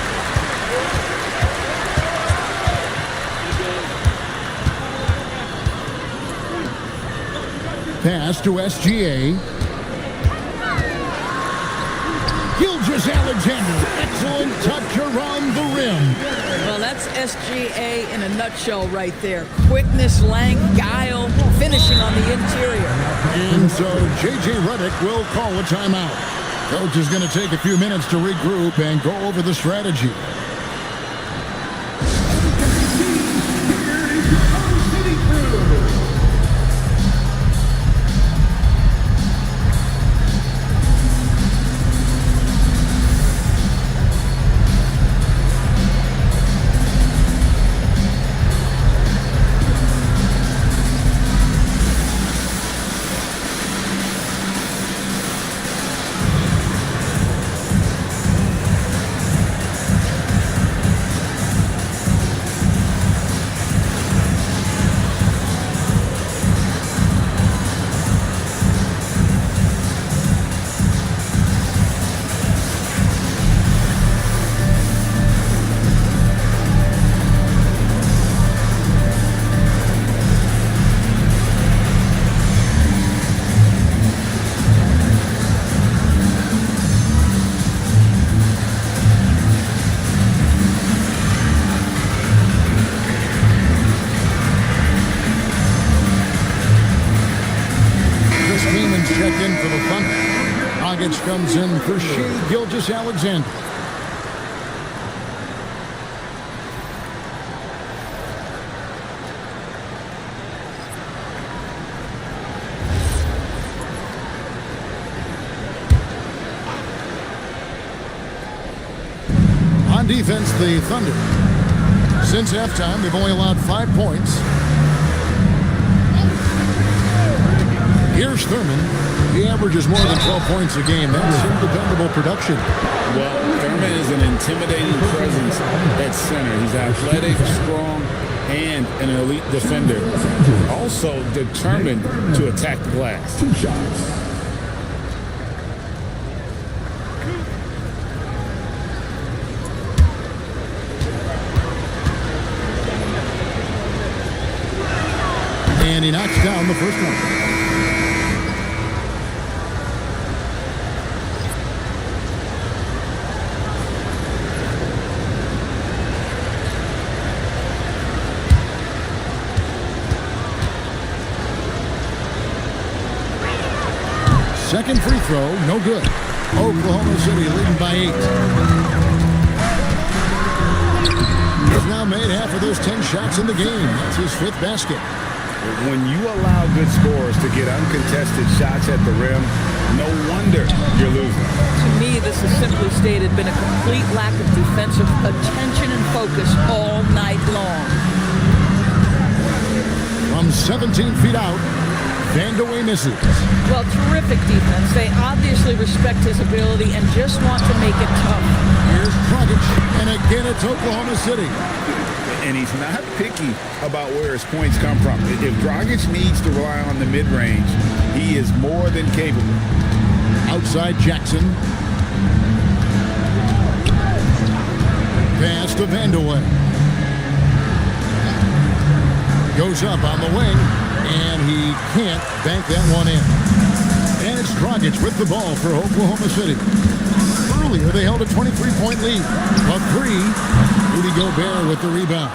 Pass to SGA. Alexander, excellent touch around the rim. Well, that's SGA in a nutshell right there. Quickness, length, guile, finishing on the interior. And so J.J. Redick will call a timeout. Coach is going to take a few minutes to regroup and go over the strategy. Comes in for Alexander. On defense, the Thunder. Since halftime, they've only allowed 5 points. Here's Thurman. He averages more than 12 points a game. That's some dependable production. Well, Thurman is an intimidating presence at center. He's athletic, strong, and an elite defender. Also determined to attack the glass. 2 shots. And he knocks down the first one. Second free throw, no good. Oklahoma City leading by 8. He's now made half of those 10 shots in the game. That's his 5th basket. When you allow good scorers to get uncontested shots at the rim, no wonder you're losing. To me, this is simply stated been a complete lack of defensive attention and focus all night long. From 17 feet out, Vandeweghe misses. Well, terrific defense. They obviously respect his ability and just want to make it tough. Here's Dragic, and again it's Oklahoma City. And he's not picky about where his points come from. If Dragic needs to rely on the mid-range, he is more than capable. Outside Jackson. Pass to Vandeweghe. Goes up on the wing, and he can't bank that one in. And it's Dragic with the ball for Oklahoma City. Earlier, they held a 23-point lead. A 3. Rudy Gobert with the rebound.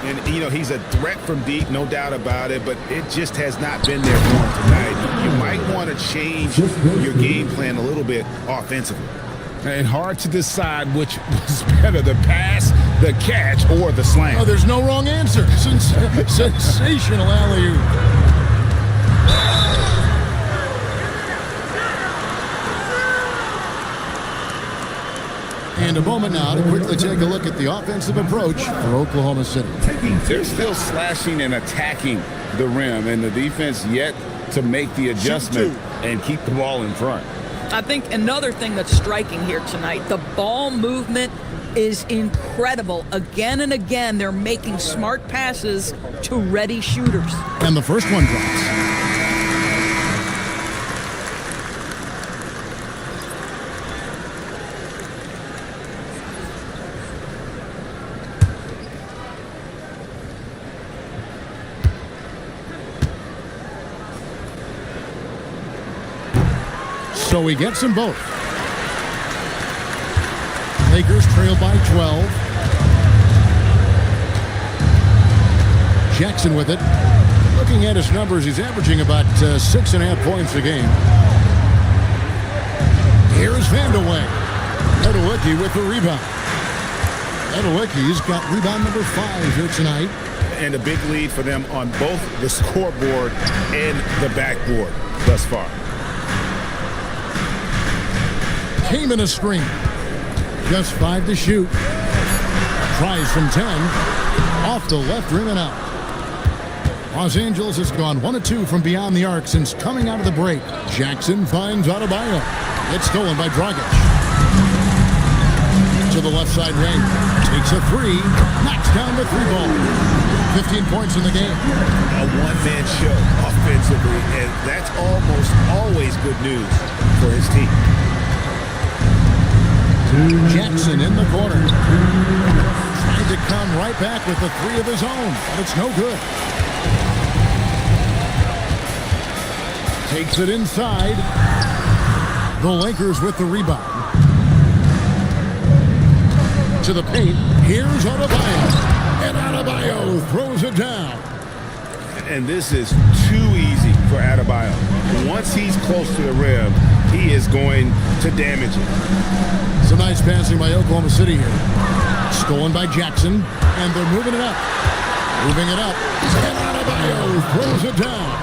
And, you know, he's a threat from deep, no doubt about it, but it just has not been there for him tonight. You might want to change your game plan a little bit offensively. And hard to decide which was better, the pass, the catch, or the slam. Oh, there's no wrong answer. Sensational alley-oop. And a moment now to quickly take a look at the offensive approach for Oklahoma City. They're still slashing and attacking the rim, and the defense yet to make the adjustment and keep the ball in front. I think another thing that's striking here tonight, the ball movement is incredible. Again and again, they're making smart passes to ready shooters. And the first one drops. So he gets them both. Lakers trail by 12. Jackson with it. Looking at his numbers, he's averaging about 6.5 points a game. Here's Vandeweghe. AtLvsWiz with the rebound. AtLvsWiz got rebound number 5 here tonight. And a big lead for them on both the scoreboard and the backboard thus far. Came in a screen. Just 5 to shoot. Tries from 10. Off the left rim and out. Los Angeles has gone 1 of 2 from beyond the arc since coming out of the break. Jackson finds Adebayo. It's stolen by Dragic. To the left side wing. Takes a 3. Knocks down the 3 ball. 15 points in the game. A one-man show offensively, and that's almost always good news for his team. Jackson in the corner. Trying to come right back with the 3 of his own, but it's no good. Takes it inside. The Lakers with the rebound. To the paint. Here's Adebayo. And Adebayo throws it down. And this is too easy for Adebayo. Once he's close to the rim, he is going to damage it. Some nice passing by Oklahoma City here. Stolen by Jackson, and they're moving it up. Moving it up. And Adebayo throws it down.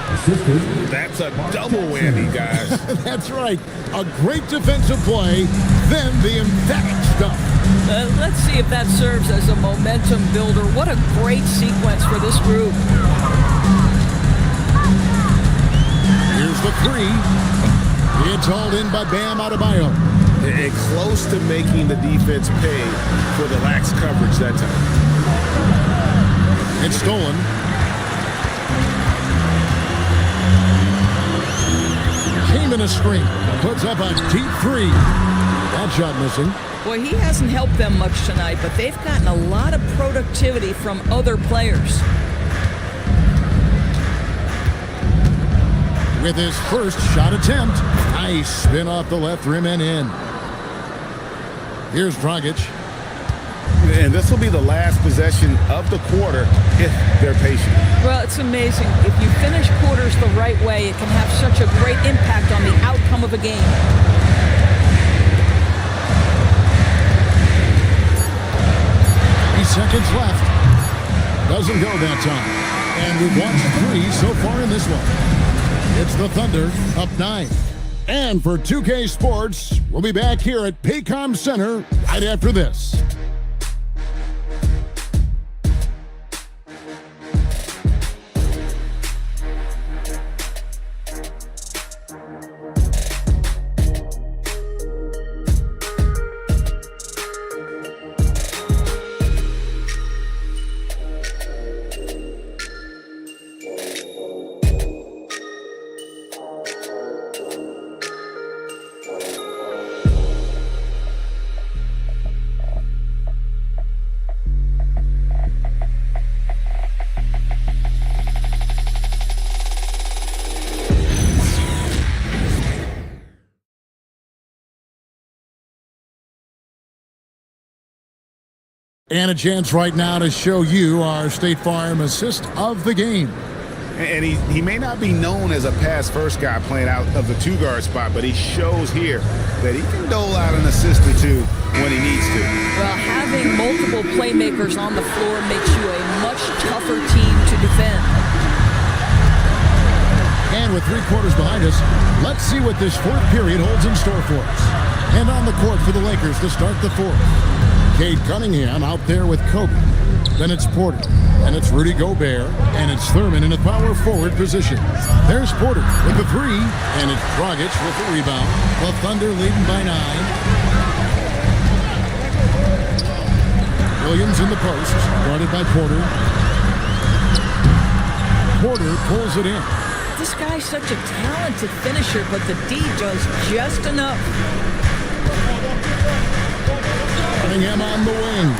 That's a double whammy, guys. That's right. A great defensive play, then the emphatic stuff. Let's see if that serves as a momentum builder. What a great sequence for this group. Here's the 3. It's hauled in by Bam Adebayo. And close to making the defense pay for the lax coverage that time. It's stolen. Came in a screen. Puts up a deep 3. That shot missing. Boy, he hasn't helped them much tonight, but they've gotten a lot of productivity from other players. With his first shot attempt. Nice spin off the left rim and in. Here's Dragic. And this will be the last possession of the quarter if they're patient. Well, it's amazing. If you finish quarters the right way, it can have such a great impact on the outcome of a game. 3 seconds left. Doesn't go that time. And we've watched 3 so far in this one. It's the Thunder up 9. And for 2K Sports, we'll be back here at Paycom Center right after this. And a chance right now to show you our State Farm assist of the game. And he may not be known as a pass-first guy playing out of the two-guard spot, but he shows here that he can dole out an assist or two when he needs to. Well, having multiple playmakers on the floor makes you a much tougher team to defend. And with 3 quarters behind us, let's see what this fourth period holds in store for us. And on the court for the Lakers to start the fourth. Cade Cunningham out there with Kobe. Then it's Porter. And it's Rudy Gobert. And it's Thurman in a power forward position. There's Porter with the 3. And it's Dragic with the rebound. The Thunder leading by 9. Williams in the post. Guarded by Porter. Porter pulls it in. This guy's such a talented finisher, but the D does just enough. Cunningham on the wing.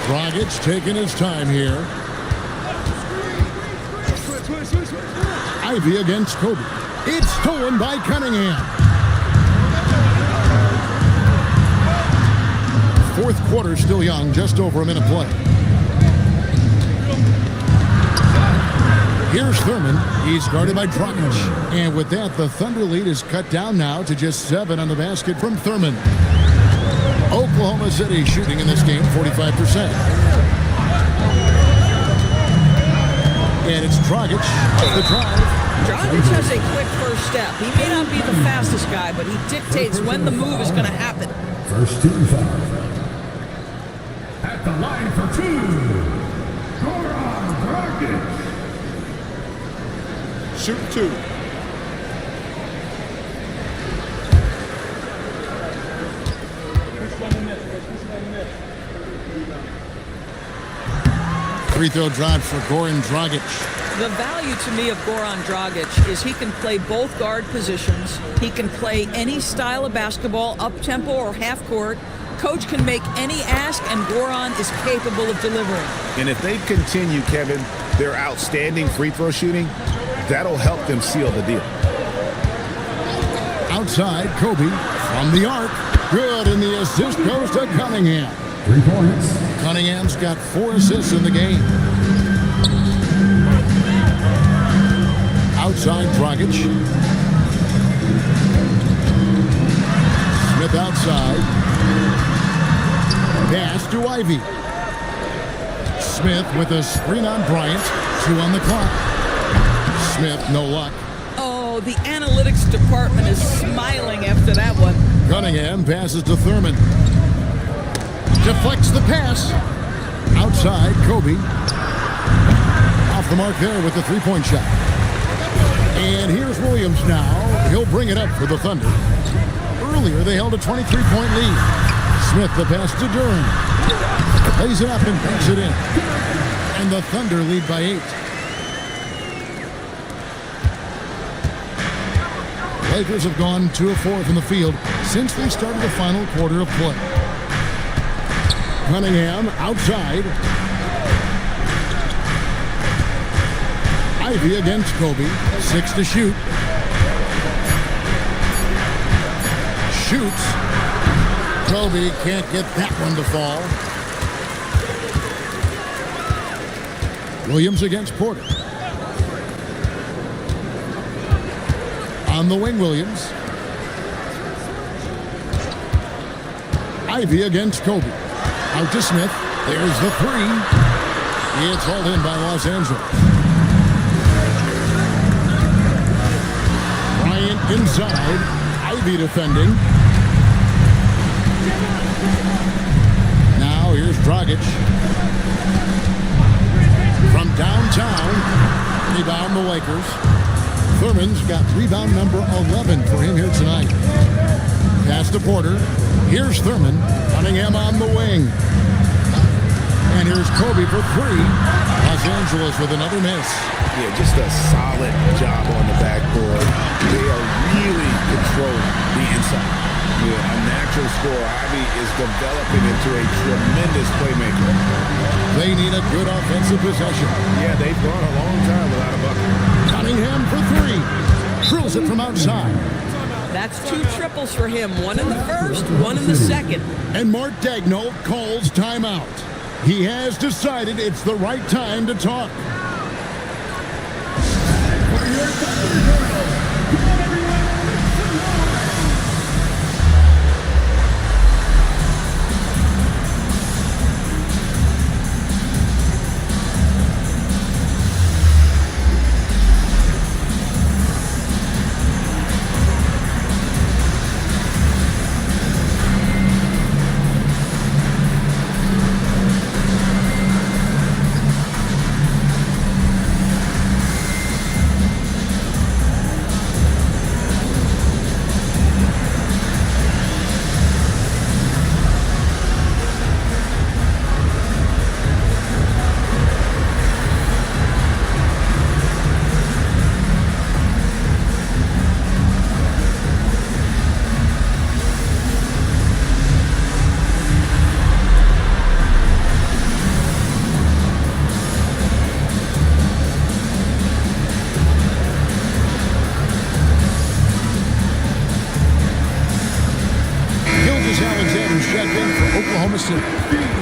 Dragic taking his time here. Ivy against Kobe. It's stolen by Cunningham. Fourth quarter still young, just over a minute play. Here's Thurman. He's guarded by Dragic. And with that, the Thunder lead is cut down now to just 7 on the basket from Thurman. Oklahoma City shooting in this game 45%. And it's Dragic off the drive. Dragic has a quick first step. He may not be the fastest guy, but he dictates when the move is going to happen. First team foul. At the line for 2, Goran Dragic. Shoot 2. Free throw drive for Goran Dragic. The value to me of Goran Dragic is he can play both guard positions. He can play any style of basketball, up-tempo or half-court. Coach can make any ask, and Goran is capable of delivering. And if they continue, Kevin, their outstanding free throw shooting, that'll help them seal the deal. Outside, Kobe from the arc. Good, and the assist goes to Cunningham. 3 points. Cunningham's got 4 assists in the game. Outside, Dragic. Smith outside. Pass to Ivy. Smith with a screen on Bryant. 2 on the clock. Smith, no luck. Oh, the analytics department is smiling after that one. Cunningham passes to Thurman. Deflects the pass. Outside, Kobe. Off the mark there with the 3-point shot. And here's Williams now. He'll bring it up for the Thunder. Earlier, they held a 23-point lead. Smith, the pass to Durham. Lays it up and banks it in. And the Thunder lead by 8. Lakers have gone 2 of 4 from the field since they started the final quarter of play. Cunningham outside. Ivy against Kobe. 6 to shoot. Shoots. Kobe can't get that one to fall. Williams against Porter. On the wing, Williams. Ivy against Kobe. Out to Smith. There's the 3. It's hauled in by Los Angeles. Bryant inside. Ivy defending. Now here's Dragic. From downtown. Rebound the Lakers. Thurman's got rebound number 11 for him here tonight. Pass to Porter. Here's Thurman. Cunningham on the wing. And here's Kobe for 3. Los Angeles with another miss. Yeah, just a solid job on the backboard. They are really controlling the inside. Yeah, a natural scorer. Ivy is developing into a tremendous playmaker. They need a good offensive possession. Yeah, they've gone a long time without a bucket. Cunningham for 3. Drills it from outside. That's 2 triples for him. 1 in the first, 1 in the second. And Mark Daigneault calls timeout. He has decided it's the right time to talk.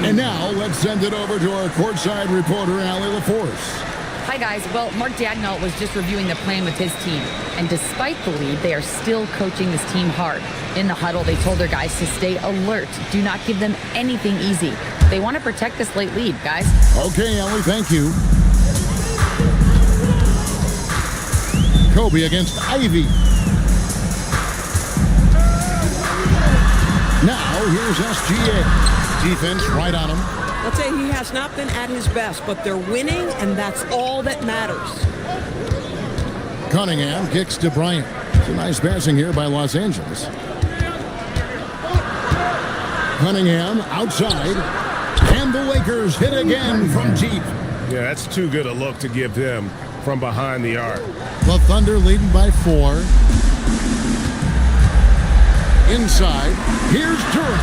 And now, let's send it over to our courtside reporter, LaLVsOKC. Hi, guys. Well, Mark Daigneault was just reviewing the plan with his team. And despite the lead, they are still coaching this team hard. In the huddle, they told their guys to stay alert. Do not give them anything easy. They want to protect this late lead, guys. Okay, Ellie, thank you. Kobe against Ivy. Now, here's SGA. Defense right on him. Let's say he has not been at his best, but they're winning, and that's all that matters. Cunningham kicks to Bryant. It's a nice passing here by Los Angeles. Cunningham outside, and the Lakers hit again from deep. Yeah, that's too good a look to give them from behind the arc. The Thunder leading by 4. Inside, here's Durant.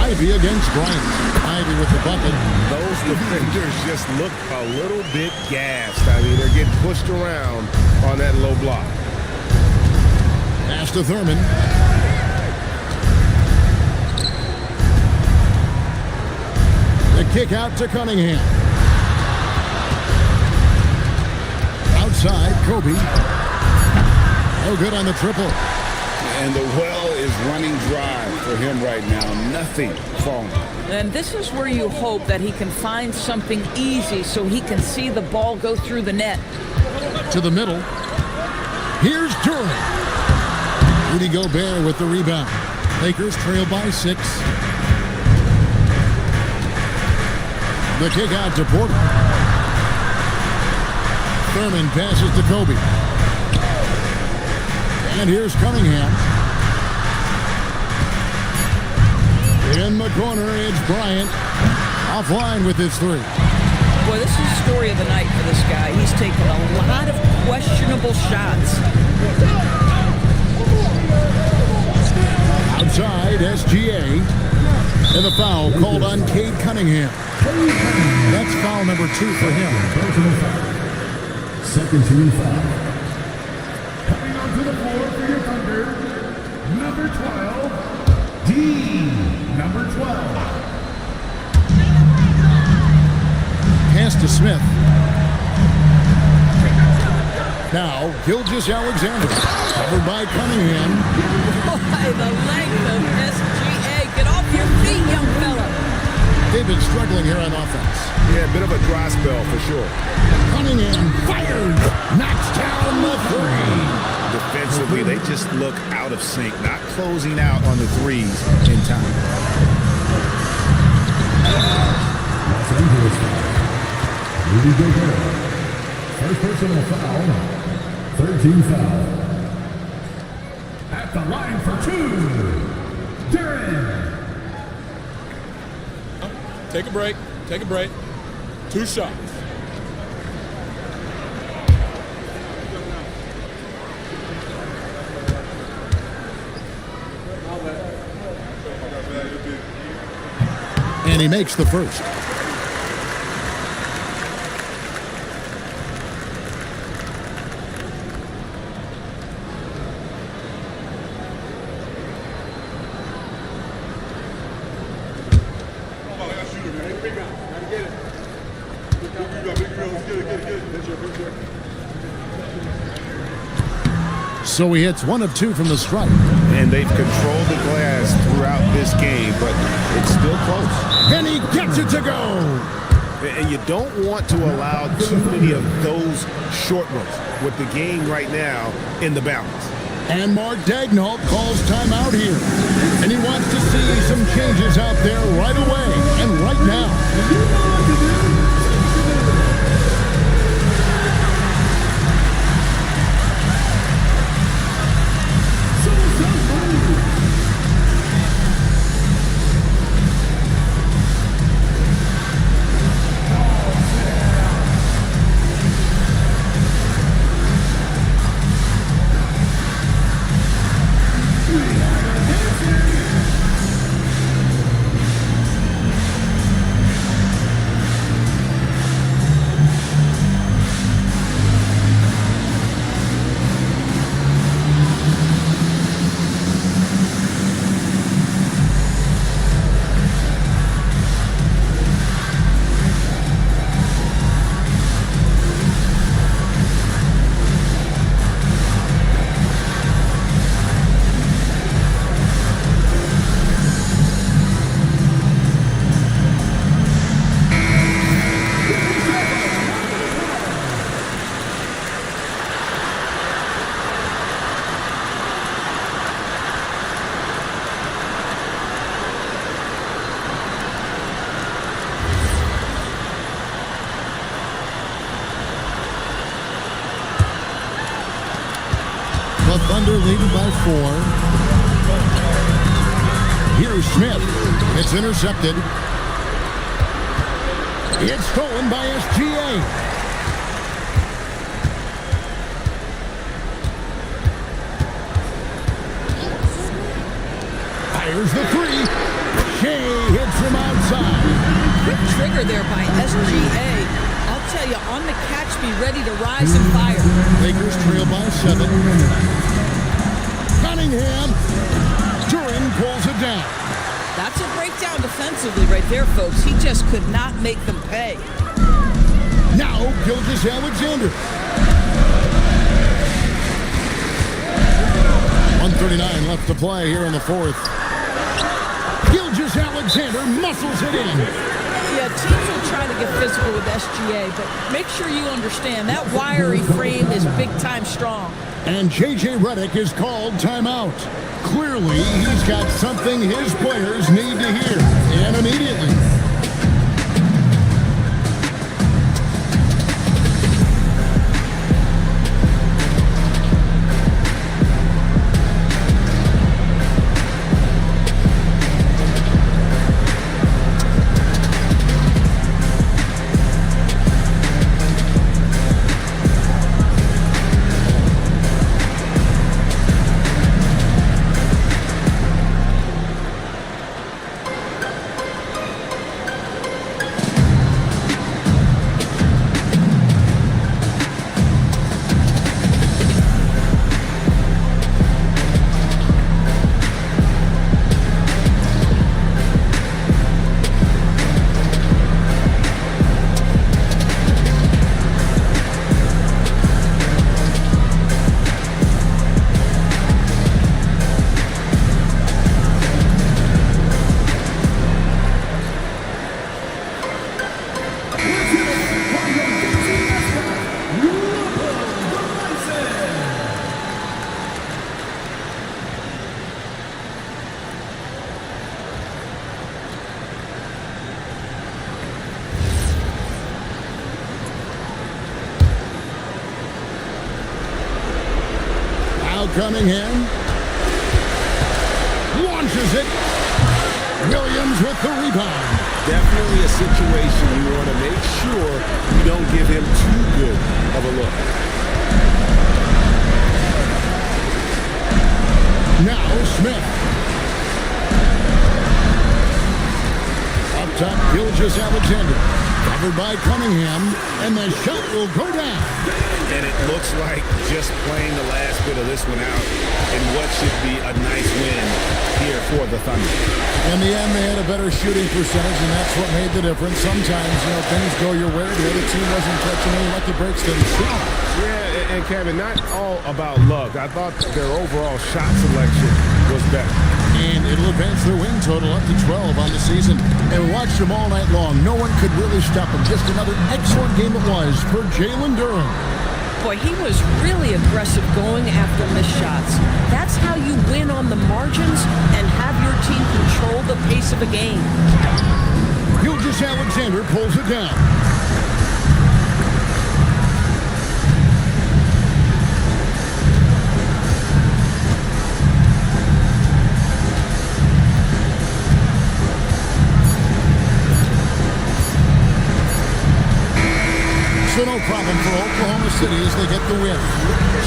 Ivy against Bryant. Ivy with the bucket. Those defenders just look a little bit gassed. I mean, they're getting pushed around on that low block. Pass to Thurman. The kick out to Cunningham. Outside, Kobe. No good on the triple. And the well is running dry for him right now. Nothing falling. And this is where you hope that he can find something easy so he can see the ball go through the net. To the middle. Here's Durant. Rudy Gobert with the rebound. Lakers trail by 6. The kick out to Porter. Thurman passes to Kobe. And here's Cunningham. In the corner, it's Bryant. Offline with his 3. Boy, this is the story of the night for this guy. He's taken a lot of questionable shots. Outside, SGA. And a foul called on Cade Cunningham. That's foul number 2 for him. Personal foul. Second team foul. Coming onto the floor for your Thunder, number 12, number 12. Pass to Smith. Now, AtLvsWiz. Covered by Cunningham. Boy, the length of SGA. Get off your feet, young fella. They've been struggling here on offense. Yeah, a bit of a dry spell for sure. Cunningham fired. Knocks down the 3. Defensively, they just look out of sync, not closing out on the threes in time. Los Angeles foul. Rudy Gobert. First personal foul. Third team foul. At the line for 2, Durant. Take a break. Take a break. 2 shots. And he makes the first. So he hits 1 of 2 from the stripe. And they've controlled the glass throughout this game, but it's still close. And he gets it to go. And you don't want to allow too many of those short ones with the game right now in the balance. And Mark Daignault calls timeout here. And he wants to see some changes out there right away and right now. The Thunder leading by 4. Here's Smith. It's intercepted. It's stolen by SGA. Fires the 3. Shea hits from outside. Quick trigger there by SGA. I'll tell you, on the catch, be ready to rise and fire. Lakers trail by 7. Cunningham. Turin pulls it down. That's a breakdown defensively right there, folks. He just could not make them pay. Now, PhiVsInd. 1:39 left to play here in the 4th. PhiVsInd muscles it in. Yeah, teams will try to get physical with SGA, but make sure you understand that wiry frame is big-time strong. And J.J. Redick is called timeout. Clearly, he's got something his players need to hear, and immediately. Cunningham launches it. Williams with the rebound. Definitely a situation you want to make sure you don't give him too good of a look. Now Smith. Up shortstop, AtLvsWiz. Covered by Cunningham, and the shot will go down. And it looks like just playing the last bit of this one out in what should be a nice win here for the Thunder. In the end, they had a better shooting percentage, and that's what made the difference. Sometimes, things go your way. The other team wasn't catching any lucky breaks themselves. Yeah, and Kevin, not all about luck. I thought their overall shot selection was better. And it'll advance their win total up to 12 on the season. And we watched them all night long. No one could really stop them. Just another excellent game it was for Jalen Durham. Boy, he was really aggressive going after missed shots. That's how you win on the margins and have your team control the pace of a game. AtLvsWiz pulls it down. So no problem for Oklahoma City as they get the win.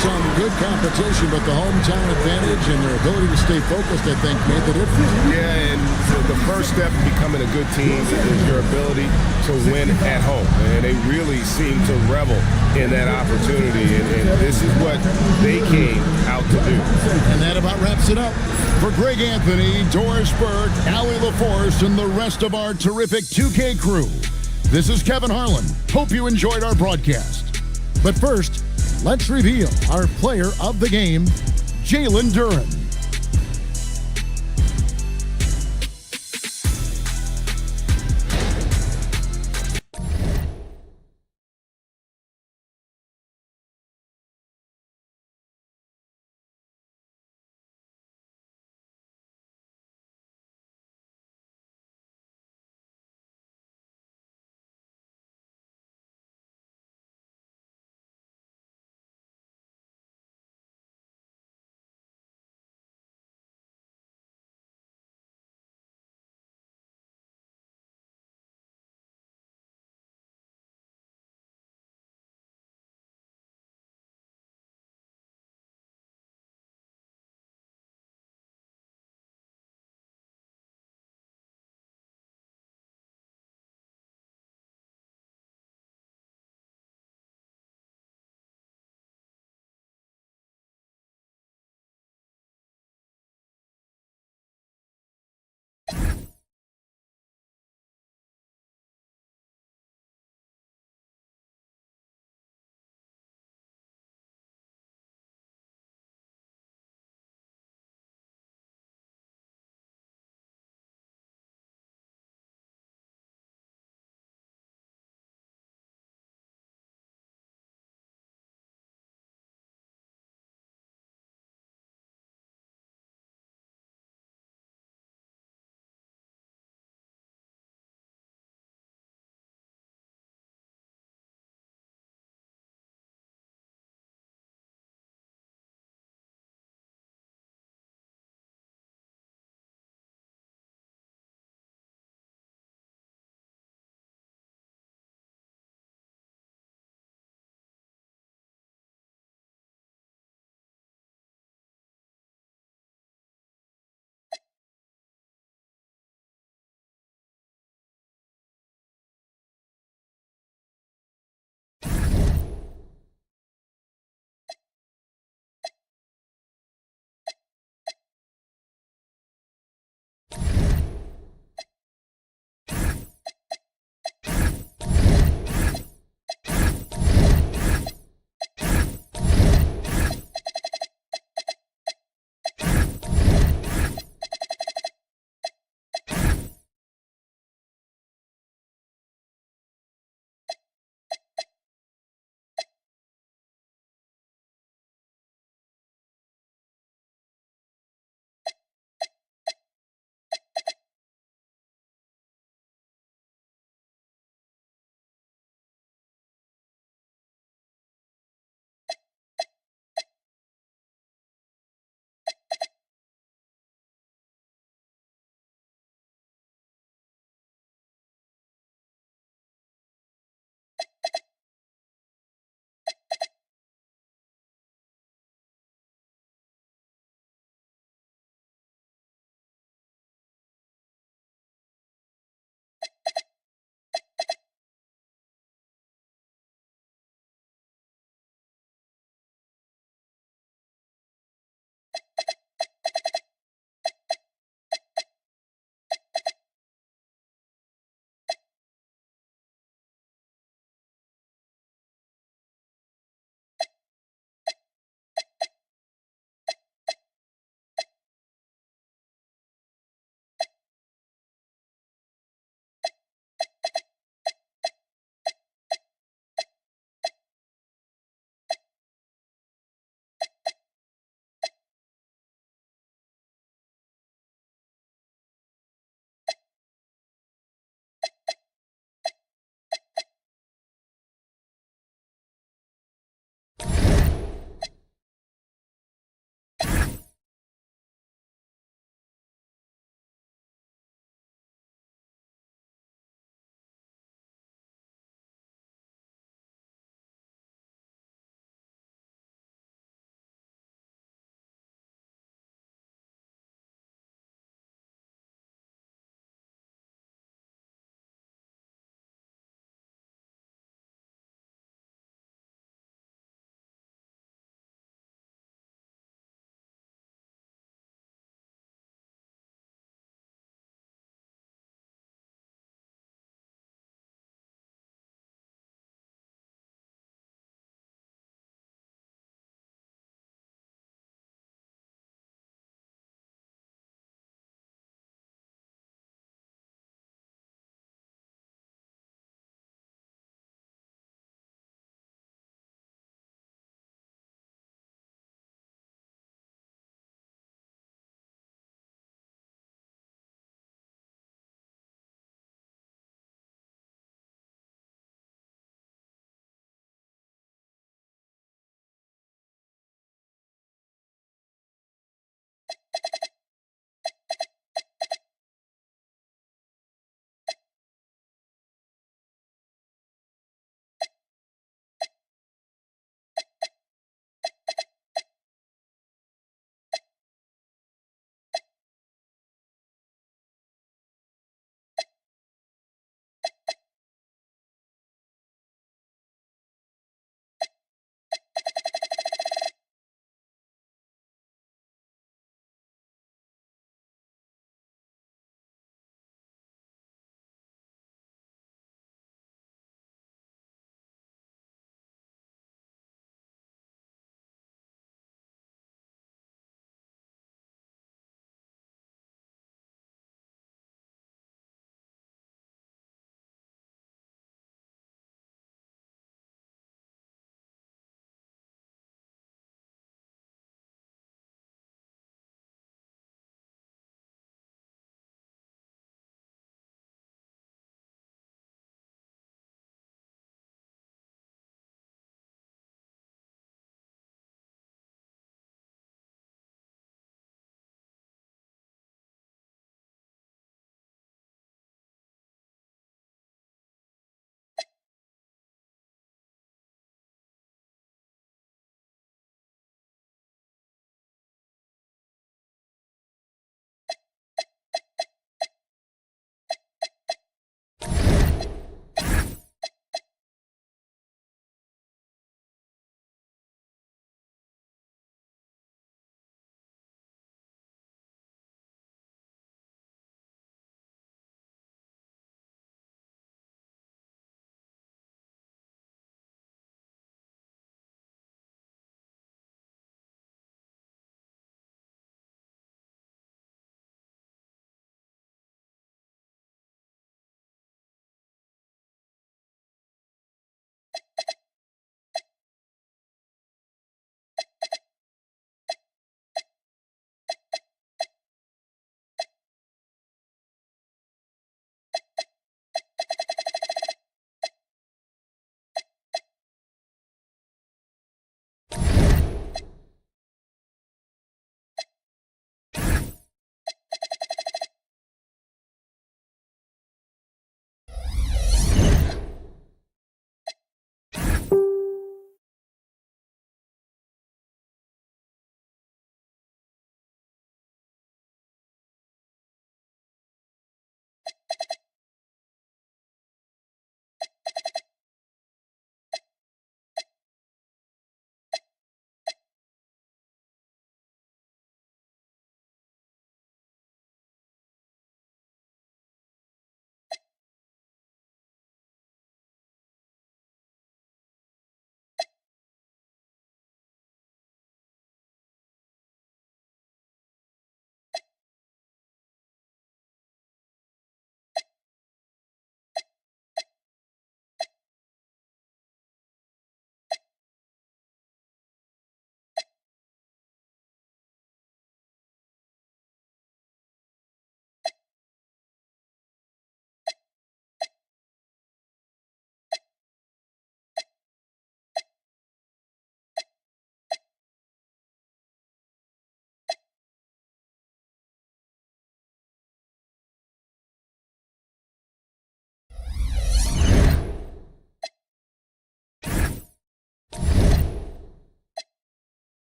Some good competition, but the hometown advantage and their ability to stay focused, I think, made the difference. Yeah, and the first step in becoming a good team is your ability to win at home. And they really seem to revel in that opportunity. And this is what they came out to do. And that about wraps it up. For Greg Anthony, Doris Burke, Allie LaForce, and the rest of our terrific 2K crew, this is Kevin Harlan. Hope you enjoyed our broadcast. But first, let's reveal our player of the game, Jalen Durham.